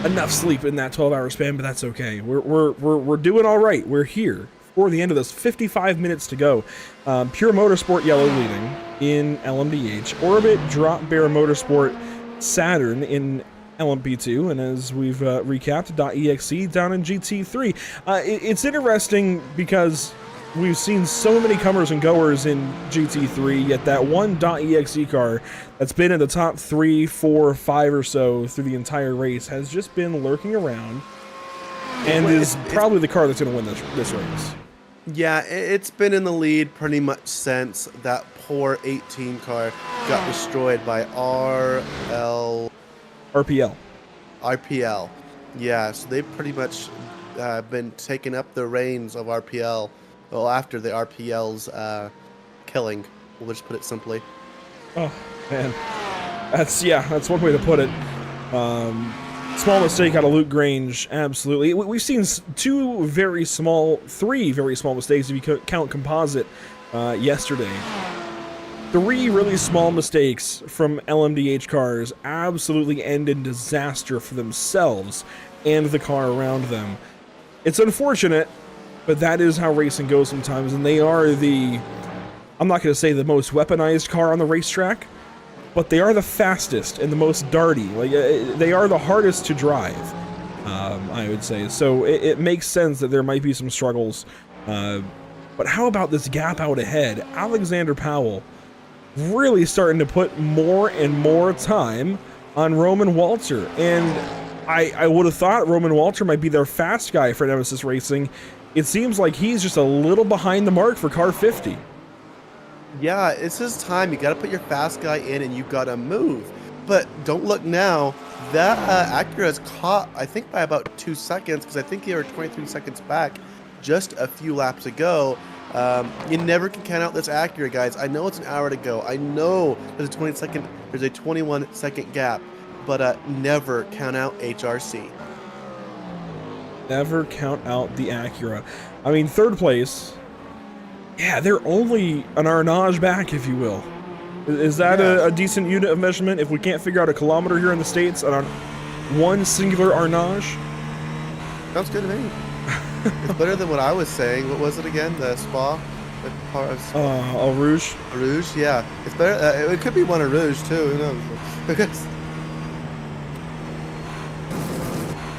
enough sleep in that 12-hour span, but that's okay. We're doing all right. We're here for the end of this. 55 minutes to go. Pure Motorsport Yellow leading in LMDH. Orbit, Drop Bear Motorsport, Saturn in LMP2, and as we've recapped, .exe down in GT3. It's interesting because we've seen so many comers and goers in GT3, yet that one .exe car that's been in the top 3, 4, 5 or so through the entire race has just been lurking around and is probably the car that's going to win this race. Yeah, it's been in the lead pretty much since that poor 18 car got destroyed by RPL. Yeah, so they've pretty much been taking up the reins of RPL. Well, after the RPL's killing, we'll just put it simply. Oh man, that's one way to put it. Small mistake out of Luke Grange, absolutely. We've seen three very small mistakes if you count composite yesterday. 3 really small mistakes from LMDH cars absolutely end in disaster for themselves and the car around them. It's unfortunate, but that is how racing goes sometimes, and they are I'm not going to say the most weaponized car on the racetrack, but they are the fastest and the most darty. Like they are the hardest to drive, I would say. So it makes sense that there might be some struggles. But how about this gap out ahead? Alexander Powell really starting to put more and more time on Roman Walter. And I would have thought Roman Walter might be their fast guy for Nemesis Racing. It seems like he's just a little behind the mark for car 50. Yeah, it's his time. You got to put your fast guy in and you got to move. But don't look now. That Acura is caught, I think, by about 2 seconds, because I think they were 23 seconds back just a few laps ago. You never can count out this Acura, guys. I know it's an hour to go. I know there's a 21 second gap, but never count out HRC. Never count out the Acura. I mean, third place. Yeah, they're only an Arnage back, if you will. Is that a decent unit of measurement? If we can't figure out a kilometer here in the States on one singular Arnage? Sounds good to me. It's better than what I was saying. What was it again? The Spa? The part of Spa? Eau Rouge? Rouge, yeah. It's better. It could be one of Rouge, too. Who knows?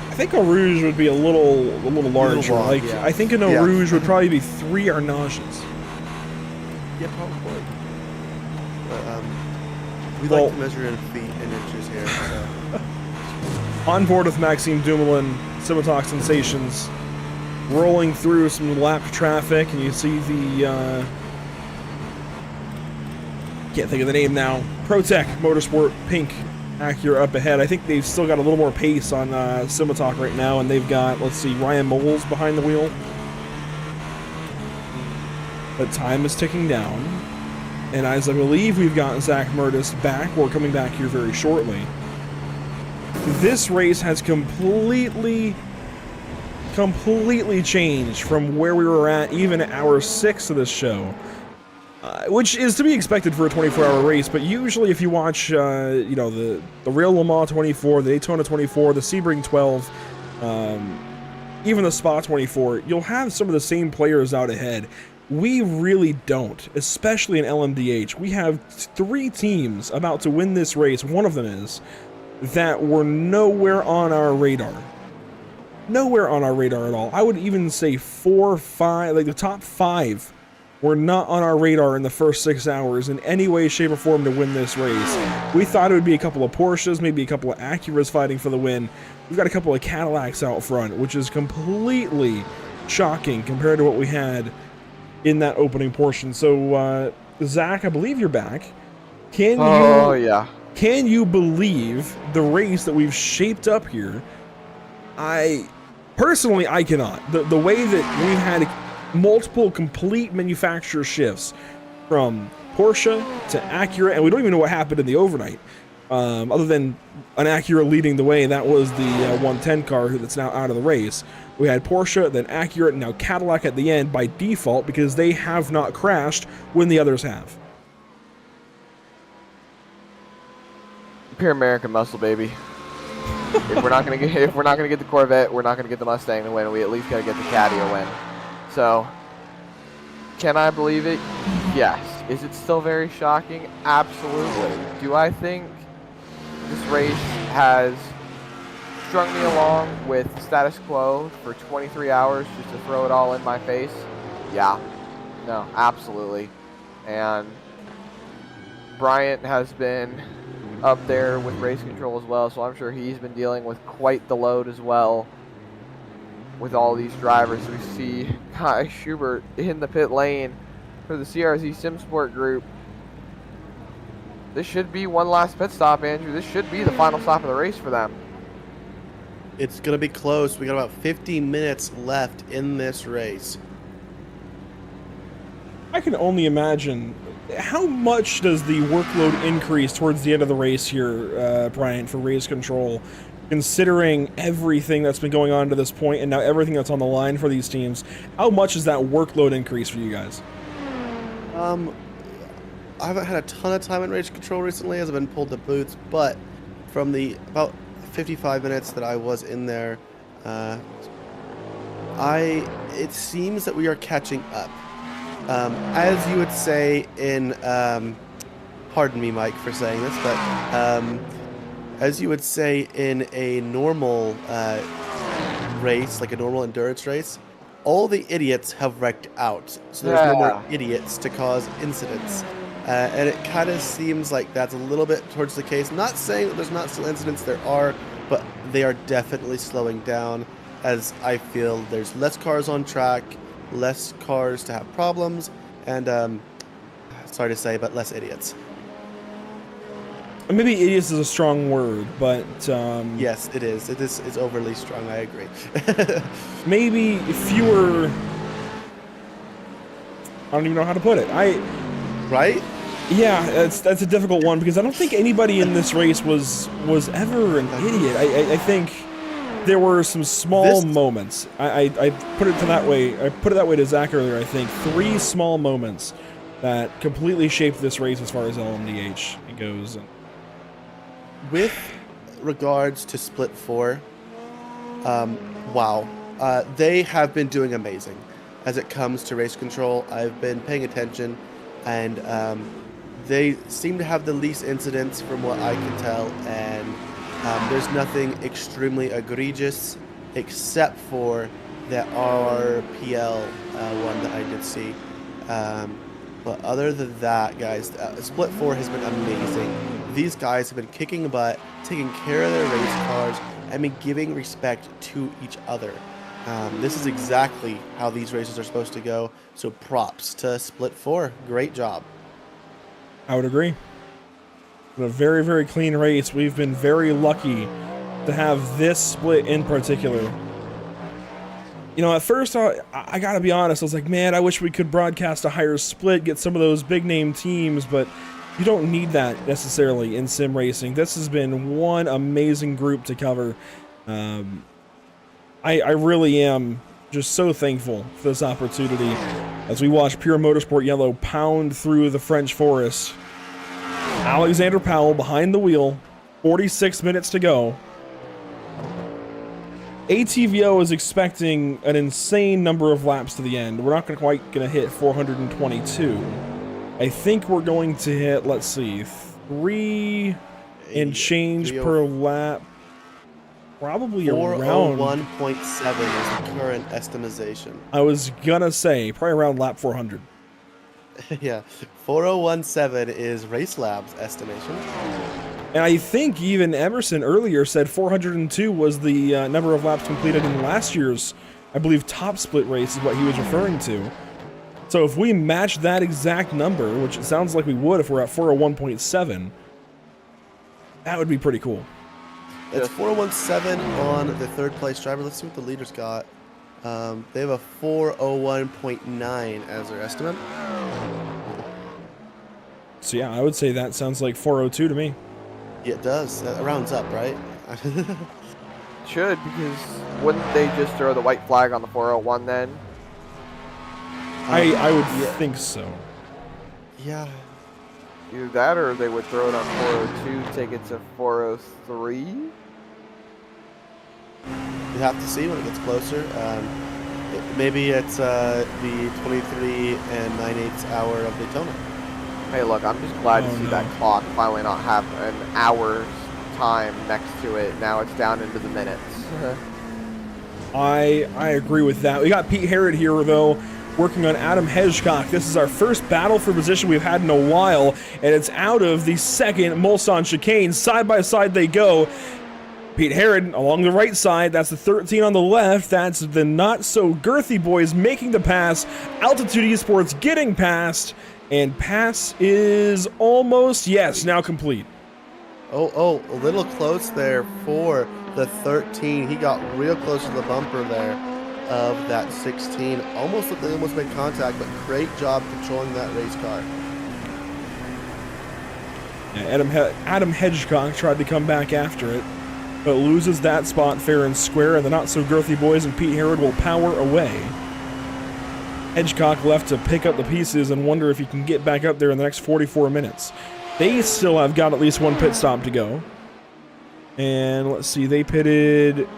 I think Eau Rouge would be a little larger. Long, yeah. I think an Eau Rouge would probably be 3 Arnages. Yeah, probably. But we like to measure in feet and inches here. So. On board with Maxime Dumoulin, Scimitar Sensations, rolling through some lap traffic, and you see the can't think of the name now. Protec Motorsport Pink Acura up ahead. I think they've still got a little more pace on Scimitar right now, and they've got, let's see, Ryan Moles behind the wheel. But time is ticking down, and as I believe we've got Zach Murtis back, we're coming back here very shortly. This race has completely changed from where we were at even at hour 6 of this show. Which is to be expected for a 24-hour race, but usually if you watch, the real Le Mans 24, the Daytona 24, the Sebring 12, even the Spa 24, you'll have some of the same players out ahead. We really don't, especially in LMDH. We have 3 teams about to win this race, one of them is, that were nowhere on our radar. Nowhere on our radar at all. I would even say 4, 5, like the top 5 were not on our radar in the first 6 hours in any way, shape, or form to win this race. We thought it would be a couple of Porsches, maybe a couple of Acuras fighting for the win. We've got a couple of Cadillacs out front, which is completely shocking compared to what we had in that opening portion. So, Zach, I believe you're back. Yeah. Can you believe the race that we've shaped up here? Personally, I cannot. The way that we've had multiple complete manufacturer shifts from Porsche to Acura, and we don't even know what happened in the overnight, other than an Acura leading the way, and that was the 110 car that's now out of the race. We had Porsche, then Acura, and now Cadillac at the end by default because they have not crashed when the others have. Pure American muscle, baby. If we're not gonna get the Corvette, we're not gonna get the Mustang to win. We at least gotta get the Caddy to win. So, can I believe it? Yes. Is it still very shocking? Absolutely. Do I think this race has strung me along with status quo for 23 hours just to throw it all in my face? Yeah. No, absolutely. And Bryant has been up there with race control as well, so I'm sure he's been dealing with quite the load as well with all these drivers. We see Kai Schubert in the pit lane for the CRZ SimSport group. This should be one last pit stop, Andrew. This should be the final stop of the race for them. It's going to be close. We got about 15 minutes left in this race. I can only imagine. How much does the workload increase towards the end of the race here, Bryant, for race control, considering everything that's been going on to this point and now everything that's on the line for these teams? How much does that workload increase for you guys? I haven't had a ton of time in race control recently as I've been pulled to boots, but from the about 55 minutes that I was in there, it seems that we are catching up. As you would say in, pardon me, Mike, for saying this, but as you would say in a normal race, like a normal endurance race, all the idiots have wrecked out. So there's no more idiots to cause incidents. And it kind of seems like that's a little bit towards the case. Not saying that there's not still incidents, there are, but they are definitely slowing down as I feel there's less cars on track, less cars to have problems, and sorry to say, but less idiots. Maybe idiots is a strong word, but yes, it is. It's overly strong. I agree. maybe fewer. I don't even know how to put it. Right? Yeah, that's a difficult one because I don't think anybody in this race was ever an idiot. I think there were some small moments. I put it to that way. I put it that way to Zach earlier. I think 3 small moments that completely shaped this race as far as LMDH goes. With regards to Split 4, wow, they have been doing amazing as it comes to race control. I've been paying attention, and they seem to have the least incidents from what I can tell, and there's nothing extremely egregious except for the RPL one that I did see. But other than that, guys, Split 4 has been amazing. These guys have been kicking butt, taking care of their race cars, and been giving respect to each other. This is exactly how these races are supposed to go, so props to Split 4. Great job. I would agree. A very, very clean race. We've been very lucky to have this split in particular. You know, at first, I gotta be honest, I was like, man, I wish we could broadcast a higher split, get some of those big-name teams, but you don't need that necessarily in sim racing. This has been one amazing group to cover. I really am just so thankful for this opportunity as we watch Pure Motorsport Yellow pound through the French Forest. Alexander Powell behind the wheel, 46 minutes to go. ATVO is expecting an insane number of laps to the end. We're not quite going to hit 422. I think we're going to hit, let's see, 3 and change per lap. Probably around 401.7 is the current estimation. I was gonna say probably around lap 400. Yeah, 4017 is Race Lab's estimation. And I think even Emerson earlier said 402 was the number of laps completed in last year's, I believe, top split race is what he was referring to. So if we match that exact number, which it sounds like we would if we're at 401.7, that would be pretty cool. It's 417 on the third place driver. Let's see what the leaders got. They have a 401.9 as their estimate. So yeah, I would say that sounds like 402 to me. Yeah, it does. That rounds up, right? Should, because wouldn't they just throw the white flag on the 401 then? I would think so. Yeah. Either that or they would throw it on 402, take it to 403. You have to see when it gets closer. Maybe it's the 23 and 9/8 hour of Daytona. Hey, look, I'm just glad to see that clock finally not have an hour's time next to it. Now it's down into the minutes. I agree with that. We got Pete Herod here, though, working on Adam Hedgecock. This is our first battle for position we've had in a while, and it's out of the second Mulsanne chicane. Side by side they go. Pete Herod along the right side. That's the 13 on the left. That's the not-so-girthy boys making the pass. Altitude Esports getting past, and pass is almost, yes, now complete. Oh, a little close there for the 13. He got real close to the bumper there of that 16. Almost looked like they almost made contact, but great job controlling that race car. Yeah, Adam Hedgecock tried to come back after it, but loses that spot fair and square, and the not-so-girthy boys and Pete Herod will power away. Hedgecock left to pick up the pieces and wonder if he can get back up there in the next 44 minutes. They still have got at least one pit stop to go. And let's see, they pitted...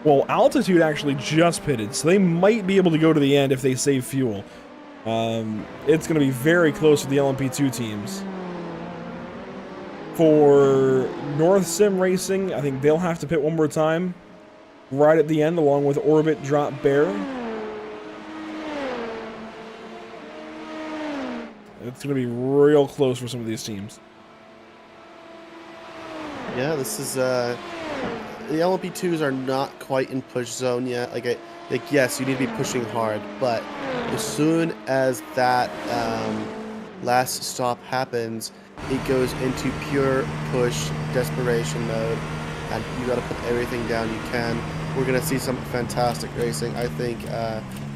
Well, Altitude actually just pitted, so they might be able to go to the end if they save fuel. It's going to be very close to the LMP2 teams. For North Sim Racing, I think they'll have to pit one more time right at the end, along with Orbit, Drop, Bear. It's going to be real close for some of these teams. Yeah, this is the LMP2s are not quite in push zone yet. Like yes, you need to be pushing hard, but as soon as that last stop happens, it goes into pure push desperation mode, and you got to put everything down you can. We're gonna see some fantastic racing. I think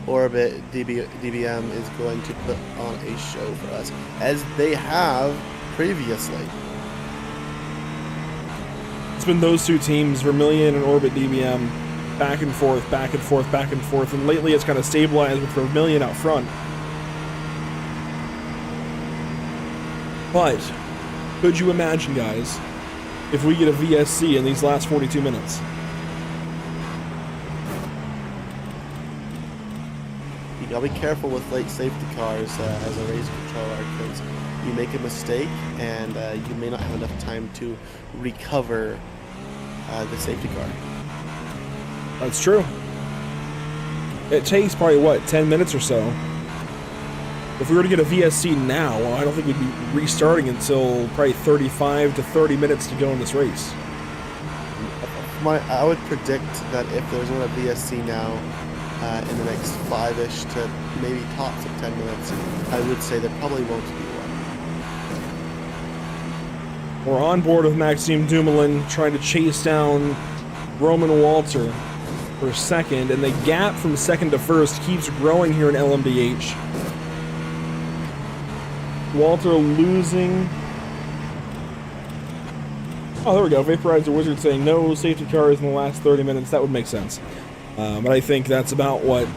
Orbit DBM is going to put on a show for us, as they have previously. It's been those two teams, Vermilion and Orbit DBM, back and forth, back and forth, back and forth, and lately it's kind of stabilized with Vermilion out front. But, could you imagine, guys, if we get a VSC in these last 42 minutes? You gotta be careful with late safety cars as a race controller, because you make a mistake and you may not have enough time to recover the safety car. That's true. It takes probably, what, 10 minutes or so? If we were to get a VSC now, I don't think we'd be restarting until probably 35 to 30 minutes to go in this race. I would predict that if there's not a VSC now in the next 5-ish to maybe tops of 10 minutes, I would say there probably won't be one. We're on board with Maxime Dumoulin trying to chase down Roman Walter for second, and the gap from second to first keeps growing here in LMDH. Walter losing. Oh, there we go. Vaporizer Wizard saying no safety cars in the last 30 minutes. That would make sense. But I think that's about what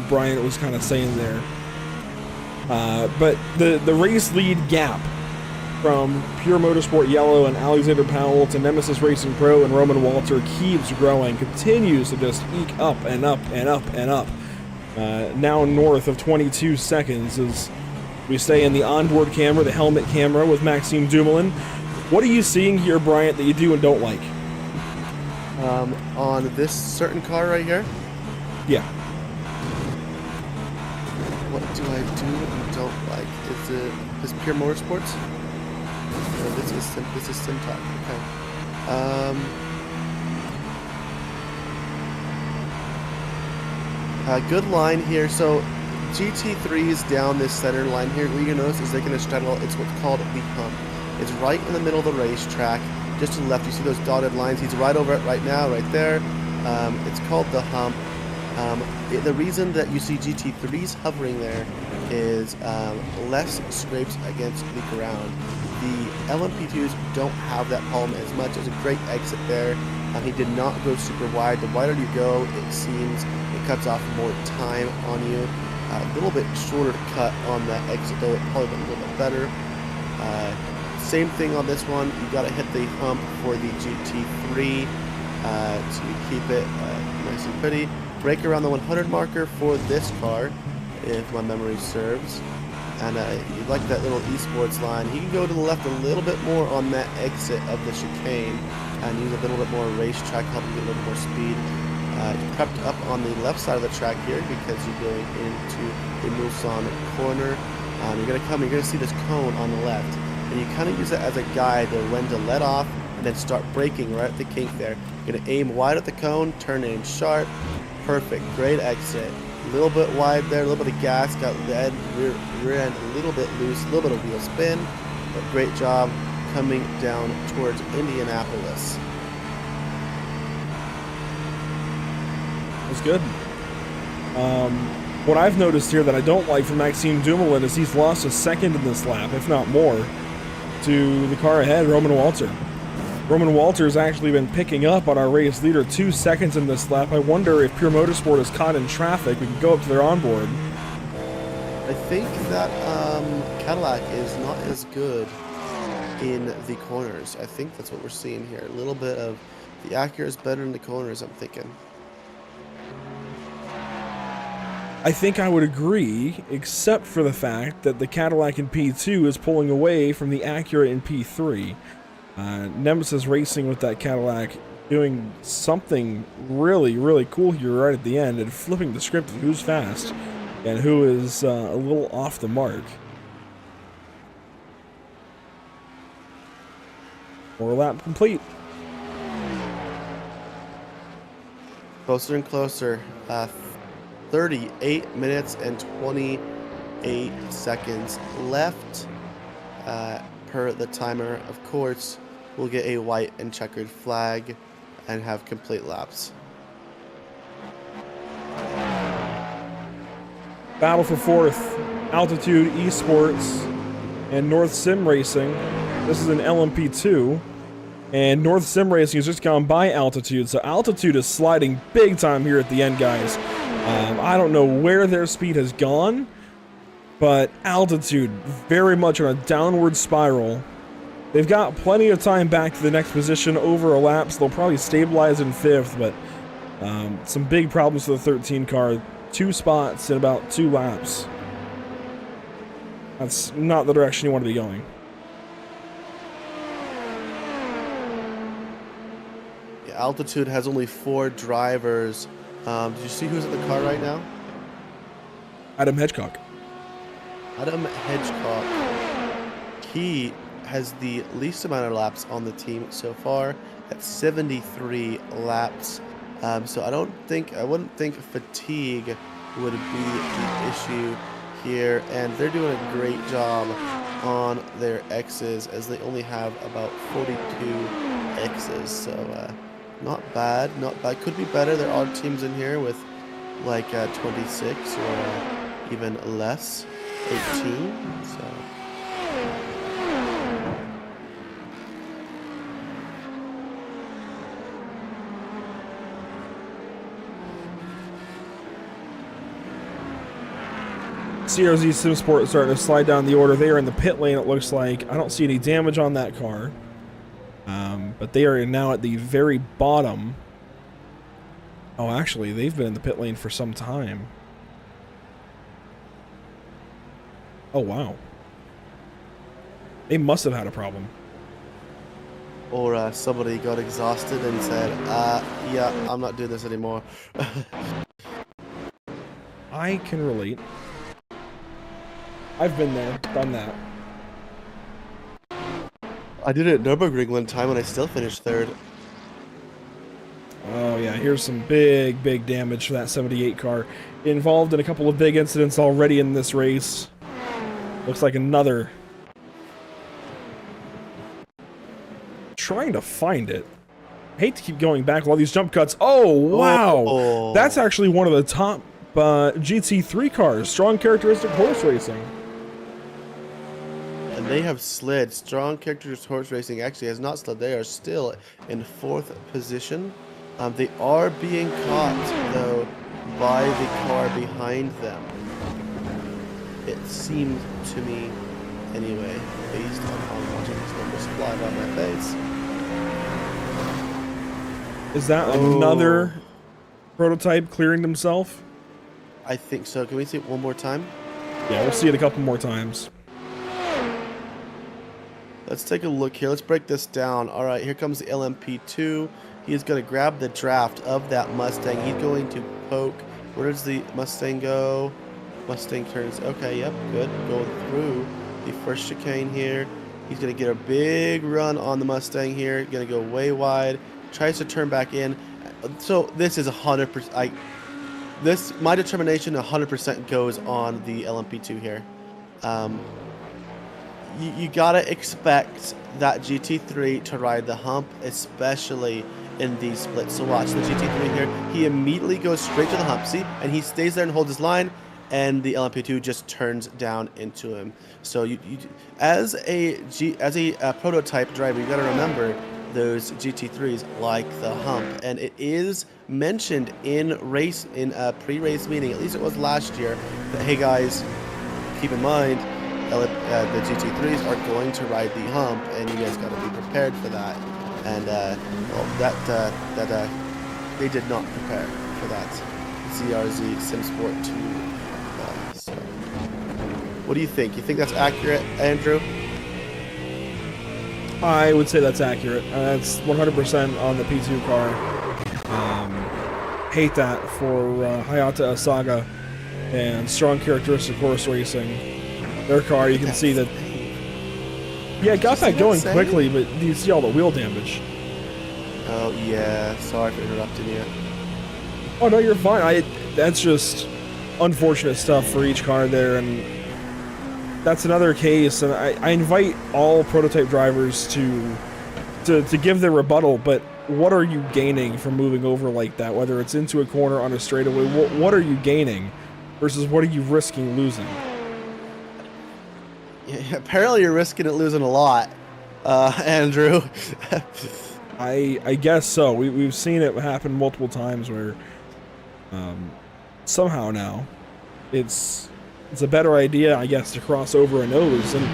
Bryant was kind of saying there. But the race lead gap from Pure Motorsport Yellow and Alexander Powell to Nemesis Racing Pro and Roman Walter keeps growing, continues to just eke up and up and up and up. Now north of 22 seconds as we stay in the onboard camera, the helmet camera with Maxime Dumoulin. What are you seeing here, Bryant, that you do and don't like? On this certain car right here? Yeah. What do I do and don't like? Is Pure Motorsports? No, this is SimTalk. Okay. Good line here. So GT3s down this center line here, what you're gonna notice is they're gonna straddle, it's what's called the hump. It's right in the middle of the racetrack, just to the left. You see those dotted lines? He's right over it right now, right there. It's called the hump. The reason that you see GT3s hovering there is less scrapes against the ground. The LMP2s don't have that problem as much. There's a great exit there. He did not go super wide. The wider you go, it seems it cuts off more time on you. A little bit shorter to cut on the exit, though it probably went a little bit better. Same thing on this one. You got to hit the hump for the GT3 to keep it nice and pretty. Brake around the 100 marker for this car, if my memory serves. And you like that little esports line. He can go to the left a little bit more on that exit of the chicane and use a little bit more racetrack, helping get a little more speed. Prepped up on the left side of the track here because you're going into the Mulsanne corner. You're gonna see this cone on the left, and you kind of use it as a guide to when to let off and then start braking right at the kink there. You're gonna aim wide at the cone, turn in sharp, perfect, great exit. A little bit wide there, a little bit of gas, got the rear end a little bit loose, a little bit of wheel spin, but great job coming down towards Indianapolis. That's good. What I've noticed here that I don't like from Maxime Dumoulin is he's lost a second in this lap, if not more, to the car ahead, Roman Walter. Roman Walter's actually been picking up on our race leader 2 seconds in this lap. I wonder if Pure Motorsport is caught in traffic. We can go up to their onboard. I think that Cadillac is not as good in the corners. I think that's what we're seeing here. A little bit of the Acura is better in the corners, I'm thinking. I think I would agree, except for the fact that the Cadillac in P2 is pulling away from the Acura in P3. Nemesis Racing with that Cadillac doing something really, really cool here right at the end and flipping the script of who's fast and who is a little off the mark. Or lap complete. Closer and closer. 38 minutes and 28 seconds left per the timer. Of course, we'll get a white and checkered flag and have complete laps. Battle for fourth, Altitude Esports and North Sim Racing. This is an LMP2, and North Sim Racing has just gone by Altitude, so Altitude is sliding big time here at the end, guys. I don't know where their speed has gone, but Altitude very much on a downward spiral. They've got plenty of time back to the next position over a lap, so they'll probably stabilize in 5th, but some big problems for the 13 car. 2 spots in about 2 laps. That's not the direction you want to be going. Yeah, Altitude has only 4 drivers. Did you see who's in the car right now? Adam Hedgecock. Adam Hedgecock. He has the least amount of laps on the team so far at 73 laps. So I wouldn't think fatigue would be the issue here, and they're doing a great job on their X's as they only have about 42 X's. So not bad, not bad. Could be better. There are teams in here with like 26 or even less, 18. So. CRZ SimSport is starting to slide down the order. They are in the pit lane, it looks like. I don't see any damage on that car. But they are now at the very bottom. Oh, actually, they've been in the pit lane for some time. Oh, wow. They must have had a problem. Or somebody got exhausted and said, yeah, I'm not doing this anymore. I can relate. I've been there, done that. I did it at Nürburgring one time and I still finished 3rd. Oh yeah, here's some big damage for that 78 car. Involved in a couple of big incidents already in this race. Looks like another. Trying to find it. I hate to keep going back with all these jump cuts. Oh, wow! Oh. That's actually one of the top GT3 cars. Strong characteristic horse racing. And they have slid. Strong characters horse racing actually has not slid. They are still in 4th position. They are being caught though by the car behind them. It seems to me, anyway, based on watching these numbers fly by my face. Is that another prototype clearing themselves? I think so. Can we see it one more time? Yeah, we'll see it a couple more times. Let's take a look here. Let's break this down. All right, here comes the LMP2. He is going to grab the draft of that Mustang. He's going to poke. Where does the Mustang go? Mustang turns. Okay, yep, good. Going through the first chicane here. He's going to get a big run on the Mustang here. Going to go way wide. Tries to turn back in. So this is 100%. My determination 100% goes on the LMP2 here. You gotta expect that GT3 to ride the hump, especially in these splits. So watch the GT3 here. He immediately goes straight to the hump, see, and he stays there and holds his line, and the LMP2 just turns down into him. So as a prototype driver, you gotta remember those GT3s like the hump, and it is mentioned in a pre-race meeting. At least it was last year. That hey guys, keep in mind. The GT3s are going to ride the hump, and you guys got to be prepared for that. And they did not prepare for that. ZRZ SimSport 2. So, what do you think? You think that's accurate, Andrew? I would say that's accurate. That's 100% on the P2 car. Hate that for Hayata Asaga and Strong Characteristic Horse Racing. Their car, you can see that. Yeah, it got that going quickly, but you see all the wheel damage. Oh yeah, sorry for interrupting you. Oh no, you're fine. That's just unfortunate stuff for each car there, and that's another case. And I invite all prototype drivers to give their rebuttal. But what are you gaining from moving over like that? Whether it's into a corner on a straightaway, what are you gaining versus what are you risking losing? Yeah, apparently you're risking it losing a lot, Andrew. I guess so. We've seen it happen multiple times where somehow now it's a better idea, I guess, to cross over a nose. And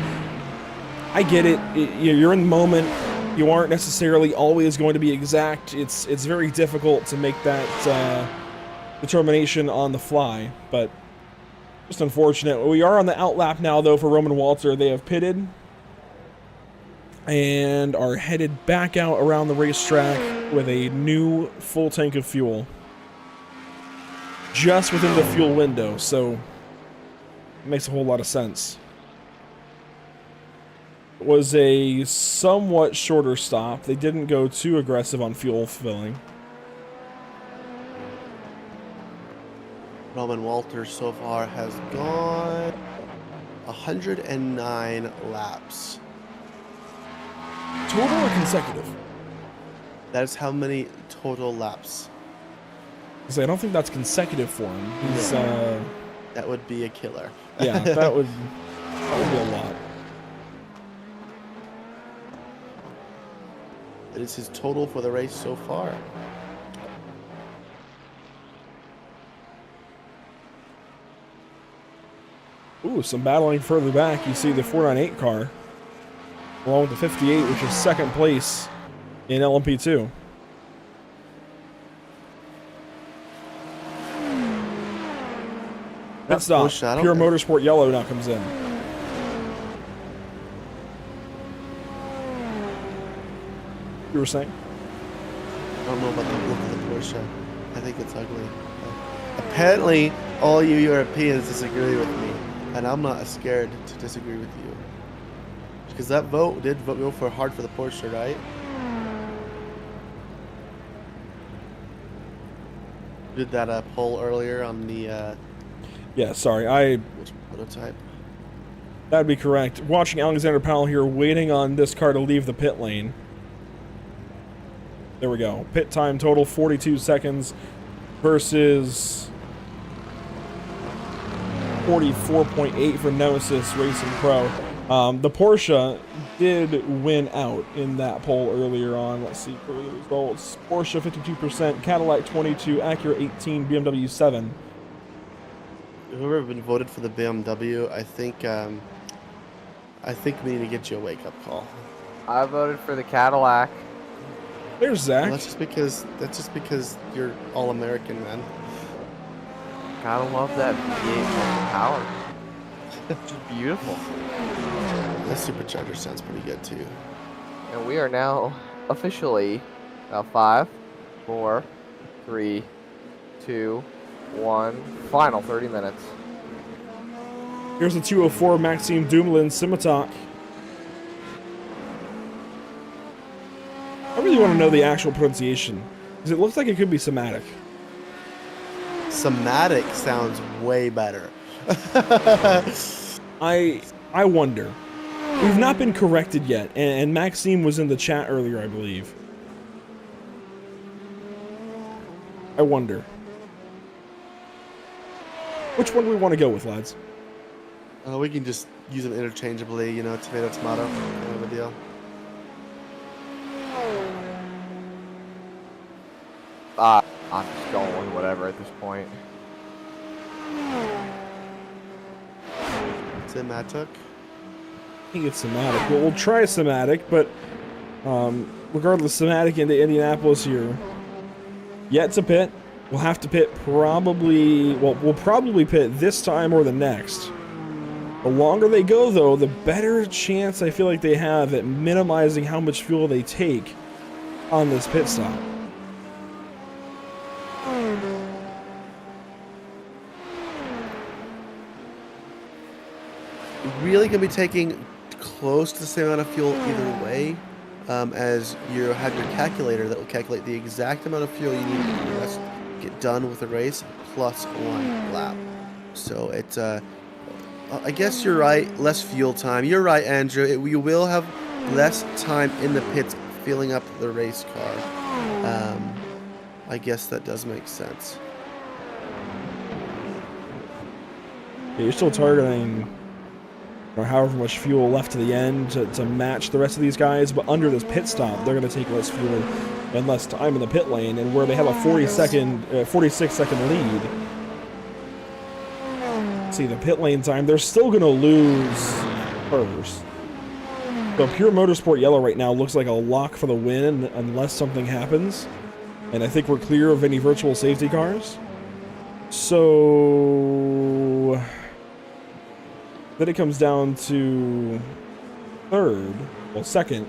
I get it. You're in the moment. You aren't necessarily always going to be exact. It's very difficult to make that determination on the fly, but just unfortunate. We are on the outlap now, though, for Roman Walter. They have pitted and are headed back out around the racetrack with a new full tank of fuel. Just within the fuel window, so it makes a whole lot of sense. It was a somewhat shorter stop. They didn't go too aggressive on fuel filling. Roman Walters so far has gone 109 laps. Total or consecutive? That is how many total laps. I don't think that's consecutive for him. He's that would be a killer. Yeah, that would be a lot. That is his total for the race so far. Ooh, some battling further back. You see the 498 car, along with the 58, which is second place in LMP2. Pit stop. Pure Motorsport Yellow now comes in. You were saying? I don't know about the look of the Porsche. I think it's ugly. Apparently, all you Europeans disagree with me, and I'm not scared to disagree with you. Because that vote did go for hard for the Porsche, right? Did that poll earlier on the Yeah, sorry, which prototype? that'd be correct. Watching Alexander Powell here, waiting on this car to leave the pit lane. There we go. Pit time total 42 seconds versus 44.8 for Nemesis Racing Pro. The Porsche did win out in that poll earlier on. Let's see for the results. Porsche 52%, Cadillac 22, Acura 18, BMW 7. Whoever been voted for the BMW, I think we need to get you a wake-up call. I voted for the Cadillac. There's Zach. Well, that's just because you're all American, man. Gotta love that V8 engine power. Just beautiful. That supercharger sounds pretty good too. And we are now officially 5, 4, 3, 2, 1. Final 30 minutes. Here's the 204 Maxime Dumoulin Simitok. I really want to know the actual pronunciation, because it looks like it could be somatic. Somatic sounds way better. I wonder. We've not been corrected yet, and Maxime was in the chat earlier, I believe. I wonder. Which one do we want to go with, lads? We can just use them interchangeably, you know, tomato, tomato, kind of a deal. I'm just going with whatever at this point. Somatic. I think it's somatic. Well, we'll try somatic, but regardless, somatic into Indianapolis here. Yet to pit. We'll have to pit probably... Well, we'll probably pit this time or the next. The longer they go, though, the better chance I feel like they have at minimizing how much fuel they take on this pit stop. Really gonna be taking close to the same amount of fuel either way, as you have your calculator that will calculate the exact amount of fuel you need to get done with the race plus 1 lap. So it's I guess you're right, less fuel time. You're right, Andrew. You will have less time in the pits filling up the race car. I guess that does make sense. Yeah, you're still targeting however much fuel left to the end to match the rest of these guys, but under this pit stop, they're going to take less fuel and less time in the pit lane, and where they have a 46-second lead. See, the pit lane time, they're still going to lose first. So Pure Motorsport Yellow right now looks like a lock for the win unless something happens, and I think we're clear of any virtual safety cars. So... then it comes down to second.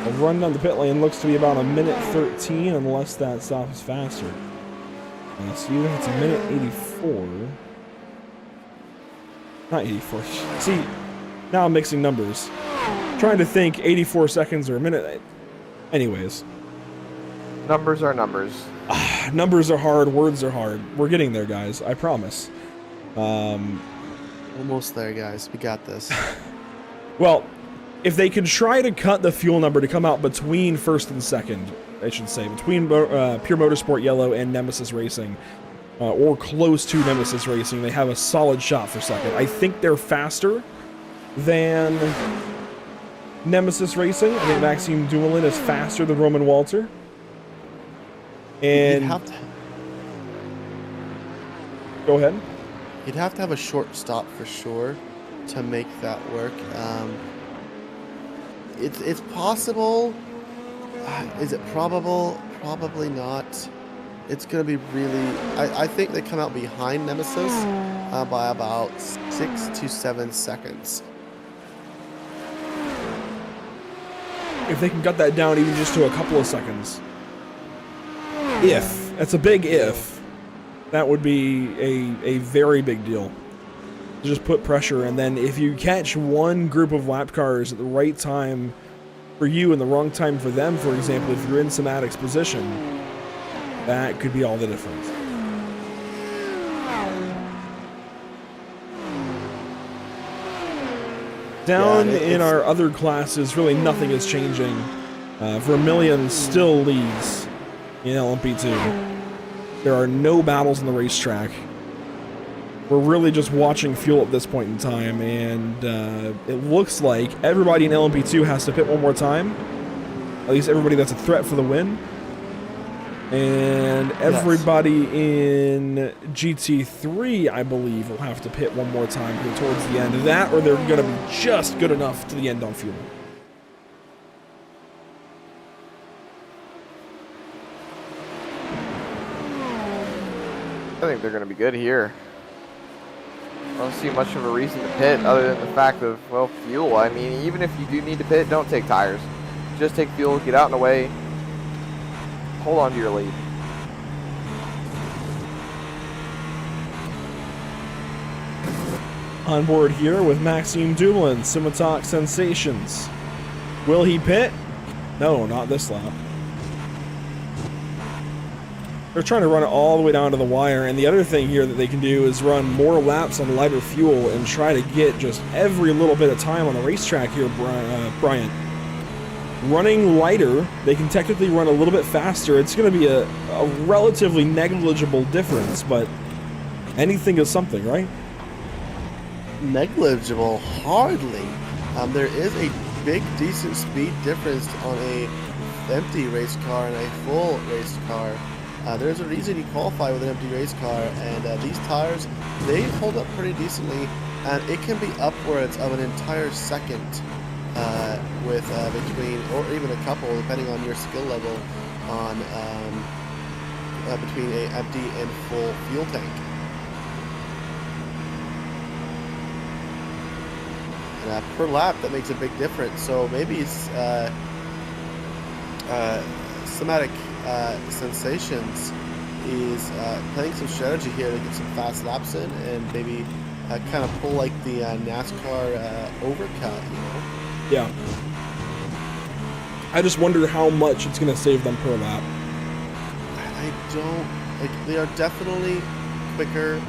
A run down the pit lane looks to be about 1:13 unless that stop is faster. So even if it's 1:84. Not 84. See, now I'm mixing numbers. Trying to think 84 seconds or a minute. Anyways. Numbers are numbers. Numbers are hard, words are hard. We're getting there, guys. I promise. Almost there, guys. We got this. Well, if they can try to cut the fuel number to come out between first and second, I should say, between Pure Motorsport Yellow and Nemesis Racing, or close to Nemesis Racing, they have a solid shot for second. I think they're faster than Nemesis Racing. I think Maxime Dumoulin is faster than Roman Walter. And go ahead. You'd have to have a short stop for sure to make that work. It's possible. Is it probable? Probably not. It's gonna be really. I think they come out behind Nemesis by about 6 to 7 seconds. If they can cut that down even just to a couple of seconds. If. That's a big if. That would be a very big deal. To just put pressure, and then if you catch one group of lap cars at the right time for you and the wrong time for them, for example, if you're in Somatic's position, that could be all the difference. Down in our other classes, really nothing is changing. Vermilion still leads in LMP2. There are no battles on the racetrack. We're really just watching fuel at this point in time, and it looks like everybody in LMP2 has to pit one more time. At least everybody that's a threat for the win. And everybody in GT3, I believe, will have to pit one more time here towards the end of that, or they're going to be just good enough to the end on fuel. I think they're going to be good here. I don't see much of a reason to pit other than the fact of, well, fuel. I mean, even if you do need to pit, don't take tires. Just take fuel, get out and away. Hold on to your lead. On board here with Maxime Dumoulin, Simotalk Sensations. Will he pit? No, not this lap. They're trying to run it all the way down to the wire, and the other thing here that they can do is run more laps on lighter fuel and try to get just every little bit of time on the racetrack here, Bryant. Running lighter, they can technically run a little bit faster. It's going to be a relatively negligible difference, but anything is something, right? Negligible, hardly. There is a big, decent speed difference on a empty race car and a full race car. There's a reason you qualify with an empty race car, and these tires, they hold up pretty decently, and it can be upwards of an entire second with between, or even a couple, depending on your skill level, on between a empty and full fuel tank. And per lap, that makes a big difference. So maybe it's Somatic Sensations is playing some strategy here to get some fast laps in and maybe kind of pull like the NASCAR overcut, you know? Yeah. I just wonder how much it's going to save them per lap. I don't... Like, they are definitely quicker.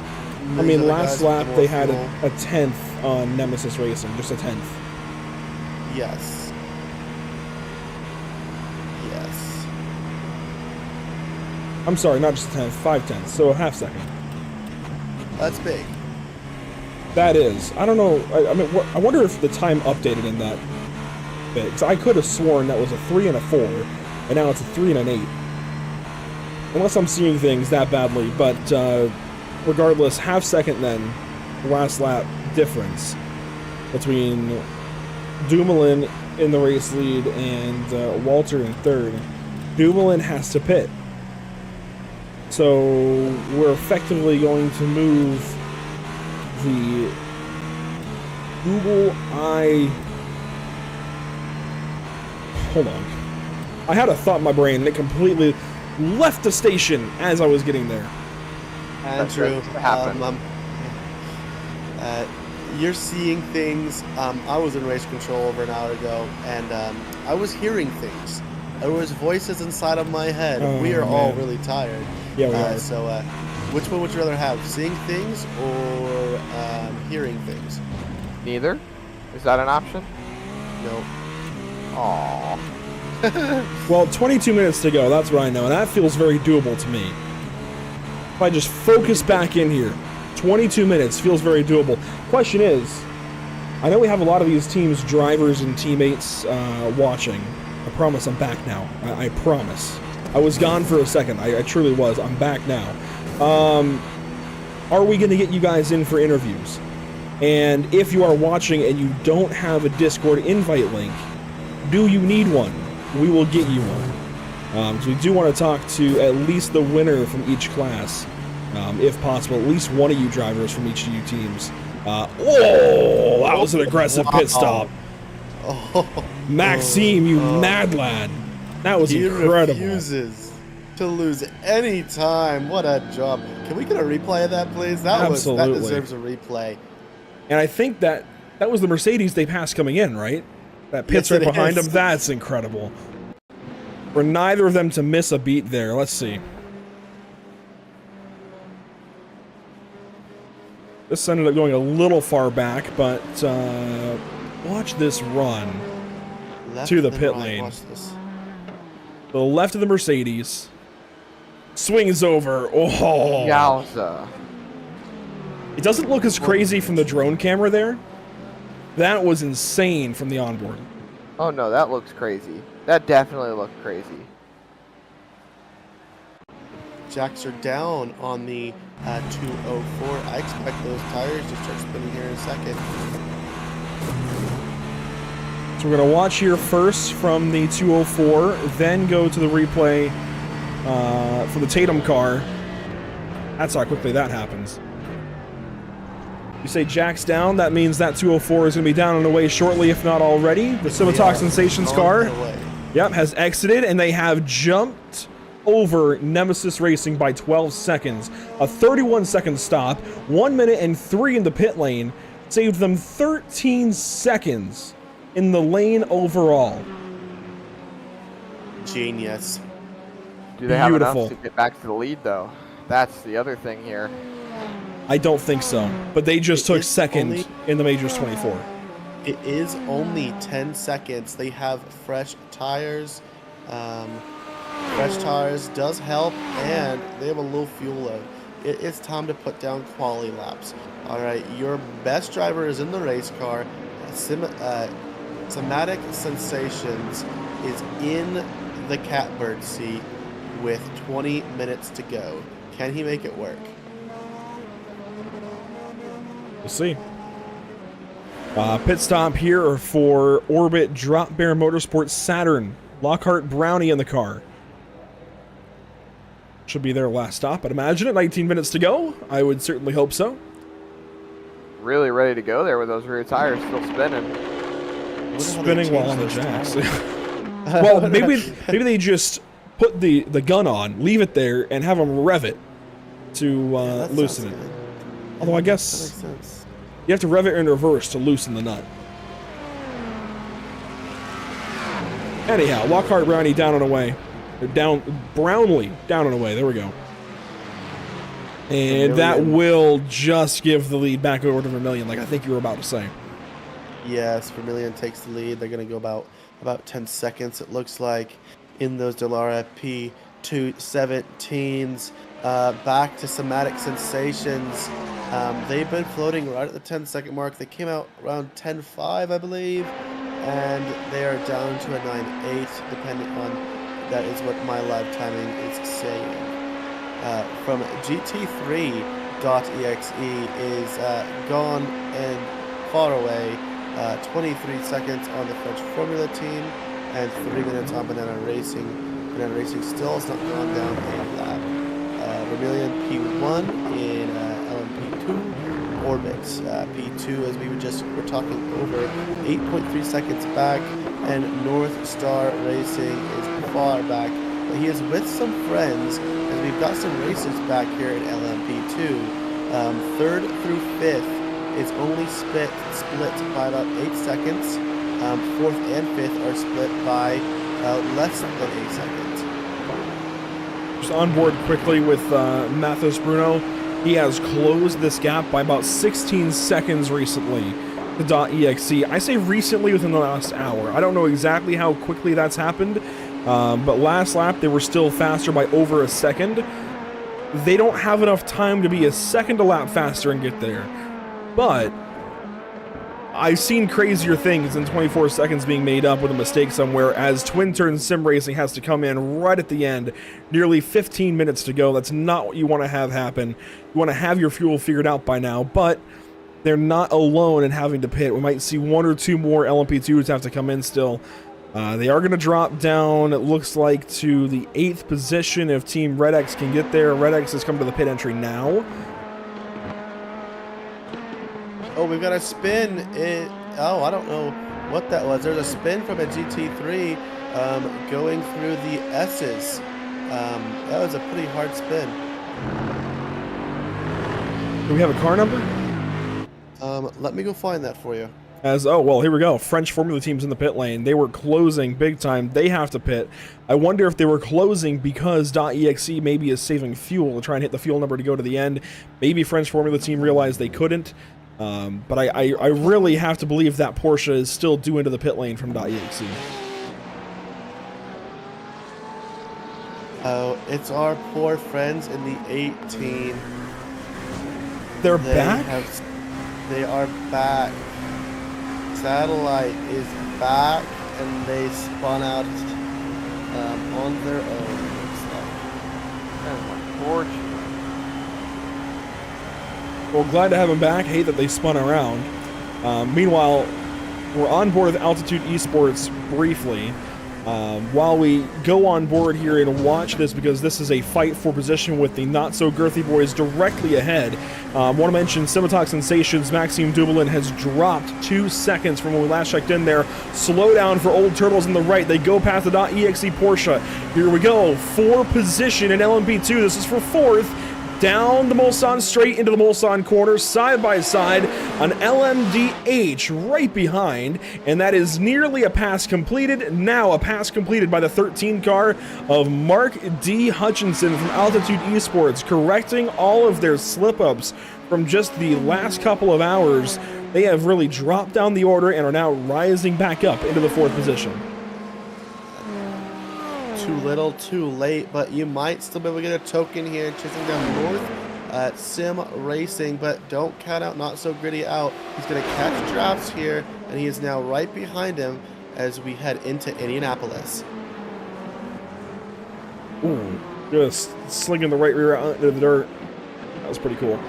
I mean, last lap they had a 10th on Nemesis Racing, just a 10th. Yes. Yes. I'm sorry, not just a 10th, 5/10ths, so a half second. That's big. That is. I don't know. I mean, I wonder if the time updated in that bit. Because I could have sworn that was a 3 and a 4, and now it's a 3 and an 8. Unless I'm seeing things that badly, but regardless, half second then, last lap difference between Dumoulin in the race lead and Walter in third. Dumoulin has to pit. So we're effectively going to move the Google Hold on. I had a thought in my brain and it completely left the station as I was getting there. Andrew, you're seeing things. I was in race control over an hour ago, and I was hearing things. There was voices inside of my head. Oh, we are man. all really tired. Yeah, we are. So, which one would you rather have? Seeing things or hearing things? Neither? Is that an option? No. Aww. Well, 22 minutes to go, that's what I know, and that feels very doable to me. If I just focus back in here, 22 minutes feels very doable. Question is, I know we have a lot of these teams, drivers and teammates watching. I promise I'm back now. I promise. I was gone for a second. I truly was. I'm back now. Are we going to get you guys in for interviews? And if you are watching and you don't have a Discord invite link, do you need one? We will get you one. So we do want to talk to at least the winner from each class, if possible. At least one of you drivers from each of you teams. Oh, that was an aggressive pit stop. Oh. Maxime, you mad lad. That was incredible. He refuses to lose any time. What a job. Can we get a replay of that, please? That Absolutely. That deserves a replay. And I think that was the Mercedes they passed coming in, right? That pit's Yes, right it behind is. him. That's incredible. For neither of them to miss a beat there. Let's see. This ended up going a little far back, but watch this run. Left To the then pit right. lane. Watch this. The left of the Mercedes. Swings over. Oh. Yowza. It doesn't look as crazy from the drone camera there. That was insane from the onboard. Oh no, that looks crazy. That definitely looked crazy. Jacks are down on the 204. I expect those tires to start spinning here in a second. So we're going to watch here first from the 204, then go to the replay for the Tatum car. That's how quickly that happens. You say Jack's down, that means that 204 is going to be down and away shortly, if not already. The Civitalk Sensations car, yep, has exited, and they have jumped over Nemesis Racing by 12 seconds. A 31-second stop, 1 minute and 3 in the pit lane, saved them 13 seconds in the lane overall. Genius. Do they have Beautiful. enough to get back to the lead, though? That's the other thing here. I don't think so, but they just took is second only- in the Majors 24. It is only 10 seconds. They have fresh tires. Fresh tires does help, and they have a low fuel load. It's time to put down quality laps. All right, your best driver is in the race car. Somatic Sensations is in the catbird seat with 20 minutes to go. Can he make it work? We'll see. Pit stop here for Orbit Drop Bear Motorsports Saturn. Lockhart Brownie in the car. Should be their last stop, I'd imagine, at 19 minutes to go. I would certainly hope so. Really ready to go there with those rear tires still spinning. Spinning while on the jacks. Well, maybe they just put the gun on, leave it there, and have them rev it to loosen it. Although I That guess makes sense. you have to rev it in reverse to loosen the nut. Anyhow, Lockhart Brownie down and away. They're down, Brownlee down and away. There we go. And that will just give the lead back over to Vermillion, like I think you were about to say. Yes, Vermillion takes the lead. They're going to go about 10 seconds, it looks like, in those Delara P217s. Back to Somatic Sensations. They've been floating right at the 10-second mark. They came out around 10.5, I believe, and they are down to a 9.8, depending on, that is what my live timing is saying. From GT3.exe is gone and far away. 23 seconds on the French Formula team, and 3 minutes on Banana Racing. Banana Racing still has not gone down a lap. Vermillion P1 in LMP2. Orbit P2, as we were talking over, 8.3 seconds back, and North Star Racing is far back. But he is with some friends, as we've got some racers back here in LMP2. 3rd through 5th is only split by about 8 seconds. 4th and 5th are split by less than 8 seconds. Just on board quickly with Mathis Bruno. He has closed this gap by about 16 seconds recently. The .exe. I say recently, within the last hour. I don't know exactly how quickly that's happened, but last lap they were still faster by over a second. They don't have enough time to be a second a lap faster and get there. But I've seen crazier things than 24 seconds being made up with a mistake somewhere, as Twin Turn Sim Racing has to come in right at the end. Nearly 15 minutes to go. That's not what you want to have happen. You want to have your fuel figured out by now, but they're not alone in having to pit. We might see 1 or 2 more LMP2s have to come in still. They are going to drop down, it looks like, to the 8th position if Team Red X can get there. Red X has come to the pit entry now. Oh, we've got a spin. Oh, I don't know what that was. There's a spin from a GT3 going through the S's. That was a pretty hard spin. Do we have a car number? Let me go find that for you. As, oh, well, here we go. French Formula team's in the pit lane. They were closing big time. They have to pit. I wonder if they were closing because .exe maybe is saving fuel to try and hit the fuel number to go to the end. Maybe French Formula team realized they couldn't. But I really have to believe that Porsche is still due into the pit lane from .exe. Oh, it's our poor friends in the 18. They're back? They are back. Satellite is back, and they spun out on their own. Unfortunate. Well, glad to have them back. Hate that they spun around. Meanwhile, we're on board with Altitude Esports briefly. While we go on board here and watch this, because this is a fight for position with the not-so-girthy boys directly ahead. Want to mention Simotalk Sensations, Maxime Dumoulin has dropped 2 seconds from when we last checked in there. Slow down for Old Turtles on the right. They go past the .exe Porsche. Here we go. 4 position in LMP2. This is for 4th. Down the Mulsanne straight into the Mulsanne corner, side by side, an LMDH right behind, and that is nearly a pass completed. Now a pass completed by the 13 car of Mark D. Hutchinson from Altitude Esports, correcting all of their slip-ups from just the last couple of hours. They have really dropped down the order and are now rising back up into the 4th position. Too little, too late, but you might still be able to get a token here, chasing down north at Sim Racing, but don't count out Not So Gritty out. He's going to catch drafts here, and he is now right behind him as we head into Indianapolis. Ooh, just slinging the right rear out into the dirt. That was pretty cool.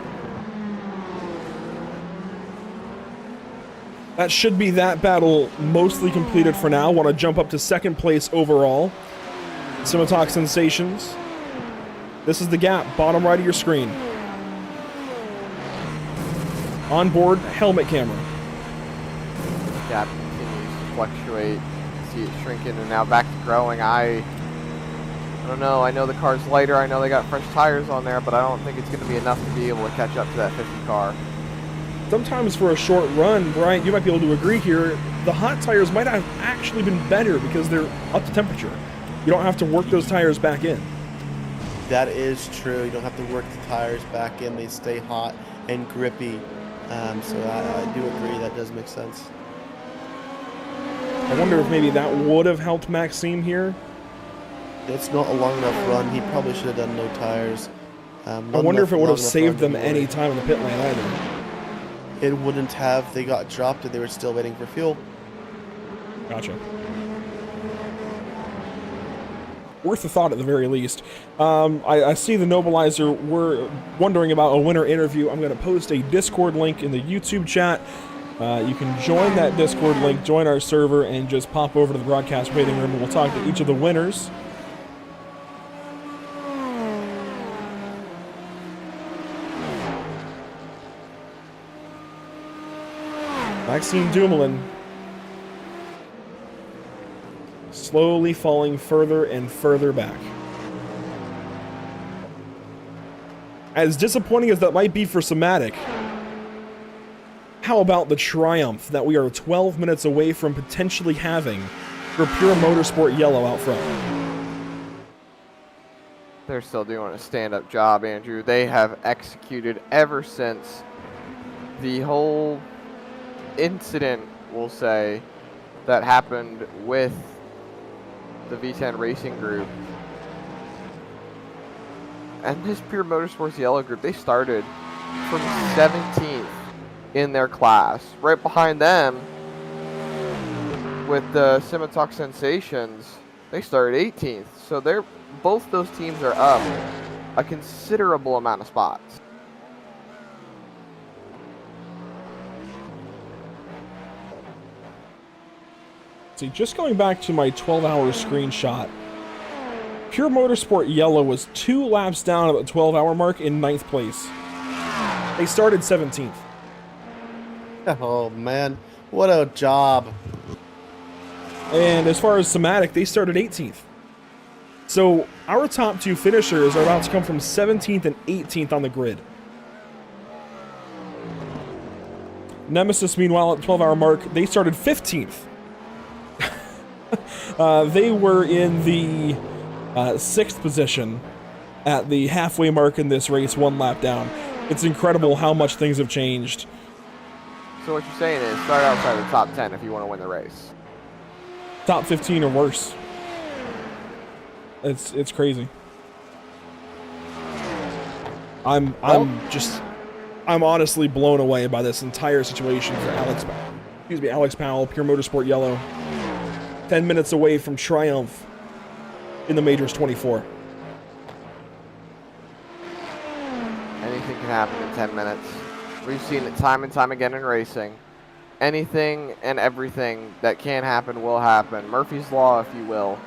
That should be that battle mostly completed for now. Want to jump up to 2nd place overall. Simotalk Sensations. This is the gap, bottom right of your screen. Onboard helmet camera. Gap continues to fluctuate. See it shrinking and now back to growing. I don't know. I know the car's lighter. I know they got French tires on there, but I don't think it's going to be enough to be able to catch up to that 50 car. Sometimes for a short run, Brian, you might be able to agree here, the hot tires might have actually been better because they're up to temperature. You don't have to work those tires back in. That is true. You don't have to work the tires back in. They stay hot and grippy. So I do agree. That does make sense. I wonder if maybe that would have helped Maxime here. It's not a long enough run. He probably should have done no tires. I wonder if it would have saved them any time in the pit lane either. It wouldn't have. They got dropped and they were still waiting for fuel. Gotcha. Worth a thought at the very least. I see the Nobilizer. We're wondering about a winner interview. I'm going to post a Discord link in the YouTube chat. You can join that Discord link, join our server, and just pop over to the broadcast waiting room, and we'll talk to each of the winners. Maxime Dumoulin slowly falling further and further back. As disappointing as that might be for Somatic, how about the triumph that we are 12 minutes away from potentially having for Pure Motorsport Yellow out front? They're still doing a stand-up job, Andrew. They have executed ever since the whole incident, we'll say, that happened with the V10 Racing Group. And this Pure Motorsports Yellow Group, they started from 17th in their class. Right behind them, with the Simotalk Sensations, they started 18th. So they're both those teams are up a considerable amount of spots. See, just going back to my 12-hour screenshot, Pure Motorsport Yellow was 2 laps down at the 12-hour mark in 9th place. They started 17th. Oh, man. What a job. And as far as Somatic, they started 18th. So our top 2 finishers are about to come from 17th and 18th on the grid. Nemesis, meanwhile, at the 12-hour mark, they started 15th. They were in the 6th position at the halfway mark in this race, 1 lap down. It's incredible how much things have changed. So what you're saying is start outside the top 10 if you want to win the race. Top 15 or worse. It's crazy. I'm honestly blown away by this entire situation for Alex Powell, Pure Motorsport Yellow. 10 minutes away from triumph in the Majors 24. Anything can happen in 10 minutes. We've seen it time and time again in racing. Anything and everything that can happen will happen. Murphy's Law, if you will.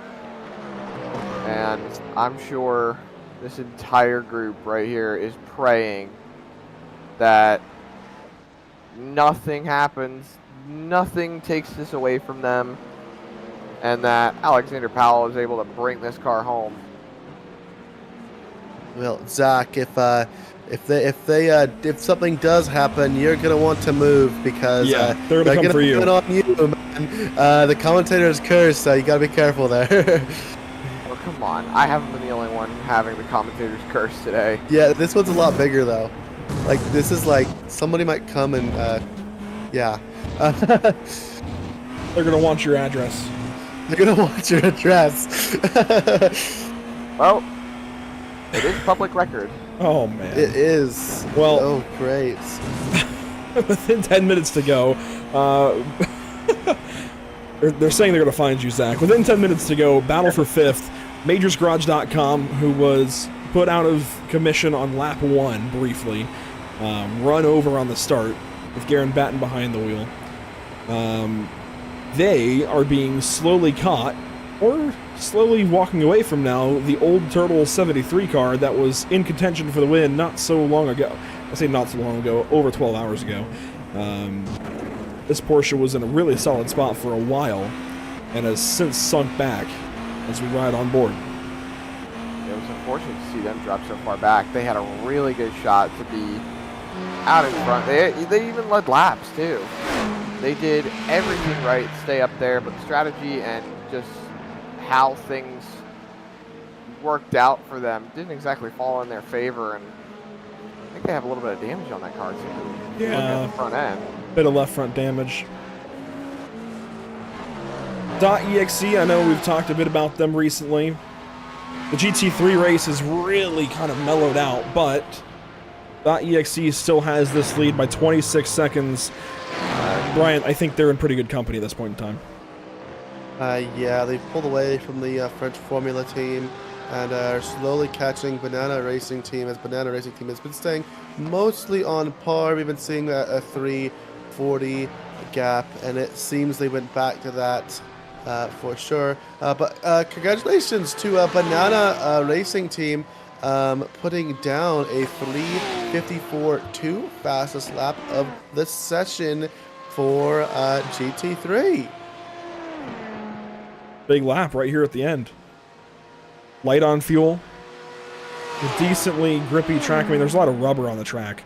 And I'm sure this entire group right here is praying that nothing happens, nothing takes this away from them, and that Alexander Powell is able to bring this car home. Well, Zach, if something does happen, you're gonna want to move because they're gonna come for you. On you, man. The commentator's curse, so you gotta be careful there. Well, come on, I haven't been the only one having the commentator's curse today. Yeah, this one's a lot bigger though. Like this is like somebody might come and yeah. They're gonna want your address. They're gonna want your address. Well, it is public record. Oh man. It is. Well, oh great. Within 10 minutes to go, they're saying they're gonna find you, Zach. Within 10 minutes to go, battle for 5th. Majorsgarage.com, who was put out of commission on lap 1 briefly, run over on the start with Garen Batten behind the wheel. They are being slowly caught, or slowly walking away from now, the old Turtle 73 car that was in contention for the win not so long ago. I say not so long ago, over 12 hours ago. This Porsche was in a really solid spot for a while, and has since sunk back as we ride on board. It was unfortunate to see them drop so far back. They had a really good shot to be out in front. They even led laps too. They did everything right to stay up there, but the strategy and just how things worked out for them didn't exactly fall in their favor, and I think they have a little bit of damage on that car too. Yeah, look at the front end. Bit of left front damage. .exe, I know we've talked a bit about them recently. The GT3 race has really kind of mellowed out, but .exe still has this lead by 26 seconds. Brian, I think they're in pretty good company at this point in time. Yeah, they've pulled away from the French Formula team and are slowly catching Banana Racing Team, as Banana Racing Team has been staying mostly on par. We've been seeing a 340 gap, and it seems they went back to that for sure. But congratulations to Banana Racing Team putting down a 3:54.2 fastest lap of the session for GT3. Big lap right here at the end. Light on fuel. A decently grippy track. I mean, there's a lot of rubber on the track.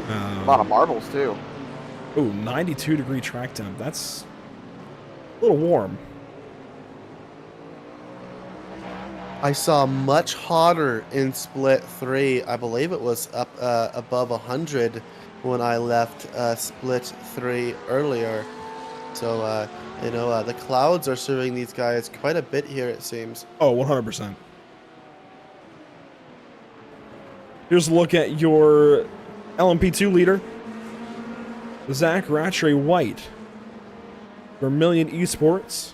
A lot of marbles too. Ooh, 92-degree track temp. That's a little warm. I saw much hotter in split 3. I believe it was up above 100 when I left split 3 earlier. So, you know, the clouds are serving these guys quite a bit here, it seems. Oh, 100%. Here's a look at your LMP2 leader, Zach Rattray White. Vermilion Esports.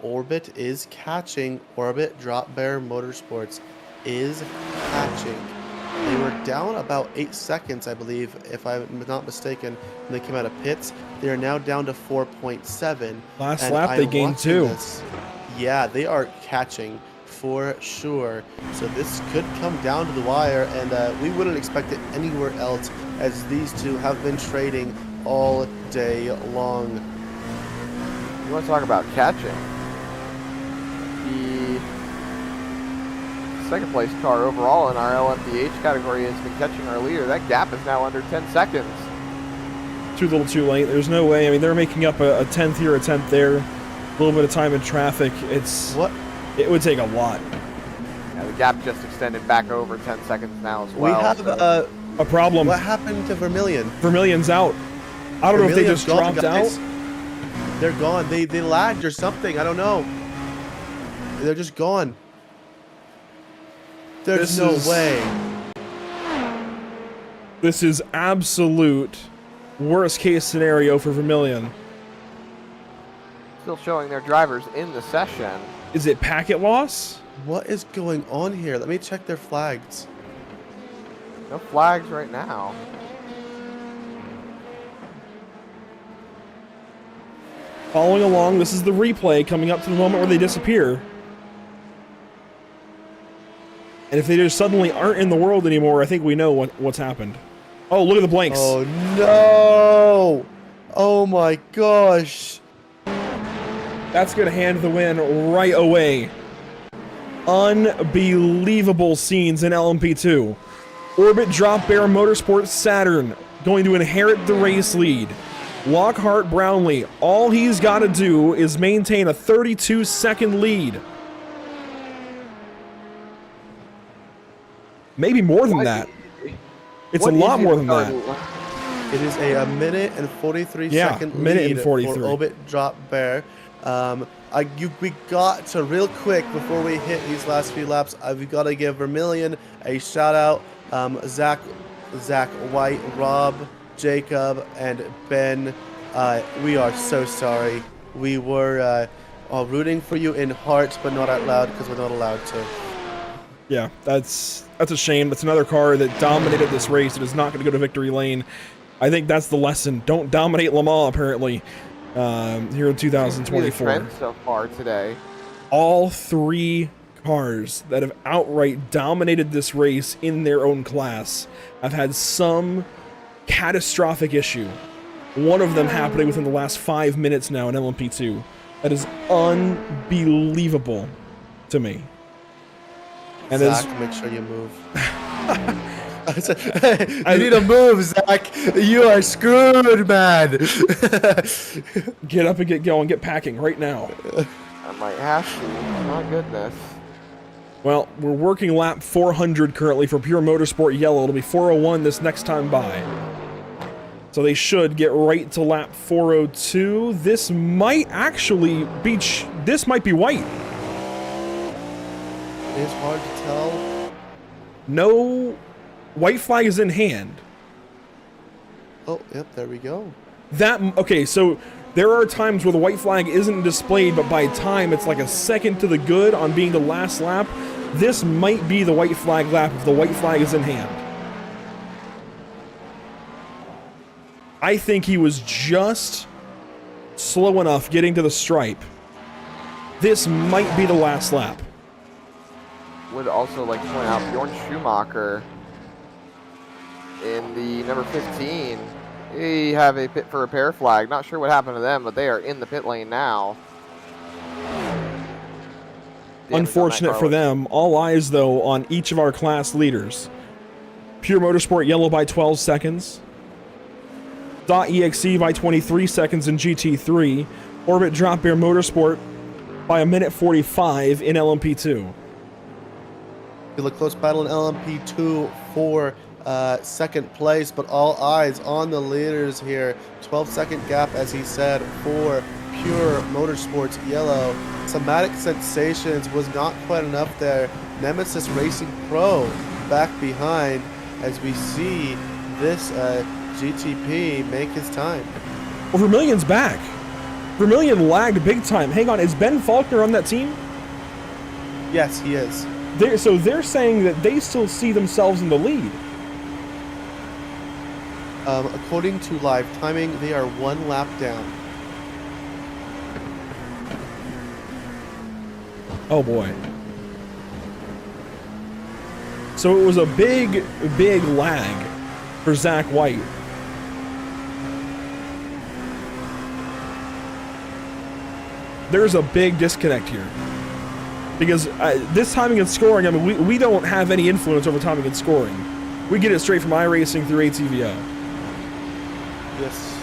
Orbit is catching. Orbit Drop Bear Motorsports is catching. They were down about 8 seconds, I believe, if I'm not mistaken, when they came out of pits. They are now down to 4.7. Last lap, they gained 2. Yeah, they are catching for sure. So this could come down to the wire, and we wouldn't expect it anywhere else, as these two have been trading all day long. You want to talk about catching? The second place car overall in our LMDH category has been catching our leader. That gap is now under 10 seconds. too little too late. There's no way. I mean, they're making up a 10th here, a 10th there. A little bit of time in traffic. It would take a lot. Yeah, the gap just extended back over 10 seconds now as well. We have so. A problem. What happened to Vermilion? Vermilion's out. I don't know if they just gone, dropped guys. out. They're gone. They lagged or something. I don't know. They're just gone. There's no way. This is absolute worst case scenario for Vermilion. Still showing their drivers in the session. Is it packet loss? What is going on here? Let me check their flags. No flags right now. Following along, this is the replay coming up to the moment where they disappear. And if they just suddenly aren't in the world anymore, I think we know what's happened. Oh, look at the blanks. Oh no! Oh my gosh! That's going to hand the win right away. Unbelievable scenes in LMP2. Orbit Drop Bear Motorsports Saturn going to inherit the race lead. Lockhart Brownlee, all he's got to do is maintain a 32-second lead. Maybe more than that. It's a lot more than that. It is a minute and 43 second minute lead and 43. for Orbit Drop Bear. We got to real quick before we hit these last few laps. We got to give Vermilion a shout out. Zach White, Rob, Jacob, and Ben. We are so sorry. We were rooting for you in heart, but not out loud because we're not allowed to. Yeah, that's a shame. That's another car that dominated this race. It is not going to go to victory lane. I think that's the lesson. Don't dominate Le Mans, apparently, here in 2024. Trend so far today. All three cars that have outright dominated this race in their own class have had some catastrophic issue. One of them happening within the last 5 minutes now in LMP2. That is unbelievable to me. And Zach, make sure you move. You need to move, Zach. You are screwed, man. Get up and get going. Get packing right now. I might have to. My goodness. Well, we're working lap 400 currently for Pure Motorsport Yellow. It'll be 401 this next time by. So they should get right to lap 402. This might actually be... This might be white. It is hard to tell. No... White flag is in hand. Oh, yep, there we go. Okay, so there are times where the white flag isn't displayed, but by time it's like a second to the good on being the last lap. This might be the white flag lap if the white flag is in hand. I think he was just slow enough getting to the stripe. This might be the last lap. Would also like to point out Bjorn Schumacher in the number 15. They have a pit for repair flag. Not sure what happened to them, but they are in the pit lane now. Unfortunate for them. All eyes, though, on each of our class leaders. Pure Motorsport Yellow by 12 seconds. .exe by 23 seconds in GT3. Orbit Drop Bear Motorsport by 1:45 in LMP2. Feel a close battle in LMP2 for second place, but all eyes on the leaders here. 12-second gap, as he said, for Pure Motorsports Yellow. Somatic Sensations was not quite enough there. Nemesis Racing Pro back behind as we see this GTP make his time. Well, Vermilion's back. Vermilion lagged big time. Hang on, is Ben Faulkner on that team? Yes, he is. So they're saying that they still see themselves in the lead. According to live timing, they are one lap down. Oh boy. So it was a big, big lag for Zach White. There's a big disconnect here. Because this timing and scoring, I mean, we don't have any influence over timing and scoring. We get it straight from iRacing through ATVO. Yes.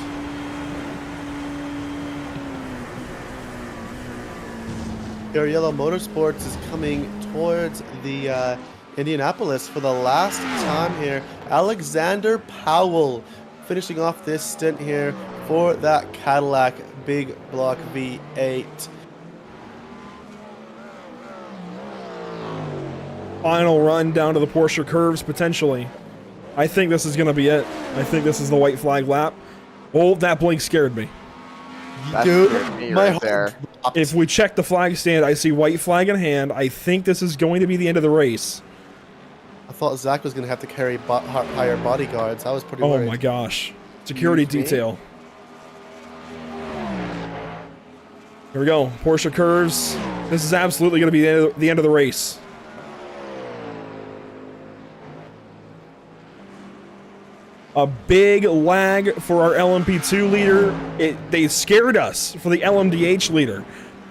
Your Yellow Motorsports is coming towards the Indianapolis for the last time here. Alexander Powell finishing off this stint here for that Cadillac Big Block V8. Final run down to the Porsche curves, potentially. I think this is going to be it. I think this is the white flag lap. Oh, that blink scared me. That Dude, scared me my right there. If we check the flag stand, I see white flag in hand. I think this is going to be the end of the race. I thought Zach was going to have to carry higher bodyguards. I was pretty Oh worried. my gosh. Security Excuse me? detail. Here we go. Porsche curves. This is absolutely going to be the end of the race. A big lag for our LMP2 leader. They scared us for the LMDH leader.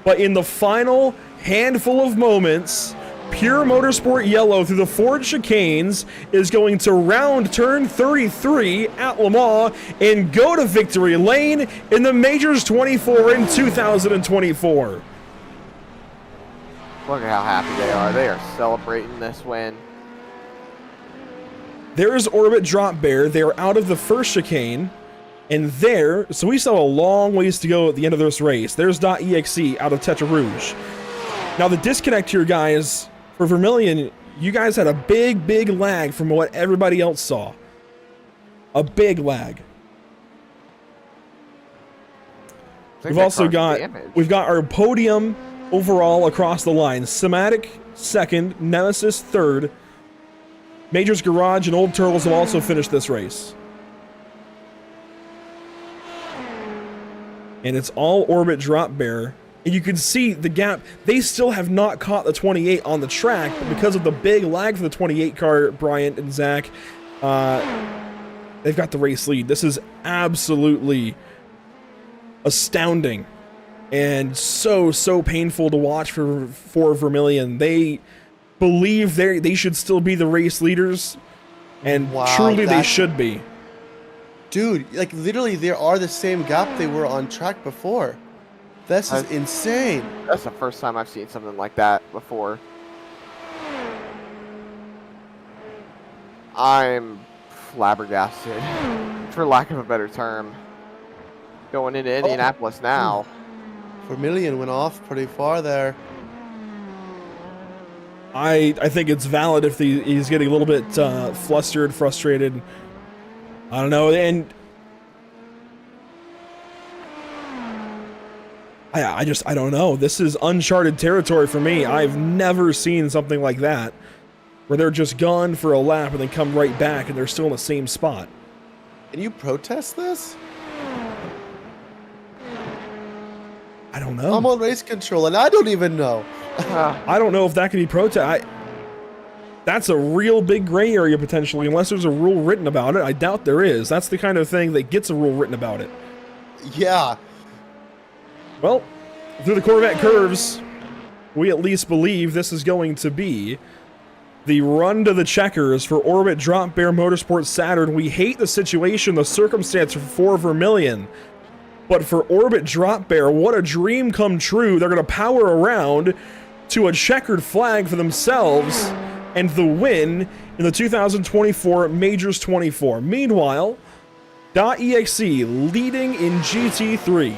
But in the final handful of moments, Pure Motorsport Yellow through the Ford chicanes is going to round turn 33 at Le Mans and go to victory lane in the Majors 24 in 2024. Look at how happy they are. They are celebrating this win. There's Orbit Drop Bear. They're out of the first chicane. And there, so we still have a long ways to go at the end of this race. There's .exe out of Tetra Rouge. Now the disconnect here, guys, for Vermilion, you guys had a big lag from what everybody else saw. A big lag. We've also got our podium overall across the line. Somatic second, Nemesis third. Majors Garage and Old Turtles have also finished this race. And it's all Orbit Drop Bear. And you can see the gap. They still have not caught the 28 on the track, but because of the big lag for the 28 car, Bryant and Zach, they've got the race lead. This is absolutely astounding and so painful to watch for Vermilion. They believe they should still be the race leaders, and truly they should be. Dude, like literally they are the same gap they were on track before. This is insane. That's the first time I've seen something like that before. I'm flabbergasted, for lack of a better term. Going into Indianapolis now. Vermilion went off pretty far there. I think it's valid if he's getting a little bit flustered, frustrated. I don't know, and I don't know. This is uncharted territory for me. I've never seen something like that, where they're just gone for a lap and then come right back and they're still in the same spot. Can you protest this? I don't know. I'm on race control and I don't even know. I don't know if that can be protest. That's a real big gray area potentially, unless there's a rule written about it. I doubt there is. That's the kind of thing that gets a rule written about it. Yeah. Well, through the Corvette curves, we at least believe this is going to be the run to the checkers for Orbit Drop Bear Motorsports Saturn. We hate the situation, the circumstance for Vermilion. But for Orbit Drop Bear, what a dream come true. They're going to power around to a checkered flag for themselves and the win in the 2024 Majors 24. Meanwhile, .exe leading in GT3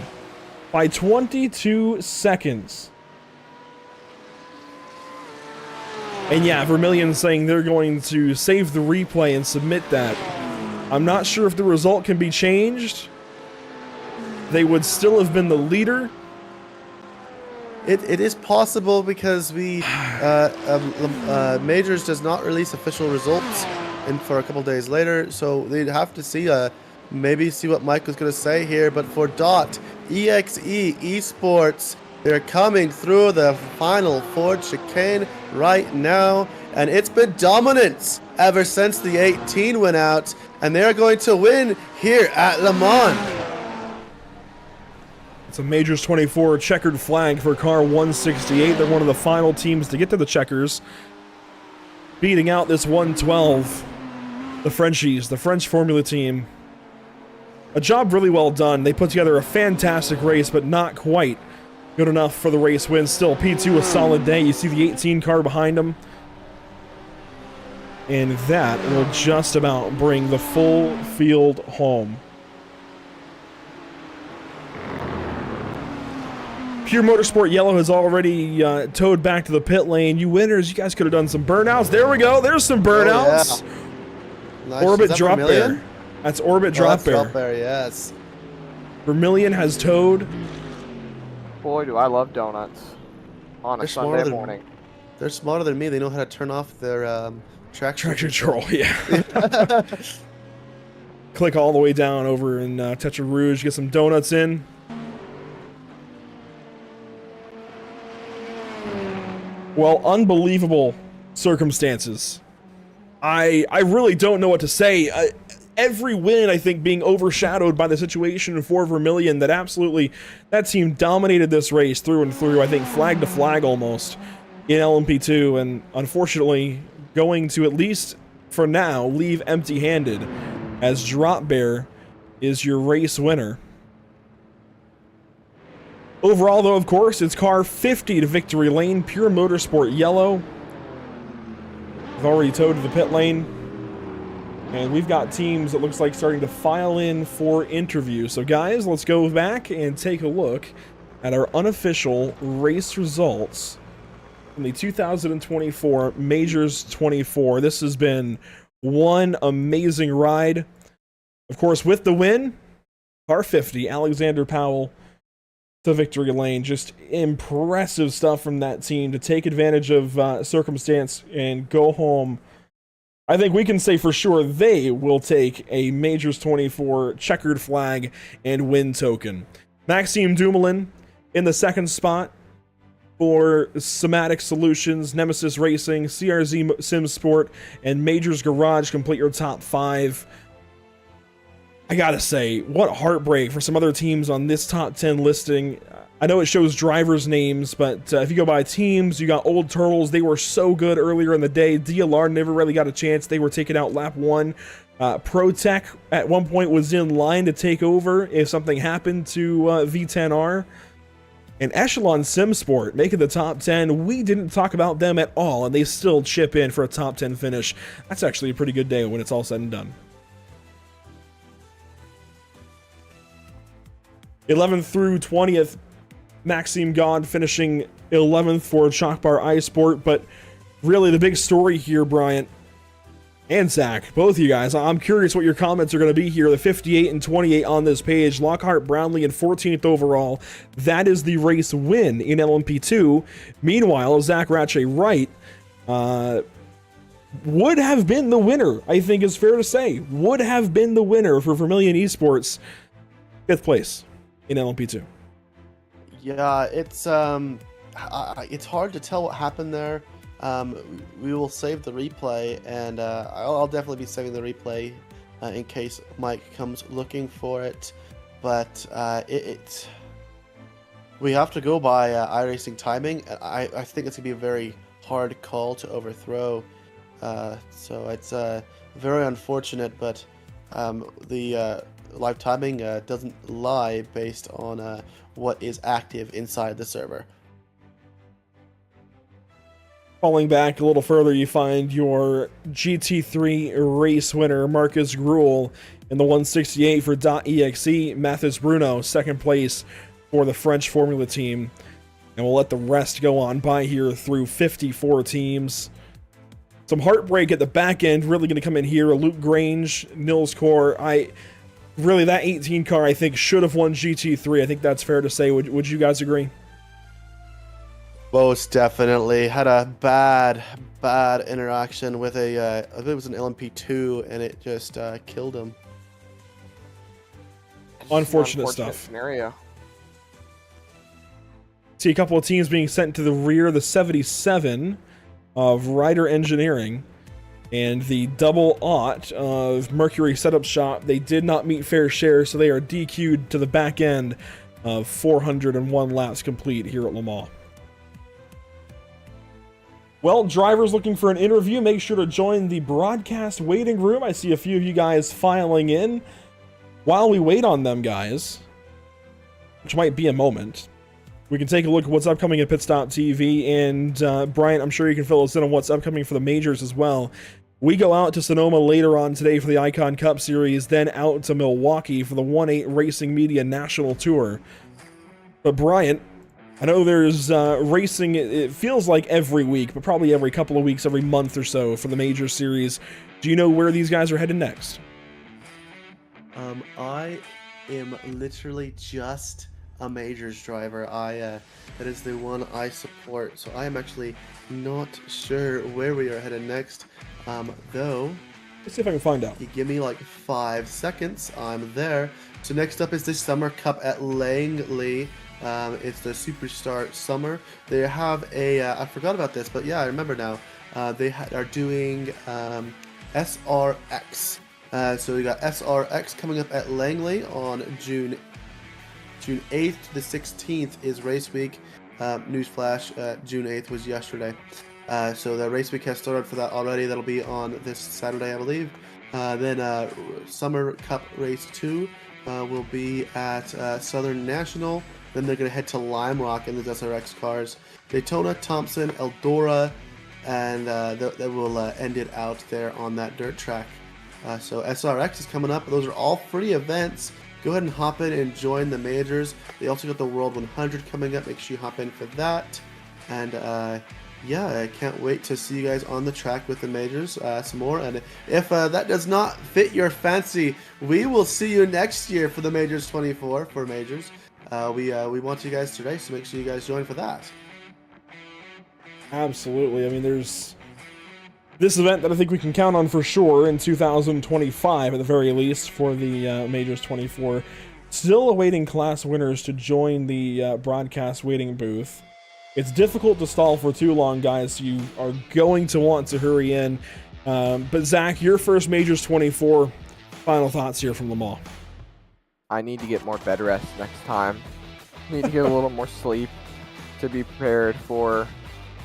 by 22 seconds. And yeah, Vermilion saying they're going to save the replay and submit that. I'm not sure if the result can be changed. They would still have been the leader. It is possible because we Majors does not release official results for a couple days later, so they'd have to see maybe see what Mike was going to say here. But for .exe esports, they're coming through the final Ford chicane right now, and it's been dominance ever since the 18 went out, and they're going to win here at Le Mans. It's a Majors 24 checkered flag for car 168. They're one of the final teams to get to the checkers, beating out this 112, the Frenchies, the French Formula team. A job really well done. They put together a fantastic race, but not quite Good enough for the race win. Still, P2 a solid day. You see the 18 car behind him. And that will just about bring the full field home. Pure Motorsport Yellow has already towed back to the pit lane. You winners, you guys could have done some burnouts. There we go. There's some burnouts. Oh, yeah. Nice. Orbit Drop Bear. That's Orbit Drop Bear. Drop Bear, yes. Vermilion has towed. Boy, do I love donuts on a Sunday morning. They're smarter than me. They know how to turn off their traction control. Yeah. Click all the way down over in Tetra Rouge. Get some donuts in. Well, unbelievable circumstances. I really don't know what to say. Every win, I think, being overshadowed by the situation for Vermilion. That team dominated this race through and through. I think flag to flag almost in LMP2, and unfortunately going to, at least for now, leave empty-handed, as Drop Bear is your race winner. Overall, though, of course, it's car 50 to victory lane. Pure Motorsport Yellow. We've already towed to the pit lane. And we've got teams, it looks like, starting to file in for interviews. So, guys, let's go back and take a look at our unofficial race results from the 2024 Majors 24. This has been one amazing ride. Of course, with the win, car 50, Alexander Powell to victory lane. Just impressive stuff from that team to take advantage of circumstance and go home. I think we can say for sure they will take a Majors 24 checkered flag and win token. Maxime Dumoulin in the second spot for Somatic Solutions, Nemesis Racing, CRZ Sim Sport, and Majors Garage complete your top 5. I gotta say, what heartbreak for some other teams on this top 10 listing. I know it shows drivers' names, but if you go by teams, you got Old Turtles. They were so good earlier in the day. DLR never really got a chance. They were taken out lap 1. ProTech at one point was in line to take over if something happened to V10R. And Echelon Simsport making the top 10. We didn't talk about them at all, and they still chip in for a top 10 finish. That's actually a pretty good day when it's all said and done. 11th through 20th, Maxime God finishing 11th for Chalk Bar iSport. But really the big story here, Bryant and Zach, both of you guys, I'm curious what your comments are going to be here. The 58 and 28 on this page. Lockhart Brownlee in 14th overall. That is the race win in LMP2. Meanwhile, Zach Ratche Wright would have been the winner, I think is fair to say. Would have been the winner for Vermilion Esports. 5th place in LMP2. Yeah, it's hard to tell what happened there. We will save the replay, and I'll definitely be saving the replay in case Mike comes looking for it. But we have to go by iRacing timing. I think it's gonna be a very hard call to overthrow. So it's very unfortunate, but the live timing doesn't lie based on what is active inside the server. Falling back a little further, you find your GT3 race winner, Marcus Gruel, in the 168 for .exe. Mathis Bruno, 2nd place for the French Formula team. And we'll let the rest go on by here through 54 teams. Some heartbreak at the back end, really going to come in here. Luke Grange, Nils Core. Really, that 18 car, I think, should have won GT3. I think that's fair to say. Would you guys agree? Most definitely. Had a bad interaction with I think it was an LMP2, and it just killed him. Unfortunate stuff. Scenario. See a couple of teams being sent to the rear. The 77 of Ryder Engineering and the double aught of Mercury Setup Shop. They did not meet fair share, so they are DQ'd to the back end of 401 laps complete here at Le Mans. Well, drivers looking for an interview, make sure to join the broadcast waiting room. I see a few of you guys filing in. While we wait on them, guys, which might be a moment, We can take a look at what's upcoming at Pit Stop TV, and Bryant, I'm sure you can fill us in on what's upcoming for the majors as well. We go out to Sonoma later on today for the Icon Cup Series, then out to Milwaukee for the 1/8 Racing Media National Tour. But Bryant, I know there's racing, it feels like every week, but probably every couple of weeks, every month or so for the major series. Do you know where these guys are headed next? I am literally just a majors driver. That is the one I support, so I am actually not sure where we are headed next. Though, Let's see if I can find out. you give me like 5 seconds, I'm there. So next up is the Summer Cup at Langley. It's the Superstar Summer. They have a, I forgot about this, but yeah, I remember now. They are doing SRX. So we got SRX coming up at Langley on June 8th to the 16th is race week. Newsflash, June 8th was yesterday. So the race week has started for that already. That'll be on this Saturday, I believe. Then Summer Cup Race 2 will be at Southern National. Then they're going to head to Lime Rock in the SRX cars. Daytona, Thompson, Eldora, and they will end it out there on that dirt track. So SRX is coming up. Those are all free events. Go ahead and hop in and join the majors. They also got the World 100 coming up. Make sure you hop in for that. And yeah, I can't wait to see you guys on the track with the majors some more. And if that does not fit your fancy, we will see you next year for the Majors 24 for majors. We want you guys to race, so make sure you guys join for that. Absolutely. I mean, there's this event that I think we can count on for sure in 2025 at the very least for the Majors 24. Still awaiting class winners to join the broadcast waiting booth. It's difficult to stall for too long, guys, so you are going to want to hurry in. But Zach, your first Majors 24, final thoughts here from Lamar. I need to get more bed rest next time. Need to get a little more sleep to be prepared for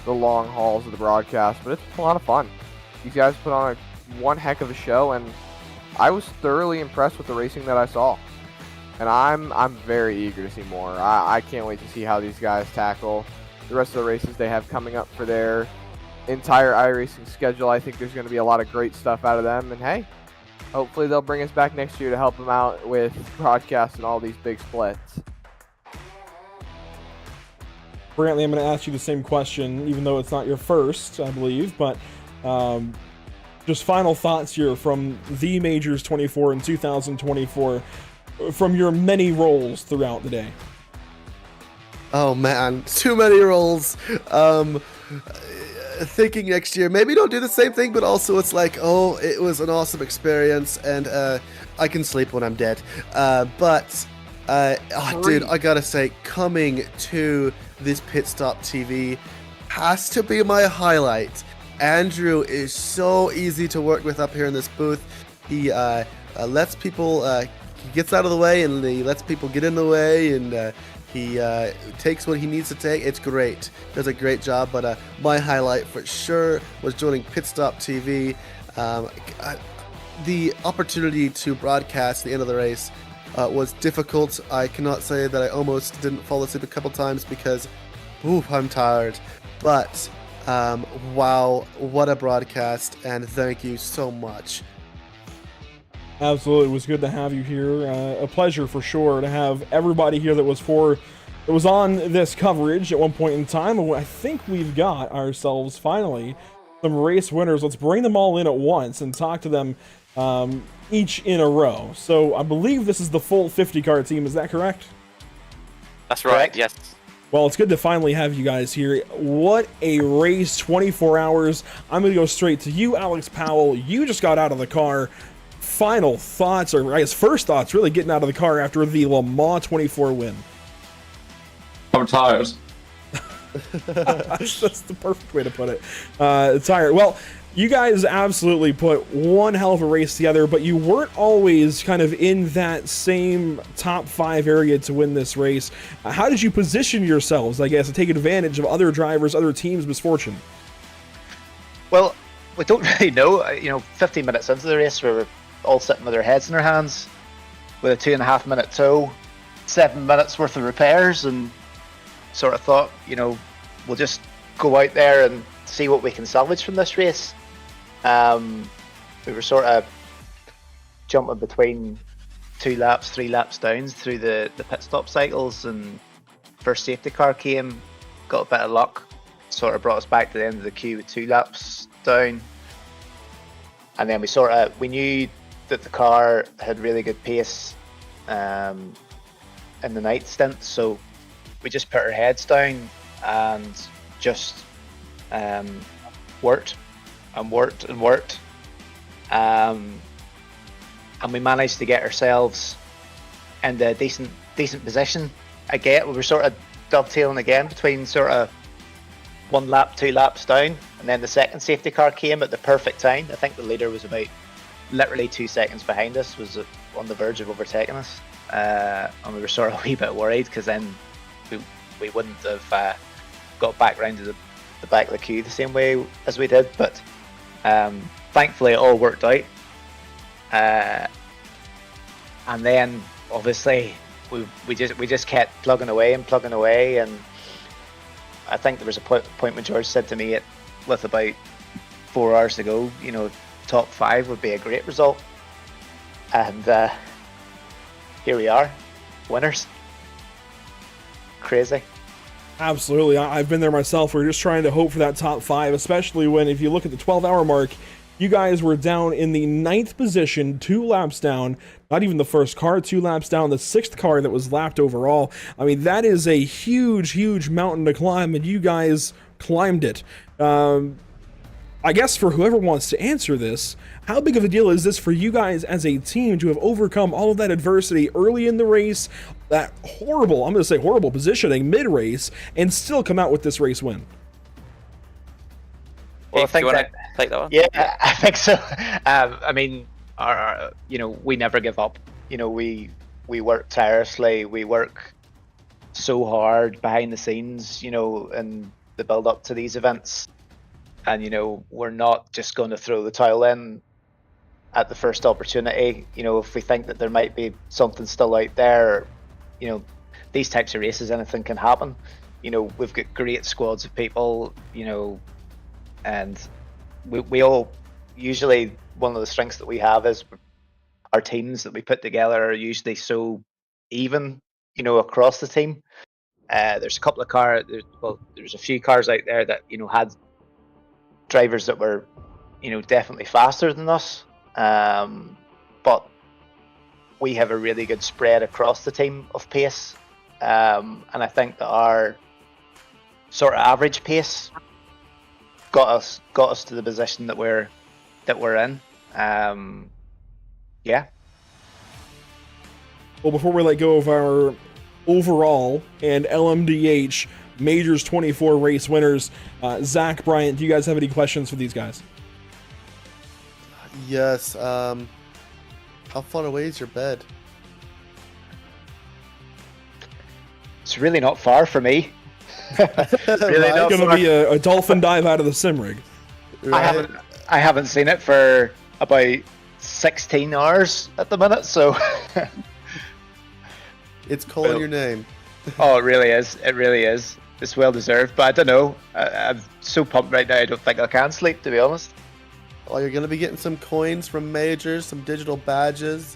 the long hauls of the broadcast, but it's a lot of fun. These guys put on one heck of a show, and I was thoroughly impressed with the racing that I saw. And I'm very eager to see more. I can't wait to see how these guys tackle the rest of the races they have coming up for their entire iRacing schedule. I think there's going to be a lot of great stuff out of them, and hey, hopefully they'll bring us back next year to help them out with broadcasts and all these big splits. Brantley, I'm going to ask you the same question, even though it's not your first, I believe, but just final thoughts here from the Majors 24 in 2024, from your many roles throughout the day. Oh man, too many roles. Thinking next year, maybe don't do the same thing, but also it's like, oh, it was an awesome experience, and I can sleep when I'm dead. Dude, I gotta say, coming to this Pit Stop TV has to be my highlight. Andrew is so easy to work with up here in this booth. He lets people, he gets out of the way, and he lets people get in the way, and he takes what he needs to take. It's great. Does a great job. But my highlight for sure was joining Pit Stop TV. The opportunity to broadcast the end of the race was difficult. I cannot say that I almost didn't fall asleep a couple times because, I'm tired. But wow, what a broadcast, and thank you so much. Absolutely, it was good to have you here. A pleasure for sure to have everybody here that was on this coverage at one point in time. I think we've got ourselves finally some race winners. Let's bring them all in at once and talk to them each in a row. So I believe this is the full 50-car team. Is that correct? That's right. Yes. Well, it's good to finally have you guys here. What a race, 24 hours. I'm going to go straight to you, Alex Powell. You just got out of the car. Final thoughts, or I guess first thoughts, really getting out of the car after the Le Mans 24 win. I'm tired. That's the perfect way to put it. Tired. Well, you guys absolutely put one hell of a race together, but you weren't always kind of in that same top 5 area to win this race. How did you position yourselves, I guess, to take advantage of other drivers, other teams' misfortune? Well, we don't really know. 15 minutes into the race, we were all sitting with our heads in our hands with a 2.5 minute tow, 7 minutes worth of repairs, and sort of thought, we'll just go out there and see what we can salvage from this race. We were sort of jumping between 2 laps, 3 laps down through the pit stop cycles, and first safety car came, got a bit of luck, sort of brought us back to the end of the queue with 2 laps down. And then we knew that the car had really good pace in the night stint, so we just put our heads down and just worked and worked and worked, and we managed to get ourselves in a decent position again. We were sort of dovetailing again between sort of 1 lap, 2 laps down, and then the second safety car came at the perfect time. I think the leader was about literally 2 seconds behind us, was on the verge of overtaking us, and we were sort of a wee bit worried, because then we wouldn't have got back round to the back of the queue the same way as we did. But thankfully it all worked out, and then obviously we just kept plugging away, and I think there was a point when George said to me, with about 4 hours to go, top 5 would be a great result, and here we are, winners. Crazy. Absolutely. I've been there myself. We're just trying to hope for that top 5, especially when, if you look at the 12-hour mark, you guys were down in the 9th position, 2 laps down, not even the first car, 2 laps down, the 6th car that was lapped overall. I mean, that is a huge mountain to climb, and you guys climbed it. I guess for whoever wants to answer this, how big of a deal is this for you guys as a team to have overcome all of that adversity early in the race, that horrible, I'm going to say horrible positioning mid-race, and still come out with this race win? Well, I think you want to take that one? Yeah, I think so. I mean, we never give up. We work tirelessly. We work so hard behind the scenes, in the build up to these events. And, we're not just going to throw the towel in at the first opportunity. If we think that there might be something still out there, these types of races, anything can happen. We've got great squads of people, and we all, usually one of the strengths that we have is our teams that we put together are usually so even, across the team. There's a couple of there's a few cars out there that, had drivers that were, definitely faster than us. But we have a really good spread across the team of pace. And I think that our sort of average pace got us to the position that we're in. Yeah. Well, before we let go of our overall and LMDH Majors 24 race winners, Zach, Bryant, do you guys have any questions for these guys? Yes. How far away is your bed? It's really not far for me. Really It's going to be a dolphin dive out of the sim rig. Right? I haven't seen it for about 16 hours at the minute, so It's calling your name. oh, it really is. It really is. It's well deserved, but I don't know. I'm so pumped right now. I don't think I can sleep, to be honest. Oh, you're gonna be getting some coins from majors, some digital badges.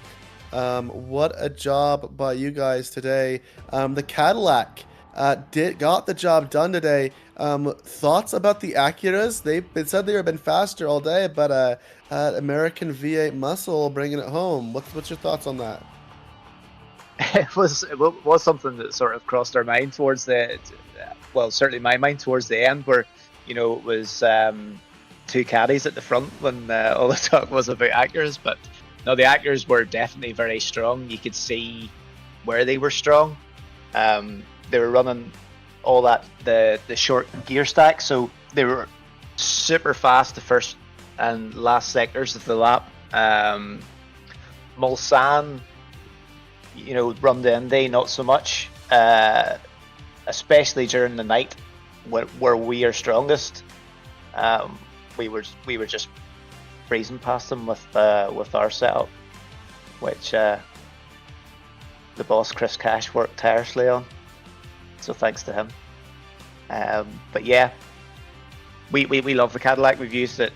What a job by you guys today. The Cadillac got the job done today. Thoughts about the Acuras? They said they have been faster all day, but American V8 muscle bringing it home. What's your thoughts on that? It was something that sort of crossed our mind towards certainly my mind towards the end, where it was 2 caddies at the front when all the talk was about Acuras. But no, the Acuras were definitely very strong. You could see where they were strong. They were running all that the short gear stack, so they were super fast the first and last sectors of the lap. Mulsanne, run the Indy, not so much, especially during the night where we are strongest. We were just breezing past them with our setup, which the boss Chris Cash worked tirelessly on. So thanks to him. But yeah, we love the Cadillac. We've used it.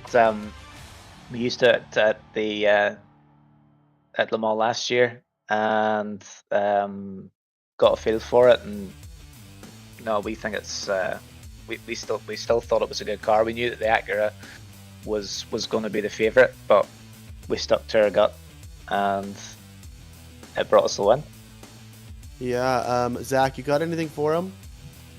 We used it at the at Le Mans last year, and got a feel for it. And no, we think it's we still thought it was a good car. We knew that the Acura was going to be the favourite, but we stuck to our gut, and it brought us the win. Yeah, Zach, you got anything for him?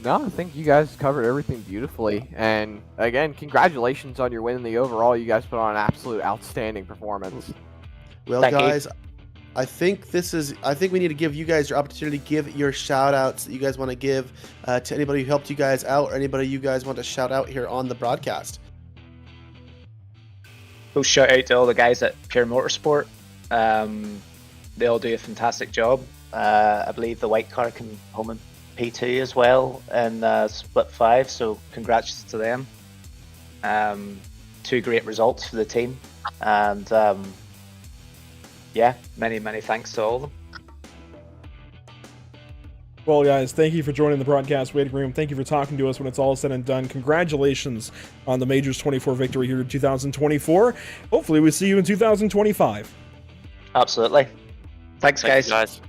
No, I think you guys covered everything beautifully. And again, congratulations on your win in the overall. You guys put on an absolute outstanding performance. Well, Thank you. guys, I think we need to give you guys your opportunity to give your shout outs that you guys want to give to anybody who helped you guys out, or anybody you guys want to shout out here on the broadcast. We'll shout out to all the guys at Pure Motorsport. They all do a fantastic job. I believe the white car can home in P2 as well in Split 5, so congrats to them. 2 great results for the team, and yeah, many thanks to all of them. Well, guys, thank you for joining the broadcast waiting room. Thank you for talking to us when it's all said and done. Congratulations on the Majors 24 victory here in 2024. Hopefully we see you in 2025. Absolutely. Thanks, Thank guys. you, guys.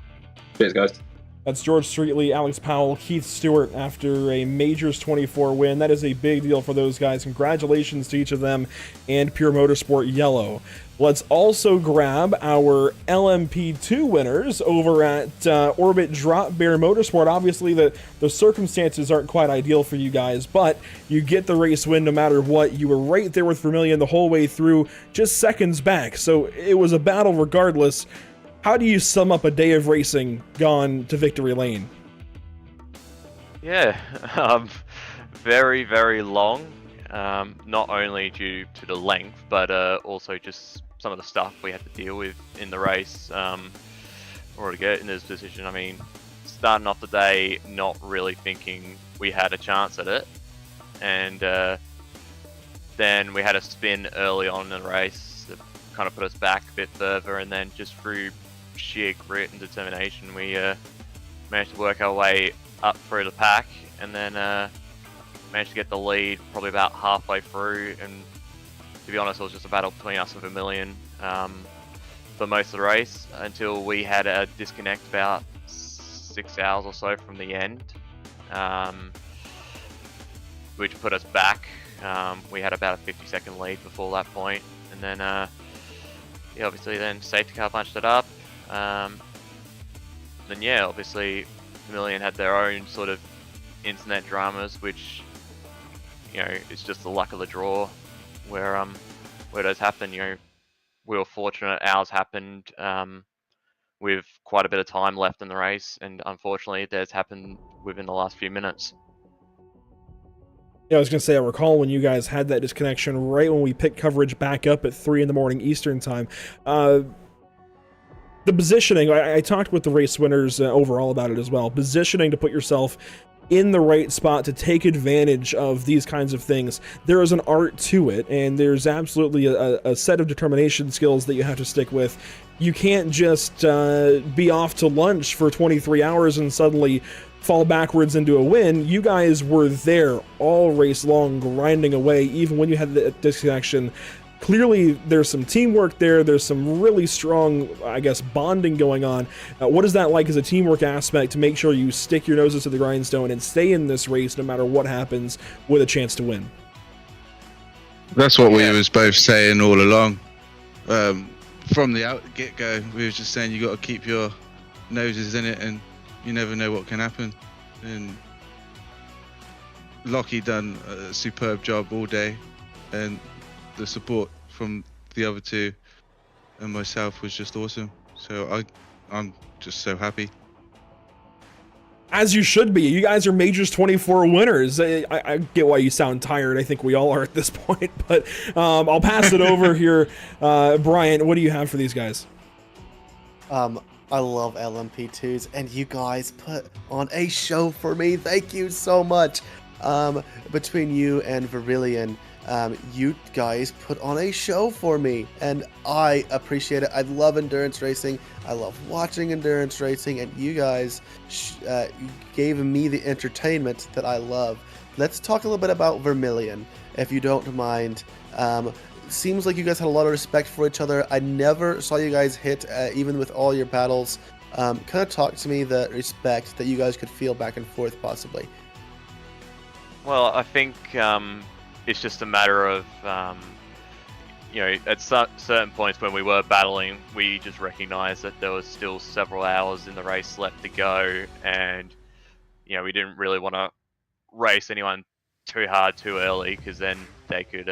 Cheers, guys. That's George Streetley, Alex Powell, Keith Stewart after a Majors 24 win. That is a big deal for those guys. Congratulations to each of them and Pure Motorsport Yellow. Let's also grab our LMP2 winners over at Orbit Drop Bear Motorsport. Obviously, the circumstances aren't quite ideal for you guys, but you get the race win no matter what. You were right there with Vermillion the whole way through, just seconds back, so it was a battle regardless. How do you sum up a day of racing gone to victory lane? Yeah, very, very long. Not only due to the length, but also just some of the stuff we had to deal with in the race or to get in this position. I mean, starting off the day not really thinking we had a chance at it, and then we had a spin early on in the race that kind of put us back a bit further, and then just through sheer grit and determination we managed to work our way up through the pack, and then managed to get the lead probably about halfway through. And to be honest, it was just a battle between us and Vermillion for most of the race until we had a disconnect about 6 hours or so from the end, which put us back. We had about a 50-second lead before that point, and then yeah, obviously then safety car punched it up. Then yeah, obviously Vermillion had their own sort of internet dramas, which, you know, it's just the luck of the draw where those happen. You know, we were fortunate ours happened with quite a bit of time left in the race, and unfortunately theirs happened within the last few minutes. Yeah, I was going to say, I recall when you guys had that disconnection right when we picked coverage back up at 3 in the morning Eastern time. The positioning, I talked with the race winners overall about it as well. Positioning to put yourself in the right spot to take advantage of these kinds of things. There is an art to it, and there's absolutely a set of determination skills that you have to stick with. You can't just be off to lunch for 23 hours and suddenly fall backwards into a win. You guys were there all race long, grinding away, even when you had the disconnection. Clearly, there's some teamwork there. There's some really strong, I guess, bonding going on. What is that like as a teamwork aspect to make sure you stick your noses to the grindstone and stay in this race no matter what happens with a chance to win? That's what we was both saying all along. From the get-go, we was just saying you got to keep your noses in it, and you never know what can happen. And Lockie done a superb job all day, and the support from the other two and myself was just awesome. So I'm just so happy. As you should be. You guys are Majors 24 winners. I get why you sound tired. I think we all are at this point, but I'll pass it over here. Brian, what do you have for these guys? I love LMP2s, and you guys put on a show for me. Thank you so much. Between you and Vermillion, you guys put on a show for me, and I appreciate it. I love endurance racing. I love watching endurance racing, and you guys gave me the entertainment that I love. let's talk a little bit about Vermilion, if you don't mind. Seems like you guys had a lot of respect for each other. I never saw you guys hit, even with all your battles. Kind of talk to me the respect that you guys could feel back and forth, possibly. Well, I think it's just a matter of, at certain points when we were battling, we just recognized that there was still several hours in the race left to go, and we didn't really want to race anyone too hard too early, because then they could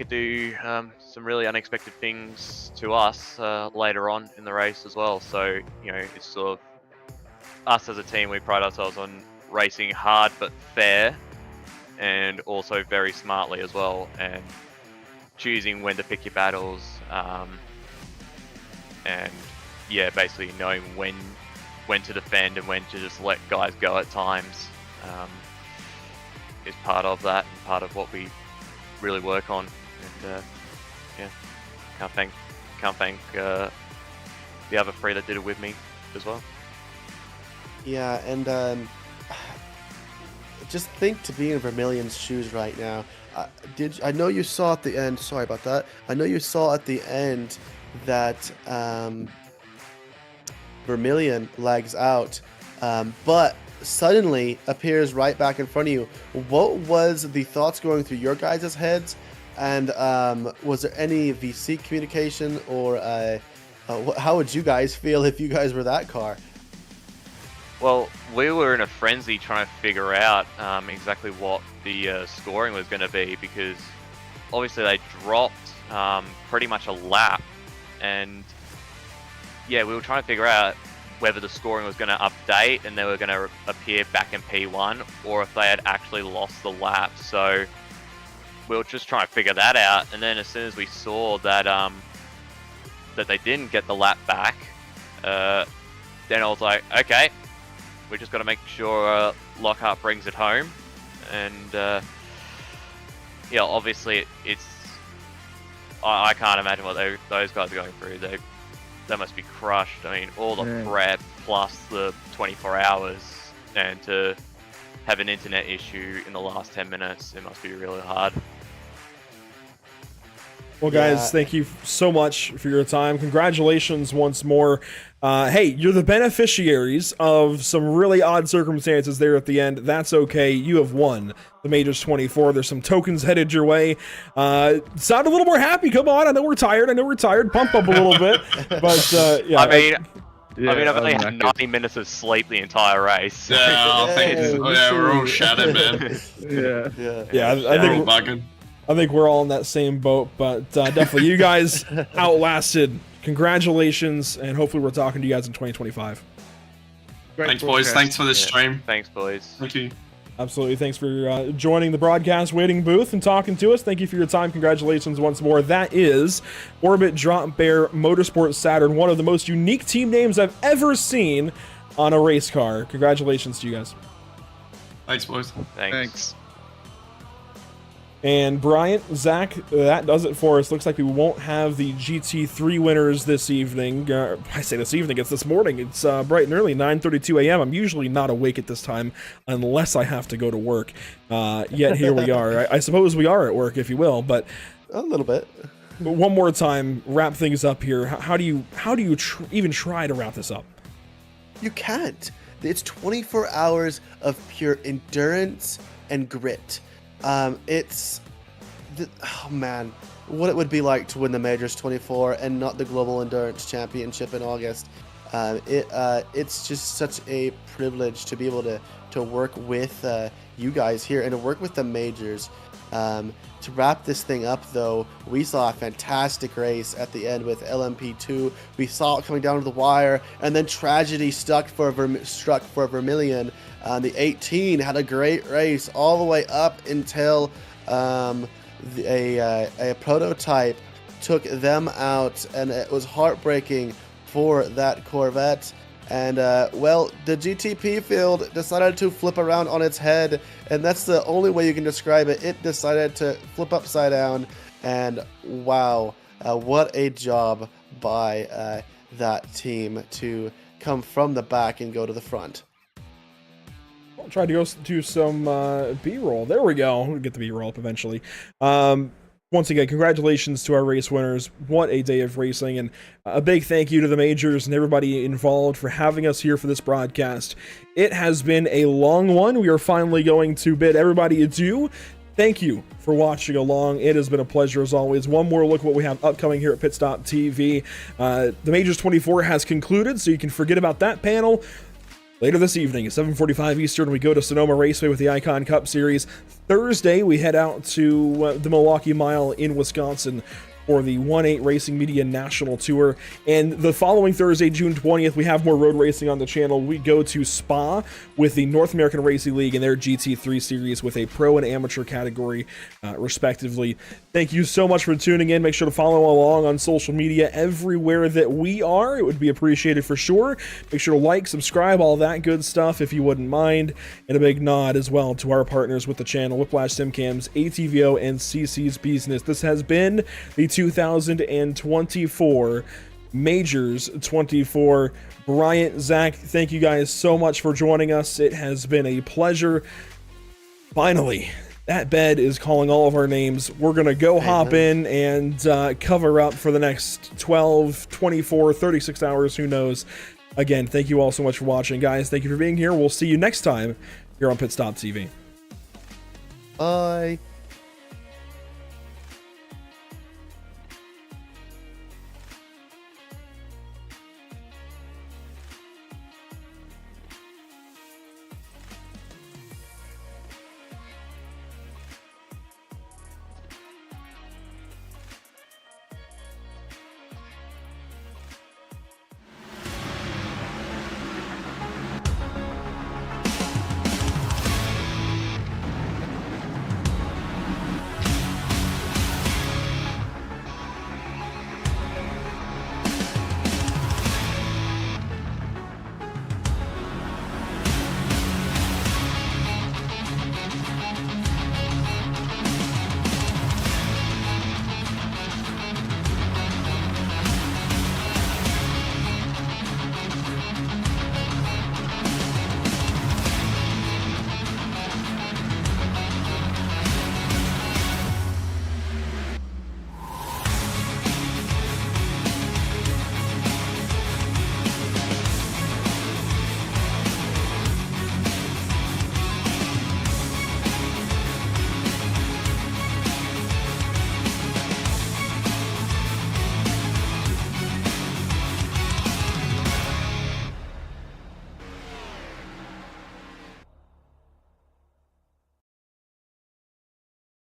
do some really unexpected things to us later on in the race as well. So it's sort of us as a team, we pride ourselves on racing hard but fair, and also very smartly as well, and choosing when to pick your battles, and basically knowing when to defend and when to just let guys go at times is part of that, and part of what we really work on. And can't thank the other three that did it with me as well. Yeah, and just think to be in Vermilion's shoes right now. I know you saw at the end. Sorry about that. I know you saw at the end that Vermilion lags out, but suddenly appears right back in front of you. What was the thoughts going through your guys' heads? And was there any VC communication, or how would you guys feel if you guys were that car? Well, we were in a frenzy trying to figure out exactly what the scoring was going to be, because obviously they dropped pretty much a lap, and we were trying to figure out whether the scoring was going to update and they were going to appear back in P1, or if they had actually lost the lap. So we were just trying to figure that out, and then as soon as we saw that that they didn't get the lap back, then I was like, okay, we just got to make sure Lockhart brings it home. And obviously it's I can't imagine what those guys are going through. They must be crushed. I mean, all the prep plus the 24 hours, and to have an internet issue in the last 10 minutes, it must be really hard. Well, guys, thank you so much for your time. Congratulations once more. Hey, you're the beneficiaries of some really odd circumstances there at the end. That's okay. You have won the Majors 24. There's some tokens headed your way. Sound a little more happy. Come on. I know we're tired. Pump up a little bit. But, I mean, I've only had 90 minutes of sleep the entire race. Yeah, I think we're all shattered, man. I think we're all in that same boat, but definitely you guys outlasted. Congratulations, and hopefully we're talking to you guys in 2025. Thanks, boys. Thanks for the stream. Thanks, boys. Thank you. Absolutely. Thanks for joining the broadcast waiting booth and talking to us. Thank you for your time. Congratulations once more. That is Orbit Drop Bear Motorsport Saturn, one of the most unique team names I've ever seen on a race car. Congratulations to you guys. Thanks, boys. Thanks. And Bryant, Zach, that does it for us. Looks like we won't have the GT3 winners this evening. I say this evening, it's this morning. It's bright and early, 9:32 a.m. I'm usually not awake at this time unless I have to go to work. Yet here we are. I suppose we are at work, if you will, but a little bit. One more time, wrap things up here. How do you even try to wrap this up? You can't. It's 24 hours of pure endurance and grit. Oh man, what it would be like to win the Majors 24 and not the Global Endurance Championship in August. It's just such a privilege to be able to work with you guys here and to work with the Majors. To wrap this thing up, though, we saw a fantastic race at the end with LMP2. We saw it coming down to the wire, and then tragedy struck for Vermilion. The 18 had a great race all the way up until a prototype took them out, and it was heartbreaking for that Corvette. And well, the GTP field decided to flip around on its head, and that's the only way you can describe it. It decided to flip upside down, and wow, what a job by that team to come from the back and go to the front. I'll try to go do some B-roll. There we go. We'll get the B-roll up eventually. Once again, congratulations to our race winners. What a day of racing, and a big thank you to the majors and everybody involved for having us here for this broadcast. It has been a long one. We are finally going to bid everybody adieu. Thank you for watching along. It has been a pleasure as always. One more look at what we have upcoming here at Pit Stop TV. The Majors 24 has concluded, so you can forget about that panel. Later this evening at 7:45 Eastern, we go to Sonoma Raceway with the Icon Cup Series. Thursday, we head out to the Milwaukee Mile in Wisconsin for the 1-8 Racing Media National Tour. And the following Thursday, June 20th, we have more road racing on the channel. We go to Spa with the North American Racing League and their GT3 series with a pro and amateur category, respectively. Thank you so much for tuning in. Make sure to follow along on social media everywhere that we are. It would be appreciated for sure. Make sure to like, subscribe, all that good stuff if you wouldn't mind. And a big nod as well to our partners with the channel, Whiplash Simcams, ATVO, and CC's Business. This has been the 2024 Majors 24. Bryant, Zach, thank you guys so much for joining us. It has been a pleasure. Finally, that bed is calling all of our names. We're going to go hop in and cover up for the next 12, 24, 36 hours, who knows. Again, thank you all so much for watching, guys. Thank you for being here. We'll see you next time here on Pit Stop TV. Bye.